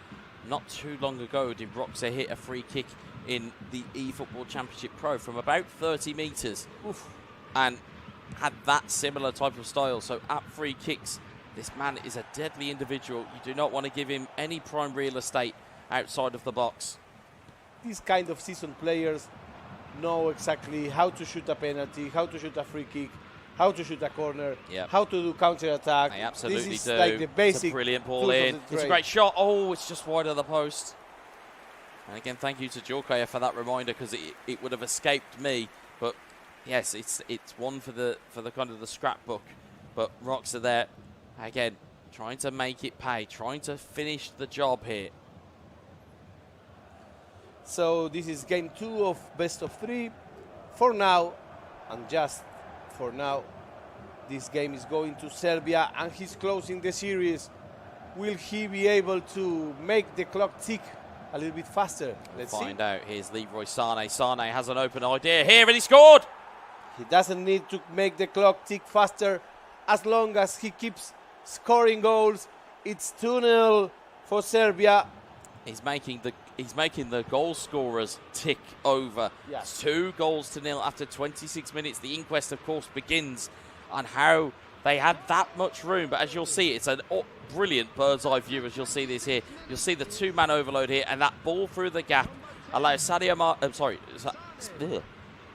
not too long ago did Roxa hit a free kick in the eFootball Championship Pro from about 30 metres. Oof. And had that similar type of style. So at free kicks, this man is a deadly individual. You do not want to give him any prime real estate outside of the box. These kind of seasoned players know exactly how to shoot a penalty, how to shoot a free kick, how to shoot a corner, how to do counter-attack. They absolutely this is do. like the basic. It's a brilliant ball in. It's a great shot. Oh, it's just wide of the post. And again, thank you to Djorkaeff for that reminder, because it would have escaped me. But yes, it's one for the kind of the scrapbook. But Rocks are there again, trying to make it pay, trying to finish the job here. So this is game 2 of best of 3. For now, and just for now, this game is going to Serbia, and he's closing the series. Will he be able to make the clock tick a little bit faster? Let's find out. Here's Leroy Sané. Sané has an open idea here, and he scored! He doesn't need to make the clock tick faster as long as he keeps scoring goals. It's 2-0 for Serbia. He's making the goal scorers tick over. Yes. 2 goals to nil after 26 minutes. The inquest, of course, begins on how they had that much room. But as you'll see, it's a brilliant bird's eye view. As you'll see this here, you'll see the 2-man overload here, and that ball through the gap allows Sadio Mane.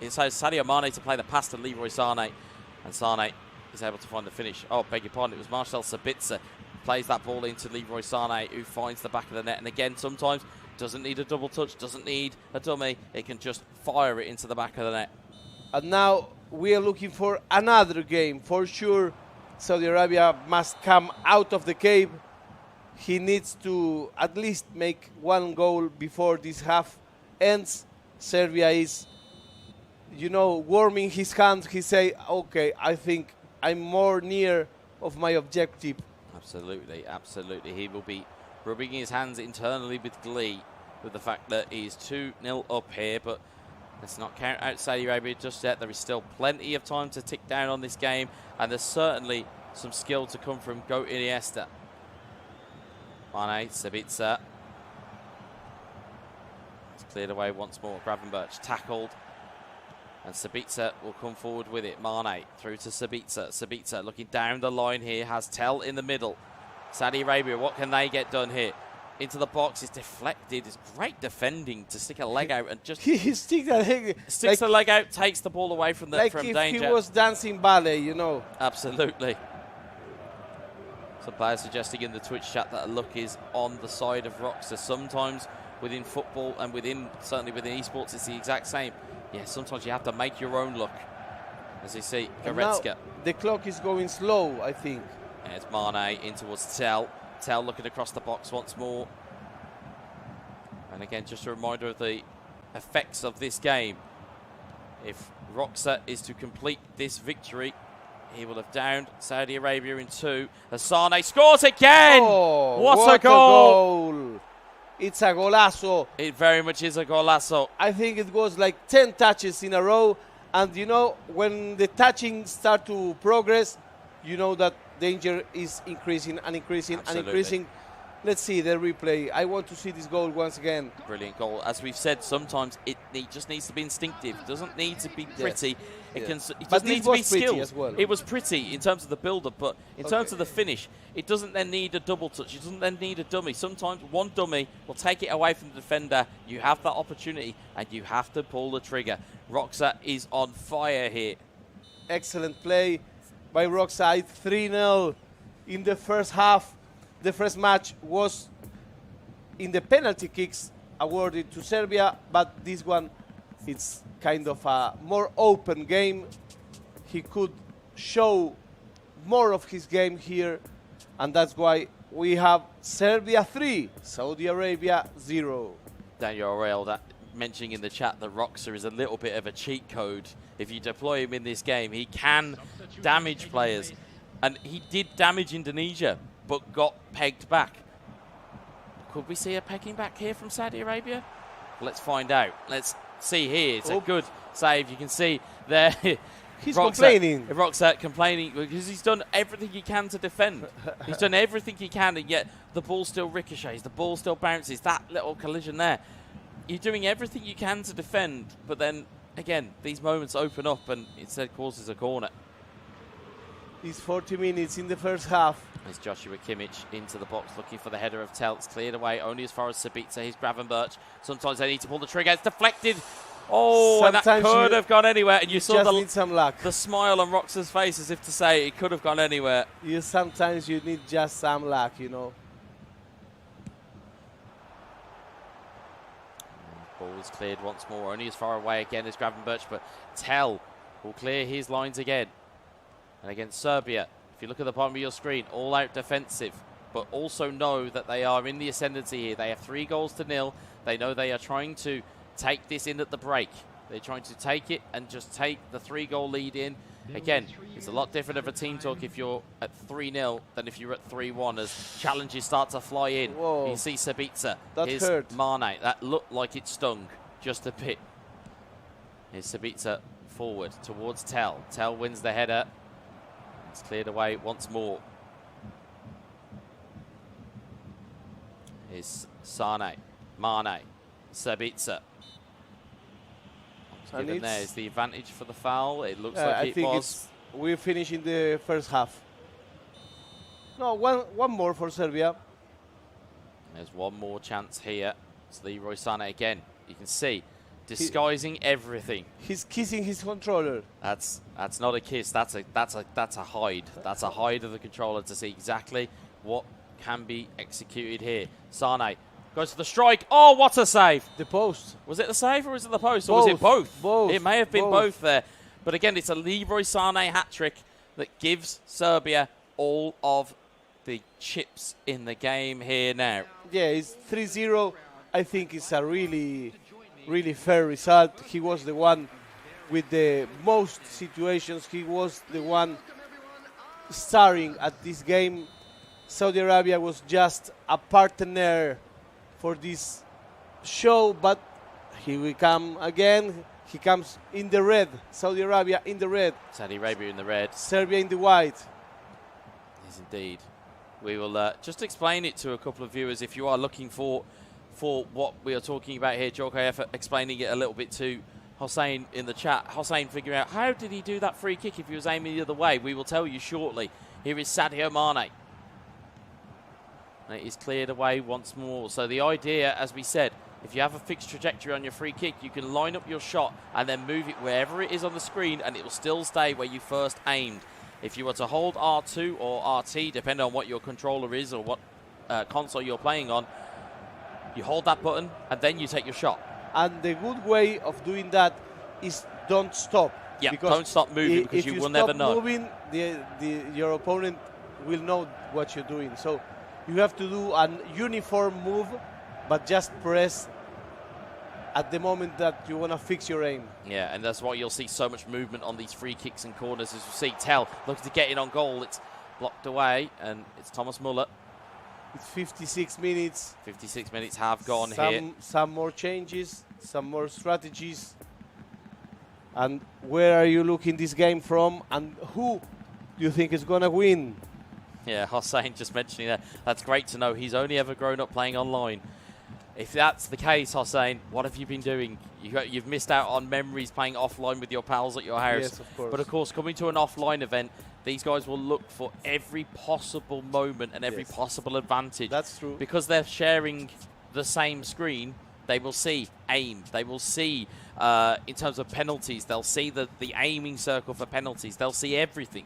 It allows Sadio Mane to play the pass to Leroy Sané, and Sané is able to find the finish. Oh, beg your pardon, it was Marcel Sabitzer. Plays that ball into Leroy Sané, who finds the back of the net. And again, sometimes doesn't need a double touch, doesn't need a dummy. It can just fire it into the back of the net. And now we are looking for another game. For sure, Saudi Arabia must come out of the cave. He needs to at least make 1 goal before this half ends. Serbia is, warming his hands. He say, okay, I think I'm more near of my objective. Absolutely, absolutely. He will be rubbing his hands internally with glee with the fact that he's 2-0 up here, but let's not count out Saudi Arabia just yet. There is still plenty of time to tick down on this game, and there's certainly some skill to come from Goat Iniesta. Mane, Sabitzer. It's cleared away once more. Gravenberch tackled. And Sabitzer will come forward with it. Mane through to Sabitzer. Sabitzer looking down the line here. Has Tell in the middle. Saudi Arabia, what can they get done here? Into the box. It's deflected. It's great defending to stick a leg out and just... He sticks the leg out, takes the ball away from like danger. Like if he was dancing ballet, Absolutely. Some players suggesting in the Twitch chat that a look is on the side of Roxa. Sometimes within football and certainly within esports, it's the exact same. Yeah, sometimes you have to make your own look. As you see, Goretzka. The clock is going slow, I think. And it's Mane in towards Tell. Tell looking across the box once more. And again, just a reminder of the effects of this game. If Roxa is to complete this victory, he will have downed Saudi Arabia in 2. Hassane scores again! Oh, what a goal! It's a golazo. It very much is a golazo. I think it was like 10 touches in a row. And when the touching start to progress, that danger is increasing and increasing and increasing. Let's see the replay. I want to see this goal once again. Brilliant goal. As we've said, sometimes it just needs to be instinctive. It doesn't need to be pretty. It doesn't need to be skilled. As well. It was pretty in terms of the build-up, but in terms of the finish, it doesn't then need a double touch. It doesn't then need a dummy. Sometimes one dummy will take it away from the defender. You have that opportunity, and you have to pull the trigger. Roxa is on fire here. Excellent play by Roxa. 3-0 in the first half. the first match was in the penalty kicks awarded to Serbia, but this one, it's kind of a more open game. He could show more of his game here, and that's why we have Serbia 3, Saudi Arabia 0. Daniel Aurel, that mentioning in the chat that Roxa is a little bit of a cheat code. If you deploy him in this game, he can damage players. And he did damage Indonesia, but got pegged back. Could we see a pegging back here from Saudi Arabia? Let's find out. Let's see here. It's a good save. You can see there. He's complaining. Roxa complaining because he's done everything he can to defend. He's done everything he can, and yet the ball still ricochets. The ball still bounces. That little collision there. You're doing everything you can to defend, but then, again, these moments open up and instead causes a corner. It's 40 minutes in the first half. There's Joshua Kimmich into the box looking for the header of Teltz. Cleared away only as far as Sabitzer. Here's Gravenberch. Sometimes they need to pull the trigger. It's deflected. Oh, Sometimes and that could have gone anywhere. And you saw need some luck. The smile on Roxa's face as if to say it could have gone anywhere. Sometimes you need just some luck, you know. Ball is cleared once more. Only as far away again as Gravenberch, but Tell will clear his lines again. And against Serbia, if you look at the bottom of your screen, all out defensive, but also know that they are in the ascendancy here. They have 3-0. They know they are trying to take this in at the break. They're trying to take it and just take the 3-goal lead in. Again, it's a lot different of a team talk if you're at 3-0 than if you're at 3-1 as challenges start to fly in. Whoa. You see Sabitzer. That Here's hurt. Mane. That looked like it stung just a bit. Here's Sabitzer forward towards Tell. Tell wins the header. It's cleared away once more. Here's Sane. Mane. Sabitzer. Given there is the advantage for the foul. It looks like I it think was. we finished in the first half. No, one more for Serbia. There's one more chance here. It's Leroy Sané again. You can see disguising everything. He's kissing his controller. That's not a kiss. That's a hide. That's a hide of the controller to see exactly what can be executed here. Sané goes for the strike. Oh, what a save! The post. Was it the save or was it the post? Both. Or was it both? Both. It may have been Both. both there. But again, it's a Leroy Sané hat-trick that gives Serbia all of the chips in the game here now. Yeah, it's 3-0. I think it's a really, really fair result. He was the one with the most situations. He was the one starring at this game. Saudi Arabia was just a partner for this show, but here we come again. He comes in the red. Saudi Arabia in the red. Saudi Arabia in the red. Serbia in the white. Yes, indeed. We will just explain it to a couple of viewers if you are looking for what we are talking about here. Djorkaeff explaining it a little bit to Hossein in the chat. Hossein figuring out how did he do that free kick if he was aiming the other way. We will tell you shortly. Here is Sadio Mane. And it is cleared away once more. So the idea, as we said, if you have a fixed trajectory on your free kick, you can line up your shot and then move it wherever it is on the screen and it will still stay where you first aimed. If you were to hold R2 or RT, depending on what your controller is or what console you're playing on, you hold that button and then you take your shot. And the good way of doing that is don't stop. Yeah, because don't stop moving because you will never know. If you stop moving, your opponent will know what you're doing. So you have to do an uniform move, but just press at the moment that you want to fix your aim. Yeah, and that's why you'll see so much movement on these free kicks and corners. As you see, Tell looking to get in on goal. It's blocked away, and it's Thomas Muller. It's 56 minutes. 56 minutes have gone here. Some more changes, some more strategies. And where are you looking this game from? And who do you think is going to win? Yeah, Hossein just mentioning that. That's great to know. He's only ever grown up playing online. If that's the case, Hossein, what have you been doing? You've missed out on memories playing offline with your pals at your house. Yes, of course. But of course, coming to an offline event, these guys will look for every possible moment and every possible advantage. That's true. Because they're sharing the same screen, they will see aim. They will see, in terms of penalties, they'll see the aiming circle for penalties. They'll see everything.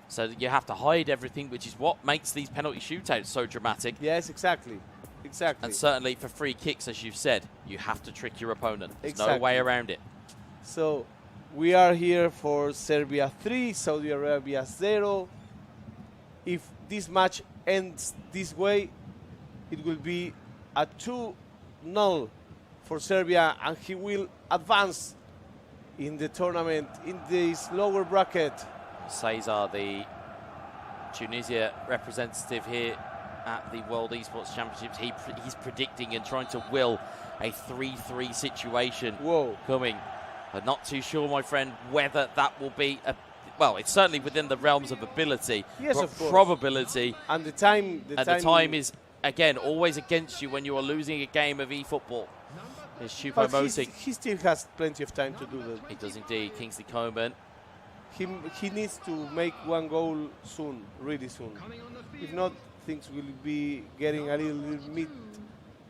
So you have to hide everything, which is what makes these penalty shootouts so dramatic. Yes, exactly. Exactly. And certainly for free kicks, as you've said, you have to trick your opponent. There's no Exactly. way around it. So we are here for Serbia 3, Saudi Arabia 0. If this match ends this way, it will be a 2-0 for Serbia, and he will advance in the tournament in this lower bracket. Cesar, the Tunisia representative here at the World Esports Championships, he's predicting and trying to will a 3-3 situation coming. I'm not too sure, my friend, whether that will be well, it's certainly within the realms of ability, Yes, but of course. probability. And the time is, again, always against you when you are losing a game of eFootball. Is But Choupo-Moting. he still has plenty of time to do that. He does indeed. Kingsley Coman. He needs to make one goal soon, really soon. If not, things will be getting a little bit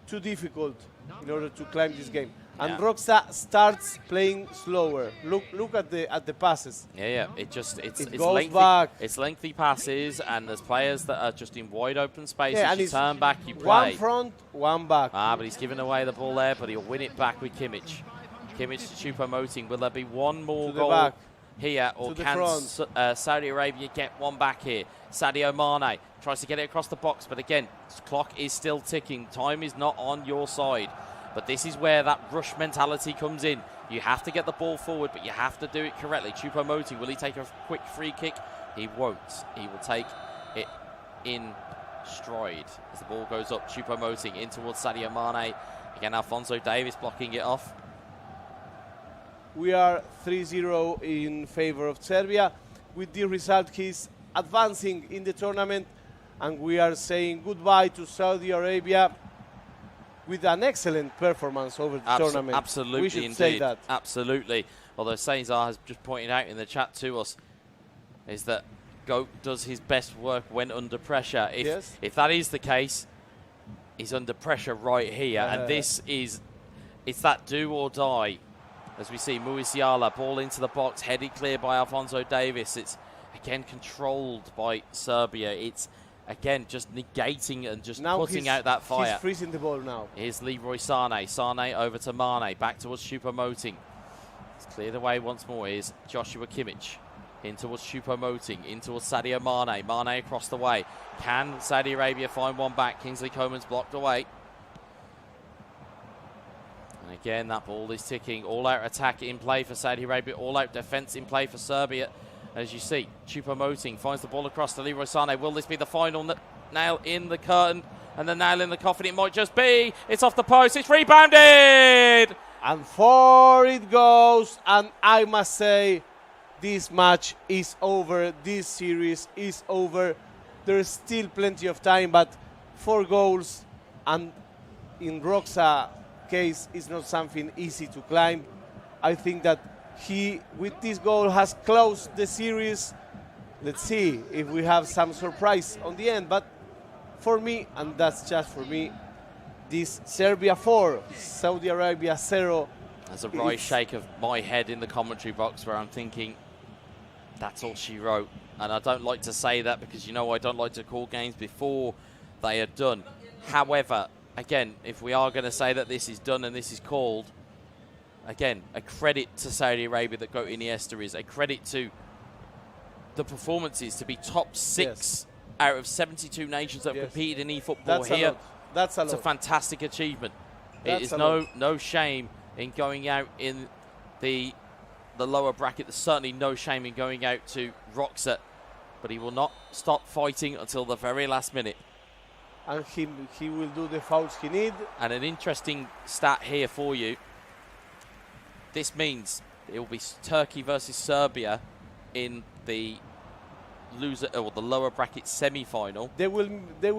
too difficult in order to climb this game. And Yeah. Roxa starts playing slower. Look at the passes. Yeah. It's goes lengthy, back. It's lengthy passes, and there's players that are just in wide open spaces. Yeah, and You it's turn back, you one play. front, one back. But he's given away the ball there, but he'll win it back with Kimmich. Kimmich to Choupo-Moting. Will there be one more To the goal back. here, or To the can front. Saudi Arabia get one back here? Sadio Mane tries to get it across the box, but again, the clock is still ticking. Time is not on your side. But this is where that rush mentality comes in. You have to get the ball forward, but you have to do it correctly. Choupo-Moting, will he take a quick free kick? He won't. He will take it in stride as the ball goes up. Choupo-Moting in towards Sadio Mane. Again, Alphonso Davies blocking it off. We are 3-0 in favor of Serbia. With the result, he's advancing in the tournament, and we are saying goodbye to Saudi Arabia with an excellent performance over the tournament. Absolutely, we should indeed. say that. Absolutely. Although Cesar has just pointed out in the chat to us is that Goat does his best work when under pressure. If that is the case, he's under pressure right here, and it's that do or die. As we see Musiala, ball into the box, headed clear by Alphonso Davies. It's again controlled by Serbia. It's again just negating and just Now putting out that fire. He's freezing the ball now. Here's Leroy Sane. Sane over to Mane. Back towards Choupo-Moting. It's cleared away once more. Here's Joshua Kimmich. In towards Choupo-Moting. In towards Sadio Mane. Mane across the way. Can Saudi Arabia find one back? Kingsley Coman's blocked away. And again, that ball is ticking. All-out attack in play for Saudi Arabia. All-out defence in play for Serbia. As you see, Choupo-Moting finds the ball across to Leroy Sane. Will this be the final nail in the curtain and the nail in the coffin? It might just be. It's off the post. It's rebounded. And for it goes. And I must say, this match is over. This series is over. There is still plenty of time, but 4 goals, and in Roxa case, is not something easy to climb. I think that he, with this goal, has closed the series. Let's see if we have some surprise on the end. But for me, and that's just for me, this Serbia 4, Saudi Arabia 0. There's a right shake of my head in the commentary box where I'm thinking, that's all she wrote. And I don't like to say that because, you know, I don't like to call games before they are done. However, again, if we are going to say that this is done and this is called, again, a credit to Saudi Arabia that Goat Iniesta is, a credit to the performances to be top 6 out of 72 nations that have competed in eFootball That's here. a lot. That's a It's a lot. fantastic achievement. That's It is a lot. no shame in going out in the lower bracket. There's certainly no shame in going out to Roxa, but he will not stop fighting until the very last minute. And he will do the fouls he need. And an interesting stat here for you. This means it will be Turkey versus Serbia in the loser or the lower bracket semi-final. They will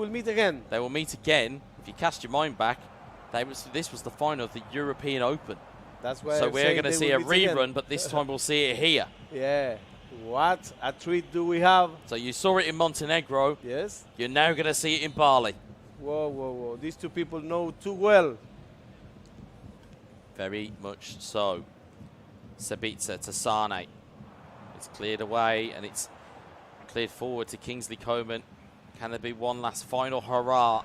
meet again. They will meet again. If you cast your mind back, this was the final of the European Open. That's why. So we're going to see a rerun, but this time we'll see it here. Yeah. What a treat do we have? So you saw it in Montenegro. Yes. You're now going to see it in Bali. Whoa, whoa, whoa. These two people know too well. Very much so. Sabitzer to Sane. It's cleared away, and it's Cleared forward to Kingsley Coman. Can there be one last final hurrah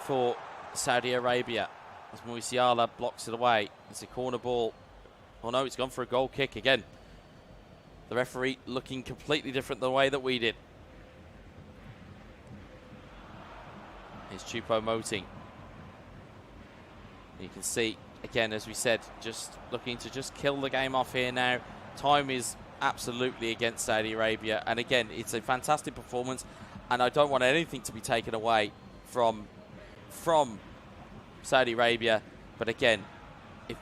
for Saudi Arabia? As Musiala blocks it away. It's a corner ball. Oh no, it's gone for a goal kick again. The referee looking completely different the way that we did. Here's Choupo-Moting. You can see, again, as we said, just looking to just kill the game off here now. Time is absolutely against Saudi Arabia. And again, it's a fantastic performance. And I don't want anything to be taken away from Saudi Arabia. But again,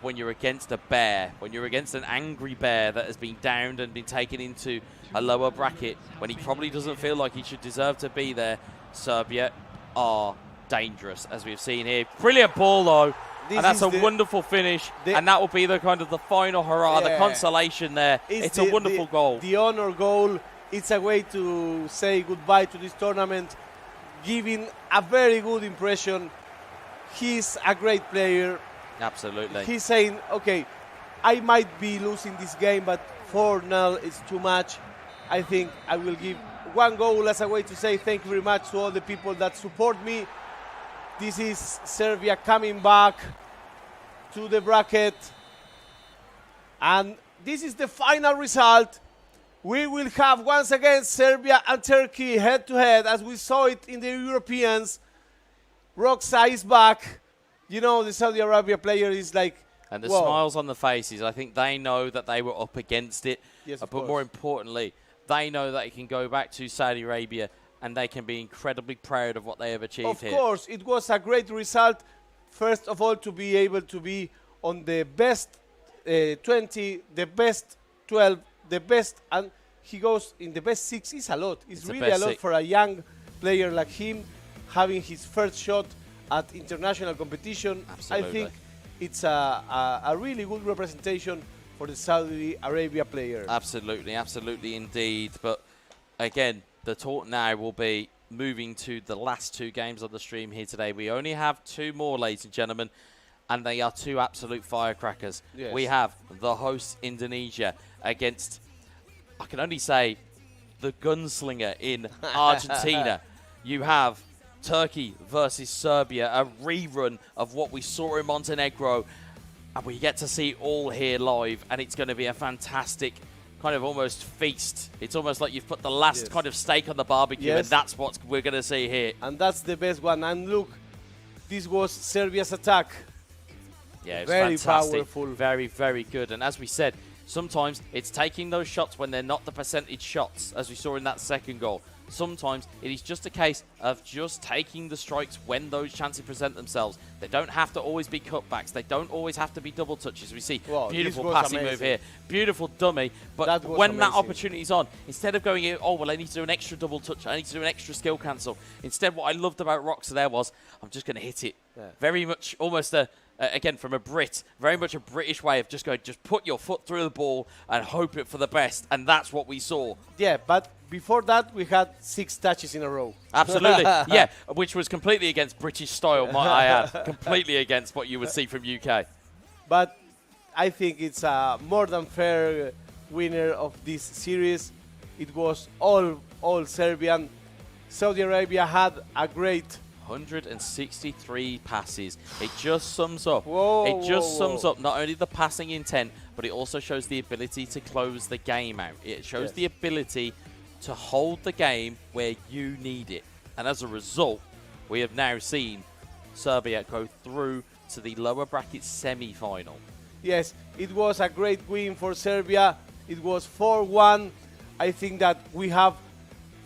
when you're against a bear, when you're against an angry bear that has been downed and been taken into a lower bracket, when he probably doesn't feel like he should deserve to be there, Serbia are dangerous, as we've seen here. Brilliant ball, though. And that's a wonderful finish. And that will be the kind of the final hurrah, the consolation there. It's a wonderful goal. The honor goal. It's a way to say goodbye to this tournament, giving a very good impression. He's a great player. Absolutely. He's saying, okay, I might be losing this game, but 4-0 is too much. I think I will give one goal as a way to say thank you very much to all the people that support me. This is Serbia coming back to the bracket. And this is the final result. We will have once again Serbia and Turkey head-to-head, as we saw it in the Europeans. Roxa is back. You know, the Saudi Arabia player is like, and the whoa. smiles on the faces. I think they know that they were up against it. Yes, but more importantly, they know that it can go back to Saudi Arabia and they can be incredibly proud of what they have achieved here. Of course, it was a great result. First of all, to be able to be on the best 20, the best 12, the best, and he goes in the best 6 is a lot. It's really a lot for a young player like him, having his first shot at international competition. Absolutely. I think it's a really good representation for the Saudi Arabia player. Absolutely, absolutely indeed. But again, the talk now will be moving to the last 2 games on the stream here today. We only have 2 more, ladies and gentlemen, and they are 2 absolute firecrackers. Yes. We have the host Indonesia against, I can only say, the gunslinger in Argentina. You have Turkey versus Serbia, a rerun of what we saw in Montenegro, and we get to see all here live, and it's going to be a fantastic kind of almost feast. It's almost like you've put the last kind of steak on the barbecue, and that's what we're going to see here. And that's the best one. And look, this was Serbia's attack. Yeah, it's very fantastic. powerful. Very, very good. And as we said, sometimes it's taking those shots when they're not the percentage shots, as we saw in that second goal. Sometimes it is just a case of just taking the strikes when those chances present themselves. They don't have to always be cutbacks. They don't always have to be double touches. We see beautiful passing move here. Beautiful dummy. But when that opportunity is on, instead of going, oh, well, I need to do an extra double touch. I need to do an extra skill cancel. Instead, what I loved about Roxa there was, I'm just going to hit it. Yeah. Very much almost again, from a Brit, very much a British way of just going, just put your foot through the ball and hope it for the best. And that's what we saw. Yeah, but before that, we had 6 touches in a row. Absolutely. Yeah, which was completely against British style, might I add. Completely against what you would see from UK. But I think it's a more than fair winner of this series. It was all Serbian. Saudi Arabia had a great 163 passes. It just sums up. Whoa, it just sums up not only the passing intent, but it also shows the ability to close the game out. It shows the ability to hold the game where you need it. And as a result, we have now seen Serbia go through to the lower bracket semi-final. Yes, it was a great win for Serbia. It was 4-1. I think that we have,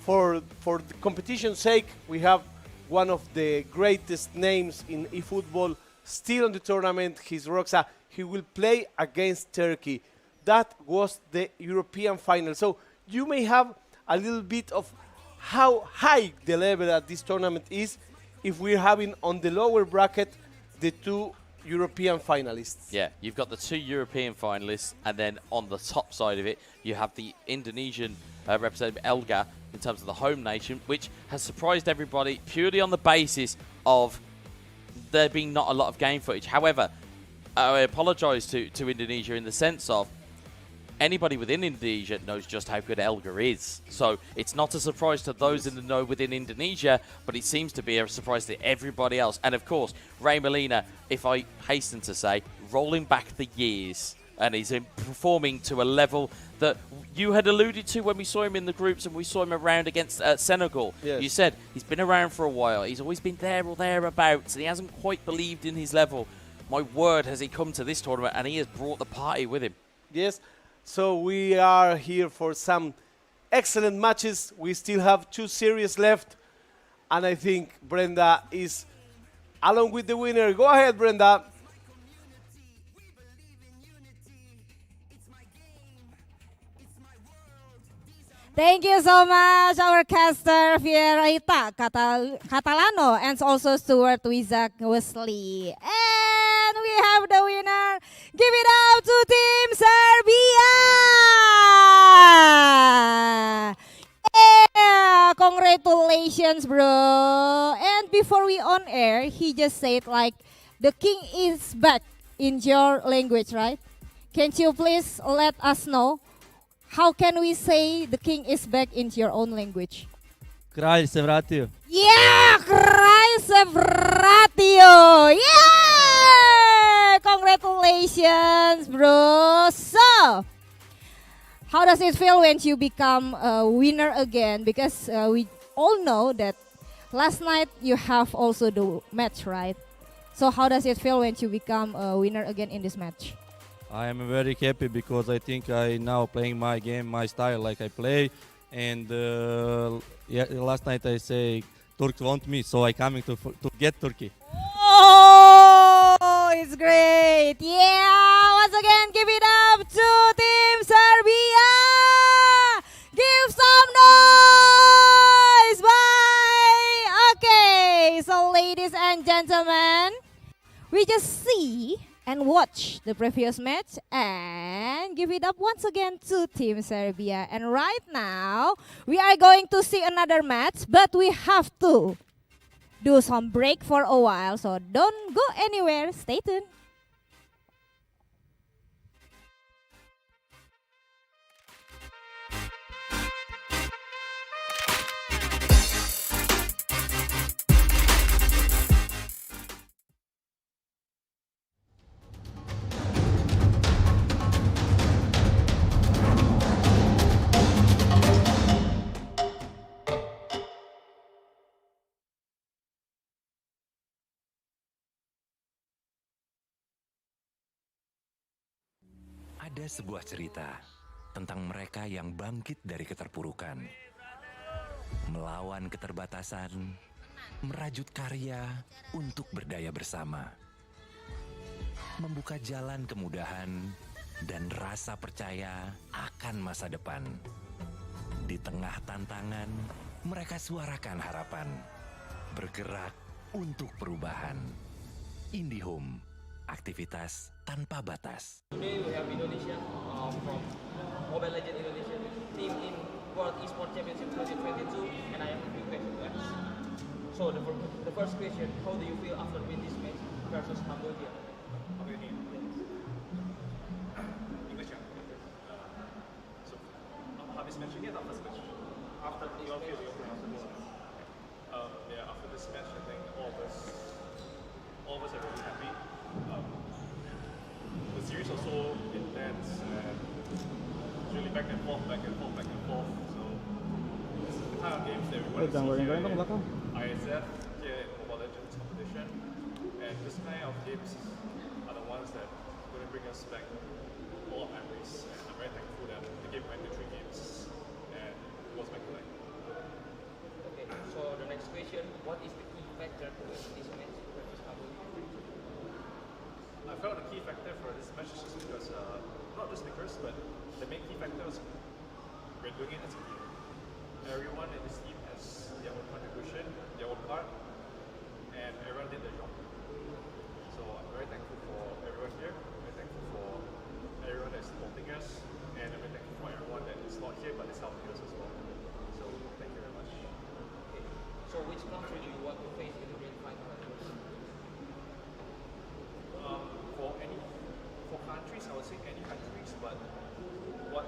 for the competition's sake, we have one of the greatest names in eFootball still on the tournament. He's Roxa. He will play against Turkey. That was the European final. So you may have a little bit of how high the level at this tournament is if we're having on the lower bracket the 2 European finalists. Yeah, you've got the 2 European finalists, and then on the top side of it, you have the Indonesian representative Elga in terms of the home nation, which has surprised everybody purely on the basis of there being not a lot of game footage. However, I apologise to Indonesia in the sense of anybody within Indonesia knows just how good Elgar is. So it's not a surprise to those in the know within Indonesia, but it seems to be a surprise to everybody else. And of course, Ray Molina, if I hasten to say, rolling back the years, and he's performing to a level that you had alluded to when we saw him in the groups and we saw him around against Senegal. Yes. You said he's been around for a while. He's always been there or thereabouts, and he hasn't quite believed in his level. My word, has he come to this tournament, and he has brought the party with him. Yes, so we are here for some excellent matches. We still have 2 series left, and I think Brenda is along with the winner. Go ahead, Brenda. Thank you so much, our caster Vieira Catalano, and also Stuart Wizak Wesley. And we have the winner. Give it up to Team Serbia! Yeah, congratulations, bro. And before we on air, he just said like, the king is back in your language, right? Can you please let us know? How can we say the king is back into your own language? Kralj se vratio. Yeah, kralj se vratio. Yeah! Congratulations, bro. So, how does it feel when you become a winner again? Because we all know that last night you have also the match, right? So, how does it feel when you become a winner again in this match? I am very happy because I think I now playing my game, my style like I play. And yeah, last night I say Turks want me, so I coming to get Turkey. Oh, it's great. Yeah, once again, give it up to Team Serbia. Give some noise. Bye. Okay, so ladies and gentlemen, we just see and watch the previous match and give it up once again to Team Serbia. And right now, we are going to see another match, but we have to do some break for a while, so don't go anywhere. Stay tuned. Ada sebuah cerita tentang mereka yang bangkit dari keterpurukan, melawan keterbatasan, merajut karya untuk berdaya bersama, membuka jalan kemudahan dan rasa percaya akan masa depan. Di tengah tantangan, mereka suarakan harapan, bergerak untuk perubahan. IndiHome, aktivitas tanpa batas. Today we have Indonesia from Mobile Legends Indonesia team in World Esports Championship 2022, and I have a few questions to ask. So the first question, how do you feel after win this match versus Cambodia? English, yeah. So, habis match ini atau first match? After your feel, yeah, after this match, I think all of us are really happy. The series was so intense and it's really back and forth. So this is the kind of games that we want to see here in IESF, here in Mobile Legends competition. And this kind of games are the ones that are going to bring us back a lot of memories. And I'm very thankful that the game went to 3 games and it was back to back. Okay, so the next question, what is the key factor to win this match versus Cambodia? I felt the key factor for this match is just because, not just because, but the main key factor was we're doing it as a team. Everyone in this team has their own contribution, their own part, and everyone did their job. So I'm very thankful for everyone here, very thankful for everyone that's supporting us, and I'm very thankful for everyone that is not here but is helping us as well. So thank you very much. Okay, so which country do you want to face in the grand final? For countries, I would say any countries, but what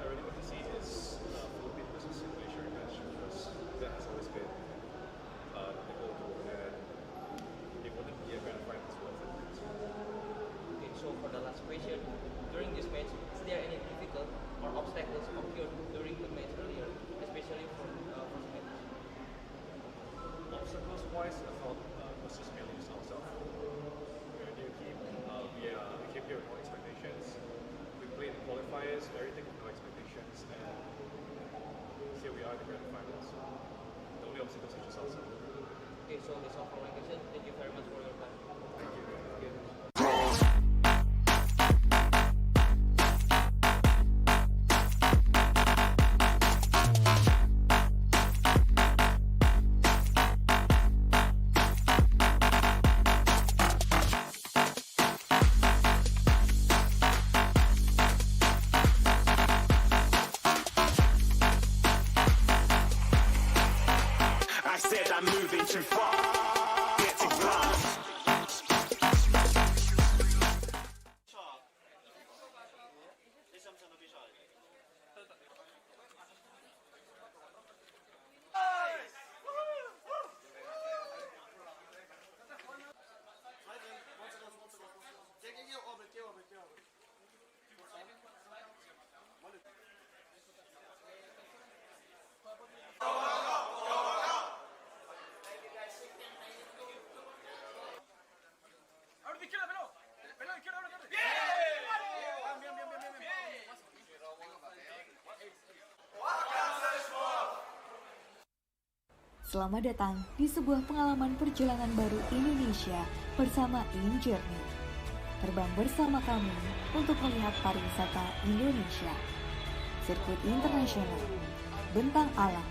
So that's all for my question. Thank you very much for your time. I said I'm moving too far. Get to glass. Selamat datang di sebuah pengalaman perjalanan baru Indonesia bersama InJourney. Terbang bersama kami untuk melihat pariwisata Indonesia, sirkuit internasional, bentang alam,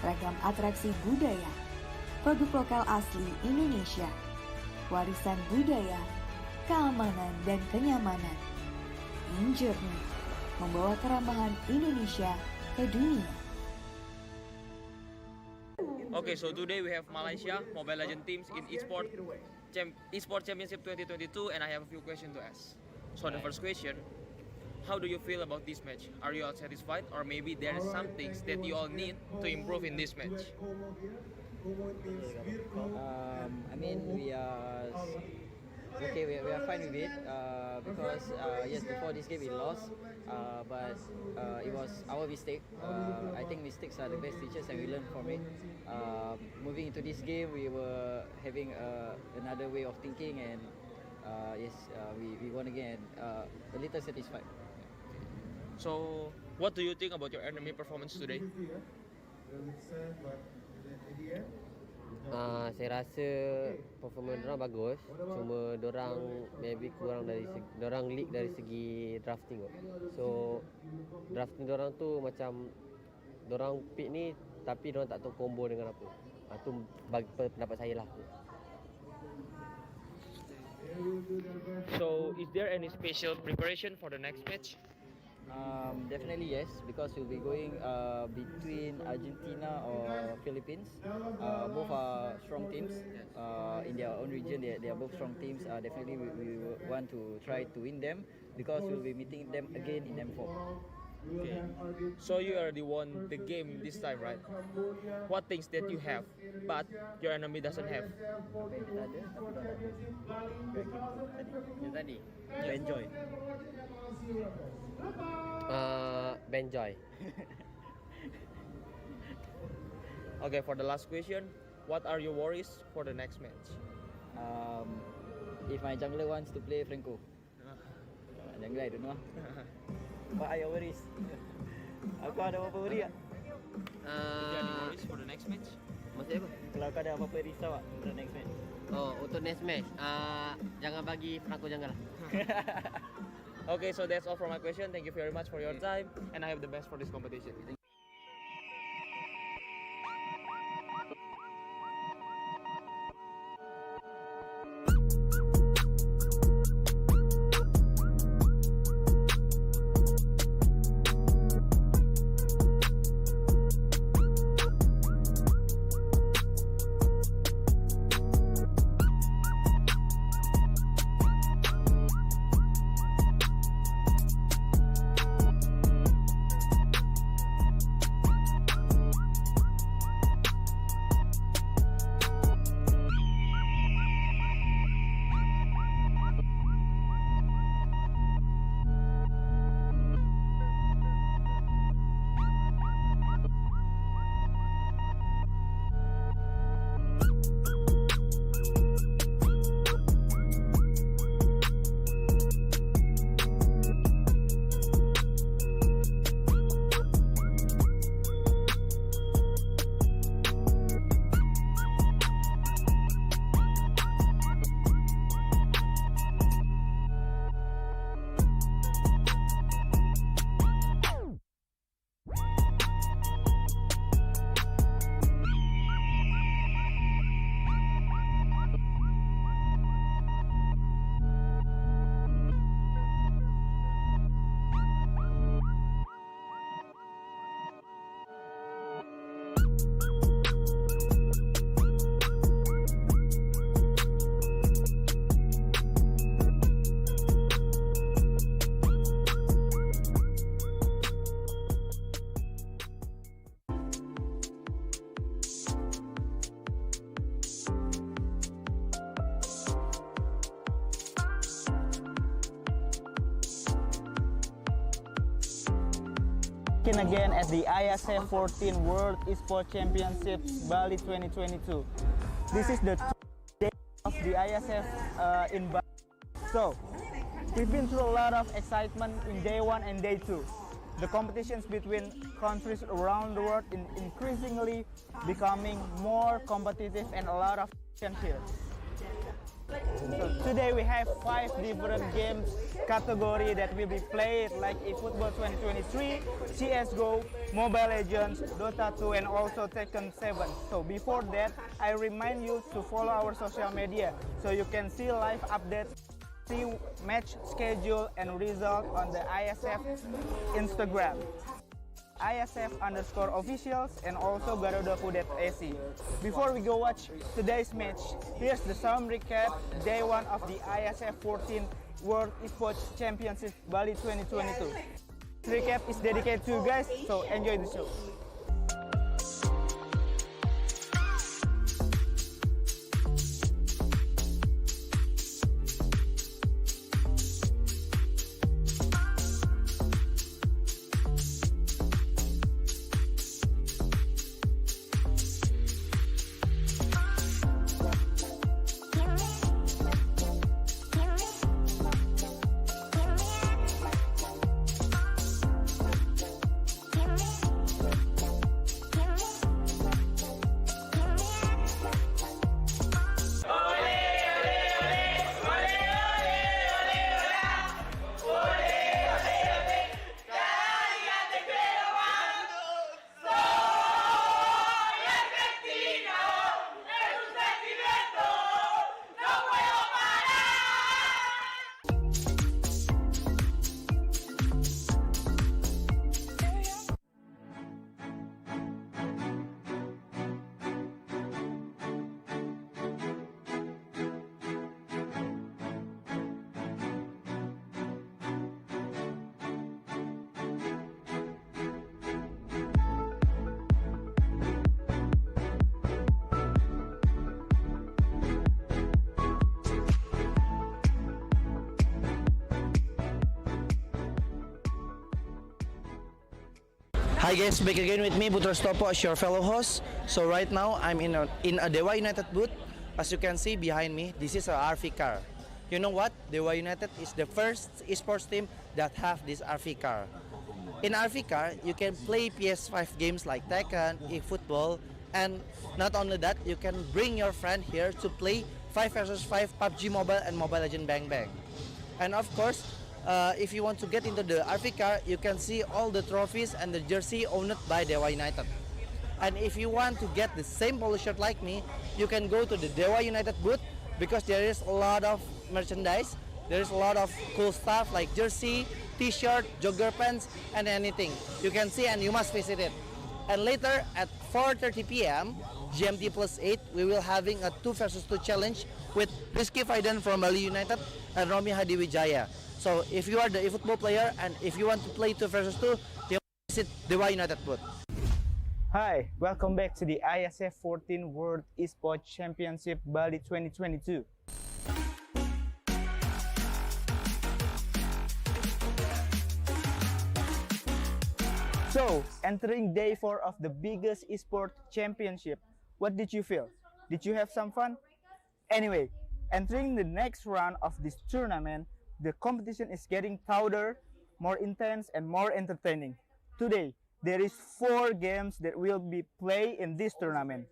ragam atraksi budaya, produk lokal asli Indonesia, warisan budaya, keamanan dan kenyamanan. InJourney membawa keramahan Indonesia ke dunia. Okay, so today we have Malaysia Mobile Legends teams in Esports Championship 2022, and I have a few questions to ask. So the first question, how do you feel about this match? Are you all satisfied, or maybe there are some things that you all need to improve in this match? I mean, we are okay. We are fine with it because yes, before this game we lost, but it was our mistake. I think mistakes are the best teachers, and we learn from it. Moving into this game, we were having another way of thinking, and yes, we won again. A little satisfied. So, what do you think about your enemy performance today? Saya rasa performance dorang bagus, cuma dorang maybe kurang dari dorang leak dari segi drafting kot. So drafting dorang tu macam dorang pick ni tapi dorang tak tahu combo dengan apa. Tu bagi pendapat saya lah. So, is there any special preparation for the next match? Definitely yes, because we'll be going between Argentina or Philippines. Both are strong teams in their own region. They are both strong teams. Definitely we want to try to win them because we'll be meeting them again in M4. Okay. So you already won the game this time, right? What things that you have, but your enemy doesn't have? Tadi, enjoy. Benjoy. Okay, for the last question, what are your worries for the next match? If my jungler wants to play Franco. Jungler I don't know. What are your worries? Aku ada apa-apa worry tak? Is there any worries for the next match? Maksudnya apa? Kalau kau ada apa-apa risau tak untuk next match? Oh, untuk next match, jangan bagi Franco jangan lah. Okay, so that's all for my question. Thank you very much for your time, and I have the best for this competition. Again at the IESF 14 World Esports Championships Bali 2022. This is the day of the IESF in Bali. So, we've been through a lot of excitement in day 1 and day 2. The competitions between countries around the world is increasingly becoming more competitive and a lot of action here. So today we have 5 different games category that will be played, like eFootball 2023, CSGO, Mobile Legends, Dota 2, and also Tekken 7. So before that, I remind you to follow our social media so you can see live updates, see match schedule and result on the IESF Instagram, IESF_officials, and also garudaku.ac. Before we go watch today's match, here's the some recap day 1 of the IESF 14 World Esports Championship Bali 2022. This recap is dedicated to you guys, so enjoy the show. Hi guys, back again with me, Putra Stopo, as your fellow host. So right now, I'm in a Dewa United booth. As you can see behind me, this is a RV car. You know what? Dewa United is the first esports team that have this RV car. In RV car, you can play PS5 games like Tekken, eFootball, and not only that, you can bring your friend here to play 5 vs 5 PUBG Mobile and Mobile Legends Bang Bang. And of course, if you want to get into the RV car, you can see all the trophies and the jersey owned by Dewa United. And if you want to get the same polo shirt like me, you can go to the Dewa United booth because there is a lot of merchandise. There is a lot of cool stuff like jersey, t-shirt, jogger pants, and anything. You can see and you must visit it. And later at 4:30 p.m. GMT +8, we will having a 2 vs 2 challenge with Rizky Faidan from Bali United and Romi Hadiwijaya. So if you are the eFootball player and if you want to play 2 vs 2, you visit Dewa United booth. Hi, welcome back to the IESF 14 World Esports Championship Bali 2022. So, entering day 4 of the biggest esports championship, what did you feel? Did you have some fun? Anyway, entering the next round of this tournament, the competition is getting louder, more intense, and more entertaining. Today, there is 4 games that will be played in this tournament.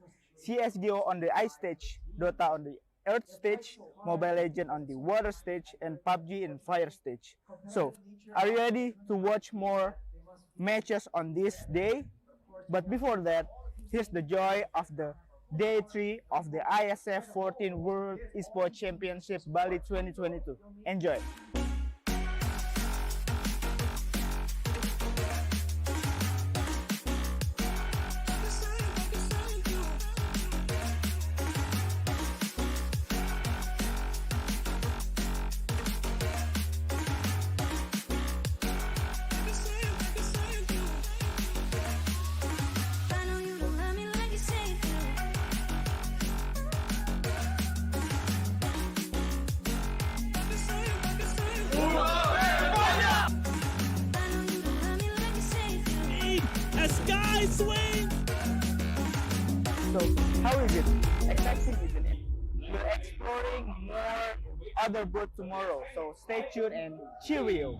CSGO on the ice stage, Dota on the earth stage, Mobile Legends on the water stage, and PUBG in fire stage. So, are you ready to watch more matches on this day? But before that, here's the joy of the Day 3 of the IESF 14 World Esports Championship Bali 2022. Enjoy! sky swing. So, how is it? Exciting, isn't it? We're exploring more other booths tomorrow, so stay tuned and cheerio.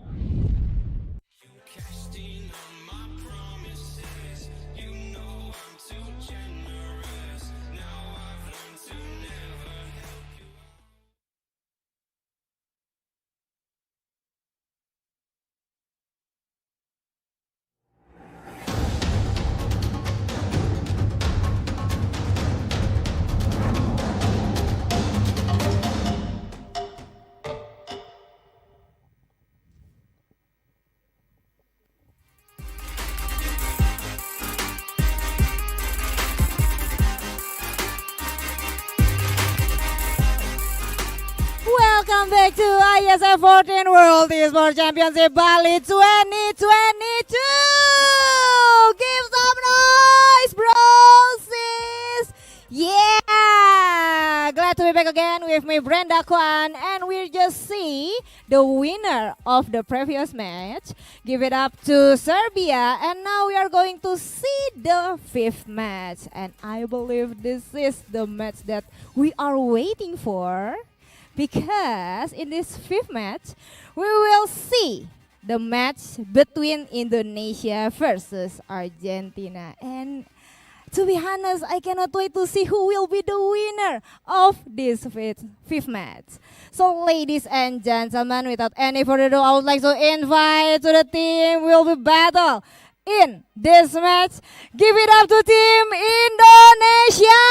Welcome back to IESF 14 World Esports Championship Bali 2022. Give some noise, bro, sis. Yeah, glad to be back again with me, Brenda Kwan, and we just see the winner of the previous match. Give it up to Serbia, and now we are going to see the fifth match, and I believe this is the match that we are waiting for. Because in this fifth match, we will see the match between Indonesia versus Argentina. And to be honest, I cannot wait to see who will be the winner of this fifth match. So ladies and gentlemen, without any further ado, I would like to invite to the team will be battle in this match. Give it up to Team Indonesia!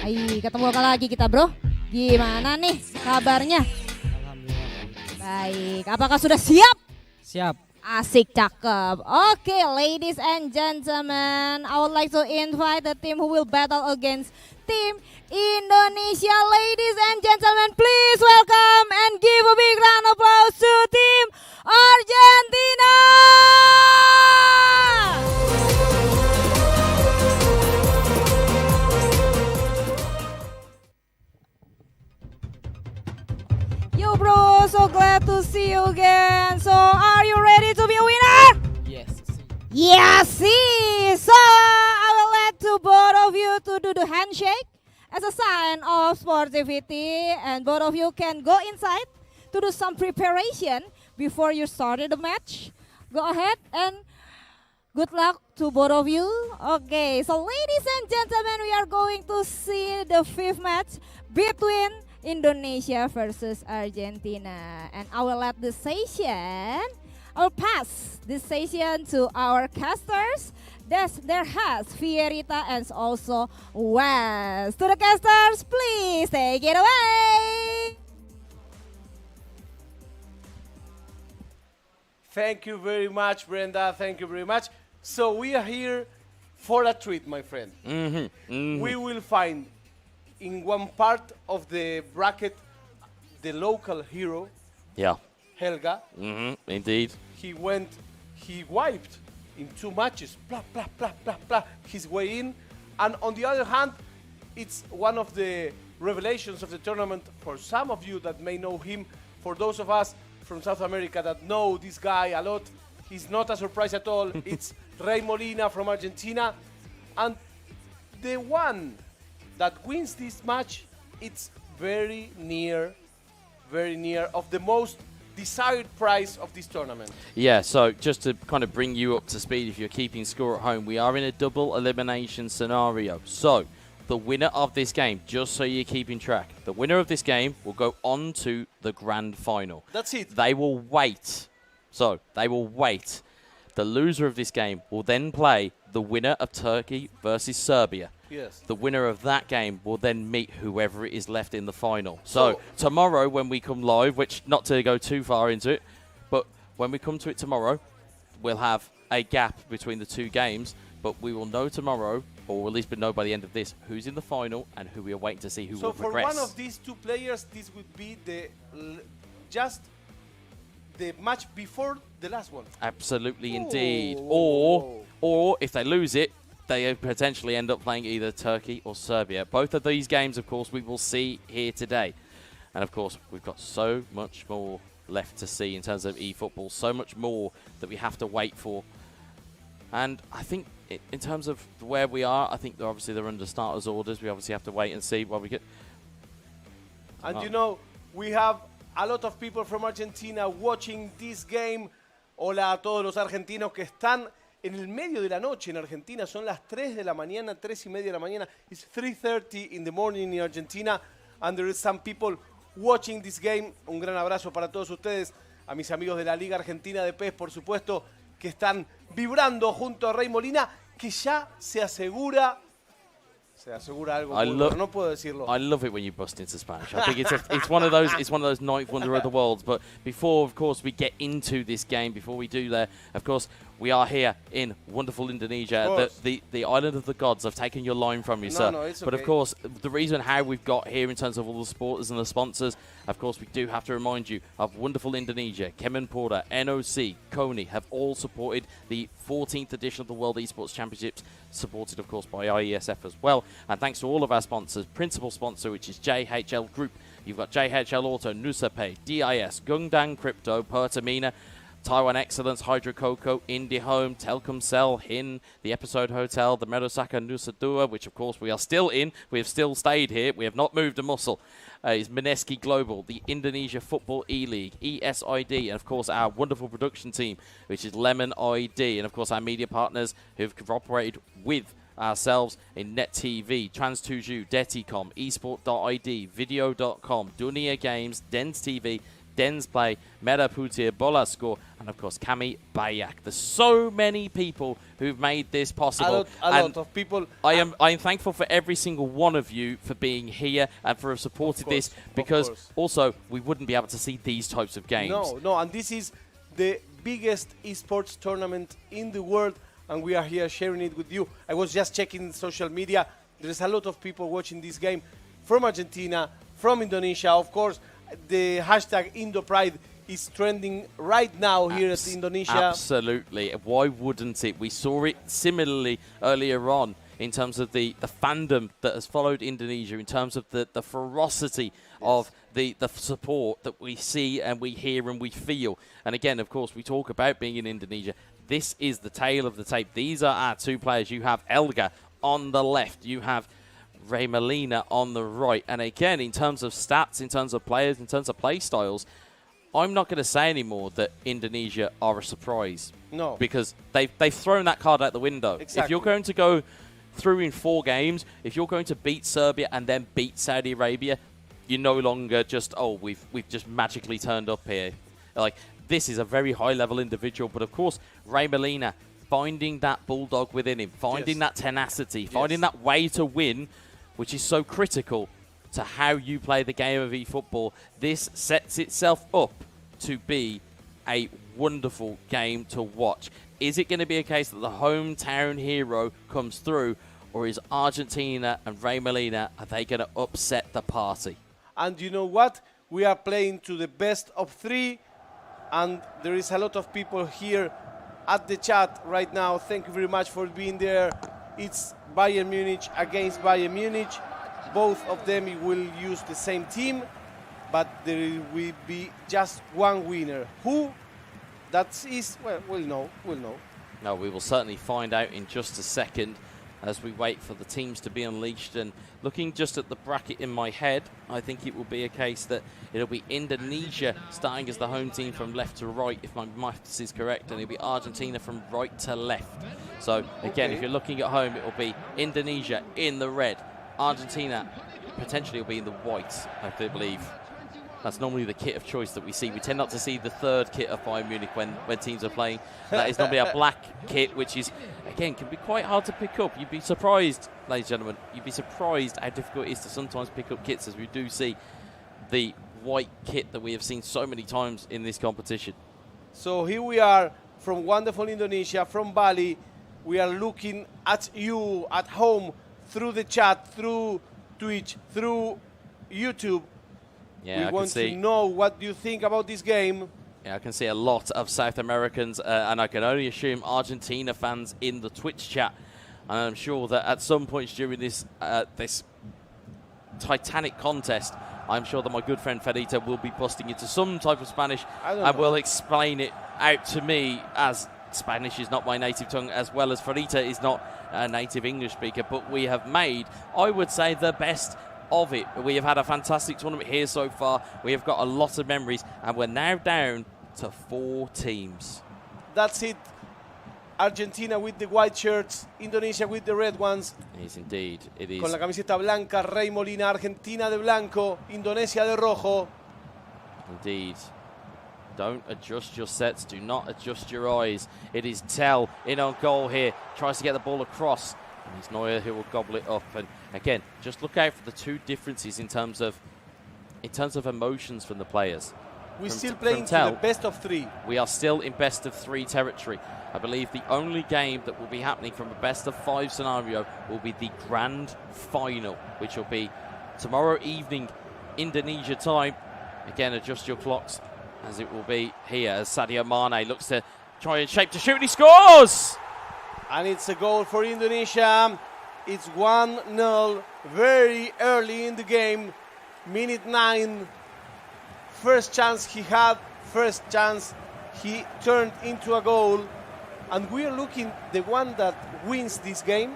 Hai, ketemu lagi kita bro. Gimana nih kabarnya? Baik, apakah sudah siap? Siap. Asik, cakep. Okay, ladies and gentlemen, I would like to invite the team who will battle against Team Indonesia. Ladies and gentlemen, please welcome and give a big round of applause to Team Argentina! Yo bro, so glad to see you again. So are you ready to be a winner? Yes. Yes, see. So I will let to both of you to do the handshake as a sign of sportivity, and both of you can go inside to do some preparation before you started the match. Go ahead and good luck to both of you. Okay, so ladies and gentlemen, we are going to see the fifth match between Indonesia versus Argentina, and I will let the session, I will pass this session to our casters. There has Fierita and also Wes. To the casters, please take it away. Thank you very much, Brenda. Thank you very much. So we are here for a treat, my friend. We will find in one part of the bracket the local hero, Yeah. Helga. Indeed. He wiped in 2 matches, blah, blah, blah, blah, blah, his way in. And on the other hand, it's one of the revelations of the tournament for some of you that may know him. For those of us from South America that know this guy a lot, he's not a surprise at all. It's Rey Molina from Argentina. And the one that wins this match, it's very near of the most desired prize of this tournament. Yeah, so just to kind of bring you up to speed, if you're keeping score at home, we are in a double elimination scenario. So the winner of this game, just so you're keeping track, the winner of this game will go on to the grand final. That's it. They will wait. So they will wait. The loser of this game will then play the winner of Turkey versus Serbia. Yes. The winner of that game will then meet whoever it is left in the final. So tomorrow when we come live, which not to go too far into it, but when we come to it tomorrow, we'll have a gap between the two games, but we will know tomorrow, or at least know by the end of this, who's in the final and who we are waiting to see who will progress. So for one of these two players, this would be just the match before the last one. Absolutely, indeed. Or if they lose it, they potentially end up playing either Turkey or Serbia. Both of these games, of course, we will see here today. And, of course, we've got so much more left to see in terms of eFootball, so much more that we have to wait for. And I think in terms of where we are, I think obviously they're under starters orders. We obviously have to wait and see what we get. And you know, we have a lot of people from Argentina watching this game. Hola a todos los argentinos que están en el medio de la noche en Argentina. Son las 3 de la mañana, 3:30 de la mañana. It's 3:30 in the morning in Argentina. And there is some people watching this game. Un gran abrazo para todos ustedes. A mis amigos de la Liga Argentina de PES, por supuesto, que están vibrando junto a Rey Molina, que ya se asegura algo muy bueno, no puedo decirlo. I love it when you bust into Spanish. I think it's one of those ninth wonder of the world. But before, of course, we get into this game, before we do that, of course, we are here in wonderful Indonesia, the island of the gods. I've taken your line from you, sir. No, it's but okay. of course, the reason how we've got here in terms of all the supporters and the sponsors, of course, we do have to remind you of wonderful Indonesia. Kemenpora, NOC, Kony have all supported the 14th edition of the World Esports Championships, supported, of course, by IESF as well. And thanks to all of our sponsors, principal sponsor, which is JHL Group. You've got JHL Auto, NusaPay, DIS, Gungdang Crypto, Pertamina, Taiwan Excellence, Hydro Coco, Indie Home, Telkomsel, HIN, the Episode Hotel, the Merosaka Nusa Dua, which of course we are still in. We have still stayed here. We have not moved a muscle. Is Mineski Global, the Indonesia Football E-League, ESID, and of course our wonderful production team, which is Lemon ID, and of course our media partners who have cooperated with ourselves in Net TV, Trans2Ju, Deticom, Esport.id, Video.com, Dunia Games, Dens TV, Dens Play, Meta Putir, Bolascore, and of course Kami Bayak. There's so many people who've made this possible. A lot of people. I am thankful for every single one of you for being here and for have supported this, because also we wouldn't be able to see these types of games. No, and this is the biggest esports tournament in the world, and we are here sharing it with you. I was just checking social media. There's a lot of people watching this game from Argentina, from Indonesia, of course. The hashtag IndoPride is trending right now here at Indonesia. Absolutely. Why wouldn't it? We saw it similarly earlier on in terms of the fandom that has followed Indonesia, in terms of the ferocity of the support that we see and we hear and we feel. And again, of course, we talk about being in Indonesia. This is the tale of the tape. These are our two players. You have Elga on the left. You have Rey Molina on the right. And again, in terms of stats, in terms of players, in terms of play styles, I'm not going to say anymore that Indonesia are a surprise. No. Because they've thrown that card out the window. Exactly. If you're going to go through in 4 games, if you're going to beat Serbia and then beat Saudi Arabia, you're no longer just, oh, we've just magically turned up here. Like, this is a very high-level individual. But, of course, Rey Molina, finding that bulldog within him, finding that tenacity, finding that way to win, which is so critical to how you play the game of eFootball. This sets itself up to be a wonderful game to watch. Is it going to be a case that the hometown hero comes through, or is Argentina and Rey Molina, are they going to upset the party? And you know what? We are playing to the best of 3, and there is a lot of people here at the chat right now. Thank you very much for being there. It's Bayern Munich against Bayern Munich. Both of them will use the same team, but there will be just one winner. Who? That is, well, we'll know. No, we will certainly find out in just a second as we wait for the teams to be unleashed. And looking just at the bracket in my head, I think it will be a case that it'll be Indonesia starting as the home team from left to right, if my maths is correct, and it'll be Argentina from right to left. So, again, if you're looking at home, it will be Indonesia in the red. Argentina potentially will be in the white, I do believe. That's normally the kit of choice that we see. We tend not to see the third kit of Bayern Munich when teams are playing. That is normally a black kit, which is, again, can be quite hard to pick up. You'd be surprised, ladies and gentlemen, you'd be surprised how difficult it is to sometimes pick up kits, as we do see the white kit that we have seen so many times in this competition. So here we are from wonderful Indonesia, from Bali. We are looking at you at home through the chat, through Twitch, through YouTube. Yeah, we want to know what you think about this game. Yeah, I can see a lot of South Americans, and I can only assume Argentina fans in the Twitch chat. And I'm sure that at some points during this this titanic contest, I'm sure that my good friend Ferita will be busting into some type of Spanish and will explain it out to me, as Spanish is not my native tongue, as well as Ferita is not a native English speaker. But we have made, I would say, the best of it. We have had a fantastic tournament here so far. We have got a lot of memories, and we're now down to 4 teams. That's it. Argentina with the white shirts, Indonesia with the red ones. It is indeed. It is. Con la camiseta blanca, Rey Molina, Argentina de blanco, Indonesia de rojo. Indeed. Don't adjust your sets. Do not adjust your eyes. It is Tell in on goal here. Tries to get the ball across. And it's Neuer who will gobble it up. And again, just look out for the 2 differences in terms of emotions from the players. We're still playing to the best of 3. We are still in best of 3 territory. I believe the only game that will be happening from a best of 5 scenario will be the grand final, which will be tomorrow evening, Indonesia time. Again, adjust your clocks, as it will be here as Sadio Mane looks to try and shape to shoot, and he scores! And it's a goal for Indonesia. It's 1-0 very early in the game. Minute 9. First chance he had, first chance he turned into a goal. And we're looking, the one that wins this game,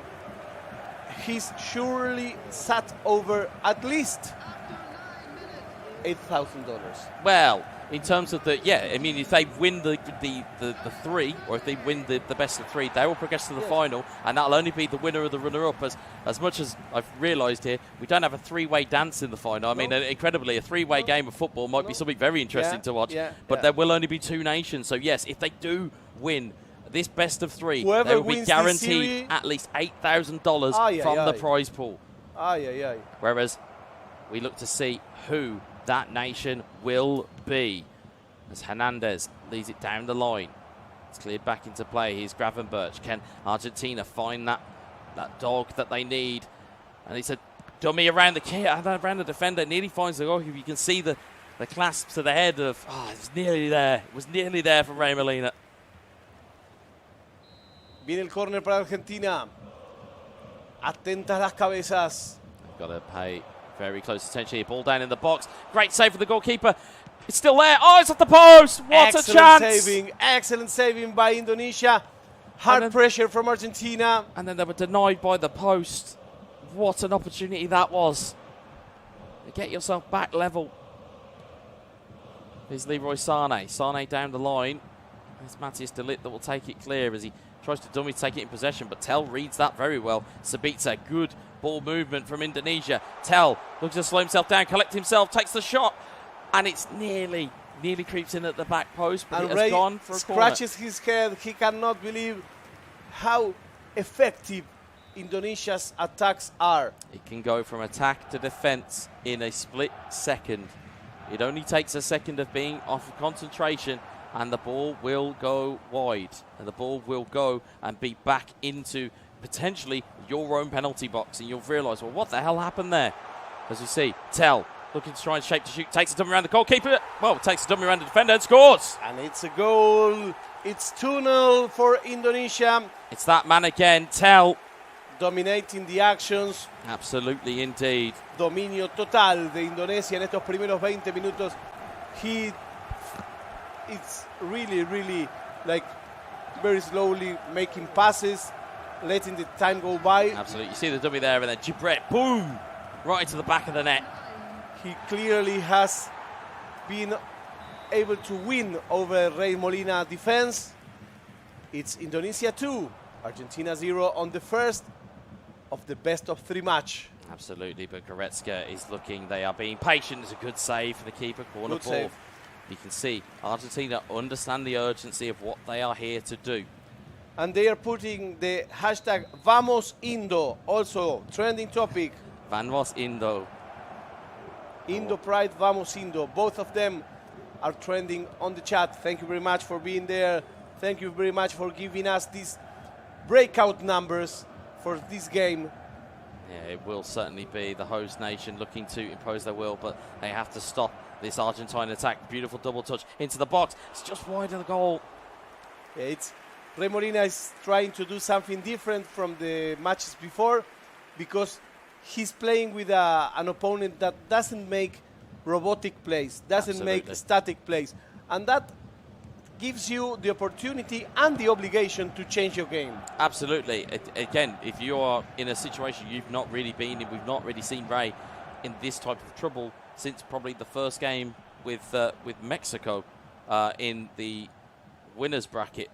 he's surely sat over at least $8,000. Well, in terms of I mean, if they win the 3, or if they win the best of 3, they will progress to the final, and that'll only be the winner of the runner-up. As much as I've realised here, we don't have a 3-way dance in the final. I mean, incredibly, a 3-way game of football might be something very interesting to watch, but there will only be 2 nations. So yes, if they do win this best of 3, whoever they will be wins guaranteed at least $8,000 from the prize pool. Whereas we look to see who that nation will be, as Hernandez leads it down the line. It's cleared back into play. Here's Gravenberch. Can Argentina find that dog that they need? And it's a dummy around the defender. Nearly finds the goalkeeper. You can see the clasp to the head of. It was nearly there. It was nearly there for Rey Molina. Viene el córner para Argentina. Atentas las cabezas. Got to pay very close attention here. Ball down in the box. Great save for the goalkeeper. It's still there. Oh, it's at the post. What a chance. Excellent saving by Indonesia. Hard pressure from Argentina. And then they were denied by the post. What an opportunity that was. Get yourself back level. Here's Leroy Sane. Sane down the line. It's Matthias de Ligt that will take it clear as he tries to dummy take it in possession, but Tell reads that very well. Sabitzer, good ball movement from Indonesia. Tell looks to slow himself down, collect himself, takes the shot, and it's nearly creeps in at the back post, but and it has Ray gone for a scratches corner. his head. He cannot believe how effective Indonesia's attacks are. It can go from attack to defense in a split second. It only takes a second of being off of concentration, and the ball will go wide, and the ball will go and be back into potentially your own penalty box, and you'll realise, well, what the hell happened there? As you see, Tell looking to try and shape to shoot, takes a dummy around the goalkeeper, takes a dummy around the defender and scores! And it's a goal. It's 2-0 for Indonesia. It's that man again, Tell. Dominating the actions. Absolutely, indeed. Dominio total de Indonesia en estos primeros 20 minutos. It's really like very slowly making passes, letting the time go by. Absolutely. You see the dummy there, and then Gibret, boom, right into the back of the net. He clearly has been able to win over Rey Molina defense. It's Indonesia 2, Argentina 0 on the first of the best of 3 match. Absolutely, but Goretzka is looking, they are being patient. It's a good save for the keeper, corner Good ball. save. You can see Argentina understand the urgency of what they are here to do. And they are putting the hashtag Vamos Indo, also trending topic. Vamos Indo. Indo Pride, Vamos Indo. Both of them are trending on the chat. Thank you very much for being there. Thank you very much for giving us these breakout numbers for this game. Yeah, it will certainly be the host nation looking to impose their will, but they have to stop this Argentine attack. Beautiful double touch into the box. It's just wide of the goal. Yeah, it's Remorina is trying to do something different from the matches before because he's playing with an opponent that doesn't make robotic plays, doesn't make static plays. And that gives you the opportunity and the obligation to change your game. Absolutely. Again, if you are in a situation you've not really been in, we've not really seen Ray in this type of trouble since probably the first game with Mexico in the winners bracket.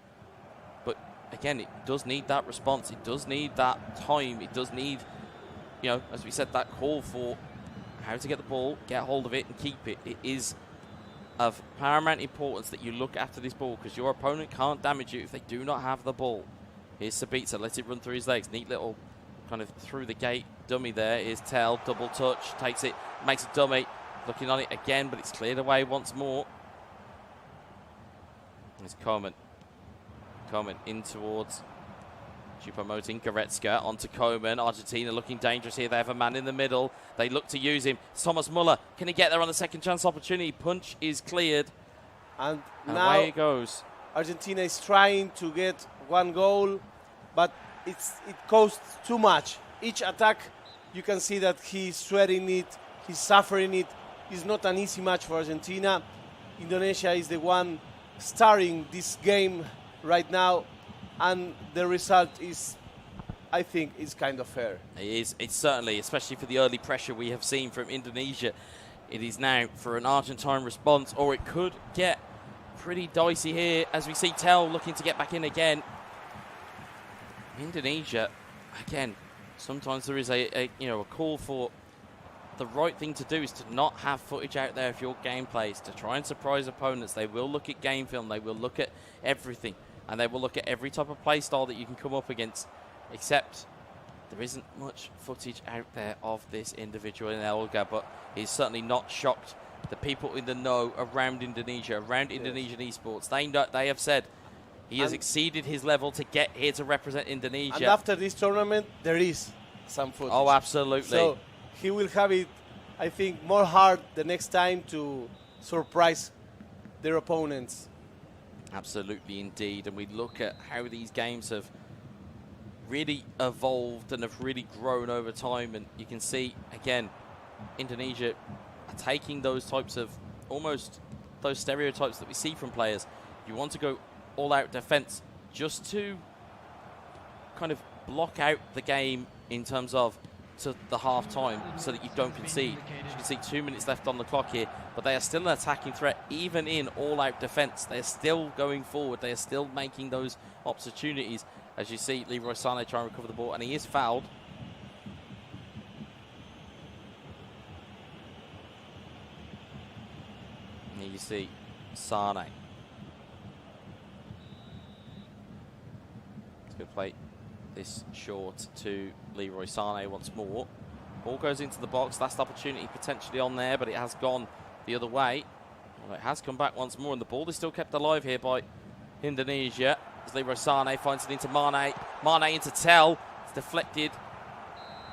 But again, it does need that response. It does need that time. It does need, you know, as we said, that call for how to get the ball, get hold of it, and keep it. It is of paramount importance that you look after this ball because your opponent can't damage you if they do not have the ball. Here's Sabitzer, lets it run through his legs. Neat little kind of through the gate dummy there. Here's Tell, double touch, takes it, makes a dummy. Looking on it again, but it's cleared away once more. Here's Coleman. Coleman in towards Choupo-Moting, Goretzka onto Coleman. Argentina looking dangerous here. They have a man in the middle. They look to use him. Thomas Muller, can he get there on the second chance opportunity? Punch is cleared. And And now away it goes. Argentina is trying to get one goal, but it costs too much. Each attack, you can see that he's sweating it, he's suffering it. It's not an easy match for Argentina. Indonesia is the one starring this game right now, and the result is, I think, is kind of fair. It is. It's certainly, especially for the early pressure we have seen from Indonesia. It is now for an Argentine response, or it could get pretty dicey here as we see Tell looking to get back in again. Indonesia, again, sometimes there is a call for the right thing to do is to not have footage out there of your gameplays, to try and surprise opponents. They will look at game film, they will look at everything, and they will look at every type of play style that you can come up against, except there isn't much footage out there of this individual in Elga, but he's certainly not shocked. The people in the know around Indonesia, around Indonesian esports, they have said he has exceeded his level to get here to represent Indonesia. And after this tournament, there is some footage. Oh, absolutely. So he will have it, I think, more hard the next time to surprise their opponents. Absolutely, indeed. And we look at how these games have really evolved and have really grown over time. And you can see, again, Indonesia are taking those types of, almost those stereotypes that we see from players. You want to go all-out defense just to kind of block out the game in terms of to the half-time so that you don't concede. As you can see, 2 minutes left on the clock here, but they are still an attacking threat, even in all-out defense. They are still going forward. They are still making those opportunities. As you see, Leroy Sané trying to recover the ball, and he is fouled. And here you see Sané. It's going to play this short to Leroy Sané once more. Ball goes into the box. Last opportunity potentially on there, but it has gone the other way. Well, it has come back once more, and the ball is still kept alive here by Indonesia. As Leroy Sané finds it into Mane. Mane into Tell. It's deflected,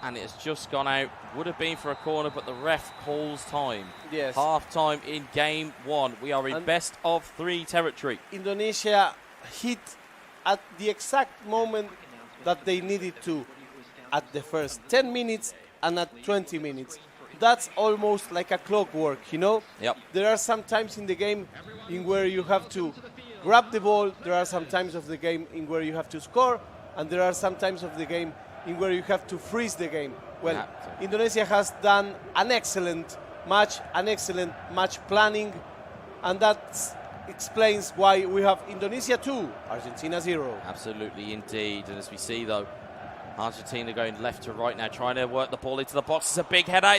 and it has just gone out. Would have been for a corner, but the ref calls time. Yes. Half time in game one. We are in best of 3 territory. Indonesia hit at the exact moment that they needed to, at the first 10 minutes and at 20 minutes. That's almost like a clockwork, you know? Yep. There are some times in the game in where you have to grab the ball, there are some times of the game in where you have to score, and there are some times of the game in where you have to freeze the game. Well, Indonesia has done an excellent match planning, and that explains why we have Indonesia 2, Argentina 0. Absolutely, indeed. And as we see, though, Argentina going left to right now, trying to work the ball into the box. It's a big header.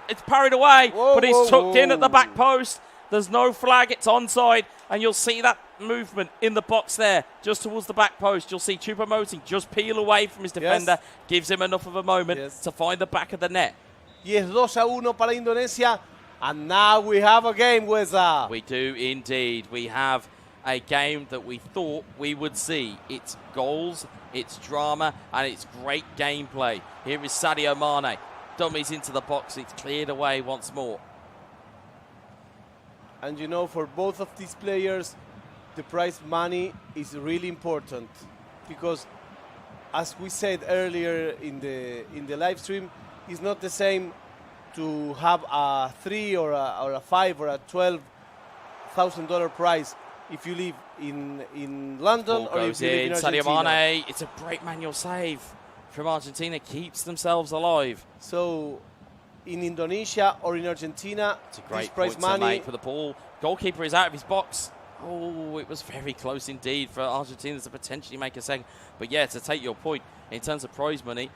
It's parried away, but it's tucked in at the back post. There's no flag. It's onside, and you'll see that movement in the box there, just towards the back post. You'll see Choupo-Moting just peel away from his defender, gives him enough of a moment to find the back of the net. Y es 2-1 para Indonesia, and now we have a game, Weza. We do indeed. We have a game that we thought we would see. It's goals, it's drama, and it's great gameplay. Here is Sadio Mane. Dummies into the box. It's cleared away once more. And you know, for both of these players, the prize money is really important, because as we said earlier in the live stream, it's not the same to have a 3 or a 5 or a $12,000 prize if you live in London Ball or if goes you live in in. Sadio Argentina. Mane. It's a great manual save from Argentina. Keeps themselves alive. So in Indonesia or in Argentina, It's a great this prize point to money make for the ball. Goalkeeper is out of his box. Oh, it was very close indeed for Argentina to potentially make a second. But yeah, to take your point, in terms of prize money,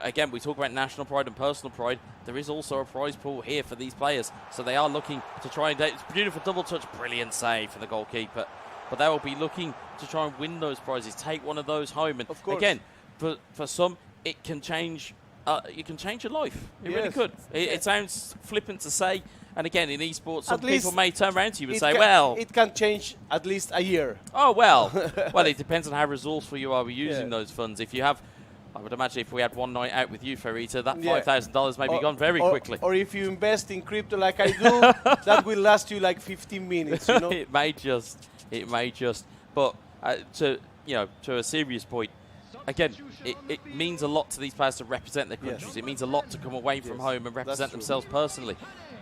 again, we talk about national pride and personal pride. There is also a prize pool here for these players. So they are looking to try and... It's a beautiful double touch, brilliant save for the goalkeeper. But they will be looking to try and win those prizes, take one of those home. And of course, again, for some, it can change... you can change your life. It really Yes. could. It sounds flippant to say. And again, in esports, some At least people may turn around to you and say, can, well... it can change at least a year. Oh, well. Well, it depends on how resourceful you are with using Yeah. those funds. If you have... I would imagine if we had one night out with you, Ferita, that Yeah. $5,000 may be gone very quickly. Or if you invest in crypto like I do, that will last you like 15 minutes, you know? It may just. But to a serious point, again, it means a lot to these players to represent their countries. Yes. It means a lot to come away from home and represent true. themselves personally.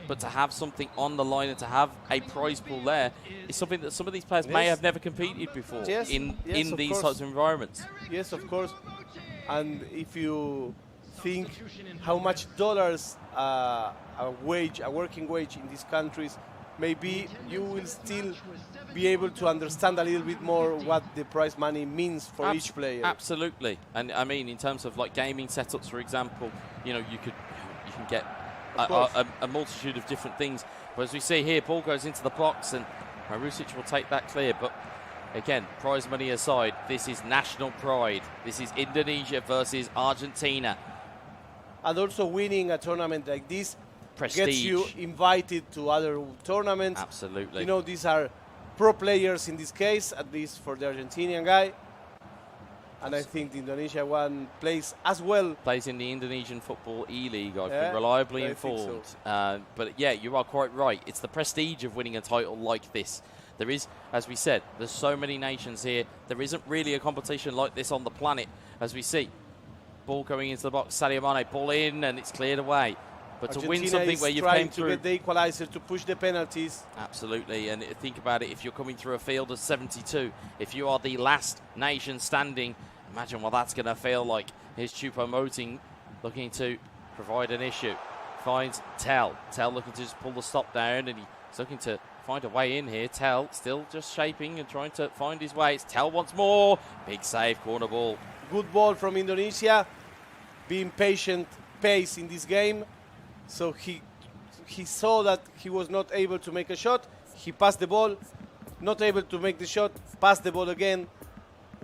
But to have something on the line and to have a prize pool there is something that some of these players may Yes. have never competed before Yes, in of these course. types of environments. Yes, of course. And if you think how much dollars a working wage in these countries, maybe you will still be able to understand a little bit more what the prize money means for each player. Absolutely. And I mean, in terms of like gaming setups, for example, you can get a multitude of different things. But as we see here, ball goes into the box and Marusic will take that clear. But again, prize money aside, this is national pride. This is Indonesia versus Argentina. And also winning a tournament like this Prestige. gets you invited to other tournaments. Absolutely. You know, these are pro players in this case, at least for the Argentinian guy. And I think the Indonesia one plays as well. Plays in the Indonesian Football E-League, I've Yeah, been reliably I think informed. so. But yeah, you are quite right. It's the prestige of winning a title like this. There is, as we said, there's so many nations here. There isn't really a competition like this on the planet, as we see. Ball going into the box, Sadio Mane, ball in, and it's cleared away. But to win Argentina something is where you've trying came to through... get the equalizer, to push the penalties. Absolutely, and think about it, if you're coming through a field of 72, if you are the last nation standing, imagine what that's going to feel like. Here's Choupo-Moting looking to provide an issue. Finds Tell. Tell looking to just pull the stop down, and he's looking to find a way in here. Tell still just shaping and trying to find his way. It's Tell once more. Big save, corner ball. Good ball from Indonesia. Being patient pace in this game. So he saw that he was not able to make a shot. He passed the ball. Not able to make the shot. Passed the ball again.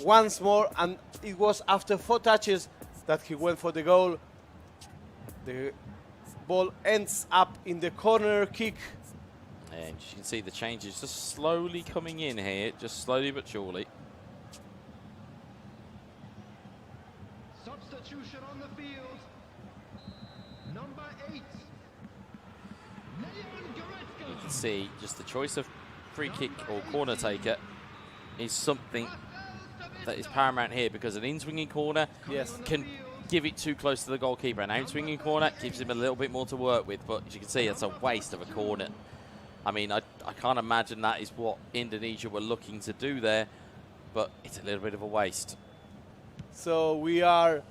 Once more. And it was after 4 touches that he went for the goal. The ball ends up in the corner kick. And you can see the changes just slowly coming in here. Just slowly but surely. Substitution on the field. Number 8. You can see just the choice of free kick or corner taker is something that is paramount here, because an in-swinging corner can give it too close to the goalkeeper. An out-swinging corner gives him a little bit more to work with, but as you can see, it's a waste of a corner. I mean, I can't imagine that is what Indonesia were looking to do there, but it's a little bit of a waste. So we are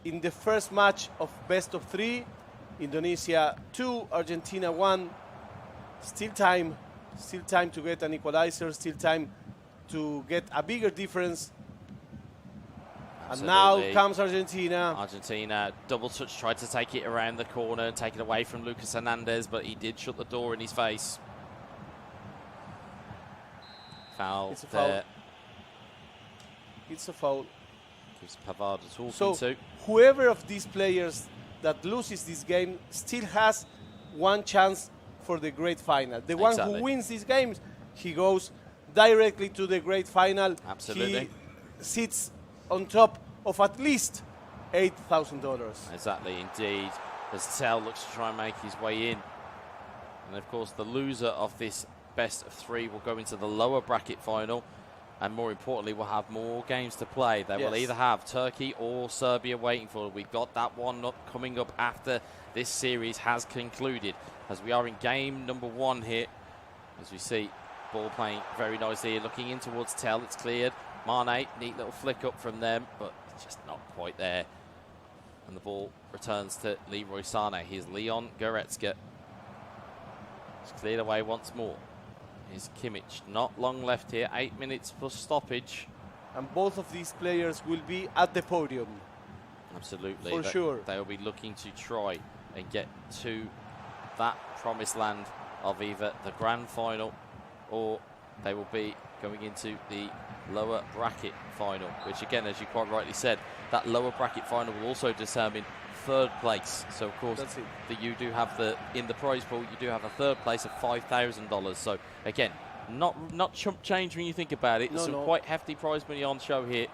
in the first match of best of 3. Indonesia 2, Argentina 1. Still time to get an equalizer, still time to get a bigger difference. And now comes Argentina. Argentina, double touch, tried to take it around the corner, take it away from Lucas Hernandez, but he did shut the door in his face. Foul It's a foul. there. It's a foul. Gives Pavard a talking So to. whoever of these players that loses this game still has one chance for the great final. The one Exactly. who wins these games, he goes directly to the great final. Absolutely. He sits on top of at least $8,000. Exactly, indeed. As Tell looks to try and make his way in. And of course, the loser of this best of 3 will go into the lower bracket final. And more importantly, we'll have more games to play. They will either have Turkey or Serbia waiting for. We've got that one coming up after this series has concluded. As we are in game number 1 here. As we see, ball playing very nicely here. Looking in towards Tel. It's cleared. Mane, neat little flick up from them, but just not quite there. And the ball returns to Leroy Sané. Here's Leon Goretzka. It's cleared away once more. Here's Kimmich. Not long left here. 8 minutes plus stoppage. And both of these players will be at the podium. Absolutely. For sure. They will be looking to try and get to that promised land of either the grand final or they will be going into the lower bracket final, which again, as you quite rightly said, that lower bracket final will also determine 3rd place. So of course that you do have in the prize pool you do have a 3rd place of $5,000. So again, not chump change when you think about it. There's some quite hefty prize money on show here.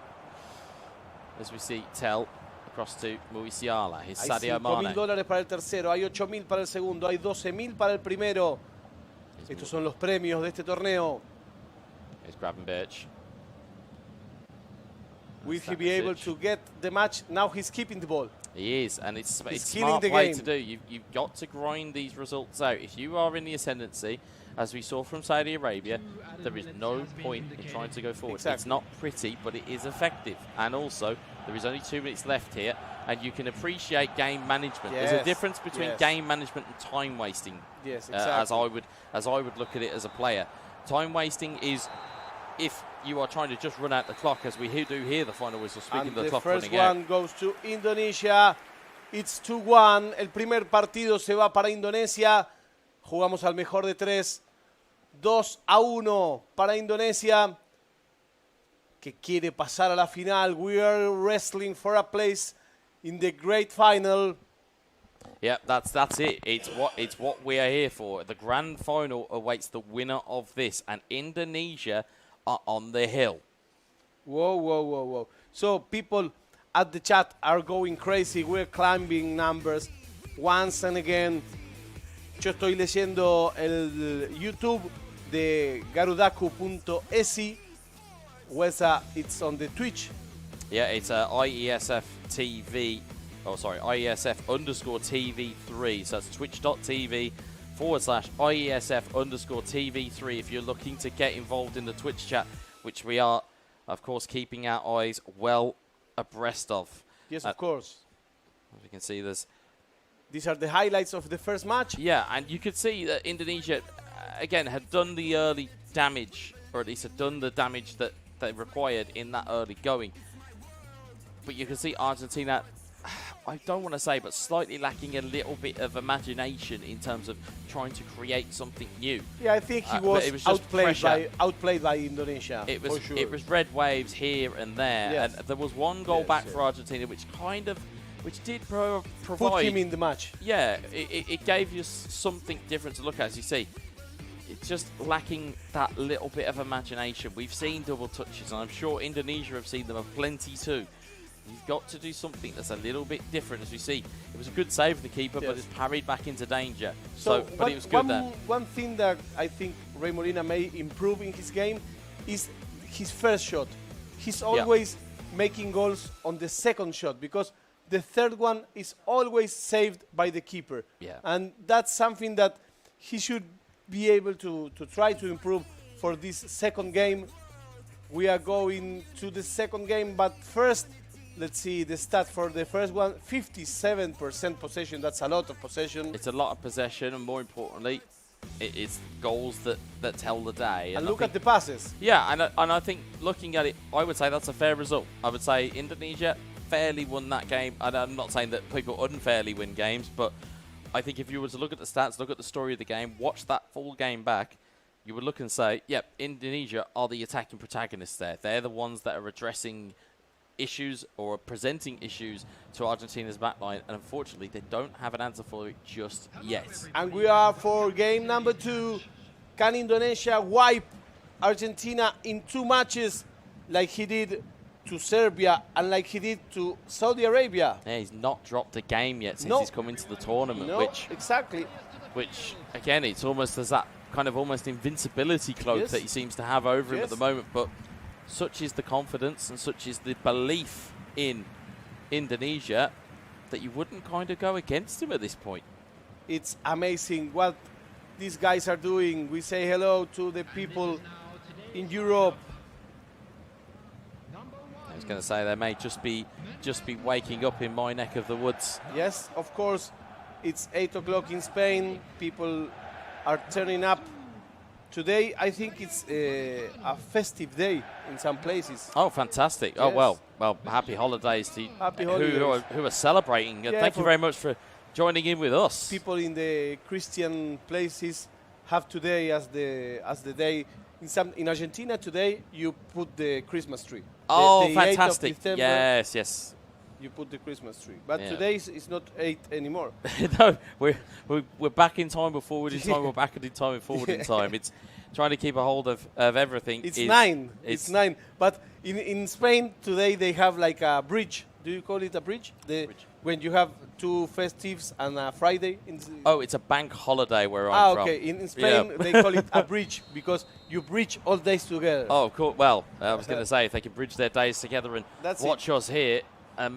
As we see Tel across to Musiala. Here's Sadio Mane. $5,000 para el tercero, hay 8.000 para el segundo, hay 12.000 para el primero. Estos son los premios de este torneo. Here's Gravenberch. Will he be able to get the match? Now he's keeping the ball. He is, and it's killing smart the play game. to do. You've got to grind these results out. If you are in the ascendancy, as we saw from Saudi Arabia, there is no point in trying to go forward. Exactly. It's not pretty, but it is effective. And also, there is only 2 minutes left here, and you can appreciate game management. There's a difference between game management and time wasting. Yes, exactly. As I would look at it as a player. Time wasting is if you are trying to just run out the clock, as we do hear the final whistle speaking of the clock running out. The first one goes to Indonesia. It's 2-1. El primer partido se va para Indonesia. Jugamos al mejor de 3. 2-1 para Indonesia, que quiere pasar a la final. We are wrestling for a place in the great final. Yeah, that's it. It's what we are here for. The grand final awaits the winner of this, and Indonesia are on the hill. Whoa. So people at the chat are going crazy. We're climbing numbers once and again. Yo estoy leyendo el YouTube de garudaku.esi. It's on the Twitch. Yeah, it's IESF TV. Oh, sorry, IESF_TV3. So that's twitch.tv/IESF_TV3 if you're looking to get involved in the Twitch chat, which we are, of course, keeping our eyes well abreast of. Yes, of course. As you can see, these are the highlights of the first match. Yeah, and you could see that Indonesia, again, had done the early damage, or at least had done the damage that they required in that early going. But you can see Argentina, I don't want to say, but slightly lacking a little bit of imagination in terms of trying to create something new. Yeah, I think he was outplayed by Indonesia. It was, for sure. It was red waves here and there, Yes. and there was one goal back for Argentina, which did provide. Put him in the match. Yeah, it gave you something different to look at, as you see. It's just lacking that little bit of imagination. We've seen double touches, and I'm sure Indonesia have seen them aplenty too. You've got to do something that's a little bit different, as we see. It was a good save for the keeper, but it's parried back into danger. But it was good there. One thing that I think Rey Molina may improve in his game is his first shot. He's always making goals on the second shot, because the third one is always saved by the keeper. Yeah. And that's something that he should be able to try to improve for this second game. We are going to the second game, but first, let's see the stat for the first one. 57% possession. That's a lot of possession. It's a lot of possession, and more importantly, it's goals that tell the day. And look at the passes. Yeah, and I think looking at it, I would say that's a fair result. I would say Indonesia fairly won that game. And I'm not saying that people unfairly win games, but I think if you were to look at the stats, look at the story of the game, watch that full game back, you would look and say, yep, Indonesia are the attacking protagonists there. They're the ones that are addressing issues or presenting issues to Argentina's backline, and unfortunately they don't have an answer for it just yet. And we are for game number 2. Can Indonesia wipe Argentina in 2 matches like he did to Serbia and like he did to Saudi Arabia? Yeah, he's not dropped a game yet since he's come into the tournament, exactly. Which again, it's almost as that kind of almost invincibility cloak Yes. that he seems to have over him at Yes. the moment. But such is the confidence and such is the belief in Indonesia that you wouldn't kind of go against him at this point. It's amazing what these guys are doing. We say hello to the people in Europe. I was going to say they may just be waking up in my neck of the woods. Yes, of course, it's 8 o'clock in Spain. People are turning up. Today, I think it's a festive day in some places. Oh, fantastic! Yes. Oh well, happy holidays to Happy who holidays. who are celebrating. Yeah, Thank you for very much for joining in with us. People in the Christian places have today as the day. In Argentina today, you put the Christmas tree. Oh, the 8th of fantastic! December, Yes. You put the Christmas tree. But Yeah. today is not 8 anymore. No, we're back in time but forward in time. We're back in time and forward in time. It's trying to keep a hold of everything. It's 9. It's 9. But in Spain today they have like a bridge. Do you call it a bridge? When you have 2 festives and a Friday. Oh, it's a bank holiday where I'm from. Okay. In Spain Yeah. they call it a bridge because you bridge all days together. Oh, of course. Well, I was going to say if they can bridge their days together and That's watch us here.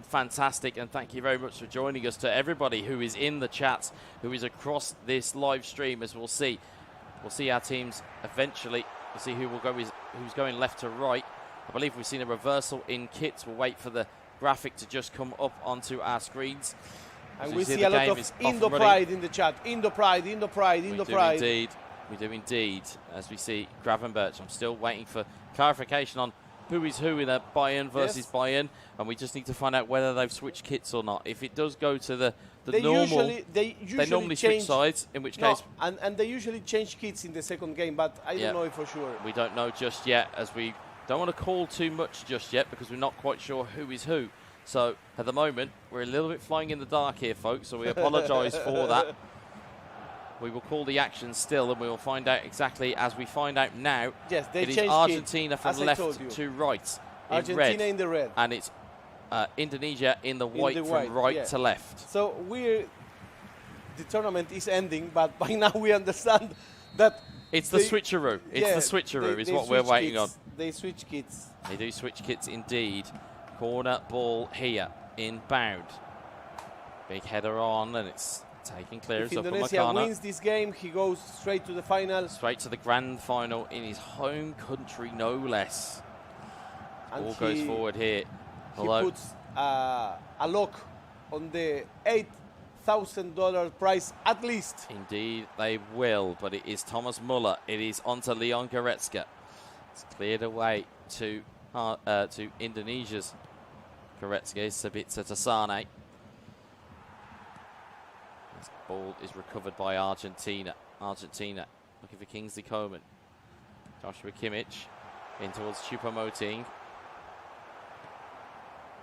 Fantastic, and thank you very much for joining us. To everybody who is in the chat, who is across this live stream, as we'll see our teams eventually. We'll see who will go who's going left to right. I believe we've seen a reversal in kits. We'll wait for the graphic to just come up onto our screens. As And you we see the a lot game of is off and Indo running. Pride in the chat. Indo Pride, Indo Pride, Indo Pride. We do indeed. As we see Gravenberch, I'm still waiting for clarification on who is who in a Bayern versus Yes. Bayern, and we just need to find out whether they've switched kits or not. If it does go to the They normal, usually normally change switch sides, in which No, case and they usually change kits in the second game, but I Yeah. don't know it for sure. we don't know just yet, as we don't want to call too much just yet because we're not quite sure who is who. So at the moment, we're a little bit flying in the dark here, folks, so we apologise for that. We will call the action still, and we will find out exactly as we find out now. Yes, they it is changed Argentina kit, from as I left told you. to right. In Argentina red, in the red. and it's Indonesia in the In white the from white, right yeah. to left. So the tournament is ending, but by now we understand that It's the switcheroo. It's the switcheroo is what we're switch waiting kits. They switch kits. on. They do switch kits indeed. Corner ball here inbound. Big header on, and it's taking clearance If up Indonesia Makana. wins this game, he goes straight to the final. Straight to the grand final in his home country, no less. And Ball goes forward here. He Although puts a lock on the $8,000 prize at least. indeed they will, but it is Thomas Muller. It is onto Leon Goretzka. It's cleared away to Indonesia's Goretzka. Sabitzer to Sane. This ball is recovered by Argentina. Argentina looking for Kingsley Coman. Joshua Kimmich in towards Choupo-Moting.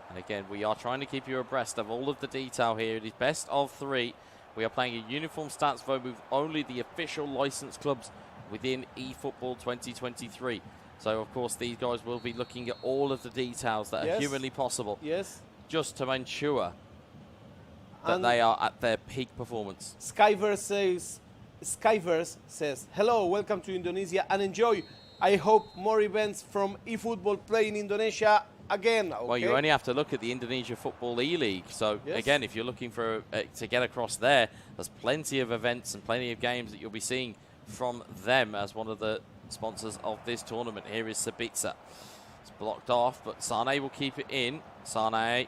And again, we are trying to keep you abreast of all of the detail here. It is best of 3. We are playing a uniform stats vote with only the official licensed clubs within eFootball 2023. So, of course, these guys will be looking at all of the details that are Yes. humanly possible. Yes. Just to ensure that And they are at their peak performance. Skyverse says, hello, welcome to Indonesia and enjoy. I hope more events from eFootball play in Indonesia again. Okay? Well, you only have to look at the Indonesia Football E-League. So, Yes. again, if you're looking for to get across there, there's plenty of events and plenty of games that you'll be seeing from them as one of the sponsors of this tournament. Here is Sabitzer. It's blocked off, but Sane will keep it in. Sane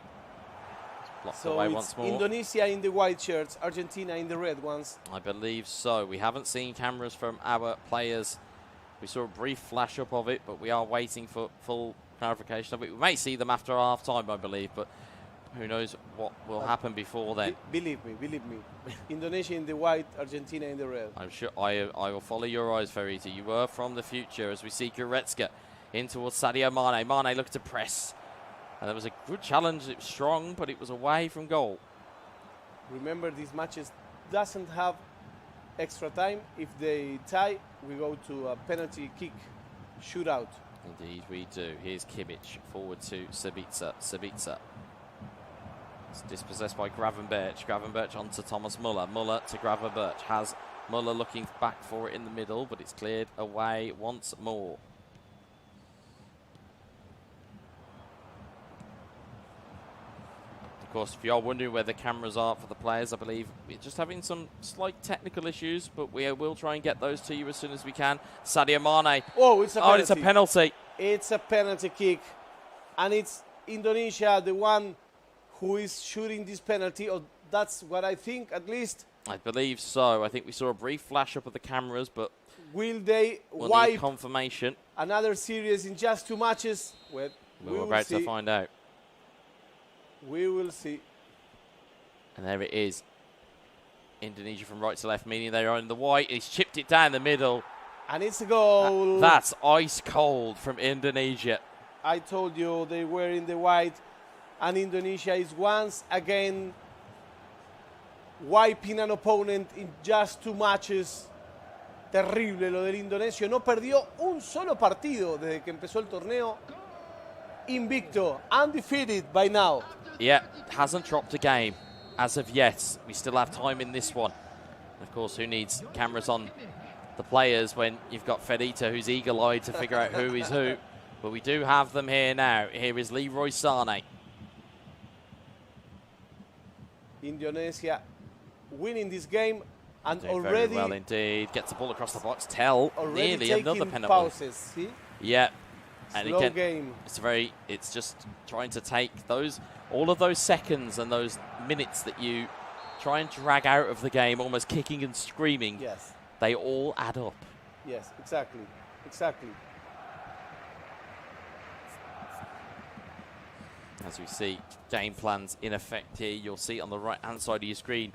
blocked So away it's once more. Indonesia in the white shirts, Argentina in the red ones. I believe so. We haven't seen cameras from our players. We saw a brief flash up of it, but we are waiting for full clarification of it. We may see them after half time, I believe, but who knows what will happen before then. Believe me. Indonesia in the white, Argentina in the red. I'm sure I will follow your eyes, Ferita. You were from the future as we see Goretzka in towards Sadio Mane. Mane looked to press. And there was a good challenge. It was strong, but it was away from goal. Remember, these matches doesn't have extra time. If they tie, we go to a penalty kick shootout. Indeed, we do. Here's Kimmich forward to Sabitzer. Sabitzer. It's dispossessed by Gravenberch. Gravenberch onto Thomas Muller. Muller to Gravenberch. Has Muller looking back for it in the middle, but it's cleared away once more. Of course, if you are wondering where the cameras are for the players, I believe we're just having some slight technical issues, but we will try and get those to you as soon as we can. Sadio Mane. Oh, it's a penalty. It's a penalty. It's a penalty kick. And it's Indonesia, the one who is shooting this penalty. Or that's what I think, at least. I believe so. I think we saw a brief flash up of the cameras, but will they we'll wipe need confirmation? Another series in just 2 matches? Well, We're about to find out. We will see. And there it is. Indonesia from right to left, meaning they are in the white. He's chipped it down the middle. And it's a goal. That's ice cold from Indonesia. I told you they were in the white. And Indonesia is once again wiping an opponent in just 2 matches. Terrible lo del indonesio. No perdió un solo partido desde que empezó el torneo. Invicto, undefeated by now. Yeah, hasn't dropped a game as of yet. We still have time in this one. Of course, who needs cameras on the players when you've got Fedita who's eagle-eyed to figure out who is who. But we do have them here now. Here is Leroy Sane. Indonesia winning this game and Doing already very well indeed. Gets the ball across the box. Tell nearly taking another penalty. pauses, see? Yeah. And Slow again, game. It's just trying to take all of those seconds and those minutes that you try and drag out of the game, almost kicking and screaming. Yes. They all add up. Yes, exactly. Exactly. As we see game plans in effect here, you'll see on the right-hand side of your screen.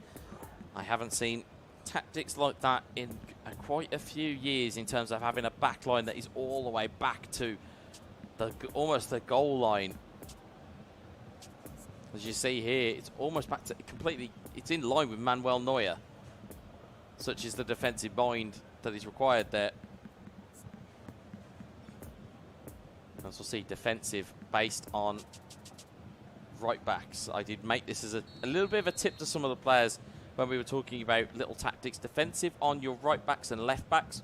I haven't seen tactics like that in quite a few years in terms of having a back line that is all the way back to almost the goal line. As you see here, it's almost back to completely, it's in line with Manuel Neuer. Such is the defensive mind that is required there. As we'll see, defensive based on right backs. I did make this as a little bit of a tip to some of the players when we were talking about little tactics. Defensive on your right backs and left backs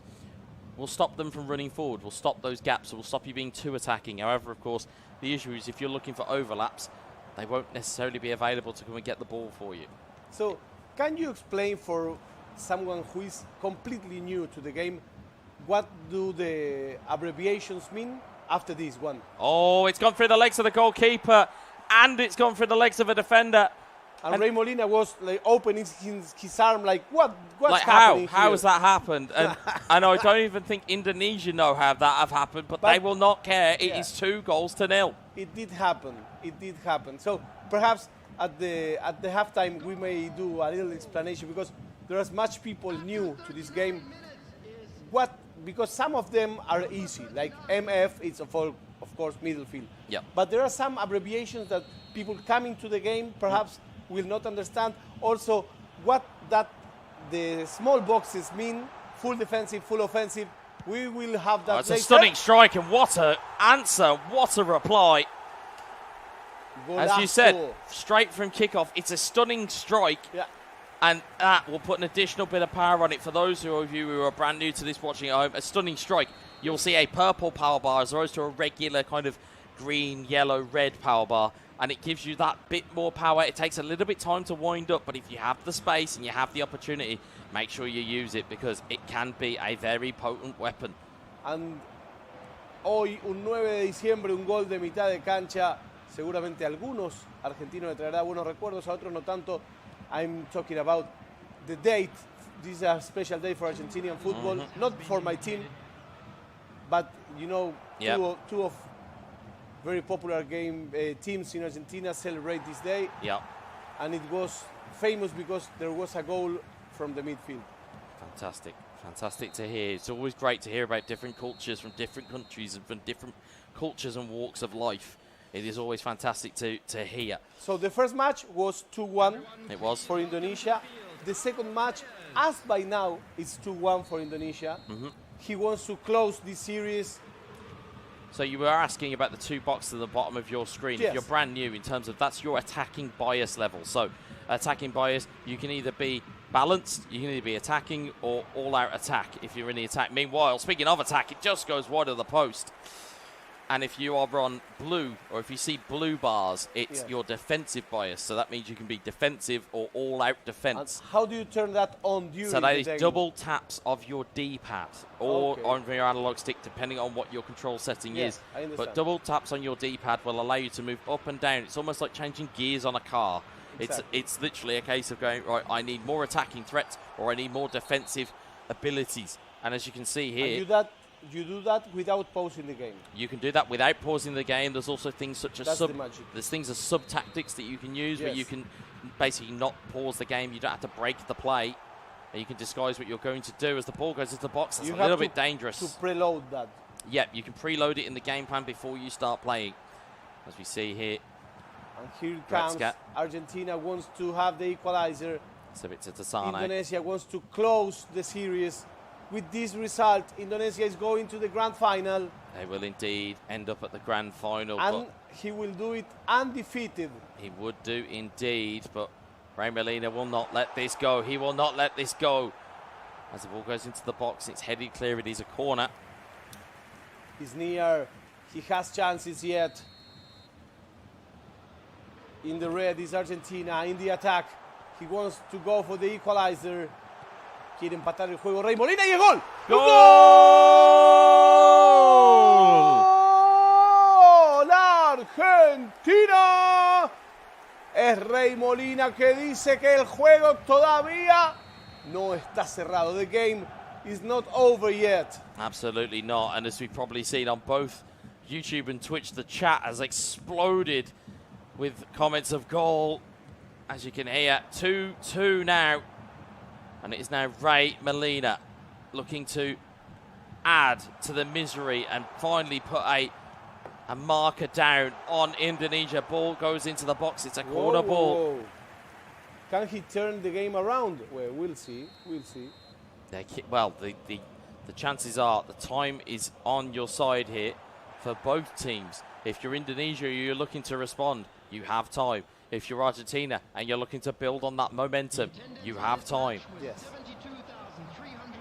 will stop them from running forward. Will stop those gaps. It will stop you being too attacking. However, of course, the issue is if you're looking for overlaps, they won't necessarily be available to come and get the ball for you. So, can you explain for someone who is completely new to the game, what do the abbreviations mean after this one? Oh, it's gone through the legs of the goalkeeper, and it's gone through the legs of a defender. And Ray Molina was like opening his arm like, what's like happening how has that happened? And I don't even think Indonesia know how that have happened, but they will not care. It is 2-0. It did happen. It did happen. So perhaps at the halftime we may do a little explanation because there are much people new to this game. Because some of them are easy, like MF, it's of course middle field. Yeah. But there are some abbreviations that people coming to the game perhaps will not understand. Also, what the small boxes mean, full defensive, full offensive. We will have that It's later. a stunning strike, and what a answer, what a reply. As you said, straight from kickoff, it's a stunning strike. Yeah. And that will put an additional bit of power on it for those of you who are brand new to this watching at home. A stunning strike. You'll see a purple power bar as opposed to a regular kind of green, yellow, red power bar. And it gives you that bit more power. It takes a little bit of time to wind up, but if you have the space and you have the opportunity, make sure you use it because it can be a very potent weapon. And hoy, un 9 de diciembre, un gol de mitad de cancha. Seguramente a algunos argentinos le traerá buenos recuerdos, a otros no tanto. I'm talking about the date. This is a special day for Argentinian football, not for my team, but you know, two of very popular teams in Argentina celebrate this day. Yeah. And it was famous because there was a goal from the midfield. Fantastic. Fantastic to hear. It's always great to hear about different cultures from different countries and from different cultures and walks of life. It is always fantastic to hear. So the first match was 2-1. It was. For Indonesia. The second match, as by now, it's 2-1 for Indonesia. He wants to close this series. So you were asking about the 2 boxes at the bottom of your screen. Yes. If you're brand new in terms of that's your attacking bias level. So attacking bias, you can either be balanced, you can either be attacking or all-out attack if you're in the attack. Meanwhile, speaking of attack, it just goes wide of the post. And if you are on blue, or if you see blue bars, it's your defensive bias. So that means you can be defensive or all-out defense. And how do you turn that on during So that the is game? double taps of your D-pad or on your analog stick, depending on what your control setting Yes, is. I understand. But double taps on your D-pad will allow you to move up and down. It's almost like changing gears on a car. Exactly. It's literally a case of going, right, I need more attacking threats or I need more defensive abilities. And as you can see here, you do that without pausing the game. you can do that without pausing the game. There's also things such as That's the magic. there's things as sub tactics that you can use where Yes. you can basically not pause the game. You don't have to break the play, and you can disguise what you're going to do as the ball goes into the box. That's You a have little to- bit dangerous. To preload that. Yep, you can preload it in the game plan before you start playing, as we see here. And here it comes. Gretzka. Argentina wants to have the equalizer. So it's a Tasane. Indonesia wants to close the series. With this result, Indonesia is going to the grand final. They will indeed end up at the grand final. And but he will do it undefeated. he would do indeed, but Ray Molina will not let this go. He will not let this go. As the ball goes into the box, it's headed clear. It is a corner. He's near. He has chances yet. In the red is Argentina. In the attack, he wants to go for the equalizer. Quiere empatar el juego Ray Molina y el gol. ¡Gol! ¡Argentina! Es Ray Molina que dice que el juego todavía no está cerrado. The game is not over yet. Absolutely not. And as we've probably seen on both YouTube and Twitch, the chat has exploded with comments of goal. As you can hear, 2-2 now. And it is now Ray Molina looking to add to the misery and finally put a marker down on Indonesia. Ball goes into the box. It's a corner ball. Whoa. Can he turn the game around? Well, we'll see. We'll see. Well, the chances are the time is on your side here for both teams. If you're Indonesia, you're looking to respond, you have time. If you're Argentina and you're looking to build on that momentum, you have time. Yes.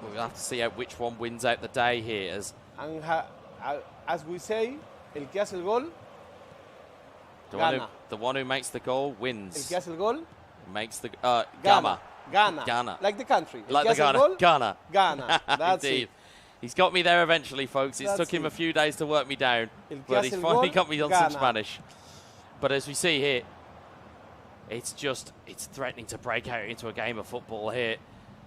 We'll have to see out which one wins out the day here. And as we say, el que hace el gol, gana. The one who makes the goal El wins. que hace el gol, Makes the gana. Gana. Gana. Like the country. El Like que the hace el gol, Ghana. gana. That's Indeed. it. He's got me there eventually, folks. It That's took him it. a few days to work me down, El que but hace he's el finally gol, got me on some gana. Spanish. But as we see here, it's threatening to break out into a game of football here.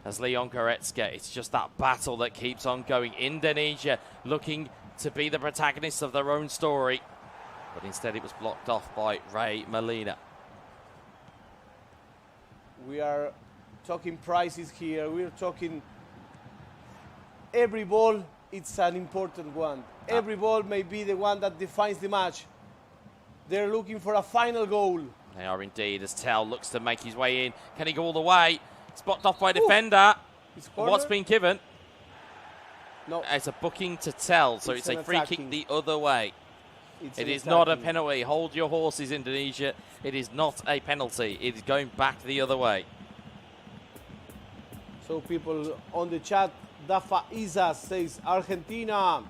As Leon Goretzka, it's just that battle that keeps on going. Indonesia looking to be the protagonists of their own story, but instead it was blocked off by Ray Molina. We are talking prices here. We're talking every ball, it's an important one. Every ball may be the one that defines the match. They're looking for a final goal. They are indeed, as Tell looks to make his way in. Can he go all the way? It's blocked off by a defender. What's been given? No. It's a booking to Tell, so it's a an free attacking. kick the other way. It is not a penalty. Hold your horses, Indonesia. It is not a penalty. It is going back the other way. So people on the chat, Dafa Isa says Argentina.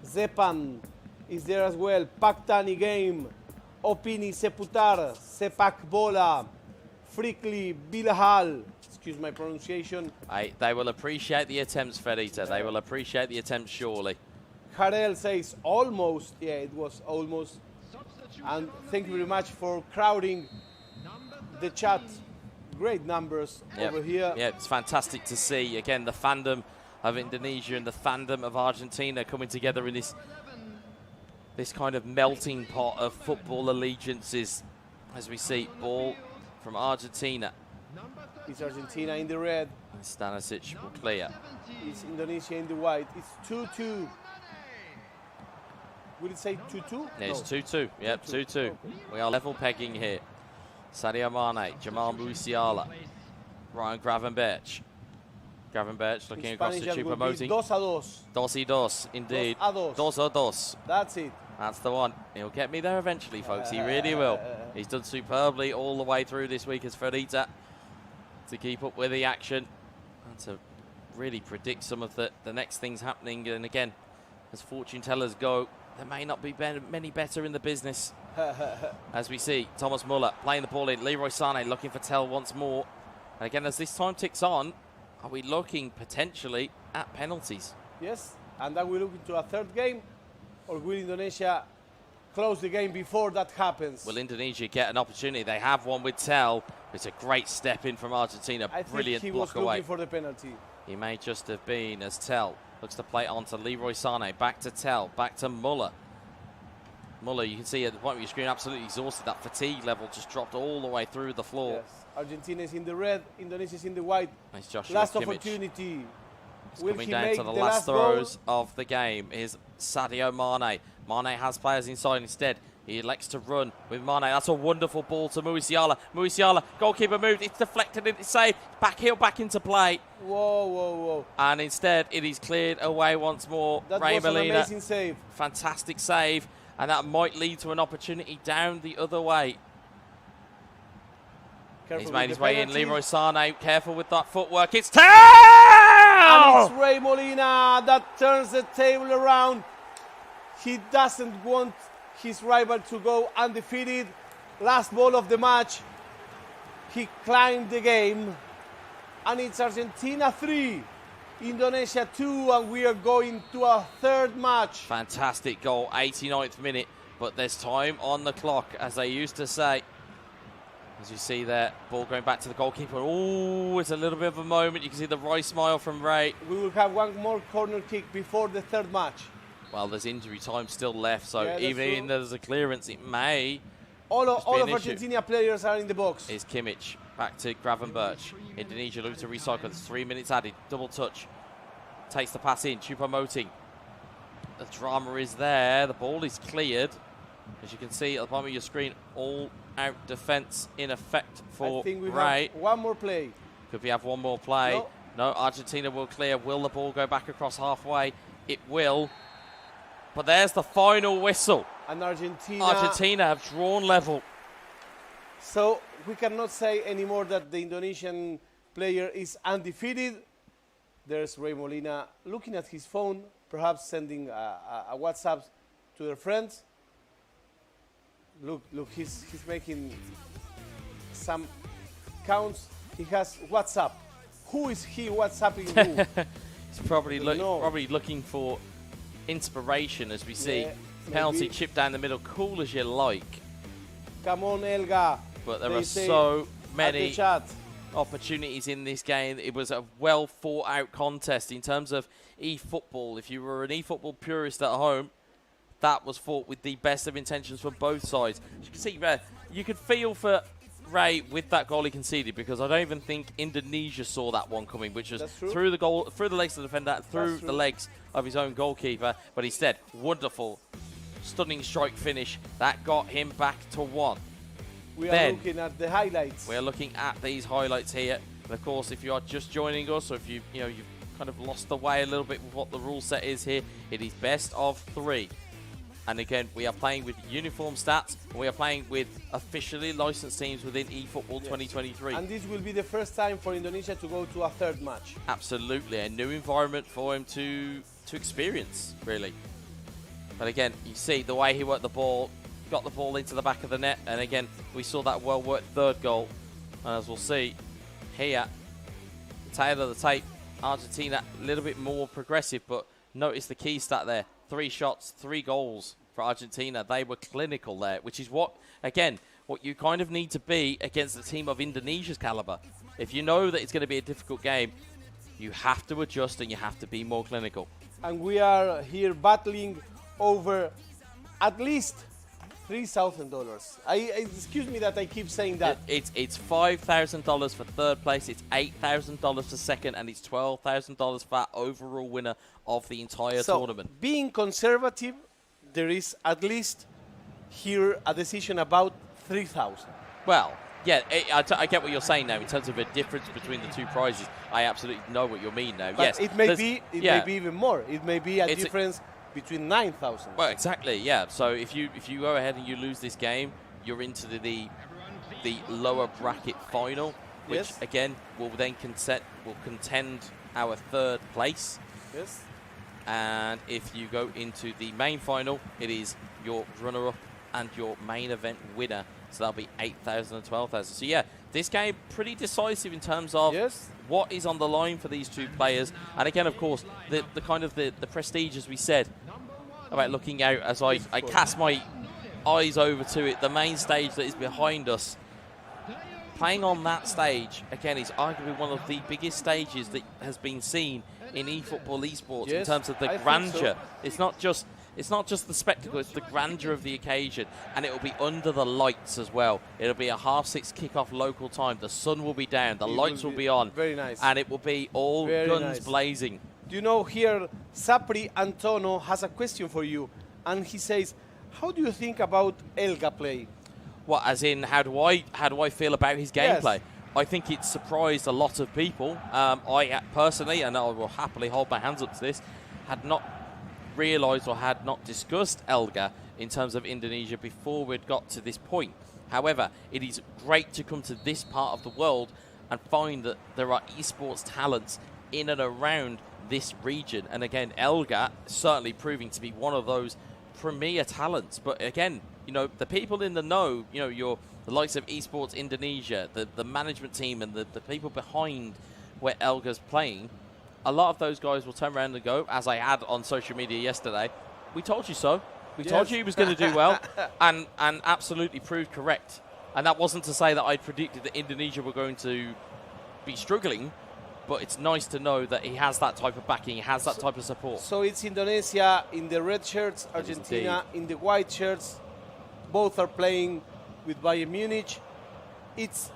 Zepan is there as well. Paktani game. Opini Seputar. Sepak Bola. Frickley Bilhal. Excuse my pronunciation. They will appreciate the attempts, Fedita. They will appreciate the attempts, surely. Harel says almost. Yeah, it was almost. And thank you very much for crowding the chat. Great numbers over here. Yeah, it's fantastic to see. Again, the fandom of Indonesia and the fandom of Argentina coming together in this kind of melting pot of football allegiances. As we see, ball from Argentina. It's Argentina in the red. And Stanisic will clear. It's Indonesia in the white. It's 2-2. Would it say 2-2? Yeah, it's No. 2-2. Yep, 2-2. We are level pegging here. Sadio Mane, Jamal Musiala, Ryan Gravenberch. Gravenberch looking across Spanish the that tube will be promoting. 2-2. 2-2, indeed. 2-2. 2-2. That's it. That's the one. He'll get me there eventually, folks. He really will. He's done superbly all the way through this week as Ferita to keep up with the action and to really predict some of the next things happening. And again, as fortune tellers go, there may not be many better in the business. As we see, Thomas Muller playing the ball in. Leroy Sané looking for Tell once more. And again, as this time ticks on, are we looking potentially at penalties? Yes, and then we look into a third game, or will Indonesia close the game before that happens? Will Indonesia get an opportunity? They have one with Tell. It's a great step in from Argentina. I think Brilliant he block was away. looking for the penalty. He may just have been, as Tell looks to play on to Leroy Sané. Back to Tell, back to Muller. Muller, you can see at the point of your screen, absolutely exhausted. That fatigue level just dropped all the way through the floor. Yes. Argentina is in the red, Indonesia is in the white. Nice Joshua Last Kimmich. opportunity. It's Will coming he down make to the the last goal? throws of the game is Sadio Mane. Mane has players inside instead. He elects to run with Mane. That's a wonderful ball to Musiala. Musiala, goalkeeper moved. It's deflected. It's saved. Back heel, back into play. Whoa, whoa, whoa. And instead, it is cleared away once more. That Ray was an Molina, amazing save. fantastic save. And that might lead to an opportunity down the other way. Careful He's with made the his way in. penalty. Leroy Sané, careful with that footwork. It's Tell! And it's Ray Molina that turns the table around. He doesn't want his rival to go undefeated. Last ball of the match. He climbed the game. And it's Argentina 3, Indonesia 2, and we are going to a third match. Fantastic goal, 89th minute, but there's time on the clock, as they used to say. As you see there, ball going back to the goalkeeper. Oh, it's a little bit of a moment. You can see the wry smile from Ray. We will have one more corner kick before the third match. Well, there's injury time still left, so Yeah, that's even true. there's a clearance, it may All just be of an issue. Argentina players are in the box. Is Kimmich back to Gravenberch. Indonesia looking to recycle. There's 3 minutes added. Double touch. Takes the pass in. Choupo-Moting. The drama is there. The ball is cleared. As you can see at the bottom of your screen, all out defence in effect for I think we Ray. have one more play. Could we have one more play? No. No, Argentina will clear. Will the ball go back across halfway? It will. But there's the final whistle. And Argentina have drawn level. So we cannot say anymore that the Indonesian player is undefeated. There's Ray Molina looking at his phone, perhaps sending a WhatsApp to their friends. Look, he's making some counts. He has WhatsApp. Who is he WhatsApping who? He's probably, Don't know. probably looking for inspiration, as we see. Yeah, Penalty maybe. chip down the middle, cool as you like. Come on, Elga. But there They are say so at the many chat. opportunities in this game. It was a well thought out contest in terms of eFootball. If you were an eFootball purist at home, that was fought with the best of intentions from both sides. As you can see, you could feel for Ray with that goal he conceded, because I don't even think Indonesia saw that one coming, which was That's true. through the goal, through the legs of the defender, through That's the true. legs of his own goalkeeper. But instead, wonderful, stunning strike finish that got him back to one. We are Then looking at the highlights. we're looking at these highlights here. And of course, if you are just joining us, or if you've kind of lost the way a little bit with what the rule set is here, it is best of 3. And again, we are playing with uniform stats, and we are playing with officially licensed teams within eFootball 2023. And this will be the first time for Indonesia to go to a third match. Absolutely, a new environment for him to experience, really. But again, you see the way he worked the ball, got the ball into the back of the net, and again, we saw that well-worked third goal. And as we'll see here, tail of the tape, Argentina a little bit more progressive, but notice the key stat there. 3 shots, 3 goals for Argentina. They were clinical there, which is what you kind of need to be against a team of Indonesia's caliber. If you know that it's going to be a difficult game, you have to adjust and you have to be more clinical. And we are here battling over at least $3,000. Excuse me that I keep saying that. It's $5,000 for third place, it's $8,000 for second, and it's $12,000 for overall winner of the entire tournament. Being conservative, there is at least here a decision about 3,000. Well, yeah, I get what you're saying now in terms of a difference between the two prizes. I absolutely know what you mean now. But yes, it may be even more. It may be a difference between 9,000. Well, exactly, yeah. So if you go ahead and you lose this game, you're into the lower bracket final, which Yes. again will then contend our third place. Yes. And if you go into the main final, it is your runner-up and your main event winner. So that'll be 8,000 and 12,000. So yeah, this game pretty decisive in terms of what is on the line for these two players. And again, of course, the kind of the prestige, as we said, about looking out as I cast my eyes over to it, the main stage that is behind us. Playing on that stage, again, is arguably one of the biggest stages that has been seen in eFootball esports in Yes, terms of the I think grandeur. so. It's not just the spectacle, it's the grandeur of the occasion. And it will be under the lights as well. It'll be a 6:30 kickoff local time. The sun will be down, the lights will be on. Very nice. And it will be all Very guns nice. blazing. Do you know here, Sapri Antono has a question for you. And he says, how do you think about Elga play? What, as in, how do I feel about his Yes. gameplay? I think it surprised a lot of people. I personally, and I will happily hold my hands up to this, had not realised or had not discussed Elga in terms of Indonesia before we'd got to this point. However, it is great to come to this part of the world and find that there are esports talents in and around this region. And again, Elga certainly proving to be one of those premier talents. But again, you know, the people in the know, you know, the likes of Esports Indonesia, the management team and the people behind where Elga's playing, a lot of those guys will turn around and go, as I had on social media yesterday, we told you so. We told you he was going to do well, and absolutely proved correct. And that wasn't to say that I predicted that Indonesia were going to be struggling, but it's nice to know that he has that type of backing, he has that type of support. So it's Indonesia in the red shirts, Argentina in the white shirts. Both are playing with Bayern Munich. It's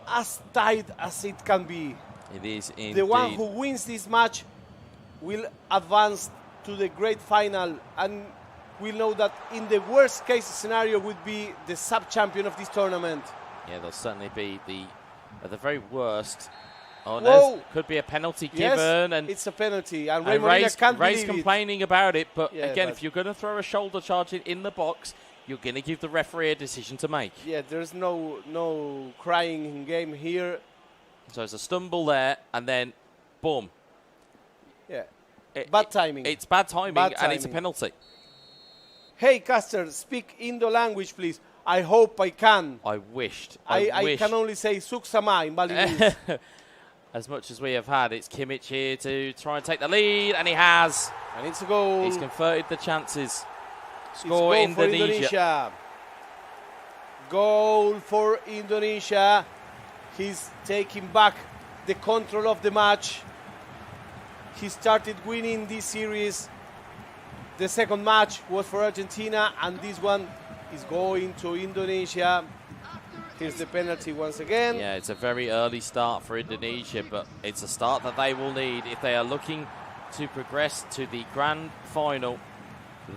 as tight as it can be. It is indeed. The one who wins this match will advance to the great final, and we'll know that in the worst case scenario would be the sub-champion of this tournament. Yeah, they'll certainly be at the very worst. Oh, Whoa. no, could be a penalty Yes, given, and it's a penalty, and and Molina Ray's can't believe it. complaining about it. But Yeah, again, but- if you're going to throw a shoulder charge in the box, you're going to give the referee a decision to make. Yeah, there's no crying in game here. So it's a stumble there, and then boom. Yeah, bad timing. It's bad timing, Bad and it's a timing. penalty. Hey, Caster, speak Indo language, please. I hope I can. I wished. I can only say Suksama in Balinese. As much as we have had, it's Kimmich here to try and take the lead, and he has. And it's a goal. He's converted the chances. It's Score goal for Indonesia. Indonesia. Goal for Indonesia. He's taking back the control of the match. He started winning this series. The second match was for Argentina, and this one is going to Indonesia. Here's the penalty once again. Yeah, it's a very early start for Indonesia, but it's a start that they will need if they are looking to progress to the grand final.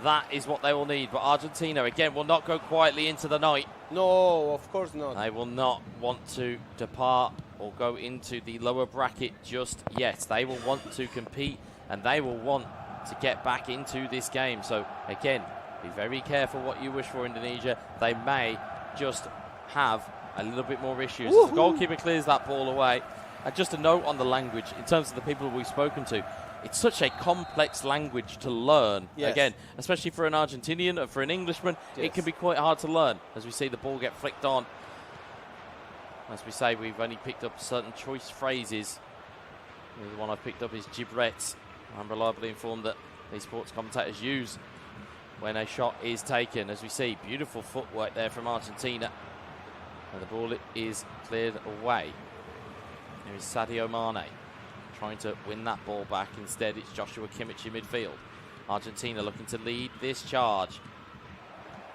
That is what they will need. But Argentina, again, will not go quietly into the night. No, of course not. They will not want to depart or go into the lower bracket just yet. They will want to compete, and they will want to get back into this game. So, again, be very careful what you wish for, Indonesia. They may just have a little bit more issues. As the goalkeeper clears that ball away. And just a note on the language, in terms of the people we've spoken to, it's such a complex language to learn. Yes. Again, especially for an Argentinian or for an Englishman, Yes. it can be quite hard to learn. As we see the ball get flicked on. As we say, we've only picked up certain choice phrases. The one I've picked up is Gibret. I'm reliably informed that the sports commentators use when a shot is taken. As we see, beautiful footwork there from Argentina. And the ball is cleared away. Here is Sadio Mane trying to win that ball back. Instead, it's Joshua Kimmich in midfield. Argentina looking to lead this charge.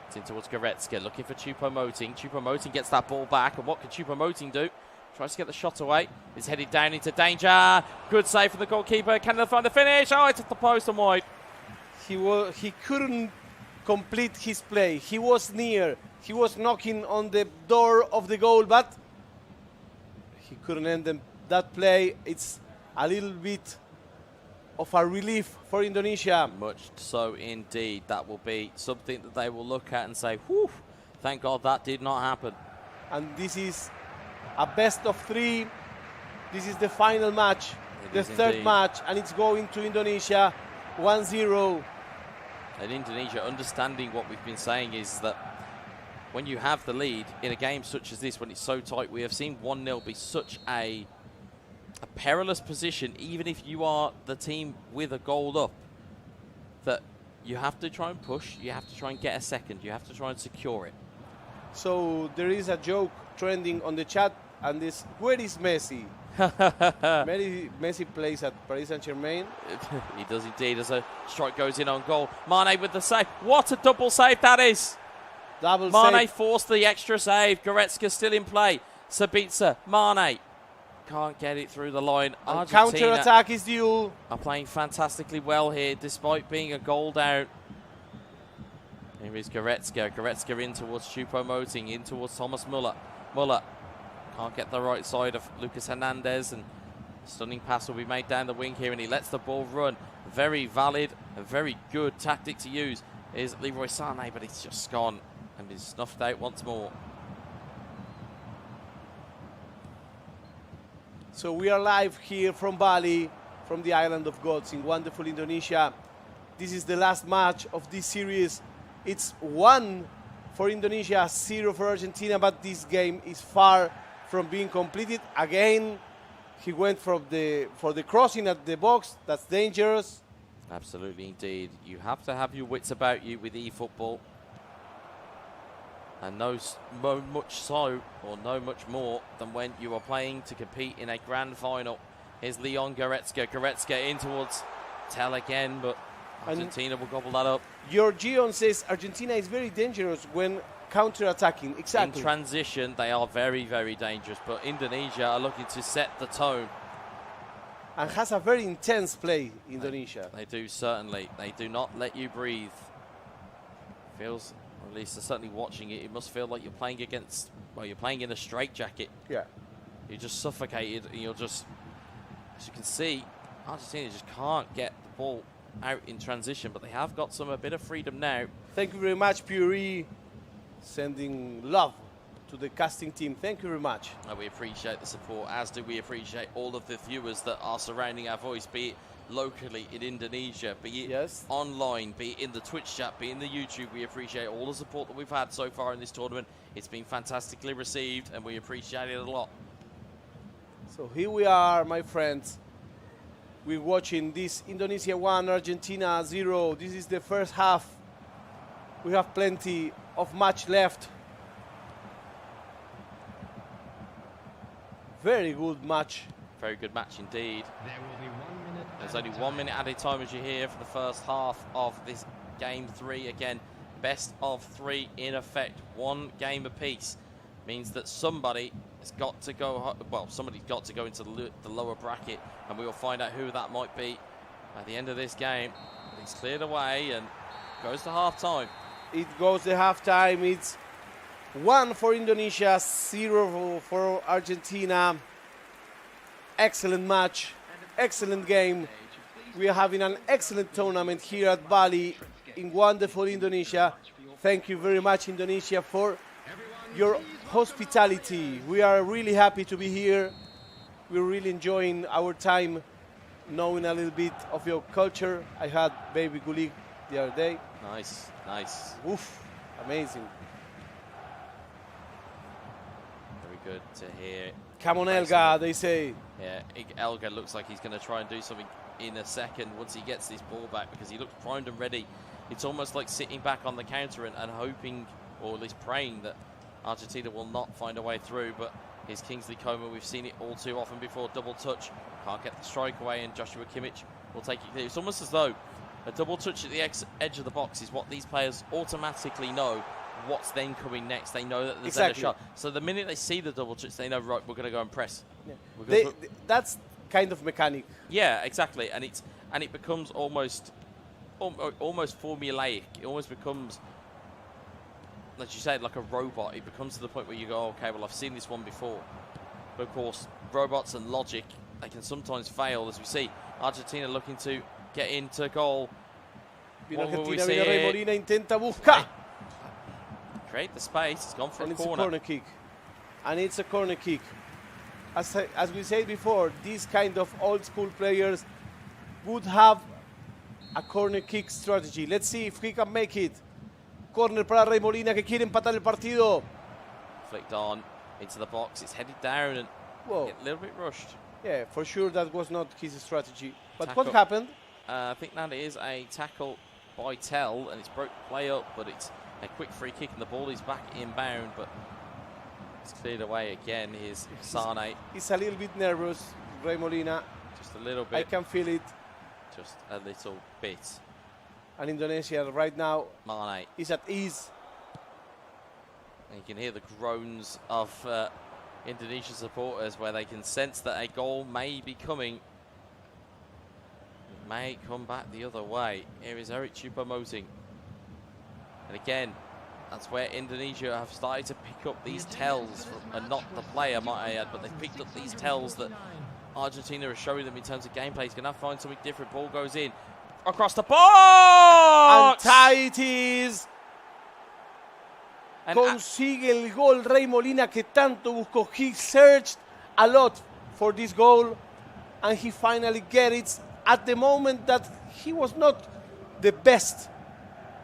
It's in towards Goretzka, looking for Choupo-Moting. Choupo-Moting gets that ball back, and what can Choupo-Moting do? Tries to get the shot away. It's headed down into danger. Good save from the goalkeeper. Can they find the finish? Oh, it's at the post and wide. He couldn't complete his play. He was near. He was knocking on the door of the goal, but he couldn't end that play. It's a little bit of a relief for Indonesia. Much so indeed. That will be something that they will look at and say, whew, thank God that did not happen. And this is a best of 3. This is the final match, the third indeed. match, and it's going to Indonesia 1-0. And Indonesia, understanding what we've been saying, is that when you have the lead in a game such as this, when it's so tight, we have seen 1-0 be such a perilous position, even if you are the team with a goal up, that you have to try and push, you have to try and get a second, you have to try and secure it. So there is a joke trending on the chat, and this, where is Messi? Messi plays at Paris Saint-Germain. He does indeed, as a strike goes in on goal. Mane with the save. What a double save that is! Double Mane save. forced the extra save. Goretzka still in play. Sabitzer, Mane can't get it through the line. Counter attack is due. Are playing fantastically well here, despite being a goal down. Here is Goretzka. Goretzka in towards Choupo-Moting, in towards Thomas Muller. Muller can't get the right side of Lucas Hernandez, and stunning pass will be made down the wing here, and he lets the ball run. Very valid, a very good tactic to use is Leroy Sané, but it's just gone and been snuffed out once more. So we are live here from Bali, from the island of gods in wonderful Indonesia. This is the last match of this series. It's 1 for Indonesia, 0 for Argentina, but this game is far from being completed. Again, he went for the crossing at the box. That's dangerous. Absolutely indeed. You have to have your wits about you with eFootball. And no much more than when you are playing to compete in a grand final. Here's Leon Goretzka. Goretzka in towards Tell again, but Argentina will gobble that up. Your Gion says Argentina is very dangerous when counter-attacking. Exactly. In transition, they are very, very dangerous, but Indonesia are looking to set the tone. And has a very intense play, Indonesia. They do, certainly. They do not let you breathe. Feels, or at least certainly watching it, it must feel like you're playing against, well, you're playing in a straitjacket. Yeah. You're just suffocated, and you're just, as you can see, Argentina just can't get the ball out in transition, but they have got a bit of freedom now. Thank you very much, Puri. Sending love to the casting team. Thank you very much. We appreciate the support, as do we appreciate all of the viewers that are surrounding our voice, be it locally in Indonesia, be it online, be it in the Twitch chat, be it in the YouTube. We appreciate all the support that we've had so far in this tournament. It's been fantastically received, and we appreciate it a lot. So here we are, my friends. We're watching this Indonesia 1, Argentina 0. This is the first half. We have plenty of match left. Very good match. Very good match indeed. There's only 1 minute added time, as you hear, for the first half of this game 3. Again, best of 3 in effect. 1 game apiece means that somebody has got to go. Well, somebody's got to go into the lower bracket, and we will find out who that might be at the end of this game. It's cleared away and goes to half time. It goes to halftime. It's 1 for Indonesia, 0 for Argentina. Excellent match, excellent game. We are having an excellent tournament here at Bali in wonderful Indonesia. Thank you very much, Indonesia, for your hospitality. We are really happy to be here. We're really enjoying our time knowing a little bit of your culture. I had baby Gulik the other day. Nice, nice. Oof, amazing. Very good to hear. Come on, Elga, they say. Yeah, Elga looks like he's going to try and do something in a second once he gets this ball back, because he looks primed and ready. It's almost like sitting back on the counter and hoping, or at least praying, that Argentina will not find a way through. But here's Kingsley Coman. We've seen it all too often before. Double touch. Can't get the strike away, and Joshua Kimmich will take it clear. It's almost as though a double touch at the edge of the box is what these players automatically know what's then coming next. They know that there's a shot. So the minute they see the double touch, they know, right, we're going to go and press. Yeah. That's kind of mechanic. Yeah, exactly. And it becomes almost formulaic. It almost becomes, as you said, like a robot. It becomes to the point where you go, okay, well, I've seen this one before. But of course, robots and logic they can sometimes fail, as we see. Argentina looking to get into goal. Viene What will we Argentina, see viene Rey here? Molina, intenta buscar. Create the space. It's gone for And a it's a corner. corner kick. And it's a corner kick. As we said before, these kind of old school players would have a corner kick strategy. Let's see if he can make it. Corner para Rey Molina que quiere empatar el partido. Flicked on into the box. It's headed down and Whoa. a little bit rushed. Yeah, for sure that was not his strategy. But Tackle. what happened? I think that is a tackle by Tell, and it's broke play up, but it's a quick free kick, and the ball is back inbound, but it's cleared away again. Here's Sane. He's a little bit nervous, Rey Molina. Just a little bit. I can feel it. Just a little bit. And Indonesia right now Mane. is at ease. And you can hear the groans of Indonesian supporters where they can sense that a goal may be coming. It may come back the other way. Here is Eric Choupo-Moting. And again, that's where Indonesia have started to pick up these tells, and not the player, might I add, but they've picked up these tells that Argentina are showing them in terms of gameplay. He's going to find something different. Ball goes in. Across the box! And tight it is. Consigue el gol Rey Molina que tanto buscó. He searched a lot for this goal and he finally get it at the moment that he was not the best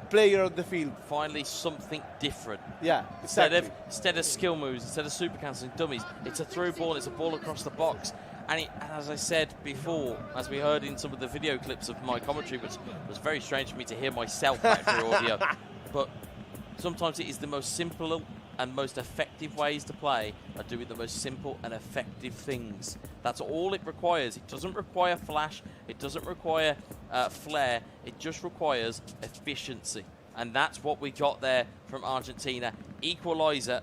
player on the field. Finally something different. Yeah, exactly. Instead of skill moves, instead of super cancels and dummies, it's a through ball, it's a ball across the box. And as I said before, as we heard in some of the video clips of my commentary, which was very strange for me to hear myself back through audio, but sometimes it is the most simple and most effective ways to play are doing the most simple and effective things. That's all it requires. It doesn't require flash, it doesn't require flair, it just requires efficiency. And that's what we got there from Argentina. Equaliser.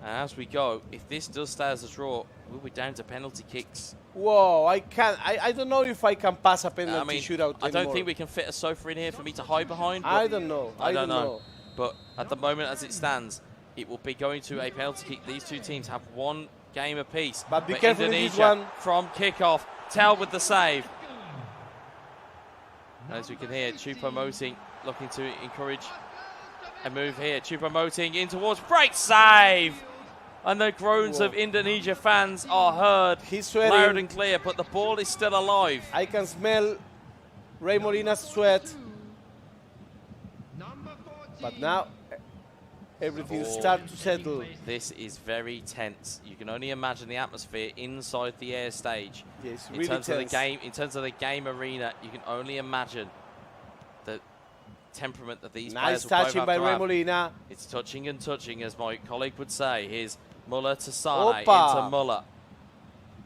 As we go, if this does stay as a draw, we'll be down to penalty kicks. Whoa, I can't. I don't know if I can pass a penalty shootout I don't anymore. think we can fit a sofa in here for me to hide behind. I don't know. I don't know. But at the moment, as it stands, it will be going to a penalty kick. These two teams have one game apiece. But be careful with this Indonesia one. from kickoff. Tell with the save. As we can hear, Choupo-Moting looking to encourage a move here. Choupo-Moting in towards great save. And the groans of Indonesia fans are heard loud and clear, but the ball is still alive. I can smell Rey Molina's sweat. But now everything starts to settle. This is very tense. You can only imagine the atmosphere inside the air stage. Yeah, it's in really terms of the tense. game, in terms of the game arena, you can only imagine the temperament that these Nice players will both touching have by to Rey have. Molina. It's touching and touching, as my colleague would say. Here's Muller to Sane Opa. into Muller.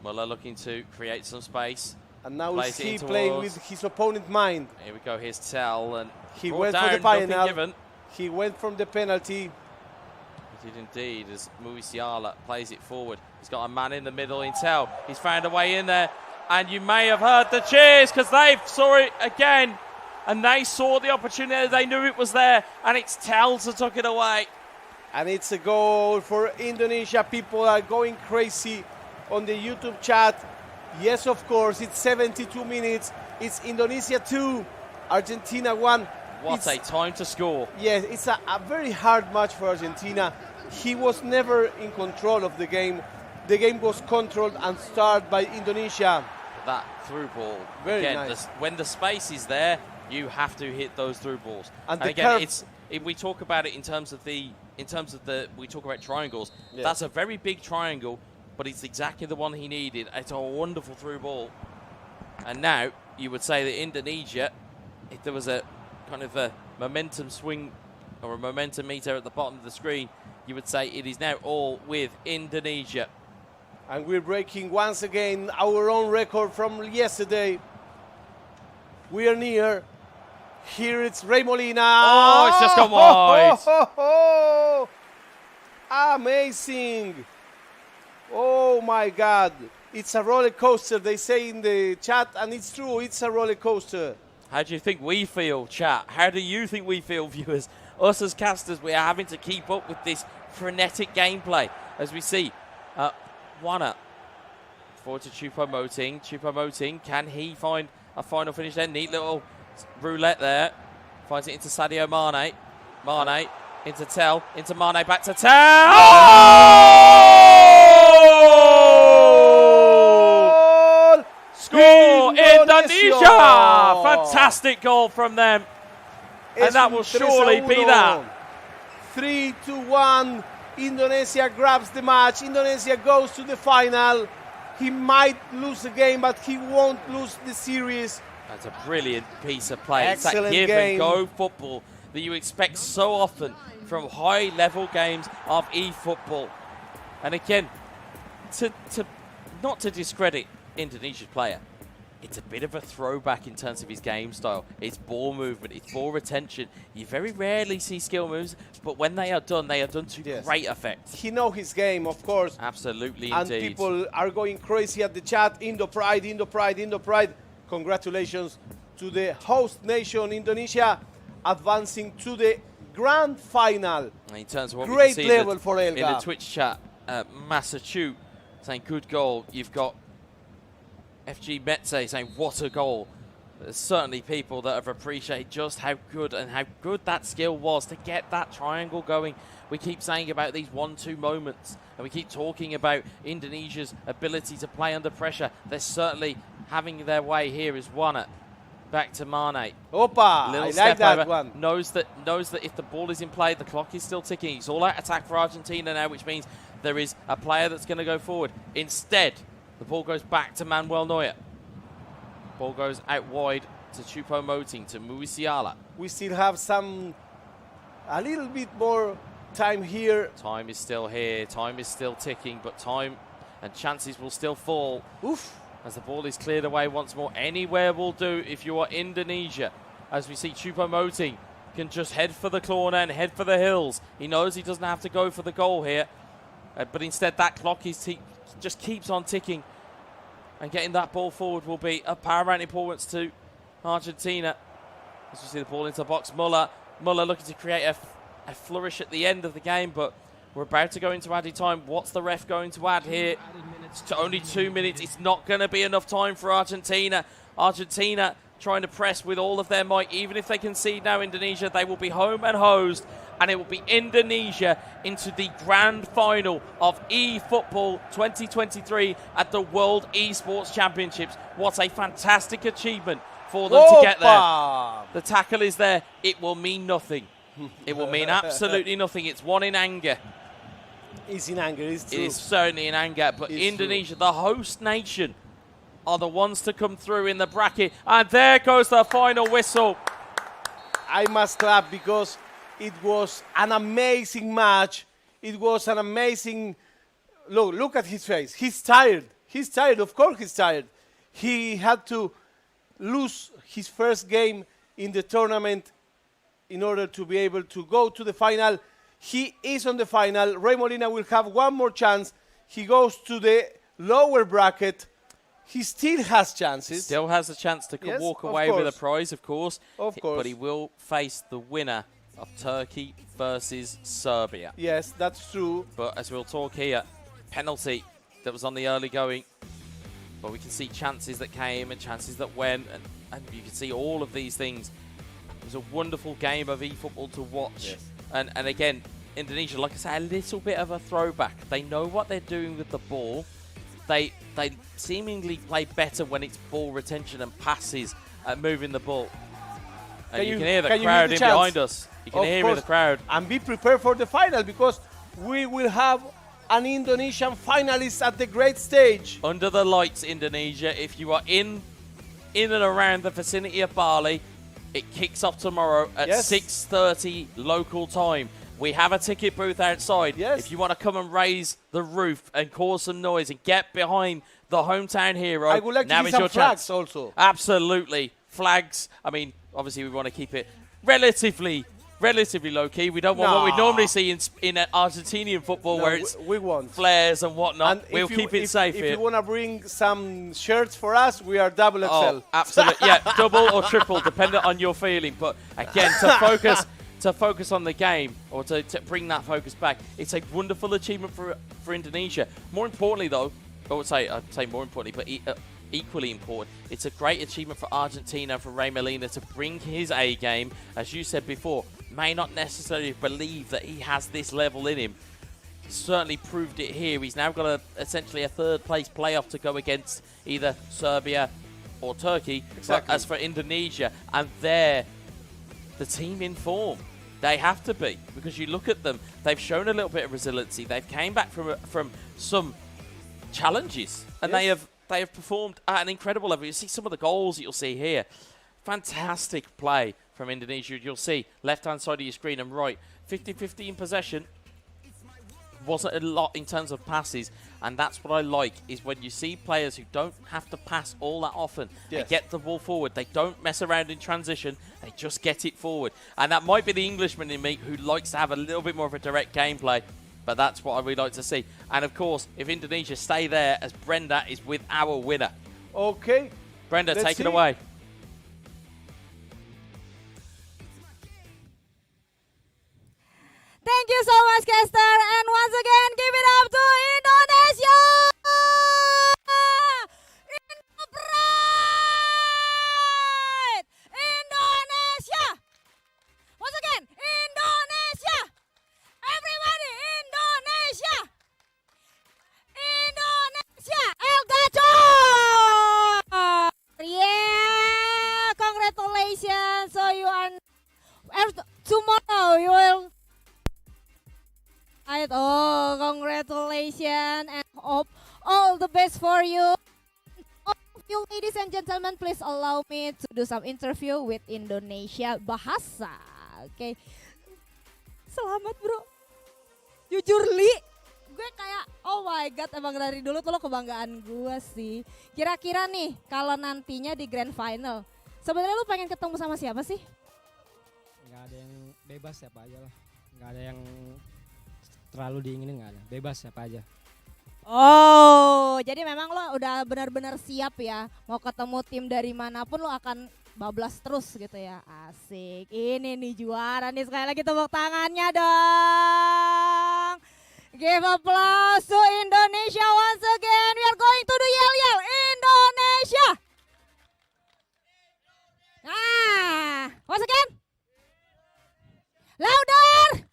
Muller looking to create some space. And now Plays it he in playing towards- with his opponent's mind. Here we go. Here's Tell, and He brought went down, for the nothing final. given. He went from the penalty. He did indeed, as Musiala plays it forward. He's got a man in the middle in Tell. He's found a way in there. And you may have heard the cheers because they saw it again. And they saw the opportunity. They knew it was there. And it's Tell to took it away. And it's a goal for Indonesia. People are going crazy on the YouTube chat. Yes, of course, it's 72 minutes. It's Indonesia 2, Argentina 1. What a time to score. Yes, it's a very hard match for Argentina. He was never in control of the game. The game was controlled and started by Indonesia. That through ball. Very again, nice. when the space is there, you have to hit those through balls. And And the again, curve- we talk about it in terms of the we talk about triangles. Yeah. That's a very big triangle, but it's exactly the one he needed. It's a wonderful through ball. And now you would say that Indonesia, if there was a kind of a momentum swing or a momentum meter at the bottom of the screen, you would say it is now all with Indonesia. And we're breaking once again our own record from yesterday. We are near. Here it's Rey Molina. Oh, it's just gone wide. Amazing. Oh my God. It's a roller coaster, they say in the chat, and it's true, it's a roller coaster. How do you think we feel, chat? How do you think we feel, viewers? Us as casters, we are having to keep up with this frenetic gameplay. As we see, Wana Forward to Choupo-Moting. Choupo-Moting, can he find a final finish there? Neat little roulette there. Finds it into Sadio Mane. Mane into Tel. Into Mane, back to Tel. Oh! Score Indonesia! Fantastic goal from them. And that will surely be that. 3-1. Indonesia grabs the match. Indonesia goes to the final. He might lose the game, but he won't lose the series. That's a brilliant piece of play. Excellent it's that give game. and go football that you expect so often from high-level games of eFootball. And again, not to discredit Indonesia's player, it's a bit of a throwback in terms of his game style. It's ball movement, it's ball retention. You very rarely see skill moves, but when they are done to great effect. He knows his game, of course. Absolutely, and indeed. People are going crazy at the chat. Indo Pride, Indo Pride, Indo Pride. Congratulations to the host nation, Indonesia, advancing to the grand final. In terms of what great we can see level for Elga. in the Twitch chat, Massachu saying good goal. You've got FG Metse saying what a goal. There's certainly people that have appreciated just how good that skill was to get that triangle going. We keep saying about these 1-2 moments, and we keep talking about Indonesia's ability to play under pressure. They're certainly having their way here as one. Back to Mane. Opa, I like that one. Knows that if the ball is in play, the clock is still ticking. It's all out attack for Argentina now, which means there is a player that's going to go forward. Instead, the ball goes back to Manuel Neuer. Ball goes out wide to Choupo-Moting, to Musiala. We still have a little bit more time here. Time is still here. Time is still ticking, but time and chances will still fall. Oof. As the ball is cleared away once more. Anywhere will do if you are Indonesia. As we see Choupo-Moting can just head for the corner and head for the hills. He knows he doesn't have to go for the goal here. But instead that clock just keeps on ticking. And getting that ball forward will be of paramount importance to Argentina. As we see the ball into the box. Muller looking to create a flourish at the end of the game, but we're about to go into added time. What's the ref going to add here? It's only 2 minutes. It's not going to be enough time for Argentina. Argentina trying to press with all of their might. Even if they concede now, Indonesia, they will be home and hosed. And it will be Indonesia into the grand final of eFootball 2023 at the World Esports Championships. What a fantastic achievement for them to get there. The tackle is there. It will mean nothing. It will mean absolutely nothing. It's one in anger. It's in anger, it's true. It is certainly in anger. But It's Indonesia, the host nation, are the ones to come through in the bracket. And there goes the final whistle. I must clap because it was an amazing match. It was an amazing... Look at his face. He's tired. He's tired. Of course he's tired. He had to lose his first game in the tournament in order to be able to go to the final. He is on the final. Rey Molina will have one more chance. He goes to the lower bracket. He still has chances. Still has a chance to Yes, walk of away with a course. prize, of course. Of course. But he will face the winner of Turkey versus Serbia. Yes, that's true. But as we'll talk here, penalty that was on the early going. But we can see chances that came and chances that went. And you can see all of these things. It was a wonderful game of eFootball to watch. Yes. And again, Indonesia, like I say, a little bit of a throwback. They know what they're doing with the ball. They seemingly play better when it's ball retention and passes and moving the ball. And you can hear the crowd in behind us. You can hear the crowd. And be prepared for the final because we will have an Indonesian finalist at the great stage. Under the lights, Indonesia. If you are in and around the vicinity of Bali, it kicks off tomorrow at 6:30 local time. We have a ticket booth outside. Yes. If you want to come and raise the roof and cause some noise and get behind the hometown hero, I would like now to is see some your flags chance. also. Absolutely. Flags. I mean, obviously we want to keep it relatively low-key. We don't want what we normally see in Argentinian football where it's we want flares and whatnot. And We'll keep it safe if here. you want to bring some shirts for us, we are double XL. Oh, absolutely. Yeah, double or triple, depending on your feeling. But again, to focus on the game, or to bring that focus back, it's a wonderful achievement for Indonesia. More importantly, though, I'd say more importantly, but equally important, it's a great achievement for Argentina, for Ray Molina to bring his A game. As you said before, may not necessarily believe that he has this level in him. Certainly proved it here. He's now got essentially a third place playoff to go against either Serbia or Turkey. Exactly. But as for Indonesia, and they're the team in form. They have to be, because you look at them, they've shown a little bit of resiliency. They've came back from some challenges, and Yes. they have performed at an incredible level. You see some of the goals that you'll see here. Fantastic play from Indonesia. You'll see left-hand side of your screen and right, 50-50 in possession. Wasn't a lot in terms of passes, and that's what I like, is when you see players who don't have to pass all that often. Yes. They get the ball forward. They don't mess around in transition. They just get it forward. And that might be the Englishman in me who likes to have a little bit more of a direct gameplay, but that's what I really like to see. And of course, if Indonesia stay there, as Brenda is with our winner. Okay. Brenda, Let's take it see. away. Thank you so much, Caster. And once again, give it up to Indonesia! Indo Pride! Indonesia! Once again, Indonesia! Everybody, Indonesia! Indonesia! El Gacor! Yeah! Congratulations! So you are... Tomorrow you will... Oh, congratulations and hope all the best for you. All of you ladies and gentlemen, please allow me to do some interview with Indonesia Bahasa. Oke. Selamat bro. Jujur Li, gue kayak oh my god, emang dari dulu tuh lo kebanggaan gue sih. Kira-kira nih kalau nantinya di grand final, sebenarnya lu pengen ketemu sama siapa sih? Nggak ada yang bebas, siapa aja lah. Nggak ada yang terlalu diinginin, nggak ada, bebas siapa aja. Oh, jadi memang lo udah benar-benar siap ya, mau ketemu tim dari manapun lo akan bablas terus gitu ya. Asik, ini nih juara nih, sekali lagi tepuk tangannya dong. Give applause to Indonesia once again. We are going to the yell-yell Indonesia. Nah, once again. Louder.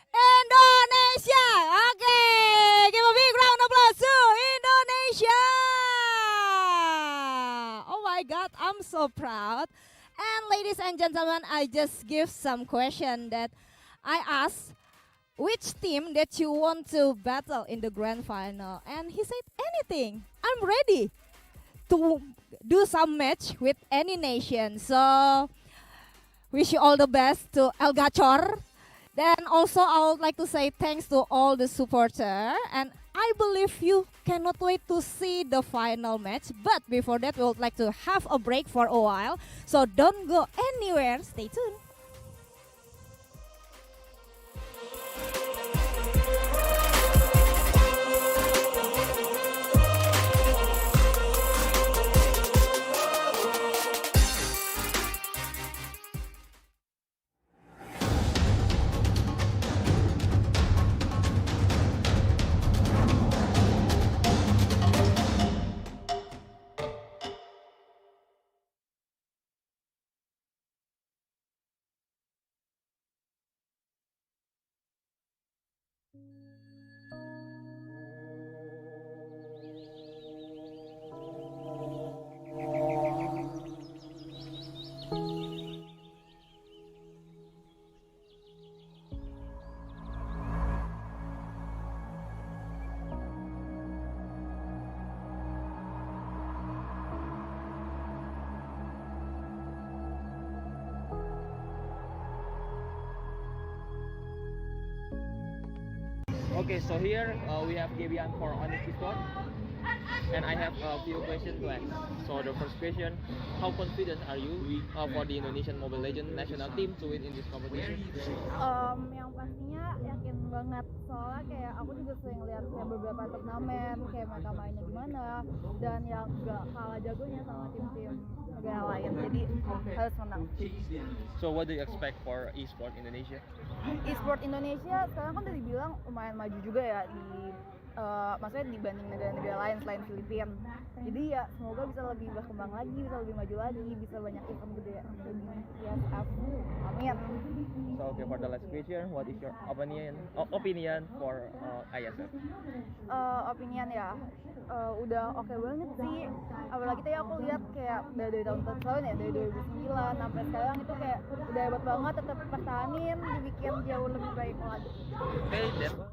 Indonesia. Okay, give a big round of applause to Indonesia. Oh my God, I'm so proud. And ladies and gentlemen, I just give some question that I asked, which team that you want to battle in the grand final? And he said anything. I'm ready to do some match with any nation. So wish you all the best to El Gacor. Then also I would like to say thanks to all the supporter, and I believe you cannot wait to see the final match. But before that, we would like to have a break for a while. So don't go anywhere. Stay tuned. Okay, so here we have Gabian for Honest Esports, and I have a few questions to ask. So the first question, how confident are you for the Indonesian Mobile Legends national team to win in this competition? Yang pastinya yakin banget, soalnya kayak aku juga sering lihat kayak beberapa turnamen kayak mereka mainnya gimana, dan yang gak kalah jagonya sama tim-tim negara lain, jadi harus menang. So what do you expect for Esports Indonesia? Esports Indonesia sekarang kan udah dibilang lumayan maju juga ya di maksudnya dibanding negara-negara lain selain Filipina. Jadi ya semoga bisa lebih berkembang lagi, bisa lebih maju lagi, bisa banyak event gede di IESF. Amin. So okay, for the last question, what is your opinion for IESF? Opinion ya, udah oke banget sih. Apalagi tadi aku lihat kayak dari tahun ya, dari 2009 sampai sekarang itu kayak udah hebat banget, tetap pertahanin, dibikin jauh lebih baik lagi. Okay, that's all.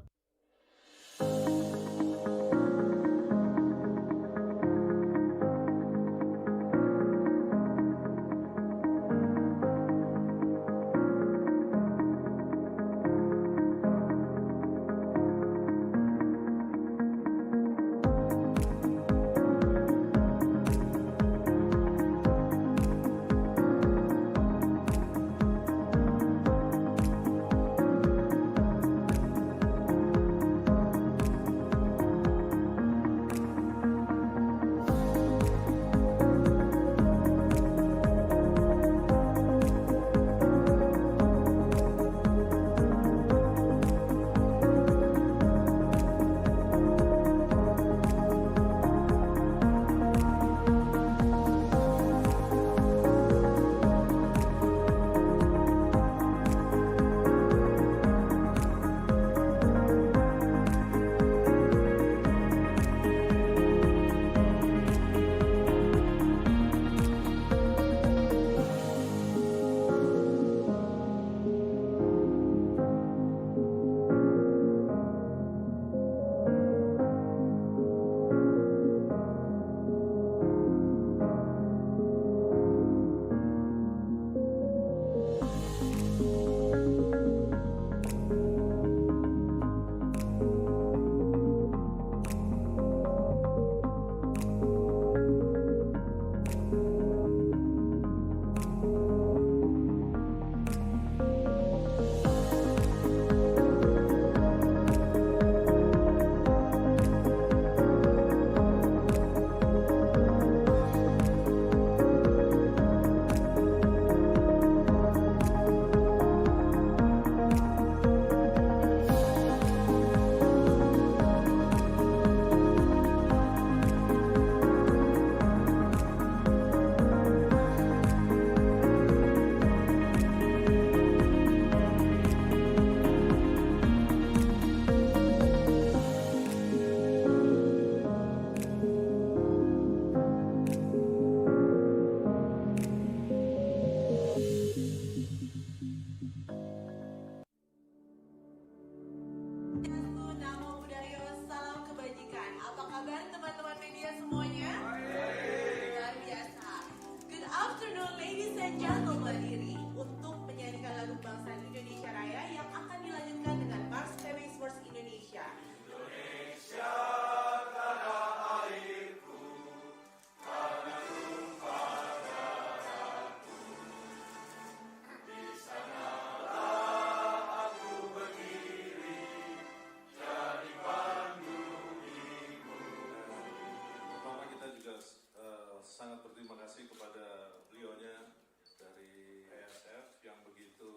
sangat berterima kasih kepada beliaunya dari IESF yang begitu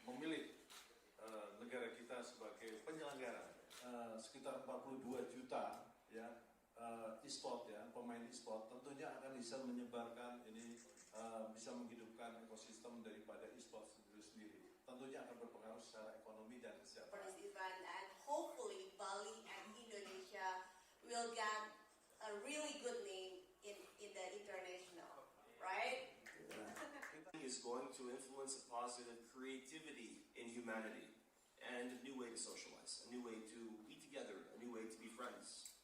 memilih negara kita sebagai penyelenggara. Sekitar 42 juta ya e-sport ya, pemain e-sport tentunya akan bisa menyebarkan ini, bisa menghidupkan ekosistem daripada e-sport itu sendiri. Tentunya akan berpengaruh secara ekonomi dan kesejahteraan. And hopefully Bali and Indonesia will get a really good name in the international, right? Is going to influence a positive creativity in humanity and a new way to socialize, a new way to be together, a new way to be friends.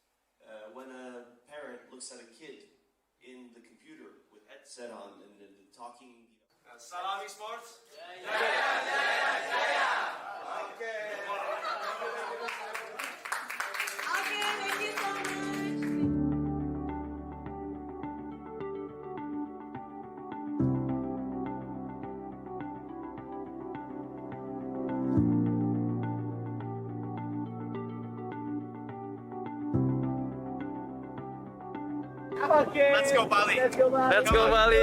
When a parent looks at a kid in the computer with headset on and talking. Salam Esports. Jaya, jaya, jaya. Okay. Okay, thank you so much. Okay. Let's go Bali. Let's go Bali. Let's go Bali.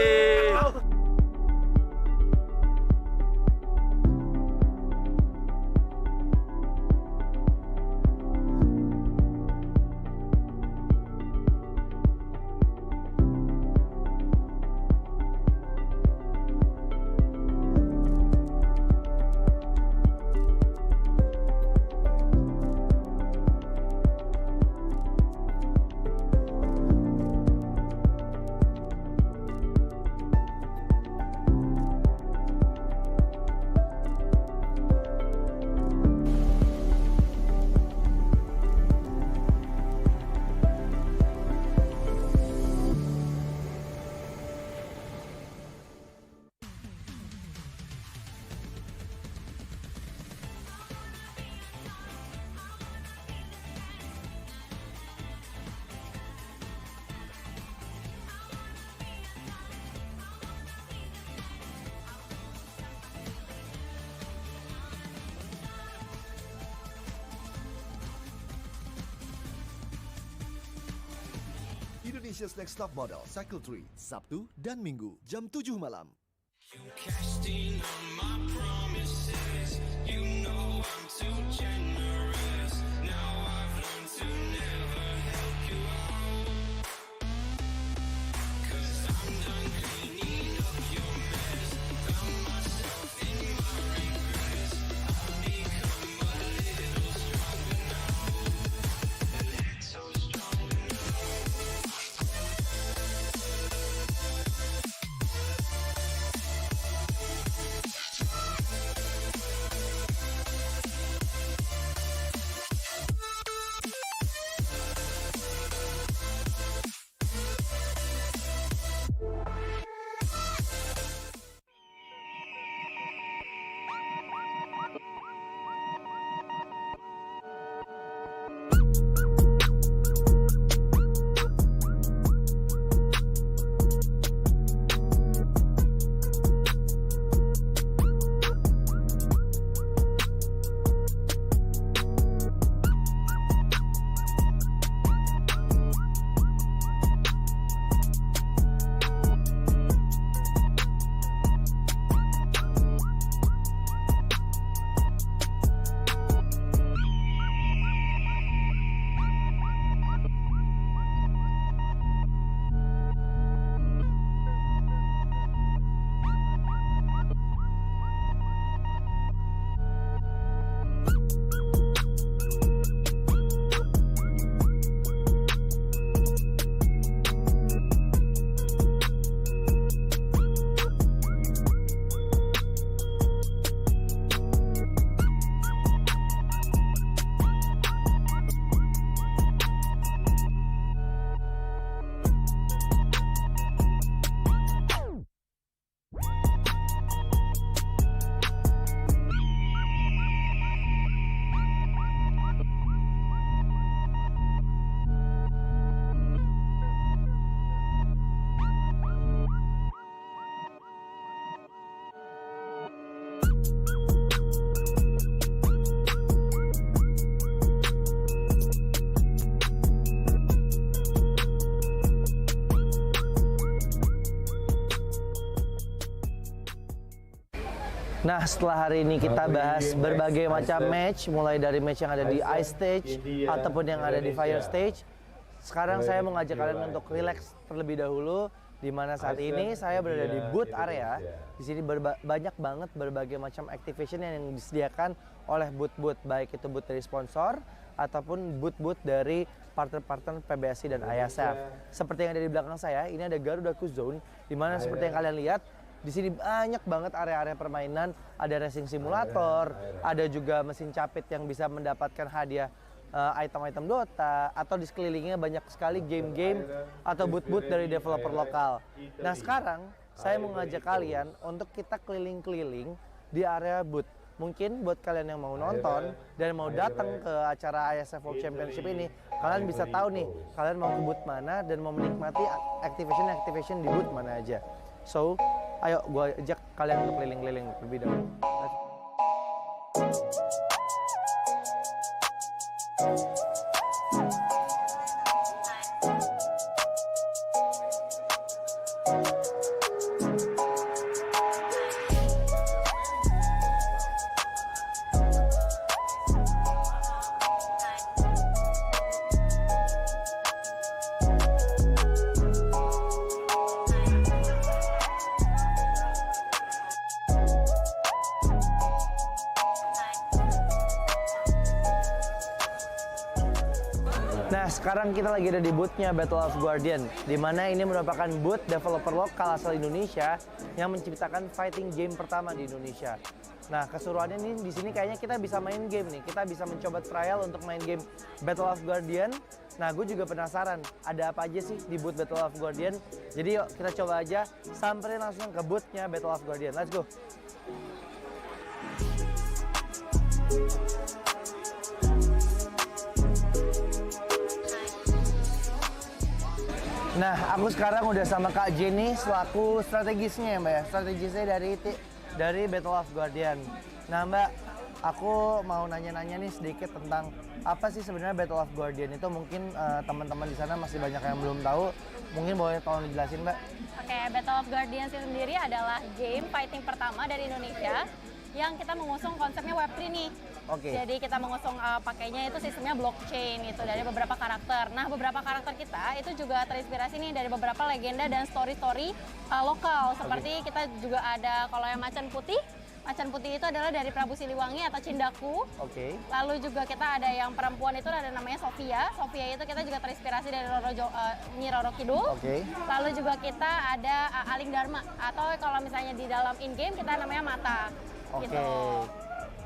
Indonesia's Next Top Model Cycle 3, Sabtu dan Minggu, jam 7 malam. Cashed in on my promises. You know I'm too generous. Now I've learned to never help you out. 'Cause I'm done cleaning up your mess. Found myself in my regrets. I've become a little stronger now. A little stronger now. Nah, setelah hari ini kita bahas berbagai macam match, mulai dari match yang ada di ice stage ataupun yang ada di fire stage. Sekarang saya mau ngajak kalian untuk relax terlebih dahulu, di mana saat ini saya berada di booth area. Di sini banyak banget berbagai macam activation yang disediakan oleh booth-booth, baik itu booth dari sponsor ataupun booth-booth dari partner-partner PBSI dan IESF. Seperti yang ada di belakang saya, ini ada Garuda Zone, di mana seperti yang kalian lihat, di sini banyak banget area-area permainan, ada racing simulator, ada juga mesin capit yang bisa mendapatkan hadiah item-item Dota, atau di sekelilingnya banyak sekali game-game atau booth-booth dari developer lokal. Nah, sekarang saya mau ngajak kalian untuk kita keliling-keliling di area booth. Mungkin buat kalian yang mau nonton dan mau datang ke acara IESF World Championship ini, kalian bisa tahu nih, kalian mau ke booth mana dan mau menikmati activation di booth mana aja. So, ayo gue ajak kalian untuk keliling-keliling lebih dahulu. Nah, sekarang kita lagi ada di booth-nya Battle of Guardian, di mana ini merupakan booth developer lokal asal Indonesia yang menciptakan fighting game pertama di Indonesia. Nah, keseruannya nih di sini kayaknya kita bisa main game nih. Kita bisa mencoba trial untuk main game Battle of Guardian. Nah, gue juga penasaran ada apa aja sih di booth Battle of Guardian. Jadi yuk kita coba aja samperin langsung ke booth-nya Battle of Guardian. Let's go. Nah, aku sekarang udah sama Kak Jenny selaku strategisnya ya Mbak ya. Strategisnya dari Battle of Guardian. Nah Mbak, aku mau nanya-nanya nih sedikit tentang apa sih sebenarnya Battle of Guardian itu? Mungkin teman-teman di sana masih banyak yang belum tahu. Mungkin boleh tolong dijelasin, Mbak? Oke, Battle of Guardians itu sendiri adalah game fighting pertama dari Indonesia yang kita mengusung konsepnya Web3 nih. Oke. Jadi kita mengusung pakainya itu sistemnya blockchain gitu dari beberapa karakter. Nah, beberapa karakter kita itu juga terinspirasi nih dari beberapa legenda dan story-story lokal. Seperti kita juga ada kalau yang Macan Putih. Macan Putih itu adalah dari Prabu Siliwangi atau Cindaku. Oke. Lalu juga kita ada yang perempuan itu ada namanya Sofia. Sofia itu kita juga terinspirasi dari Nyi Roro Kidul. Oke. Lalu juga kita ada Aling Dharma atau kalau misalnya di dalam in-game kita namanya Mata. Oke. Gitu.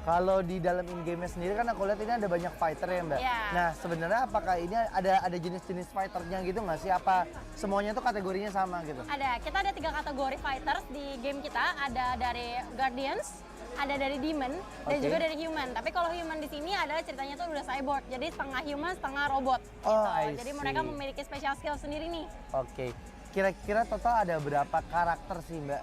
Kalau di dalam in-game-nya sendiri kan aku lihat ini ada banyak fighter ya, Mbak. Iya. Nah, sebenarnya apakah ini ada jenis-jenis fighternya gitu nggak sih? Apa semuanya tuh kategorinya sama gitu? Ada, kita ada 3 kategori fighters di game kita. Ada dari Guardians, ada dari Demon, dan Oke. juga dari Human. Tapi kalau Human di sini adalah ceritanya tuh udah cyborg, jadi setengah human, setengah robot. Oh, gitu. I Jadi see. mereka memiliki special skill sendiri nih. Oke. Kira-kira total ada berapa karakter sih, Mbak,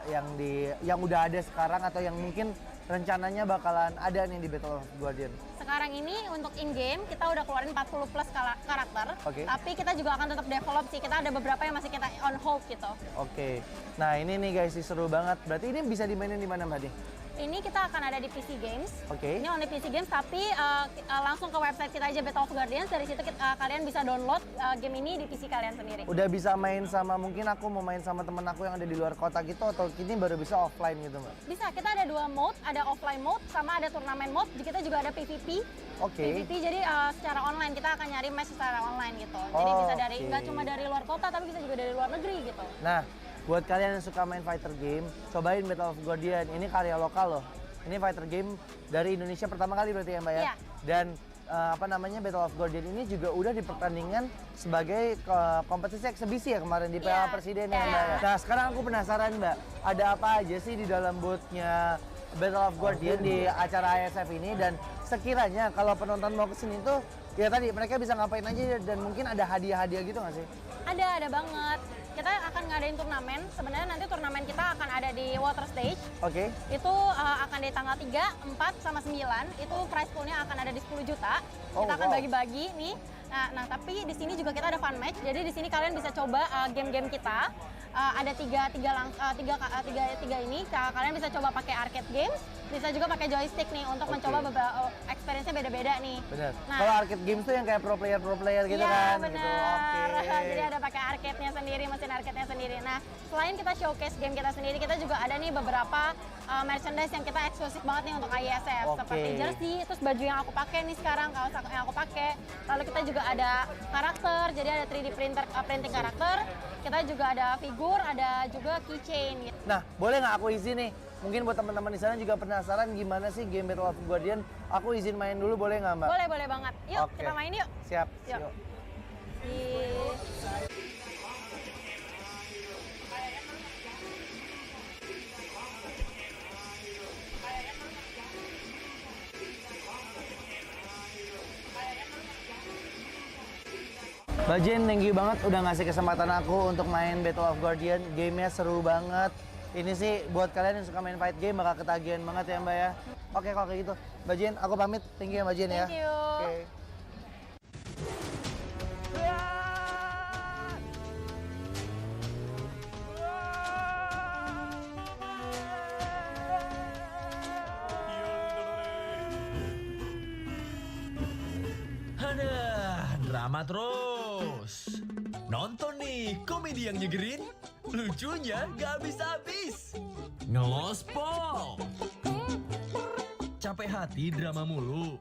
yang udah ada sekarang atau yang mungkin rencananya bakalan ada nih di Battle of Guardian? Sekarang ini untuk in-game kita udah keluarin 40 plus karakter, Oke. tapi kita juga akan tetap develop sih. Kita ada beberapa yang masih kita on hold gitu. Oke. Nah, ini nih guys, seru banget. Berarti ini bisa dimainin di mana, Mbak nih? Ini kita akan ada di PC Games. Oke. Ini only PC Games, tapi langsung ke website kita aja Battle of Guardians. Dari situ kalian bisa download game ini di PC kalian sendiri. Udah bisa main sama, mungkin aku mau main sama temen aku yang ada di luar kota gitu, atau ini baru bisa offline gitu, Mbak? Bisa, kita ada 2 mode, ada offline mode sama ada turnamen mode. Kita juga ada PvP. Oke. PvP jadi secara online, kita akan nyari match secara online gitu. Jadi bisa dari nggak cuma dari luar kota, tapi bisa juga dari luar negeri gitu. Nah, buat kalian yang suka main fighter game, cobain Battle of Guardian. Ini karya lokal loh. Ini fighter game dari Indonesia pertama kali berarti ya, Mbak ya? Iya. Dan Battle of Guardian ini juga udah dipertandingkan sebagai kompetisi eksebisi ya kemarin di Piala Presiden ya, Mbak ya? Nah, sekarang aku penasaran, Mbak, ada apa aja sih di dalam booth-nya Battle of Guardian di acara IESF ini, dan sekiranya kalau penonton mau kesini tuh ya tadi mereka bisa ngapain aja, dan mungkin ada hadiah-hadiah gitu nggak sih? Ada banget. Kita akan ngadain turnamen. Sebenarnya nanti turnamen kita akan ada di water stage. Oke. Itu akan di tanggal 3, 4, sama 9. Itu prize pool-nya akan ada di 10 juta. Oh, Kita akan wow. bagi-bagi nih. Nah, tapi di sini juga kita ada fun match. Jadi di sini kalian bisa coba game-game kita. Ada tiga ini. Kalian bisa coba pakai arcade games, bisa juga pakai joystick nih untuk mencoba beberapa experience-nya beda-beda nih. Bener. Nah, Kalau arcade games tuh yang kayak pro player gitu iya, kan? bener. Gitu. Oke. Jadi ada pakai arcade-nya sendiri, mesin arcade-nya sendiri. Nah, selain kita showcase game kita sendiri, kita juga ada nih beberapa merchandise yang kita eksklusif banget nih untuk IESF. Oke. Seperti jersey, terus baju yang aku pakai nih sekarang, kaos yang aku pakai. Lalu kita juga ada karakter, jadi ada 3D printing karakter. Kita juga ada figur, ada juga keychain gitu. Nah, boleh nggak aku izin nih? Mungkin buat teman-teman di sana juga penasaran gimana sih game Battle of Guardian. Aku izin main dulu, boleh nggak, Mbak? Boleh banget. Yuk, Oke. kita main yuk. Siap. Yuk. Yuk. Mbak Jen, thank you banget udah ngasih kesempatan aku untuk main Battle of Guardian. Gamenya seru banget. Ini sih buat kalian yang suka main fight game bakal ketagihan banget ya, Mbak ya. Oke, kalau kayak gitu. Mbak Jen, aku pamit. Thank you ya, Mbak Jen ya. Thank you. Oke. Aduh, drama terus. Nonton nih komedi yang nyegerin, lucunya gak habis-habis. Ngelospol. Capek hati drama mulu.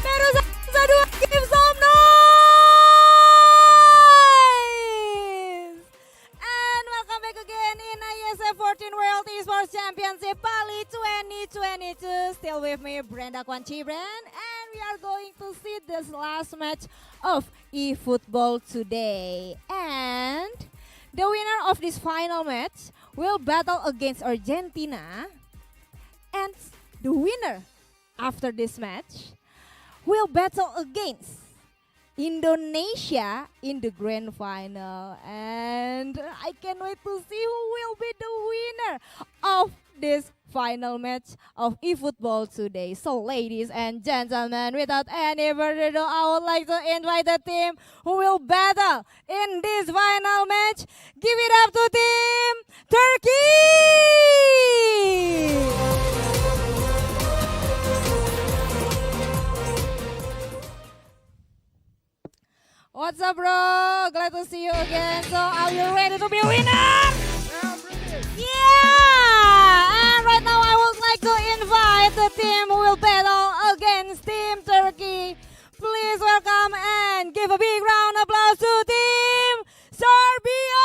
Baru saja 2 game some noise! And welcome back again in IESF 14 World Esports Championship Bali 2022. Still with me, Brenda Kwan Chibran, and we are going to see this last match of eFootball today. And the winner of this final match will battle against Argentina. And the winner after this match will battle against Indonesia in the grand final. And I can't wait to see who will be the winner of this final match of eFootball today. So ladies and gentlemen, without any further ado, I would like to invite the team who will battle in this final match. Give it up to Team Turkey! What's up, bro? Glad to see you again. So, are you ready to be a winner? Yeah! And right now, I would like to invite the team who will battle against Team Turkey. Please welcome and give a big round of applause to Team Serbia!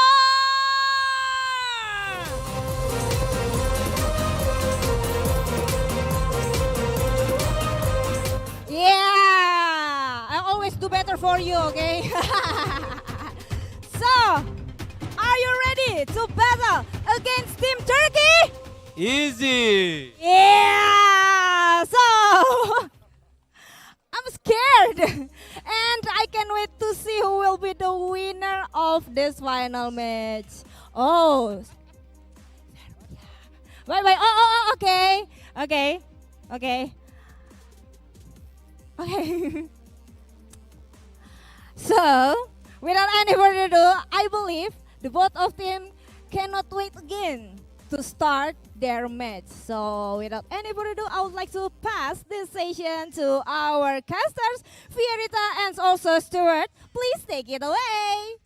Yeah! I always do better for you, okay? So, are you ready to battle against Team Turkey? Easy! Yeah! So, I'm scared. And I can't wait to see who will be the winner of this final match. Oh. Wait. Oh, okay. Okay. So, without any further ado, I believe the both of them cannot wait again to start their match. So, without any further ado, I would like to pass this session to our casters, Fiorita and also Stuart. Please take it away.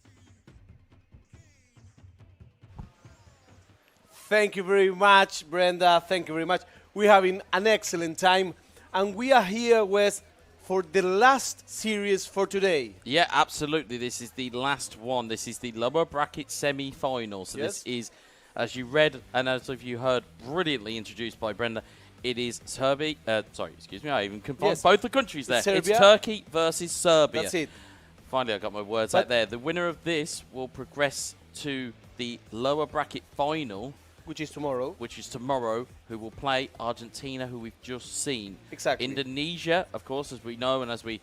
Thank you very much, Brenda. Thank you very much. We're having an excellent time, and we are here with for the last series for today. Yeah, absolutely. This is the last one. This is the lower bracket semi-final. So Yes. this is, as you read and as you heard, brilliantly introduced by Brenda, it is Serbia. Sorry, excuse me. I even combined Yes. both the countries there. Serbia. It's Turkey versus Serbia. That's it. Finally, I got my words But- out there. The winner of this will progress to the lower bracket final, which is tomorrow. Who will play Argentina, who we've just seen. Exactly. Indonesia, of course, as we know and as we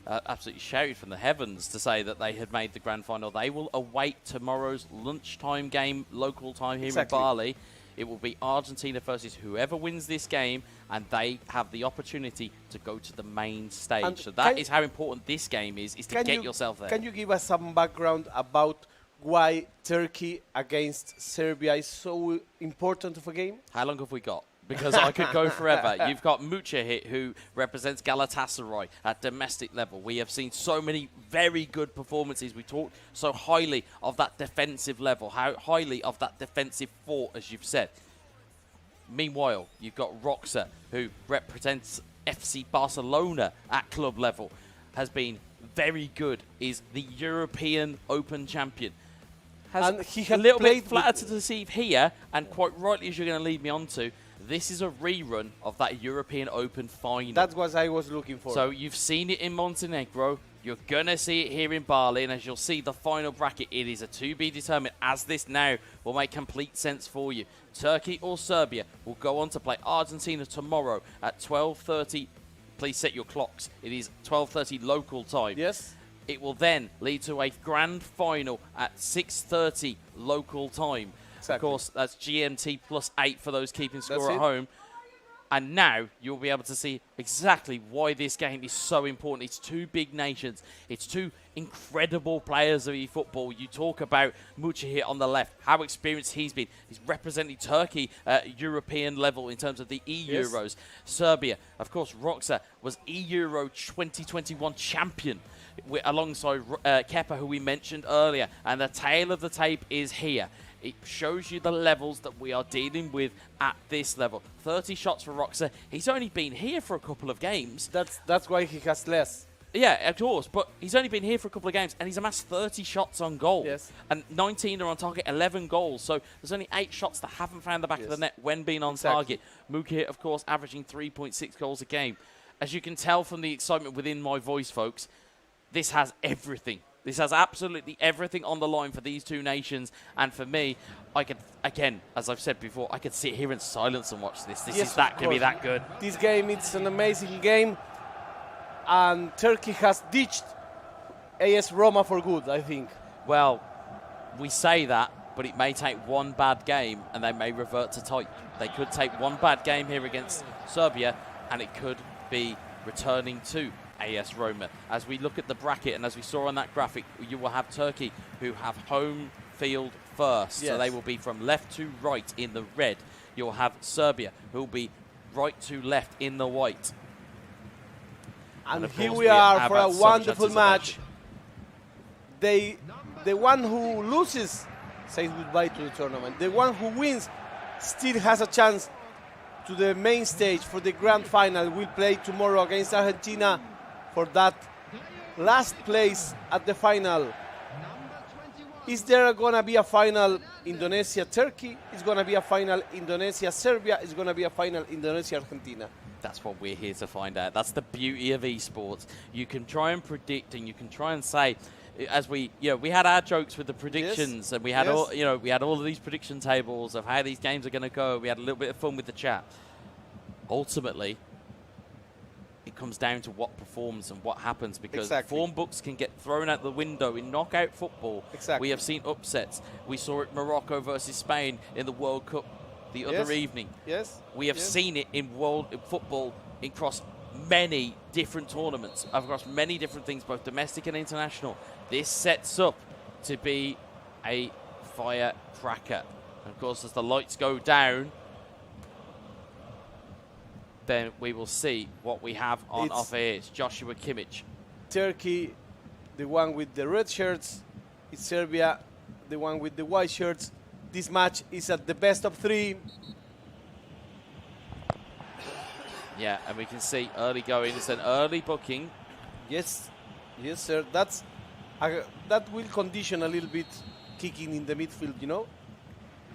absolutely shouted from the heavens to say that they had made the grand final. They will await tomorrow's lunchtime game, local time here Exactly. in Bali. It will be Argentina versus whoever wins this game, and they have the opportunity to go to the main stage. And So that can- is how important this game is to Can get you- yourself there. Can you give us some background about why Turkey against Serbia is so important of a game? How long have we got? Because I could go forever. You've got Mucahit, who represents Galatasaray at domestic level. We have seen so many very good performances. We talked so highly of that defensive level, how highly of that defensive fort, as you've said. Meanwhile, you've got Roxa, who represents FC Barcelona at club level, has been very good, is the European Open champion. And he a had little played bit flatter with- to deceive here, and quite rightly, as you're going to lead me on to, this is a rerun of that European Open final. That's what I was looking for. So you've seen it in Montenegro, you're going to see it here in Bali, and as you'll see the final bracket, it is a to be determined, as this now will make complete sense for you. Turkey or Serbia will go on to play Argentina tomorrow at 12:30. Please set your clocks. It is 12:30 local time. Yes. It will then lead to a grand final at 6:30 local time. Exactly. Of course, that's GMT plus 8 for those keeping score That's at it. home. And now you'll be able to see exactly why this game is so important. It's two big nations. It's two incredible players of eFootball. You talk about Mucahit on the left, how experienced he's been. He's representing Turkey at European level in terms of the E-Euros. Serbia, of course, Roxa was E-Euro 2021 champion alongside Kepa, who we mentioned earlier. And the tail of the tape is here. It shows you the levels that we are dealing with at this level. 30 shots for Roxa. He's only been here for a couple of games. That's why he has less. Yeah, of course, but he's only been here for a couple of games, and he's amassed 30 shots on goal. Yes. And 19 are on target, 11 goals. So there's only 8 shots that haven't found the back of the net when being on target. Mucahit, of course, averaging 3.6 goals a game. as you can tell from the excitement within my voice, folks, this has everything. This has absolutely everything on the line for these two nations. And for me, I could, again, as I've said before, I could sit here in silence and watch this. This Yes, is that of going to be course. that good. This game, it's an amazing game. And Turkey has ditched AS Roma for good, I think. Well, we say that, but it may take one bad game and they may revert to type. They could take one bad game here against Serbia and it could be returning to AS Roma. As we look at the bracket and as we saw on that graphic, you will have Turkey who have home field first. So Yes. they will be from left to right in the red. You'll have Serbia who will be right to left in the white. And of here course, we are have for a had some wonderful chances of match. The one who loses says goodbye to the tournament. The one who wins still has a chance to the main stage for the grand final. We'll play tomorrow against Argentina for that last place at the final. Is there going to be a final Indonesia-Turkey? Is going to be a final Indonesia-Serbia? Is going to be a final Indonesia-Argentina? That's what we're here to find out. That's the beauty of esports. You can try and predict and you can try and say, as we had our jokes with the predictions, and we had we had all of these prediction tables of how these games are going to go. We had a little bit of fun with the chat. Ultimately, it comes down to what performs and what happens, because form books can get thrown out the window in knockout football. We have seen upsets. We saw it Morocco versus Spain in the World Cup the other evening. We have seen it in world football across many different tournaments, across many different things, both domestic and international. This sets up to be a firecracker. And of course, as the lights go down, then we will see what we have on offer here. It's Joshua Kimmich. Turkey, the one with the red shirts. It's Serbia, the one with the white shirts. This match is at the best of 3. Yeah, and we can see early going. It's an early booking. Yes, sir. That will condition a little bit kicking in the midfield, you know?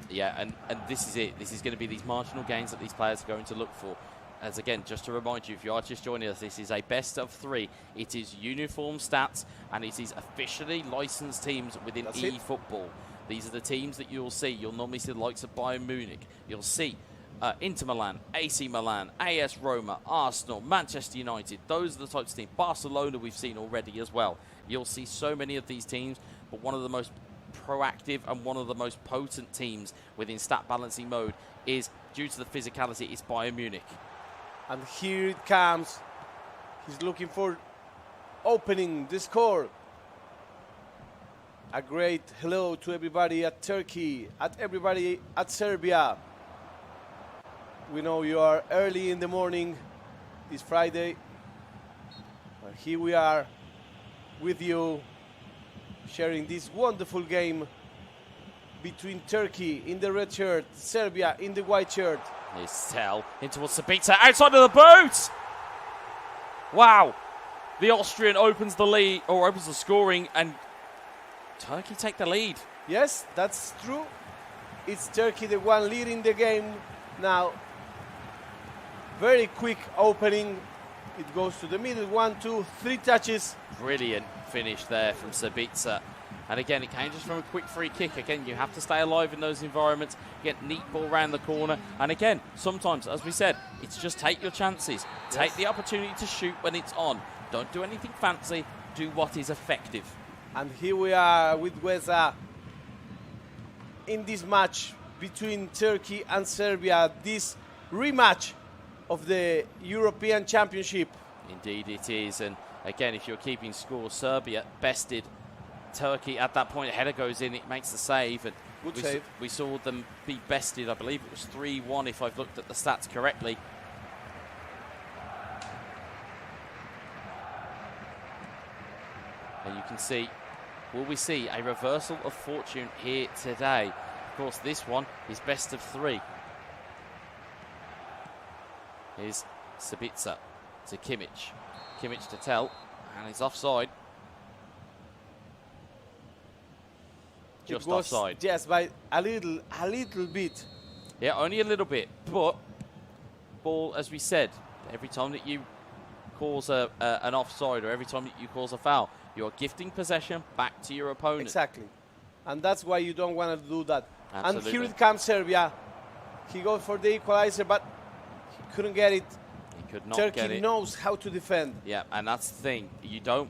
Yeah, and this is it. This is going to be these marginal gains that these players are going to look for. As again, just to remind you, if you are just joining us, this is a best of 3. It is uniform stats, and it is officially licensed teams within eFootball. These are the teams that you'll see. You'll normally see the likes of Bayern Munich. You'll see Inter Milan, AC Milan, AS Roma, Arsenal, Manchester United. Those are the types of teams. Barcelona we've seen already as well. You'll see so many of these teams, but one of the most proactive and one of the most potent teams within stat balancing mode is, due to the physicality, it's Bayern Munich. And here it comes. He's looking for opening the score. A great hello to everybody at Turkey, at everybody at Serbia. We know you are early in the morning this Friday. But here we are with you, sharing this wonderful game between Turkey in the red shirt, Serbia in the white shirt. It's Tell in towards Sabitzer, outside of the boot! Wow! The Austrian opens the lead, or opens the scoring, and Turkey take the lead. Yes, that's true. It's Turkey the one leading the game now. Very quick opening. It goes to the middle, 1, 2, 3 touches. Brilliant finish there from Sabitzer. And again, it came just from a quick free kick. Again, you have to stay alive in those environments, get neat ball around the corner. And again, sometimes, as we said, it's just take your chances. Take the opportunity to shoot when it's on. Don't do anything fancy. Do what is effective. And here we are with Weza in this match between Turkey and Serbia. This rematch of the European Championship. Indeed it is. And again, if you're keeping score, Serbia bested Turkey at that point. A header goes in, it makes the save. And Good save. We saw them be bested. I believe it was 3-1 if I've looked at the stats correctly. And you can see, will we see a reversal of fortune here today? Of course, this one is best of 3. Here's Sabitzer to Kimmich. Kimmich to Tell, and he's offside. Just offside. Yes, by a little bit. Yeah, only a little bit. But ball, as we said, every time that you cause an offside or every time you cause a foul, you're gifting possession back to your opponent. Exactly. And that's why you don't want to do that. Absolutely. And here it comes Serbia. He goes for the equalizer, but he couldn't get it. He could not Turkey get it. knows how to defend. Yeah, and that's the thing. You don't,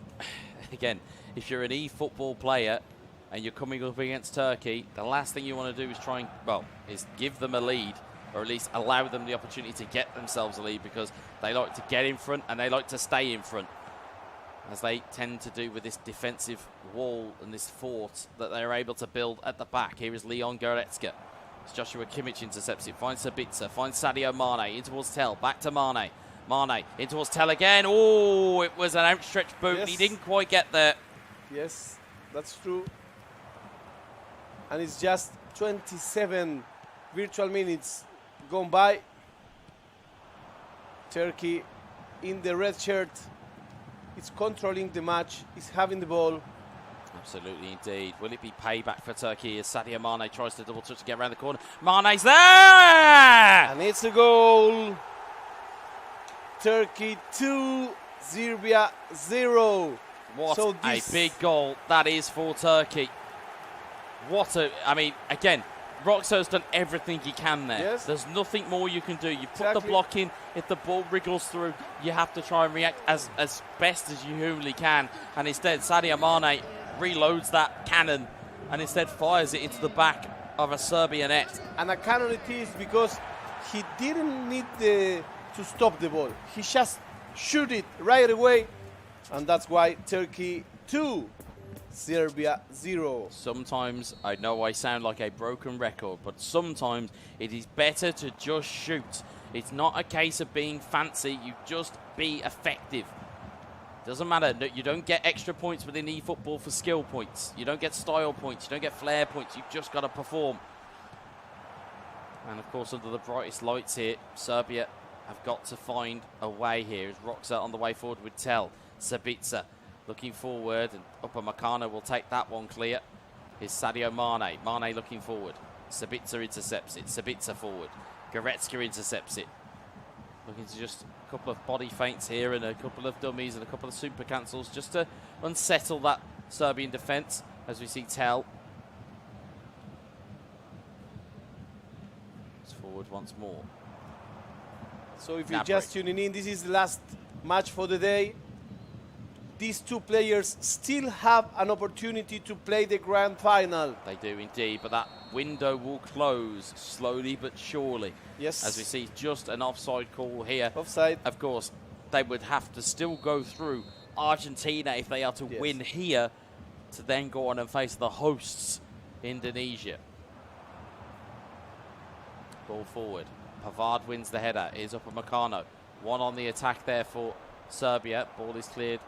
again, if you're an eFootball player and you're coming up against Turkey, the last thing you want to do is try and, well, is give them a lead, or at least allow them the opportunity to get themselves a lead, because they like to get in front and they like to stay in front, as they tend to do with this defensive wall and this fort that they're able to build at the back. Here is Leon Goretzka. It's Joshua Kimmich intercepts it, finds Sabitzer, finds Sadio Mane, in towards Tel, back to Mane. Mane, in towards Tel again. Oh, it was an outstretched boot. Yes. He didn't quite get there. Yes, that's true. And it's just 27 virtual minutes gone by. Turkey in the red shirt. It's controlling the match. It's having the ball. Absolutely, indeed. Will it be payback for Turkey as Sadio Mane tries to double touch to get around the corner? Mane's there! And it's a goal. Turkey 2, Serbia 0. What a big goal that is for Turkey. I mean, again, Roxo's done everything he can there. Yes. There's nothing more you can do. You put the block in. If the ball wriggles through, you have to try and react as best as you humanly can. And instead, Sadio Mane reloads that cannon and instead fires it into the back of a Serbian net. And a cannon it is, because he didn't need to stop the ball. He just shoot it right away. And that's why Turkey 2, Serbia 0. Sometimes, I know I sound like a broken record, but sometimes it is better to just shoot. It's not a case of being fancy, you just be effective. Doesn't matter, you don't get extra points within eFootball for skill points. You don't get style points, you don't get flair points, you've just got to perform. And of course, under the brightest lights here, Serbia have got to find a way here. As Roxa on the way forward with Tel. Sabitzer looking forward, and Upamecano will take that one clear. Here's Sadio Mane. Mane looking forward. Sabitzer intercepts it. Sabitzer forward. Goretzka intercepts it. Looking to just a couple of body feints here and a couple of dummies and a couple of super cancels just to unsettle that Serbian defence, as we see Tel. It's forward once more. So if you're just tuning in, this is the last match for the day. These two players still have an opportunity to play the grand final. They do indeed, but that window will close slowly but surely. Yes. As we see just an offside call here. Offside. Of course, they would have to still go through Argentina if they are to win here to then go on and face the hosts, Indonesia. Ball forward. Pavard wins the header. Here's Upamecano. One on the attack there for Serbia. Ball is cleared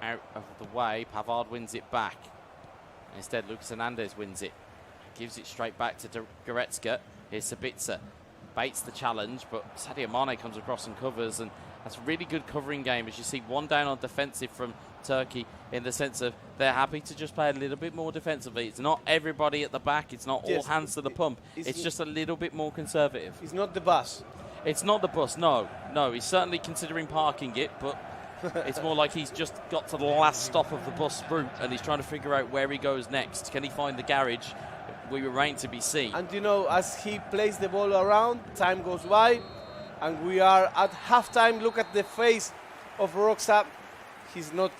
out of the way. Pavard wins it back. Instead, Lucas Hernandez wins it. Gives it straight back to Goretzka. Here's Sabitzer. Baits the challenge, but Sadio Mane comes across and covers, and that's a really good covering game, as you see one down on defensive from Turkey, in the sense of they're happy to just play a little bit more defensively. It's not everybody at the back. It's not all hands to the pump. It's just a little bit more conservative. It's not the bus. It's not the bus, no. No, he's certainly considering parking it, but it's more like he's just got to the last stop of the bus route and he's trying to figure out where he goes next. Can he find the garage? We remain to be seen. And you know, as he plays the ball around, time goes by, and we are at halftime. Look at the face of Roxa. He's not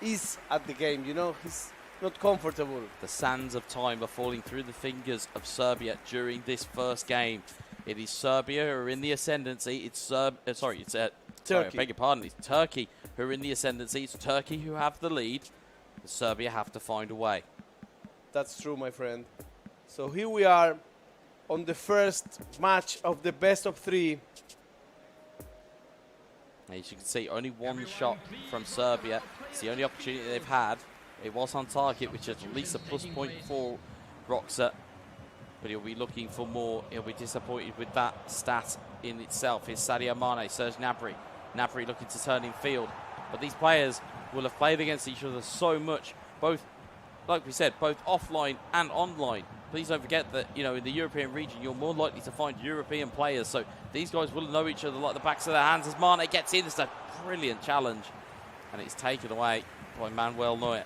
ease at the game, you know. He's not comfortable. The sands of time are falling through the fingers of Serbia during this first game. It is Serbia who are in the ascendancy. It's Turkey. I beg your pardon. It's Turkey who are in the ascendancy. It's Turkey who have the lead. Serbia have to find a way. That's true, my friend. So here we are on the first match of the best of three. As you can see, only one shot from Serbia. It's the only opportunity they've had. It was on target, which is at least a plus point for Roxa. But he'll be looking for more. He'll be disappointed with that stat in itself. Here's Sadio Mane, Serge Gnabry. Gnabry looking to turn in field. But these players will have played against each other so much, both, like we said, both offline and online. please don't forget that, you know, in the European region, you're more likely to find European players. So these guys will know each other like the backs of their hands. As Mane gets in, it's a brilliant challenge. And it's taken away by Manuel Neuer.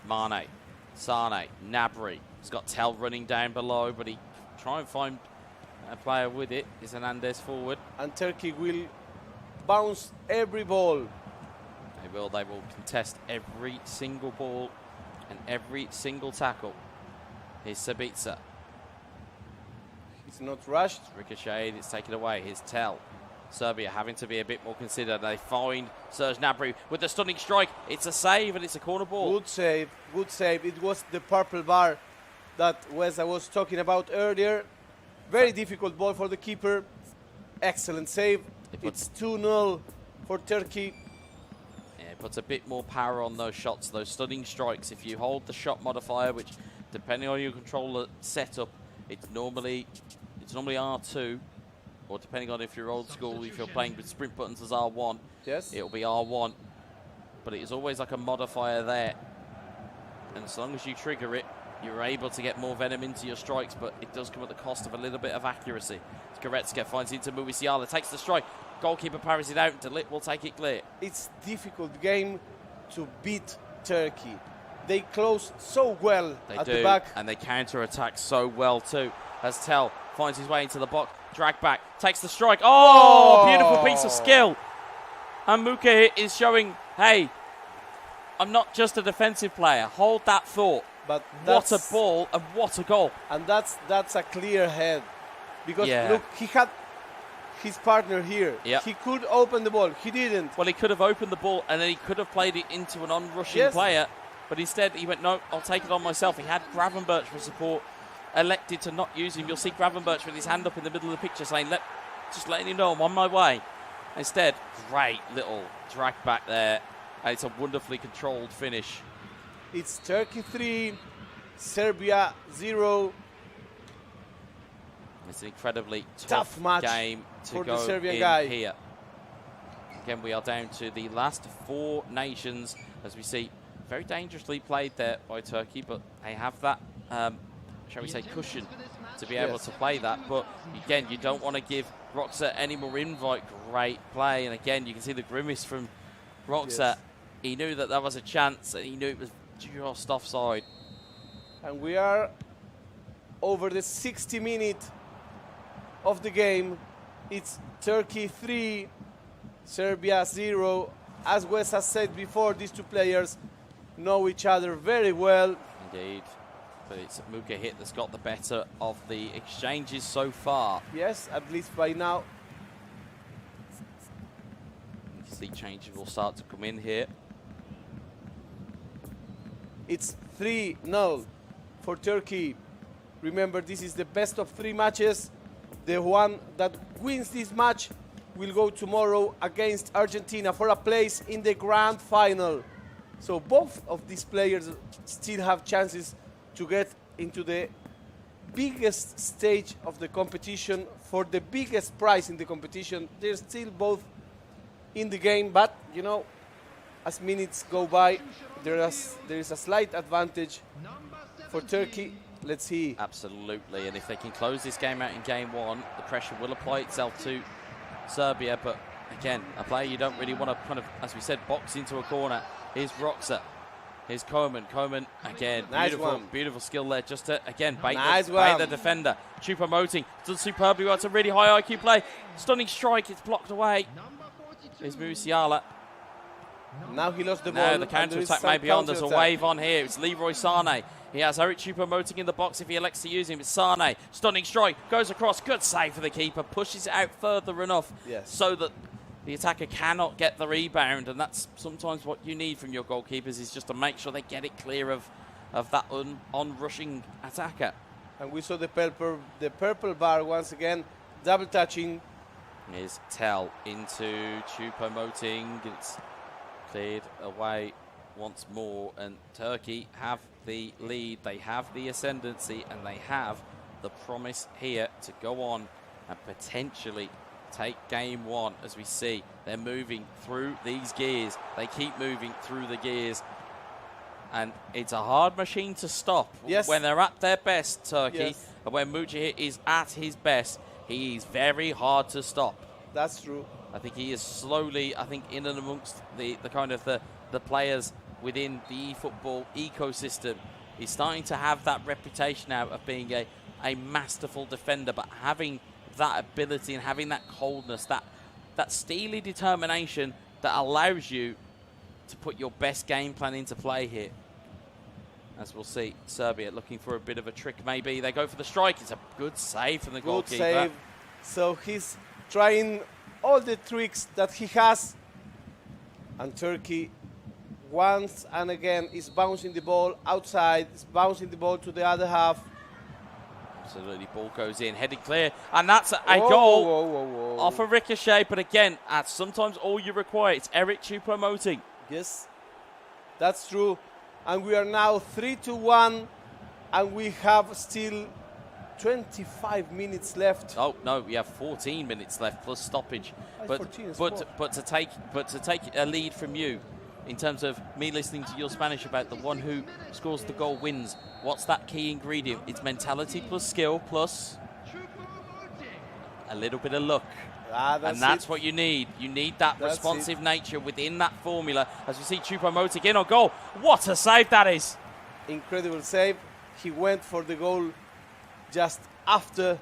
Mane, Sane, Gnabry. He's got Tell running down below, but he try and find a player with it. Is Hernandez forward. And Turkey will bounce every ball. They will contest every single ball and every single tackle. Here's Sabitzer. It's not rushed. It's ricocheted, it's taken away. Here's Tell. Serbia having to be a bit more considered. They find Serge Gnabry with the stunning strike. It's a save and it's a corner ball. Good save, good save. It was the purple bar that I was talking about earlier. Very difficult ball for the keeper. Excellent save. It's 2-0 for Turkey. Yeah, it puts a bit more power on those shots, those stunning strikes. If you hold the shot modifier, which depending on your controller setup, it's normally R2, or depending on if you're old school, if you're playing with sprint buttons as R1, yes, it'll be R1. But it is always like a modifier there. And as long as you trigger it, you're able to get more venom into your strikes, but it does come at the cost of a little bit of accuracy. Goretzka finds into Musiala, takes the strike. Goalkeeper parries it out. Delit will take it clear. It's difficult game to beat Turkey. They close so well at the back. And they counter-attack so well too. As Tell finds his way into the box, drag back, takes the strike. Oh, beautiful piece of skill. And Muka is showing, hey, I'm not just a defensive player. Hold that thought. But what a ball and what a goal. And that's a clear head. Because yeah, look, he had his partner here. Yep. He could open the ball. He didn't. Well, he could have opened the ball and then he could have played it into an onrushing player. But instead, he went, no, I'll take it on myself. He had Gravenberch for support, elected to not use him. You'll see Gravenberch with his hand up in the middle of the picture saying, just letting him know I'm on my way. Instead, great little drag back there. And it's a wonderfully controlled finish. It's Turkey 3, Serbia 0. It's an incredibly tough match game to for go the Serbian in guy. Here. Again, we are down to the last 4 nations, as we see. Very dangerously played there by Turkey, but they have that, shall we say, cushion to be able to play that. But again, you don't want to give Roxa any more invite. Great play, and again, you can see the grimace from Roxa. Yes. He knew that was a chance, and he knew it was just offside. And we are over the 60 minutes of the game. It's Turkey 3, Serbia 0. As Wes has said before, these two players know each other very well. Indeed. But it's Muka Hit that's got the better of the exchanges so far. Yes, at least by now. You see changes will start to come in here. It's 3-0 for Turkey. Remember, this is the best of 3 matches. The one that wins this match will go tomorrow against Argentina for a place in the grand final. So both of these players still have chances to get into the biggest stage of the competition for the biggest prize in the competition. They're still both in the game, but you know, as minutes go by, there is a slight advantage for Turkey. Let's see. Absolutely, and if they can close this game out in game 1, the pressure will apply itself to Serbia. But again, a player you don't really want to kind of, as we said, box into a corner. Here's Roxa. Here's Koeman. Koeman, again, nice beautiful skill there. Just to, again, bait the defender. Choupo-Moting does superbly well. It's a really high IQ play. Stunning strike. It's blocked away. Here's Musiala. Now he lost the ball. Now the counter-attack may be on. There's a wave on here. It's Leroy Sane. He has Eric Choupo-Moting in the box if he elects to use him. It's Sane. Stunning strike. Goes across. Good save for the keeper. Pushes it out further enough so that the attacker cannot get the rebound. And that's sometimes what you need from your goalkeepers, is just to make sure they get it clear of that on-rushing attacker. And we saw the purple bar once again. Double touching. Here's Tell into Choupo-Moting. It's cleared away once more, and Turkey have the lead, they have the ascendancy, and they have the promise here to go on and potentially take game 1. As we see, they're moving through these gears, they keep moving through the gears, And it's a hard machine to stop. Yes. When they're at their best, Turkey, Yes. and when Mujahid is at his best, he is very hard to stop. That's true. I think he is slowly, in and amongst the kind of the players within the eFootball ecosystem. He's starting to have that reputation now of being a masterful defender, but having that ability and having that coldness, that steely determination that allows you to put your best game plan into play here. As we'll see, Serbia looking for a bit of a trick maybe. They go for the strike. It's a good save from the Good goalkeeper. save. So he's trying all the tricks that he has. And Turkey, once and again, is bouncing the ball outside. Is bouncing the ball to the other half. Absolutely, ball goes in, headed clear, and that's a Whoa, goal whoa, whoa, whoa. off a ricochet. But again, that's sometimes all you require. It's Eric Choupo-Moting. Yes, that's true. And we are now 3-1, and we have still 25 minutes left. Oh no, we have 14 minutes left plus stoppage. Oh, 14 is But to take a lead from you, in terms of me listening to your Spanish about the one who scores the goal wins, what's that key ingredient? It's mentality plus skill plus a little bit of luck. And that's what you need. You need that That's responsive nature within that formula. As we see Choupo-Moting in on goal. What a save that is. Incredible save. He went for the goal just after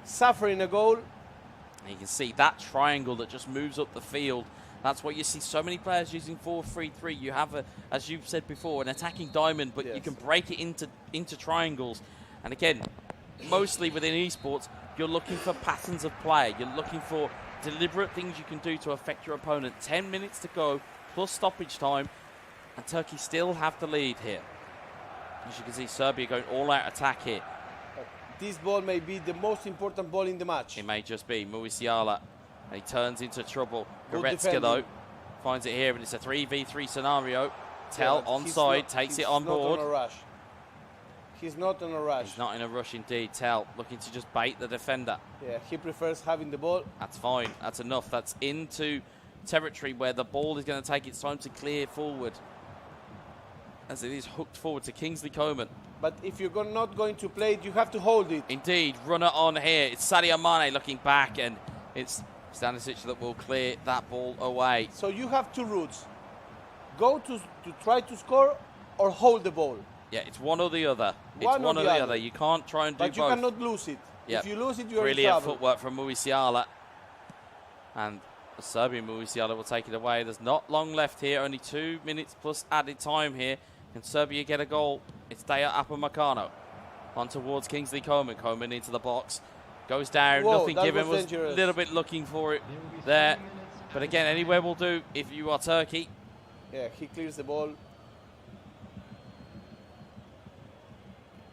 suffering a goal. And you can see that triangle that just moves up the field. That's what you see so many players using 4-3-3. You have, as you've said before, an attacking diamond, but you can break it into triangles. And again, mostly within esports, you're looking for patterns of play. You're looking for deliberate things you can do to affect your opponent. 10 minutes to go, plus stoppage time, and Turkey still have the lead here. As you can see, Serbia going all-out attack here. This ball may be the most important ball in the match. It may just be Musiala. And he turns into trouble. Good Goretzka, defending. though, finds it here, and it's a 3v3 scenario. Tell onside, takes it on board. He's not on a rush. He's not on a rush. He's not in a rush indeed. Tell looking to just bait the defender. Yeah, he prefers having the ball. That's fine. That's enough. That's into territory where the ball is going to take its time to clear forward. As it is hooked forward to Kingsley Coman. But if you're not going to play it, you have to hold it. Indeed. Runner on here. It's Sadio Mane looking back, and it's Stanisic that will clear that ball away. So you have two routes. Go to try to score or hold the ball. Yeah, it's one or the other. It's One one or or the the other. other. You can't try and do But you both. cannot lose it. Yep. If you lose it, you're in Brilliant trouble. footwork from Musiala. And the Serbian Musiala will take it away. There's not long left here. Only 2 minutes plus added time here. Can Serbia get a goal? It's Daya Upamecano. On towards Kingsley Coman. Coman into the box. Goes down. Whoa, Nothing that given. was Was a dangerous. little bit looking for it there. But again, anywhere will do if you are Turkey. Yeah, he clears the ball.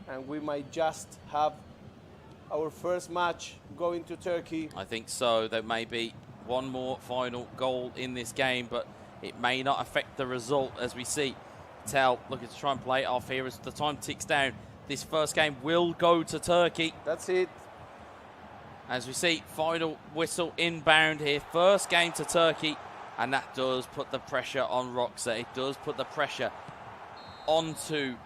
And we might just have our first match going to Turkey. I think so. There may be one more final goal in this game, but it may not affect the result as we see Tell looking to try and play it off here as the time ticks down. This first game will go to Turkey. That's it. As we see, final whistle inbound here. First game to Turkey, and that does put the pressure on Roxa. It does put the pressure onto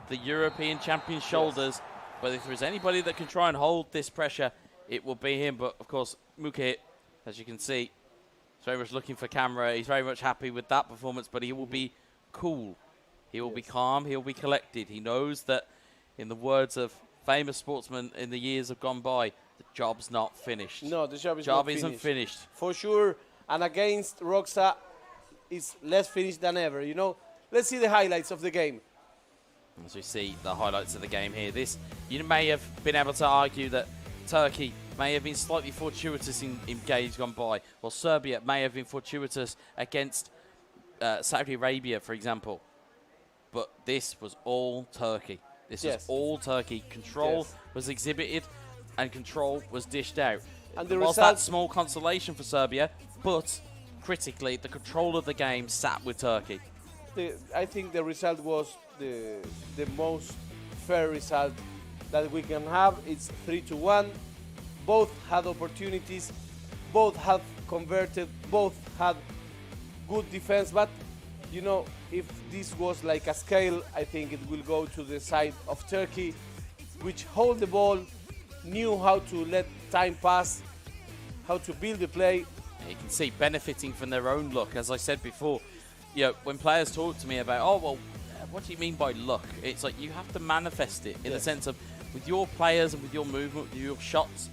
the European champion's shoulders. But if there's anybody that can try and hold this pressure, it will be him. But of course, Mukahit, as you can see, is very much looking for camera. He's very much happy with that performance, but he will be cool. He will be calm. He'll be collected. He knows that, in the words of famous sportsmen in the years have gone by, the job's not finished. No, the job is Job not isn't finished. For sure. And against Roxa, it's less finished than ever. You know, let's see the highlights of the game. As we see the highlights of the game here, you may have been able to argue that Turkey may have been slightly fortuitous in games gone by, or Serbia may have been fortuitous against Saudi Arabia, for example. But this was all Turkey. This was all Turkey. Control was exhibited and control was dished out. And There the was that result- small consolation for Serbia, but critically, the control of the game sat with Turkey. I think the result was the most fair result that we can have. It's 3-1. Both had opportunities. Both have converted. Both had good defense. But you know, if this was like a scale, I think it will go to the side of Turkey, which hold the ball, knew how to let time pass, how to build the play. You can see benefiting from their own luck. As I said before, you know, when players talk to me about, oh, well, what do you mean by luck? It's like you have to manifest it in the sense of with your players and with your movement, with your shots,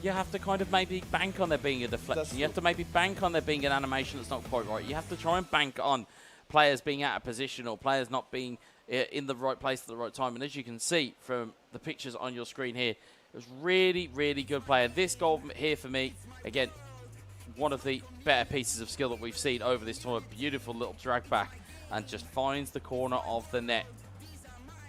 you have to kind of maybe bank on there being a deflection. You have to maybe bank on there being an animation that's not quite right. You have to try and bank on players being out of position or players not being in the right place at the right time. And as you can see from the pictures on your screen here, it was really, really good play. And this goal here for me, again, one of the better pieces of skill that we've seen over this tournament. Beautiful little drag back and just finds the corner of the net.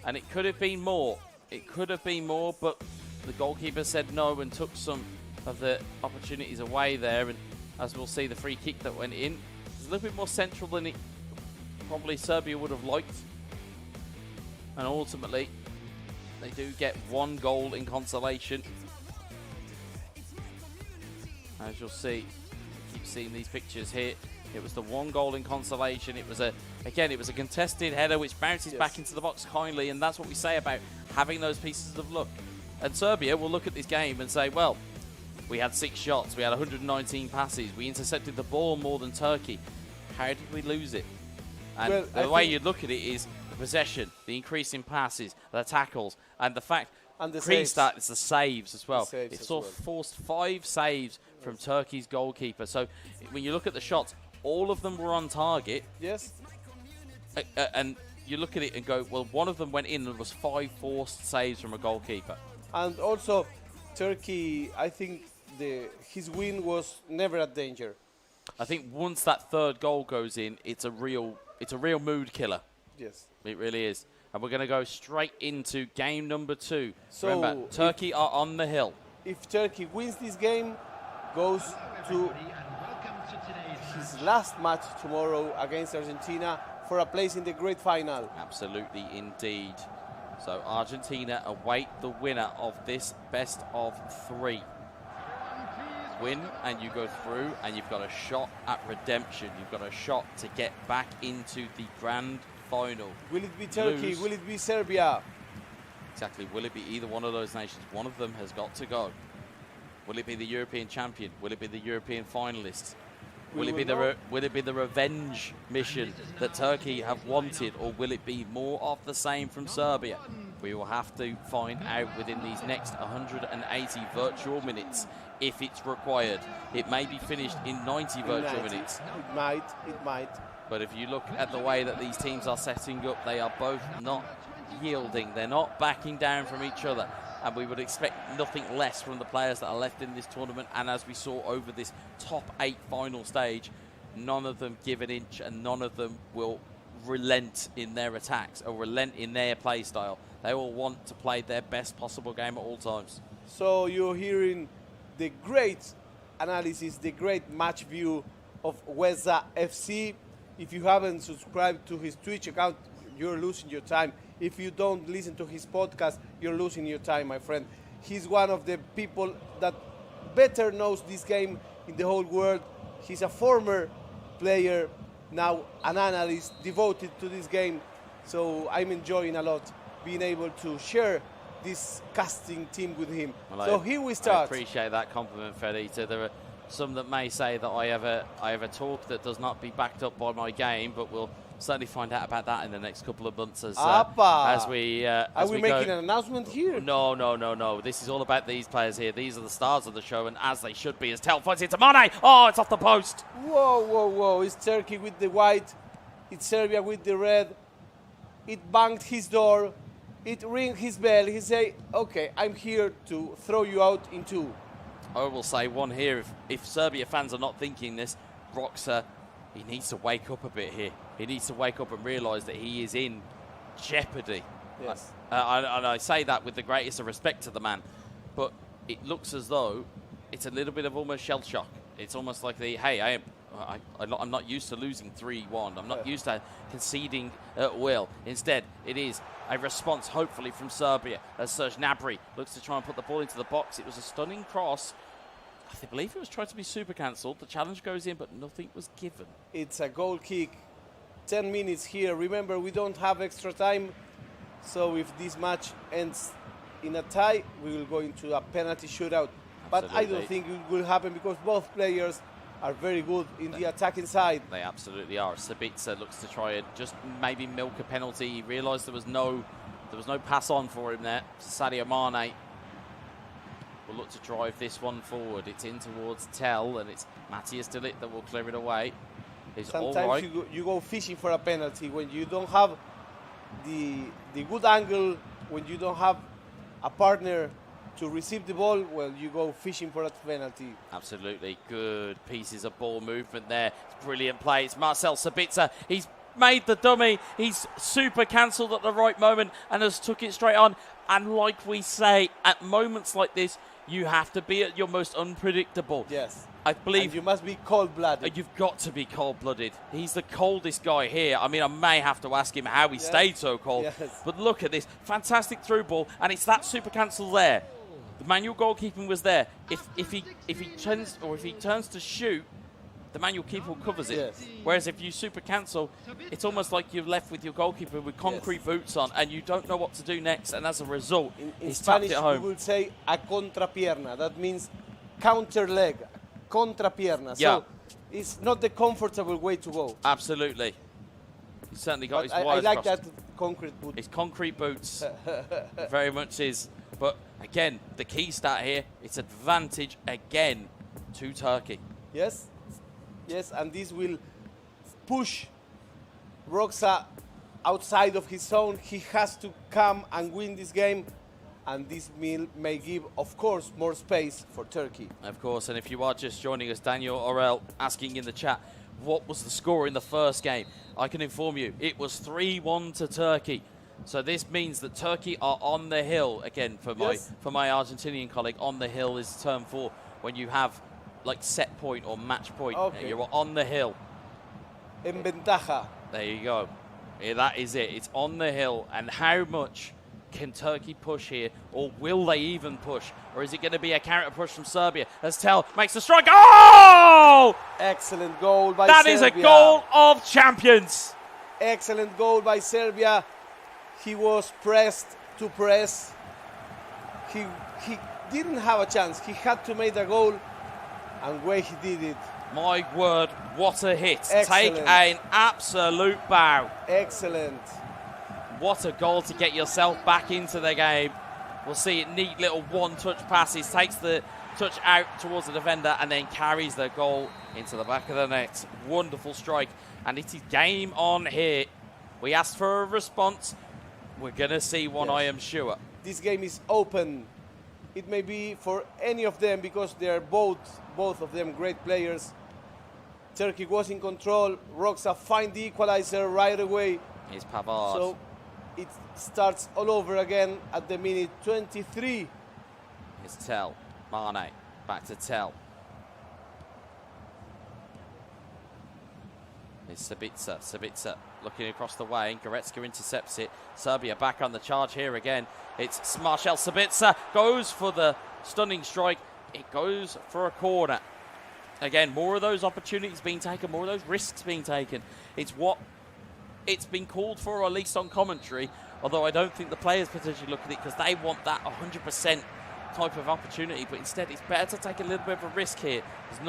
And it could have been more. It could have been more, but the goalkeeper said no and took some of the opportunities away there. And as we'll see, the free kick that went in is a little bit more central than it probably Serbia would have liked. And ultimately, they do get 1 goal in consolation. As you'll see, keep seeing these pictures here. It was the 1 goal in consolation. It was a contested header which bounces back into the box kindly, and that's what we say about having those pieces of luck. And Serbia will look at this game and say, well, we had 6 shots, we had 119 passes, we intercepted the ball more than Turkey. How did we lose it? And Well, the way you look at it is the possession, the increase in passes, the tackles, and the fact And the increased saves. that it's the saves as well. The saves It as sort of forced 5 saves from Turkey's goalkeeper. So when you look at the shots, all of them were on target. Yes. And you look at it and go, well, one of them went in and there was 5 forced saves from a goalkeeper. And also, Turkey, I think his win was never a danger. I think once that 3rd goal goes in, it's a real mood killer. Yes. It really is. And we're going to go straight into game number 2. So remember, Turkey are on the hill. If Turkey wins this game, goes to his last match tomorrow against Argentina for a place in the great final. Absolutely, indeed. So Argentina await the winner of this best of 3. Win and you go through and you've got a shot at redemption. You've got a shot to get back into the grand final. Will it be Turkey? Lose. Will it be Serbia? Exactly. Will it be either one of those nations? One of them has got to go. Will it be the European champion? Will it be the European finalists? Will it be the revenge mission that Turkey have wanted, or will it be more of the same from Serbia? We will have to find out within these next 180 virtual minutes if it's required. It may be finished in 90 virtual minutes. It might. But if you look at the way that these teams are setting up, they are both not yielding. They're not backing down from each other. And we would expect nothing less from the players that are left in this tournament. And as we saw over this top 8 final stage, none of them give an inch and none of them will relent in their attacks or relent in their play style. They will want to play their best possible game at all times. So you're hearing the great analysis, the great match view of Weza FC. If you haven't subscribed to his Twitch account, you're losing your time. If you don't listen to his podcast, you're losing your time, my friend. He's one of the people that better knows this game in the whole world. He's a former player, now an analyst devoted to this game. So I'm enjoying a lot being able to share this casting team with him. Well, so here we start. I appreciate that compliment, Fedita. There are some that may say that I have a talk that does not be backed up by my game, but we'll certainly find out about that in the next couple of months as we Are we making an announcement here? No. This is all about these players here. These are the stars of the show, and as they should be. As Tel finds it to Mane. Oh, it's off the post. Whoa. It's Turkey with the white. It's Serbia with the red. It banged his door. It rang his bell. He say, okay, I'm here to throw you out in 2. I will say one here. If Serbia fans are not thinking this, Roxa, he needs to wake up a bit here. He needs to wake up and realise that he is in jeopardy. Yes. And I say that with the greatest of respect to the man, but it looks as though it's a little bit of almost shell shock. It's almost like I'm not used to losing 3-1. I'm not used to conceding at will. Instead, it is a response, hopefully, from Serbia as Serge Gnabry looks to try and put the ball into the box. It was a stunning cross. I believe it was trying to be super cancelled. The challenge goes in, but nothing was given. It's a goal kick. 10 minutes here. Remember, we don't have extra time. So if this match ends in a tie, we will go into a penalty shootout. But I don't Absolutely. think it will happen because both players are very good in the attacking side. They absolutely are. Sabitzer looks to try and just maybe milk a penalty. He realised there was no pass on for him there. Sadio Mane will look to drive this one forward. It's in towards Tell, and it's Matthias de Ligt that will clear it away. He's all Sometimes right. you go fishing for a penalty when you don't have the good angle, when you don't have a partner to receive the ball, well, you go fishing for a penalty. Absolutely good pieces of ball movement there. It's brilliant play. It's Marcel Sabitzer. He's made the dummy. He's super cancelled at the right moment and has took it straight on. And like we say, at moments like this, you have to be at your most unpredictable. Yes. I believe And you must be cold-blooded. You've got to be cold-blooded. He's the coldest guy here. I mean, I may have to ask him how he stayed so cold. Yes. But look at this. Fantastic through ball. And it's that super cancel there. The manual goalkeeping was there. If he turns to shoot, the manual keeper covers it. Yes. Whereas if you super cancel, it's almost like you're left with your goalkeeper with concrete boots on and you don't know what to do next. And as a result, In he's Spanish, tapped it we home. would say a contrapierna. That means counter leg, contrapierna. Yeah. So it's not the comfortable way to go. Absolutely. He's certainly got But his I wires like crossed. that concrete boot. It's concrete boots. Very much is. But again, the key stat here, it's advantage again to Turkey. Yes, yes, and this will push Roxa outside of his zone. He has to come and win this game, and this may give, of course, more space for Turkey. Of course, and if you are just joining us, Daniel Orel asking in the chat, what was the score in the first game? I can inform you, it was 3-1 to Turkey. So this means that Turkey are on the hill again. For my Argentinian colleague, on the hill is term for when you have like set point or match point. Okay. You're on the hill. En ventaja. There you go. Yeah, that is it. It's on the hill. And how much can Turkey push here, or will they even push, or is it going to be a counter push from Serbia as Tell makes the strike? Oh! Excellent goal by That Serbia. is a goal of champions. Excellent goal by Serbia. He was pressed to press. He didn't have a chance. He had to make the goal, and way he did it. My word, what a hit. Excellent. Take an absolute bow. Excellent. What a goal to get yourself back into the game. We'll see it, neat little one-touch passes, takes the touch out towards the defender and then carries the goal into the back of the net. Wonderful strike. And it is game on here. We asked for a response. We're going to see one, Yes. I am sure. This game is open. It may be for any of them because they are both of them great players. Turkey was in control. Roxa find the equalizer right away. Here's Pavard. So it starts all over again at the minute 23. Here's Tell. Mane. Back to Tell. Here's Sabitzer. Sabitzer looking across the way. Goretzka intercepts it. Serbia back on the charge here again. It's Marcel Sabitzer. Goes for the stunning strike. It goes for a corner. Again, more of those opportunities being taken, more of those risks being taken. It's what it's been called for, or at least on commentary, although I don't think the players potentially look at it because they want that 100% type of opportunity, but instead it's better to take a little bit of a risk here. There's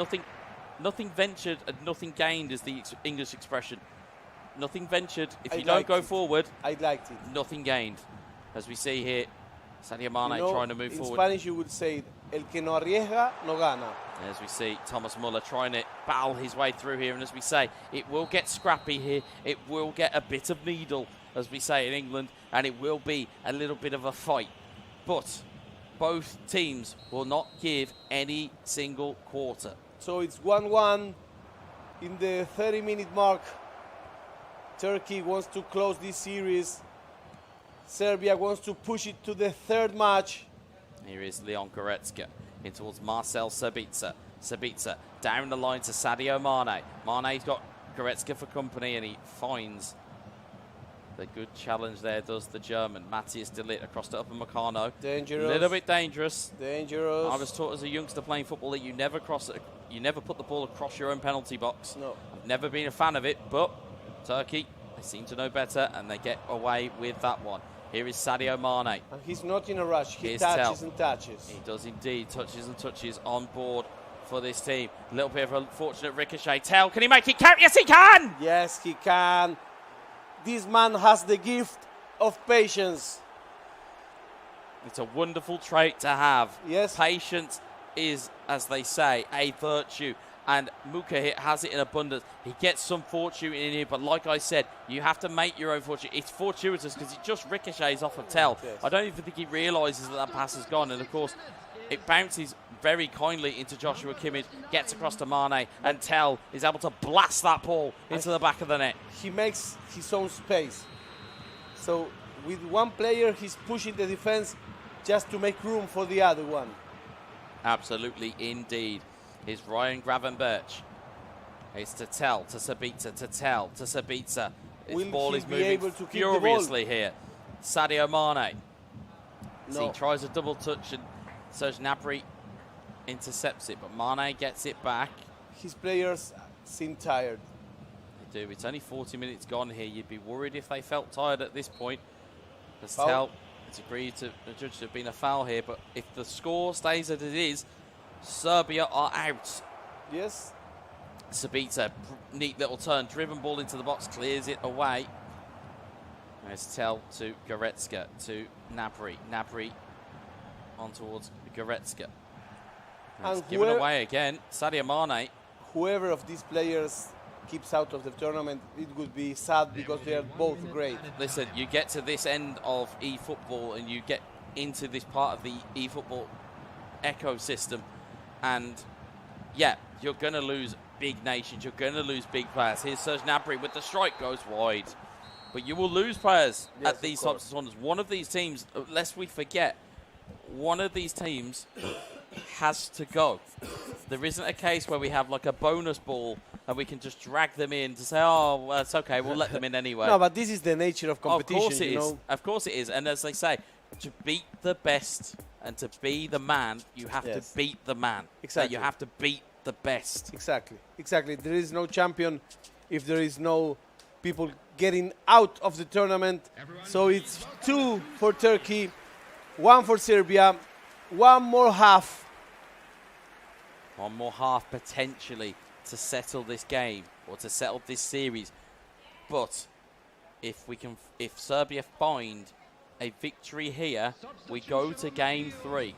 nothing ventured and nothing gained is the English expression. Nothing ventured. If you don't go forward, I liked it. Nothing gained. As we see here, Sadio Mane You know, trying to move forward. In Spanish you would say, el que no arriesga, no gana. As we see Thomas Muller trying to battle his way through here. And as we say, it will get scrappy here. It will get a bit of needle, as we say in England. And it will be a little bit of a fight. But both teams will not give any single quarter. So it's 1-1 in the 30-minute mark. Turkey wants to close this series. Serbia wants to push it to the third match. Here is Leon Goretzka in towards Marcel Sabitzer. Sabitzer down the line to Sadio Mane. Mane's got Goretzka for company and he finds the good challenge there, does the German. Matthias de Ligt across to Upper Meccano. Dangerous. A little bit dangerous. Dangerous. I was taught as a youngster playing football that you never put the ball across your own penalty box. No. I've never been a fan of it, but Turkey, they seem to know better, and they get away with that one. Here is Sadio Mane. And he's not in a rush. He Here's touches Tel. and touches. He does indeed. Touches and touches on board for this team. A little bit of a fortunate ricochet. Tel, can he make it count? Yes, he can! Yes, he can. This man has the gift of patience. It's a wonderful trait to have. Yes. Patience is, as they say, a virtue. And Mukahit has it in abundance. He gets some fortune in here, but like I said, you have to make your own fortune. It's fortuitous because it just ricochets off of Tel. Yes. I don't even think he realises that pass has gone. And of course, it bounces very kindly into Joshua Kimmich, gets across to Mane, and Tel is able to blast that ball into the back of the net. He makes his own space. So with one player, he's pushing the defense just to make room for the other one. Absolutely, indeed. Here's Ryan Gravenberch. It's to Tel, to Sabitzer, to Tel, to Sabitzer. This Will ball he is be moving able to keep the ball? furiously here. Sadio Mane. No. So he tries a double touch, and Serge Gnabry intercepts it, but Mane gets it back. His players seem tired. They do. It's only 40 minutes gone here. You'd be worried if they felt tired at this point. As Foul. Tel, it's agreed to the judge to have been a foul here, but if the score stays as it is, Serbia are out. Yes. Sabitzer, neat little turn, driven ball into the box, clears it away. There's Tel to Goretzka, to Gnabry. Gnabry on towards Goretzka. It's And given away again. Sadio Mane. Whoever of these players keeps out of the tournament, it would be sad because they are both great. Listen, you get to this end of eFootball and you get into this part of the eFootball ecosystem, and yeah, you're going to lose big nations, you're going to lose big players. Here's Serge Gnabry with the strike, goes wide. But you will lose players Yes, at these of course. types of tournaments. One of these teams, lest we forget, one of these teams has to go. There isn't a case where we have like a bonus ball and we can just drag them in to say, oh, well, it's okay, we'll let them in anyway. No, but this is the nature of competition, Of course it you is. know. Of course it is. And as they say, to beat the best and to be the man, you have Yes. to beat the man. Exactly. You have to beat the best. Exactly. Exactly. There is no champion if there is no people getting out of the tournament. So it's 2 for Turkey, 1 for Serbia, one more half. One more half potentially to settle this game or to settle this series. But if Serbia find a victory here, we go to game 3.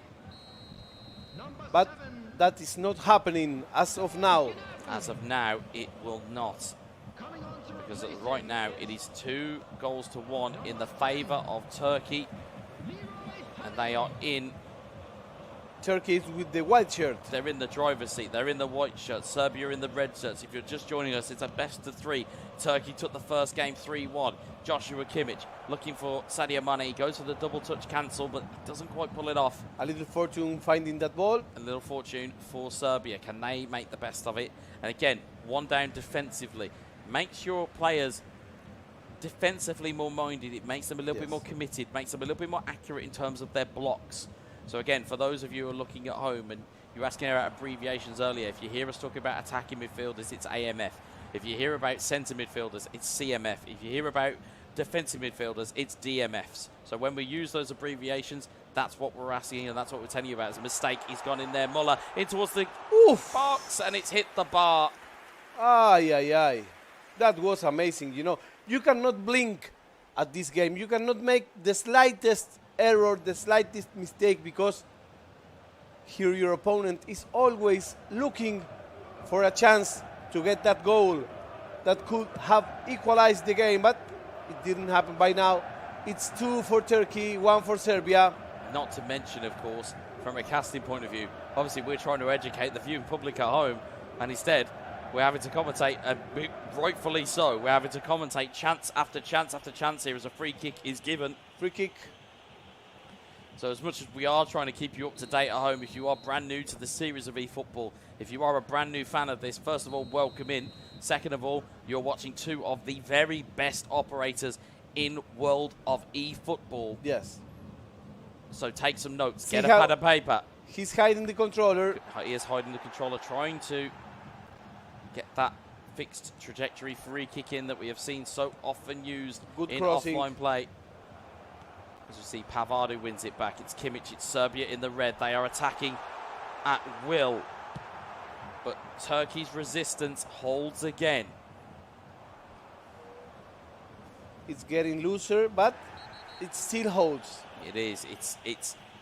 But that is not happening as of now. As of now, it will not. Because right now, it is 2 goals to 1 in the favour of Turkey. And they are in. Turkey is with the white shirt. They're in the driver's seat. They're in the white shirts. Serbia in the red shirts. If you're just joining us, it's a best of 3. Turkey took the first game 3-1. Joshua Kimmich looking for Sadio Mane. He goes for the double touch cancel, but he doesn't quite pull it off. A little fortune finding that ball. A little fortune for Serbia. Can they make the best of it? And again, one down defensively. Makes your players defensively more minded. It makes them a little bit more committed. Makes them a little bit more accurate in terms of their blocks. So again, for those of you who are looking at home and you were asking about abbreviations earlier, if you hear us talking about attacking midfielders, it's AMF. If you hear about centre midfielders, it's CMF. If you hear about defensive midfielders, it's DMFs. So when we use those abbreviations, that's what we're asking and that's what we're telling you about. It's a mistake. He's gone in there. Muller in towards the box and it's hit the bar. Ay, ay, ay. That was amazing. You know, you cannot blink at this game. You cannot make the slightest error, the slightest mistake, because here your opponent is always looking for a chance to get that goal that could have equalized the game, but it didn't happen by now. It's 2 for Turkey, 1 for Serbia. Not to mention, of course, from a casting point of view, obviously we're trying to educate the viewing public at home, and instead we're having to commentate, and rightfully so, we're having to commentate chance after chance after chance here as a free kick is given. Free kick. So as much as we are trying to keep you up to date at home, if you are brand new to the series of eFootball, if you are a brand new fan of this, first of all, welcome in. Second of all, you're watching 2 of the very best operators in world of eFootball. Yes. So take some notes. See Get a how pad and paper. He's hiding the controller. He is hiding the controller, trying to get that fixed trajectory free kick in that we have seen so often used Good in crossing. offline play. As we see, Pavard wins it back. It's Kimmich, it's Serbia in the red. They are attacking at will. But Turkey's resistance holds again. It's getting looser, but it still holds. It is.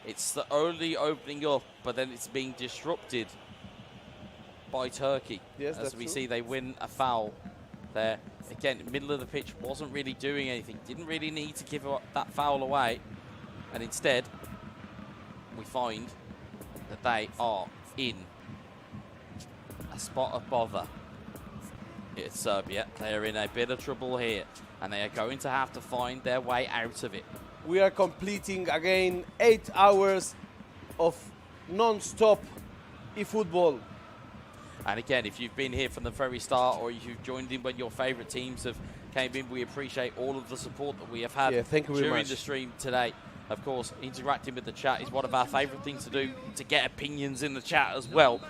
It's the only opening up, but then it's being disrupted by Turkey. Yes, as that's we true. see, they win a foul there. Again, middle of the pitch, wasn't really doing anything. Didn't really need to give that foul away. And instead, we find that they are in a spot of bother. It's Serbia. They are in a bit of trouble here, and they are going to have to find their way out of it. We are completing again 8 hours of non-stop eFootball. And again, if you've been here from the very start, or if you've joined in when your favourite teams have came in, we appreciate all of the support that we have had Thank you very during much. the stream today. Of course, interacting with the chat is one of our favourite things to do, to get opinions in the chat as well.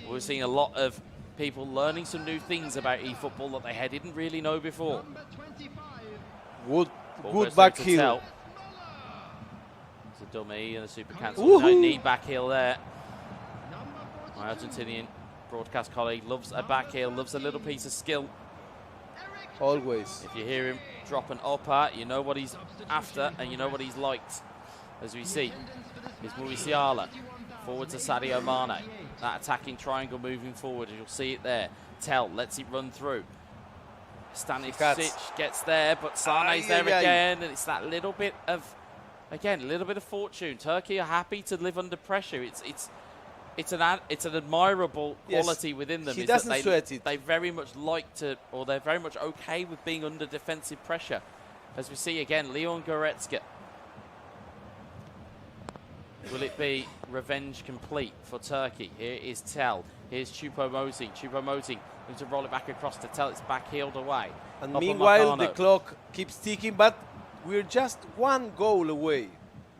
We're seeing a lot of people learning some new things about eFootball that they didn't really know before. Good back heel. It's a dummy and a super cancel. No need back heel there. My Argentinian broadcast colleague loves a back heel, loves a little piece of skill. Always. If you hear him drop an upper, you know what he's after and you know what he's liked. As we see, is Musiala forward to Sadio Mane. That attacking triangle moving forward, as you'll see it there. Tell lets it run through. Stanisic gets there, but Sane's there again, and it's that little bit of, again, a little bit of fortune. Turkey are happy to live under pressure. It's an admirable quality within them. He is that doesn't sweat it. They very much like to, or they're very much okay with being under defensive pressure. As we see again, Leon Goretzka. Will it be revenge complete for Turkey? Here is Tel. Here's Choupo-Moting. Choupo-Moting going to roll it back across to Tel. It's back heeled away. And Upamecano. meanwhile, the clock keeps ticking, but we're just 1 goal away.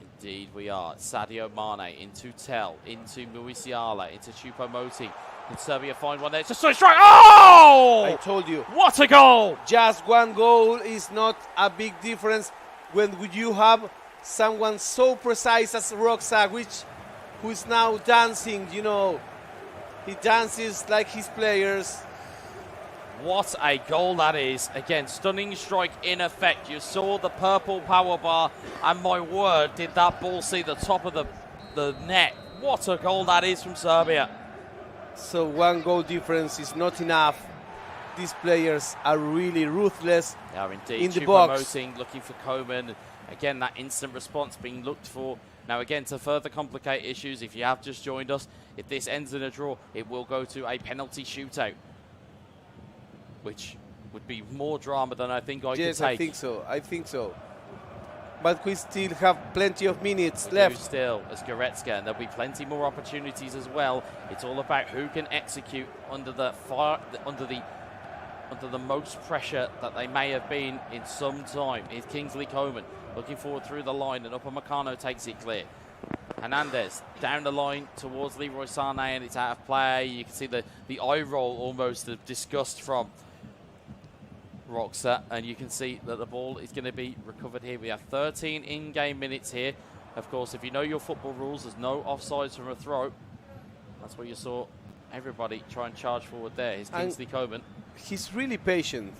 Indeed we are. Sadio Mane into Tel, into Musiala, into Choupo-Moting. Can Serbia find one there? It's a straight strike. Oh! I told you. What a goal! Just 1 goal is not a big difference when you have someone so precise as Roksa, who is now dancing, you know. He dances like his players. What a goal that is. Again, stunning strike in effect. You saw the purple power bar, and my word, did that ball see the top of the net. What a goal that is from Serbia. So 1 goal difference is not enough. These players are really ruthless. They are indeed. In the box. Choupo-Moting looking for Coman. Again, that instant response being looked for. Now, again, to further complicate issues, if you have just joined us, if this ends in a draw, it will go to a penalty shootout, which would be more drama than I think I could take. Yes, I think so. But we still have plenty of minutes left. Still, as Goretzka, and there'll be plenty more opportunities as well. It's all about who can execute under the most pressure that they may have been in some time. Is Kingsley Coman looking forward through the line, and Upamecano takes it clear. Hernandez down the line towards Leroy Sané, and it's out of play. You can see the eye roll almost of disgust from Roksa, and you can see that the ball is going to be recovered here. We have 13 in-game minutes here. Of course, if you know your football rules, there's no offsides from a throw. That's what you saw everybody try and charge forward there. Here's Kingsley Coman. He's really patient.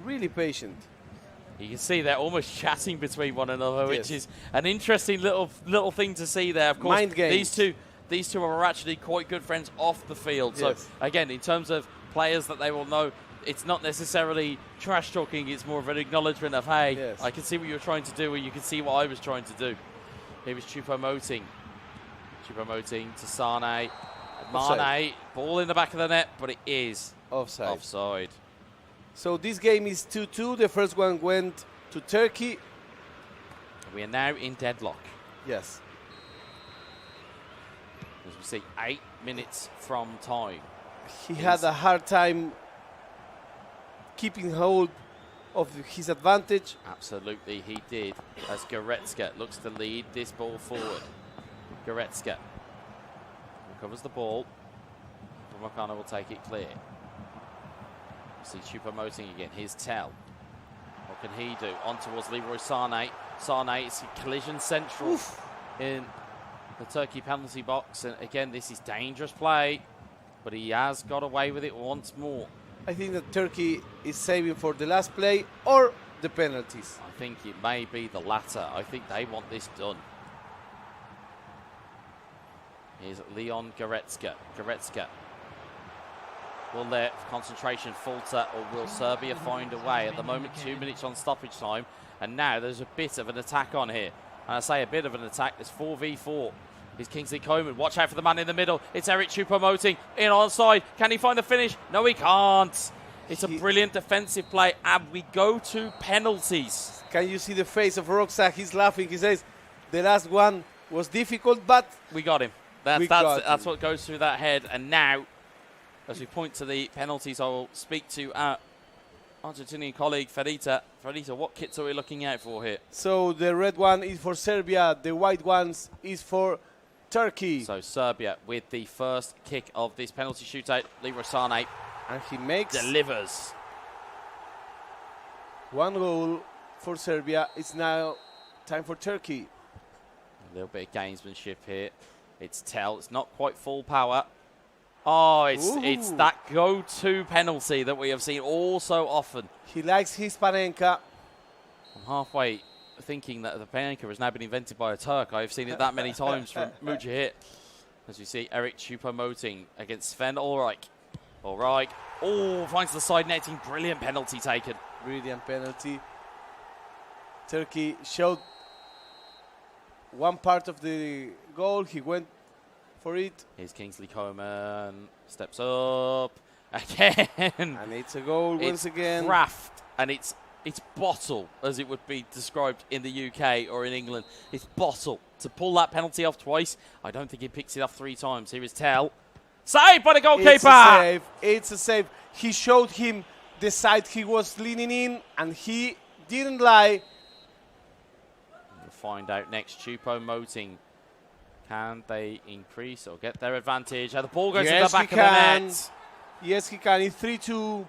Really patient. You can see they're almost chatting between one another, which is an interesting little thing to see there. Of course, Mind games. these two are actually quite good friends off the field. So again, in terms of players that they will know, it's not necessarily trash talking. It's more of an acknowledgement of, hey, I can see what you're trying to do, and you can see what I was trying to do. Here is Choupo-Moting. Choupo-Moting to Sané. Mane, ball in the back of the net, but it is offside. So this game is 2-2. The first one went to Turkey. We are now in deadlock. Yes. As we see, 8 minutes from time. He had a hard time keeping hold of his advantage. Absolutely, he did. As Goretzka looks to lead this ball forward. Goretzka recovers the ball. Upamecano will take it clear. See Choupo-Moting again. Here's Tell. What can he do? On towards Leroy Sane. Sane is collision central in the Turkey penalty box. And again, this is dangerous play, but he has got away with it once more. I think that Turkey is saving for the last play or the penalties. I think it may be the latter. I think they want this done. Here's Leon Goretzka. Goretzka. Will their concentration falter, or will Serbia find a way? At the moment, 2 minutes on stoppage time, and now there's a bit of an attack on here. And I say a bit of an attack, there's 4v4. Here's Kingsley Coman. Watch out for the man in the middle. It's Eric Choupo-Moting in onside. Can he find the finish? No, he can't. It's a brilliant defensive play, and we go to penalties. Can you see the face of Roxak? He's laughing. He says, the last one was difficult, but we got him. That's what goes through that head. And now, as we point to the penalties, I will speak to our Argentinian colleague, Ferita. Ferita, what kits are we looking out for here? So the red one is for Serbia. The white ones is for Turkey. So Serbia with the first kick of this penalty shootout. Leroy Sane. And he makes... delivers. One goal for Serbia. It's now time for Turkey. A little bit of gamesmanship here. It's Tell. It's not quite full power. Oh, it's that go-to penalty that we have seen all so often. He likes his Panenka. I'm halfway thinking that the Panenka has now been invented by a Turk. I've seen it that many times from Mujahid. As you see, Eric Choupo-Moting against Sven Ulreich. Ulreich, finds the side netting. Brilliant penalty taken. Brilliant penalty. Turkey showed one part of the goal. He went for it. Here's Kingsley Coman. Steps up. Again. And it's a goal once again. Craft. And it's bottle, as it would be described in the UK or in England. It's bottle. To pull that penalty off twice, I don't think he picks it off 3 times. Here is Tell. Saved by the goalkeeper. It's a save. It's a save. He showed him the side he was leaning in, and he didn't lie. We'll find out next. Choupo-Moting. Can they increase or get their advantage? The ball goes to the back of the net. Yes, he can. It's 3-2.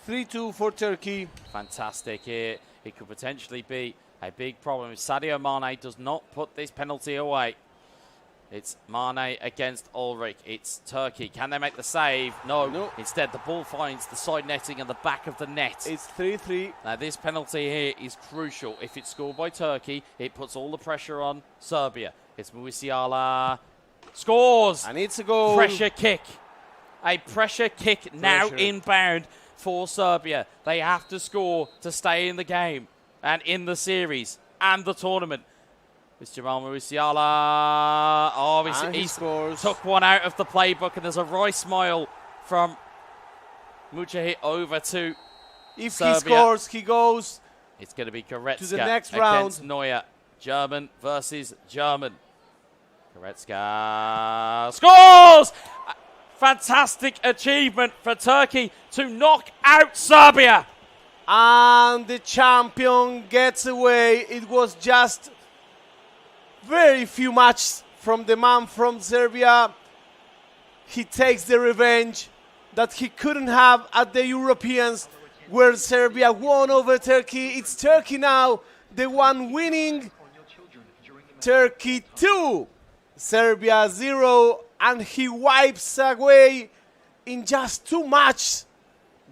3-2 for Turkey. Fantastic here. It could potentially be a big problem if Sadio Mane does not put this penalty away. It's Mane against Ulrich. It's Turkey. Can they make the save? No. Instead, the ball finds the side netting and the back of the net. It's 3-3. Now, this penalty here is crucial. If it's scored by Turkey, it puts all the pressure on Serbia. It's Musiala. Scores! And it's a goal. Pressure kick. A pressure kick now inbound for Serbia. They have to score to stay in the game and in the series and the tournament. It's Jamal Musiala. Oh, he scores. Took one out of the playbook, and there's a wry smile from Mujahid over to If Serbia. he scores, he goes. It's going to be Goretzka to the next against round. Neuer. German versus German. Goretzka scores! Fantastic achievement for Turkey to knock out Serbia. And the champion gets away. It was just very few matches from the man from Serbia. He takes the revenge that he couldn't have at the Europeans, where Serbia won over Turkey. It's Turkey now, the one winning. Turkey 2, Serbia 0, and he wipes away in just 2 matches.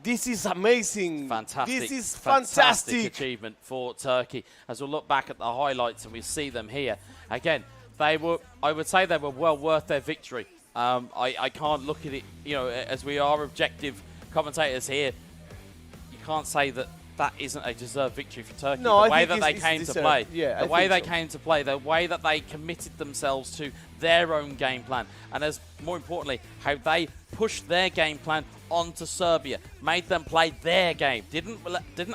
This is amazing. Fantastic. This is fantastic achievement for Turkey. As we'll look back at the highlights and we'll see them here. Again, I would say they were well worth their victory. I can't look at it, as we are objective commentators here, you can't say that isn't a deserved victory for Turkey. No, the way that they came to play, the way they came to play, the way that they committed themselves to their own game plan, and as more importantly, how they pushed their game plan onto Serbia, made them play their game, didn't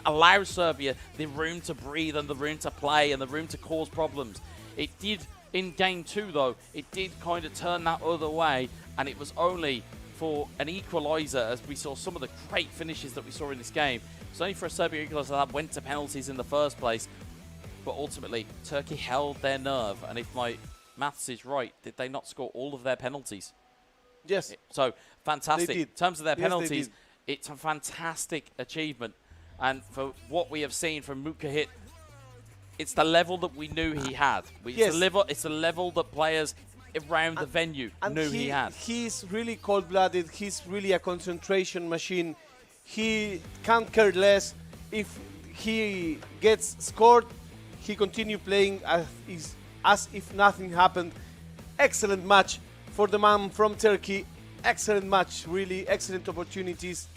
allow Serbia the room to breathe and the room to play and the room to cause problems. It did in game 2, though. It did kind of turn that other way, and it was only for an equaliser, as we saw some of the great finishes that we saw in this game. It was only for a Serbia equaliser that went to penalties in the first place. But ultimately, Turkey held their nerve. And if my maths is right, did they not score all of their penalties? Yes. So, fantastic. They did. In terms of their Yes, penalties, it's a fantastic achievement. And for what we have seen from Mukahit, it's the level that we knew he had. Yes. It's the level that players around the venue knew he had. He's really cold-blooded. He's really a concentration machine. He can't care less. If he gets scored, he continue playing as if nothing happened. Excellent match for the man from Turkey. Excellent match, really excellent opportunities.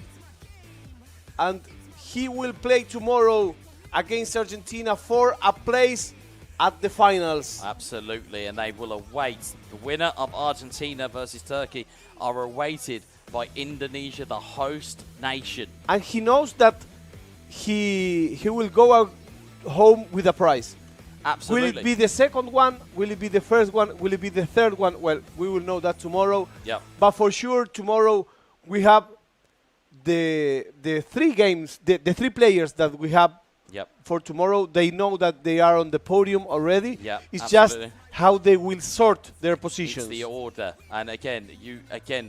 And he will play tomorrow against Argentina for a place at the finals. Absolutely, and they will await. The winner of Argentina versus Turkey are awaited by Indonesia, the host nation. And he knows that he will go out home with a prize. Absolutely. Will it be the second one? Will it be the first one? Will it be the third one? Well, we will know that tomorrow. Yep. But for sure, tomorrow we have the three games, the three players that we have for tomorrow. They know that they are on the podium already. Yeah, it's absolutely. just how they will sort their positions. It's the order. And again,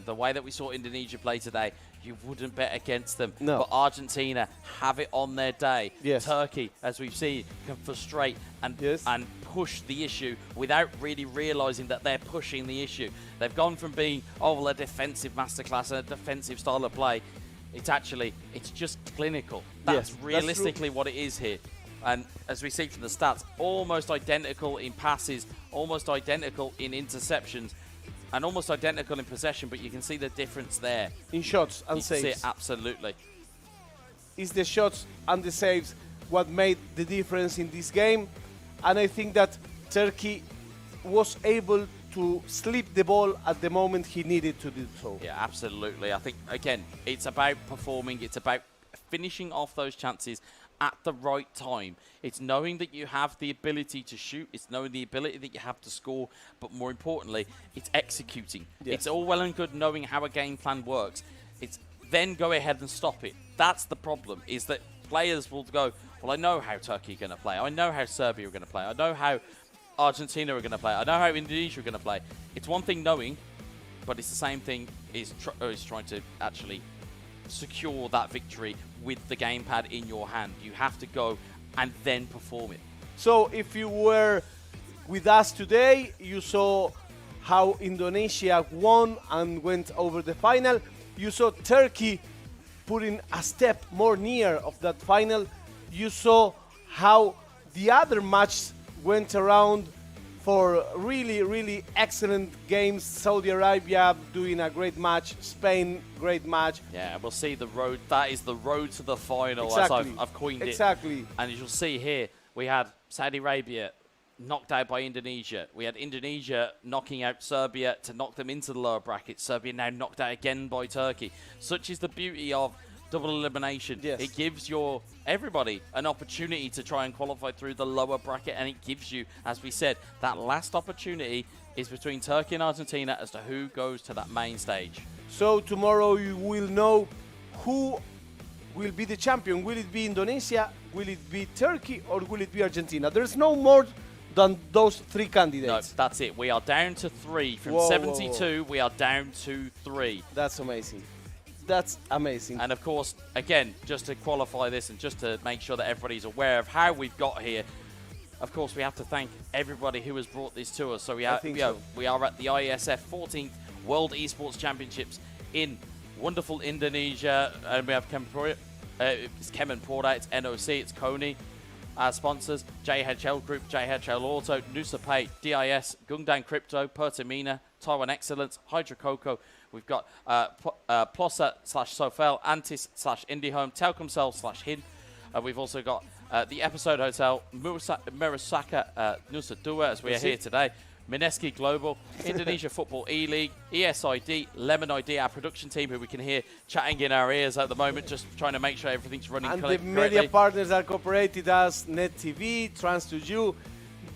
the way that we saw Indonesia play today, you wouldn't bet against them. No. But Argentina have it on their day. Yes. Turkey, as we've seen, can frustrate and push the issue without really realising that they're pushing the issue. They've gone from being, a defensive masterclass and a defensive style of play. It's just clinical. That's Yes, realistically what it is here. And as we see from the stats, almost identical in passes, almost identical in interceptions, and almost identical in possession, but you can see the difference there. In shots and You can see saves. it, absolutely. It's the shots and the saves what made the difference in this game. And I think that Turkey was able to slip the ball at the moment he needed to do so. Yeah, absolutely. I think, again, it's about performing. It's about finishing off those chances at the right time. It's knowing that you have the ability to shoot. It's knowing the ability that you have to score. But more importantly, it's executing. Yes. It's all well and good knowing how a game plan works. It's then go ahead and stop it. That's the problem, is that players will go, well, I know how Turkey are going to play. I know how Serbia are going to play. I know how Argentina are going to play. I know how Indonesia are going to play. It's one thing knowing, but it's the same thing is trying to actually secure that victory with the gamepad in your hand. You have to go and then perform it. So if you were with us today, you saw how Indonesia won and went over the final. You saw Turkey putting a step more near of that final. You saw how the other match went around for really, really excellent games. Saudi Arabia doing a great match. Spain, great match. Yeah, we'll see the road. That is the road to the final, Exactly. as I've coined it. Exactly. And as you'll see here, we had Saudi Arabia knocked out by Indonesia. We had Indonesia knocking out Serbia to knock them into the lower bracket. Serbia now knocked out again by Turkey. Such is the beauty of double elimination. Yes. It gives everybody an opportunity to try and qualify through the lower bracket, and it gives you, as we said, that last opportunity is between Turkey and Argentina as to who goes to that main stage. So tomorrow you will know who will be the champion. Will it be Indonesia? Will it be Turkey? Or will it be Argentina? There's no more than those three candidates. No, that's it. We are down to 3. From Whoa, 72, we are down to 3. That's amazing. That's amazing. And of course, again, just to qualify this and just to make sure that everybody's aware of how we've got here, of course, we have to thank everybody who has brought this to us. So we are at the IESF 14th World Esports Championships in wonderful Indonesia. And we have it's Kemen Porda, it's NOC, it's Kony. Our sponsors, JHL Group, JHL Auto, Nusa Pay, DIS, Gungdan Crypto, Pertamina, Taiwan Excellence, Hydro Coco. We've got Plossa/Sofel, Antis/IndieHome, Telkomsel/Hin. We've also got the Episode Hotel, Murasaka Nusa Dua, as we are here today. Mineski Global, Indonesia Football E-League, ESID, Lemon ID, our production team, who we can hear chatting in our ears at the moment, just trying to make sure everything's running correctly. And the media partners are cooperated as Net TV, Trans2U,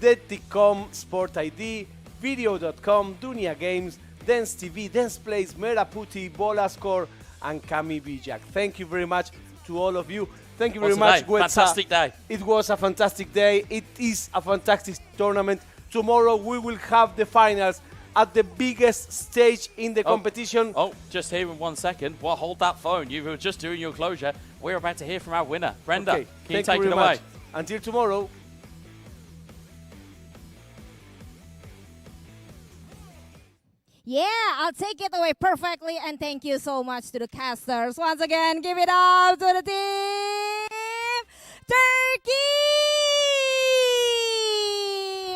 Deticom, Sport ID, Video.com, Dunia Games, Dance TV, Dance Plays, Meraputi, Bolascore, and Kami Bijak. Thank you very much to all of you. Thank you very much, Guetza. Fantastic day. It was a fantastic day. It is a fantastic tournament. Tomorrow we will have the finals. at the biggest stage in the competition. Oh, just here in 1 second. Well, hold that phone. You were just doing your closure. We're about to hear from our winner. Brenda, Okay, can you thank take you it very away? much. Until tomorrow. Yeah, I'll take it away perfectly, and thank you so much to the casters. Once again, give it up to the team Turkey!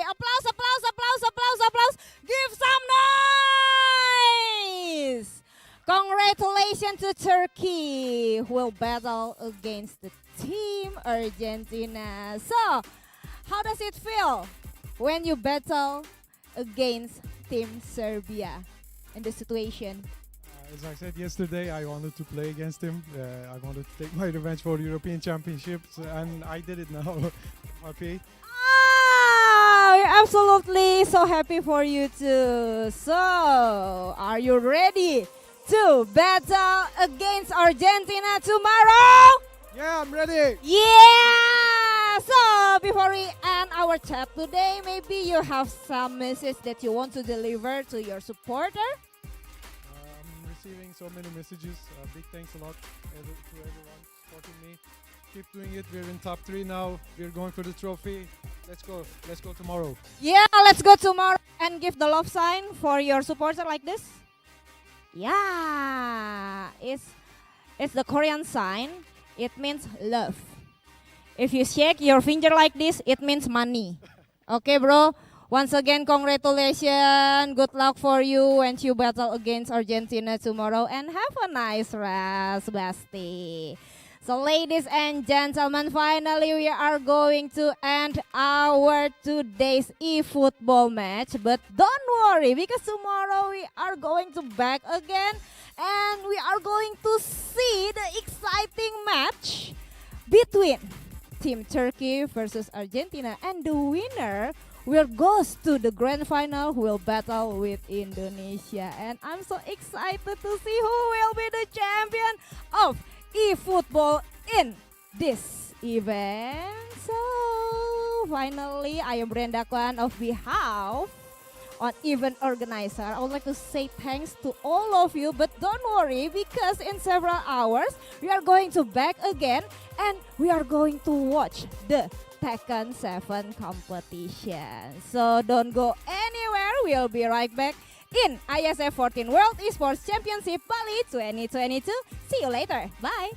Applause, applause, applause, applause, applause. Give some noise! Congratulations to Turkey, who will battle against the team Argentina. So, how does it feel when you battle against Team Serbia in the situation? As I said yesterday, I wanted to play against him. I wanted to take my revenge for the European Championships, and I did it now. Happy. We're absolutely so happy for you too. So, are you ready to battle against Argentina tomorrow? Yeah, I'm ready. Yeah! So, before we end our chat today, maybe you have some message that you want to deliver to your supporter? I'm receiving so many messages. Big thanks a lot to everyone supporting me. Keep doing it. We're in top 3 now. We're going for the trophy. Let's go. Let's go tomorrow. Yeah, let's go tomorrow and give the love sign for your supporter like this. Yeah, it's the Korean sign. It means love. If you shake your finger like this, it means money. Okay, bro? Once again, congratulations. Good luck for you when you battle against Argentina tomorrow. And have a nice rest, Basti. So, ladies and gentlemen, finally we are going to end our today's eFootball match. But don't worry, because tomorrow we are going to back again. And we are going to see the exciting match between Team Turkey versus Argentina. And the winner will go to the grand final, who will battle with Indonesia. And I'm so excited to see who will be the champion of eFootball in this event. So finally, I am Brenda Kwan of behalf on event organizer. I would like to say thanks to all of you, but don't worry, because in several hours we are going to back again and we are going to watch the Tekken 7 competition. So don't go anywhere. We'll be right back in IESF 14 World Esports Championship Bali 2022. See you later. Bye.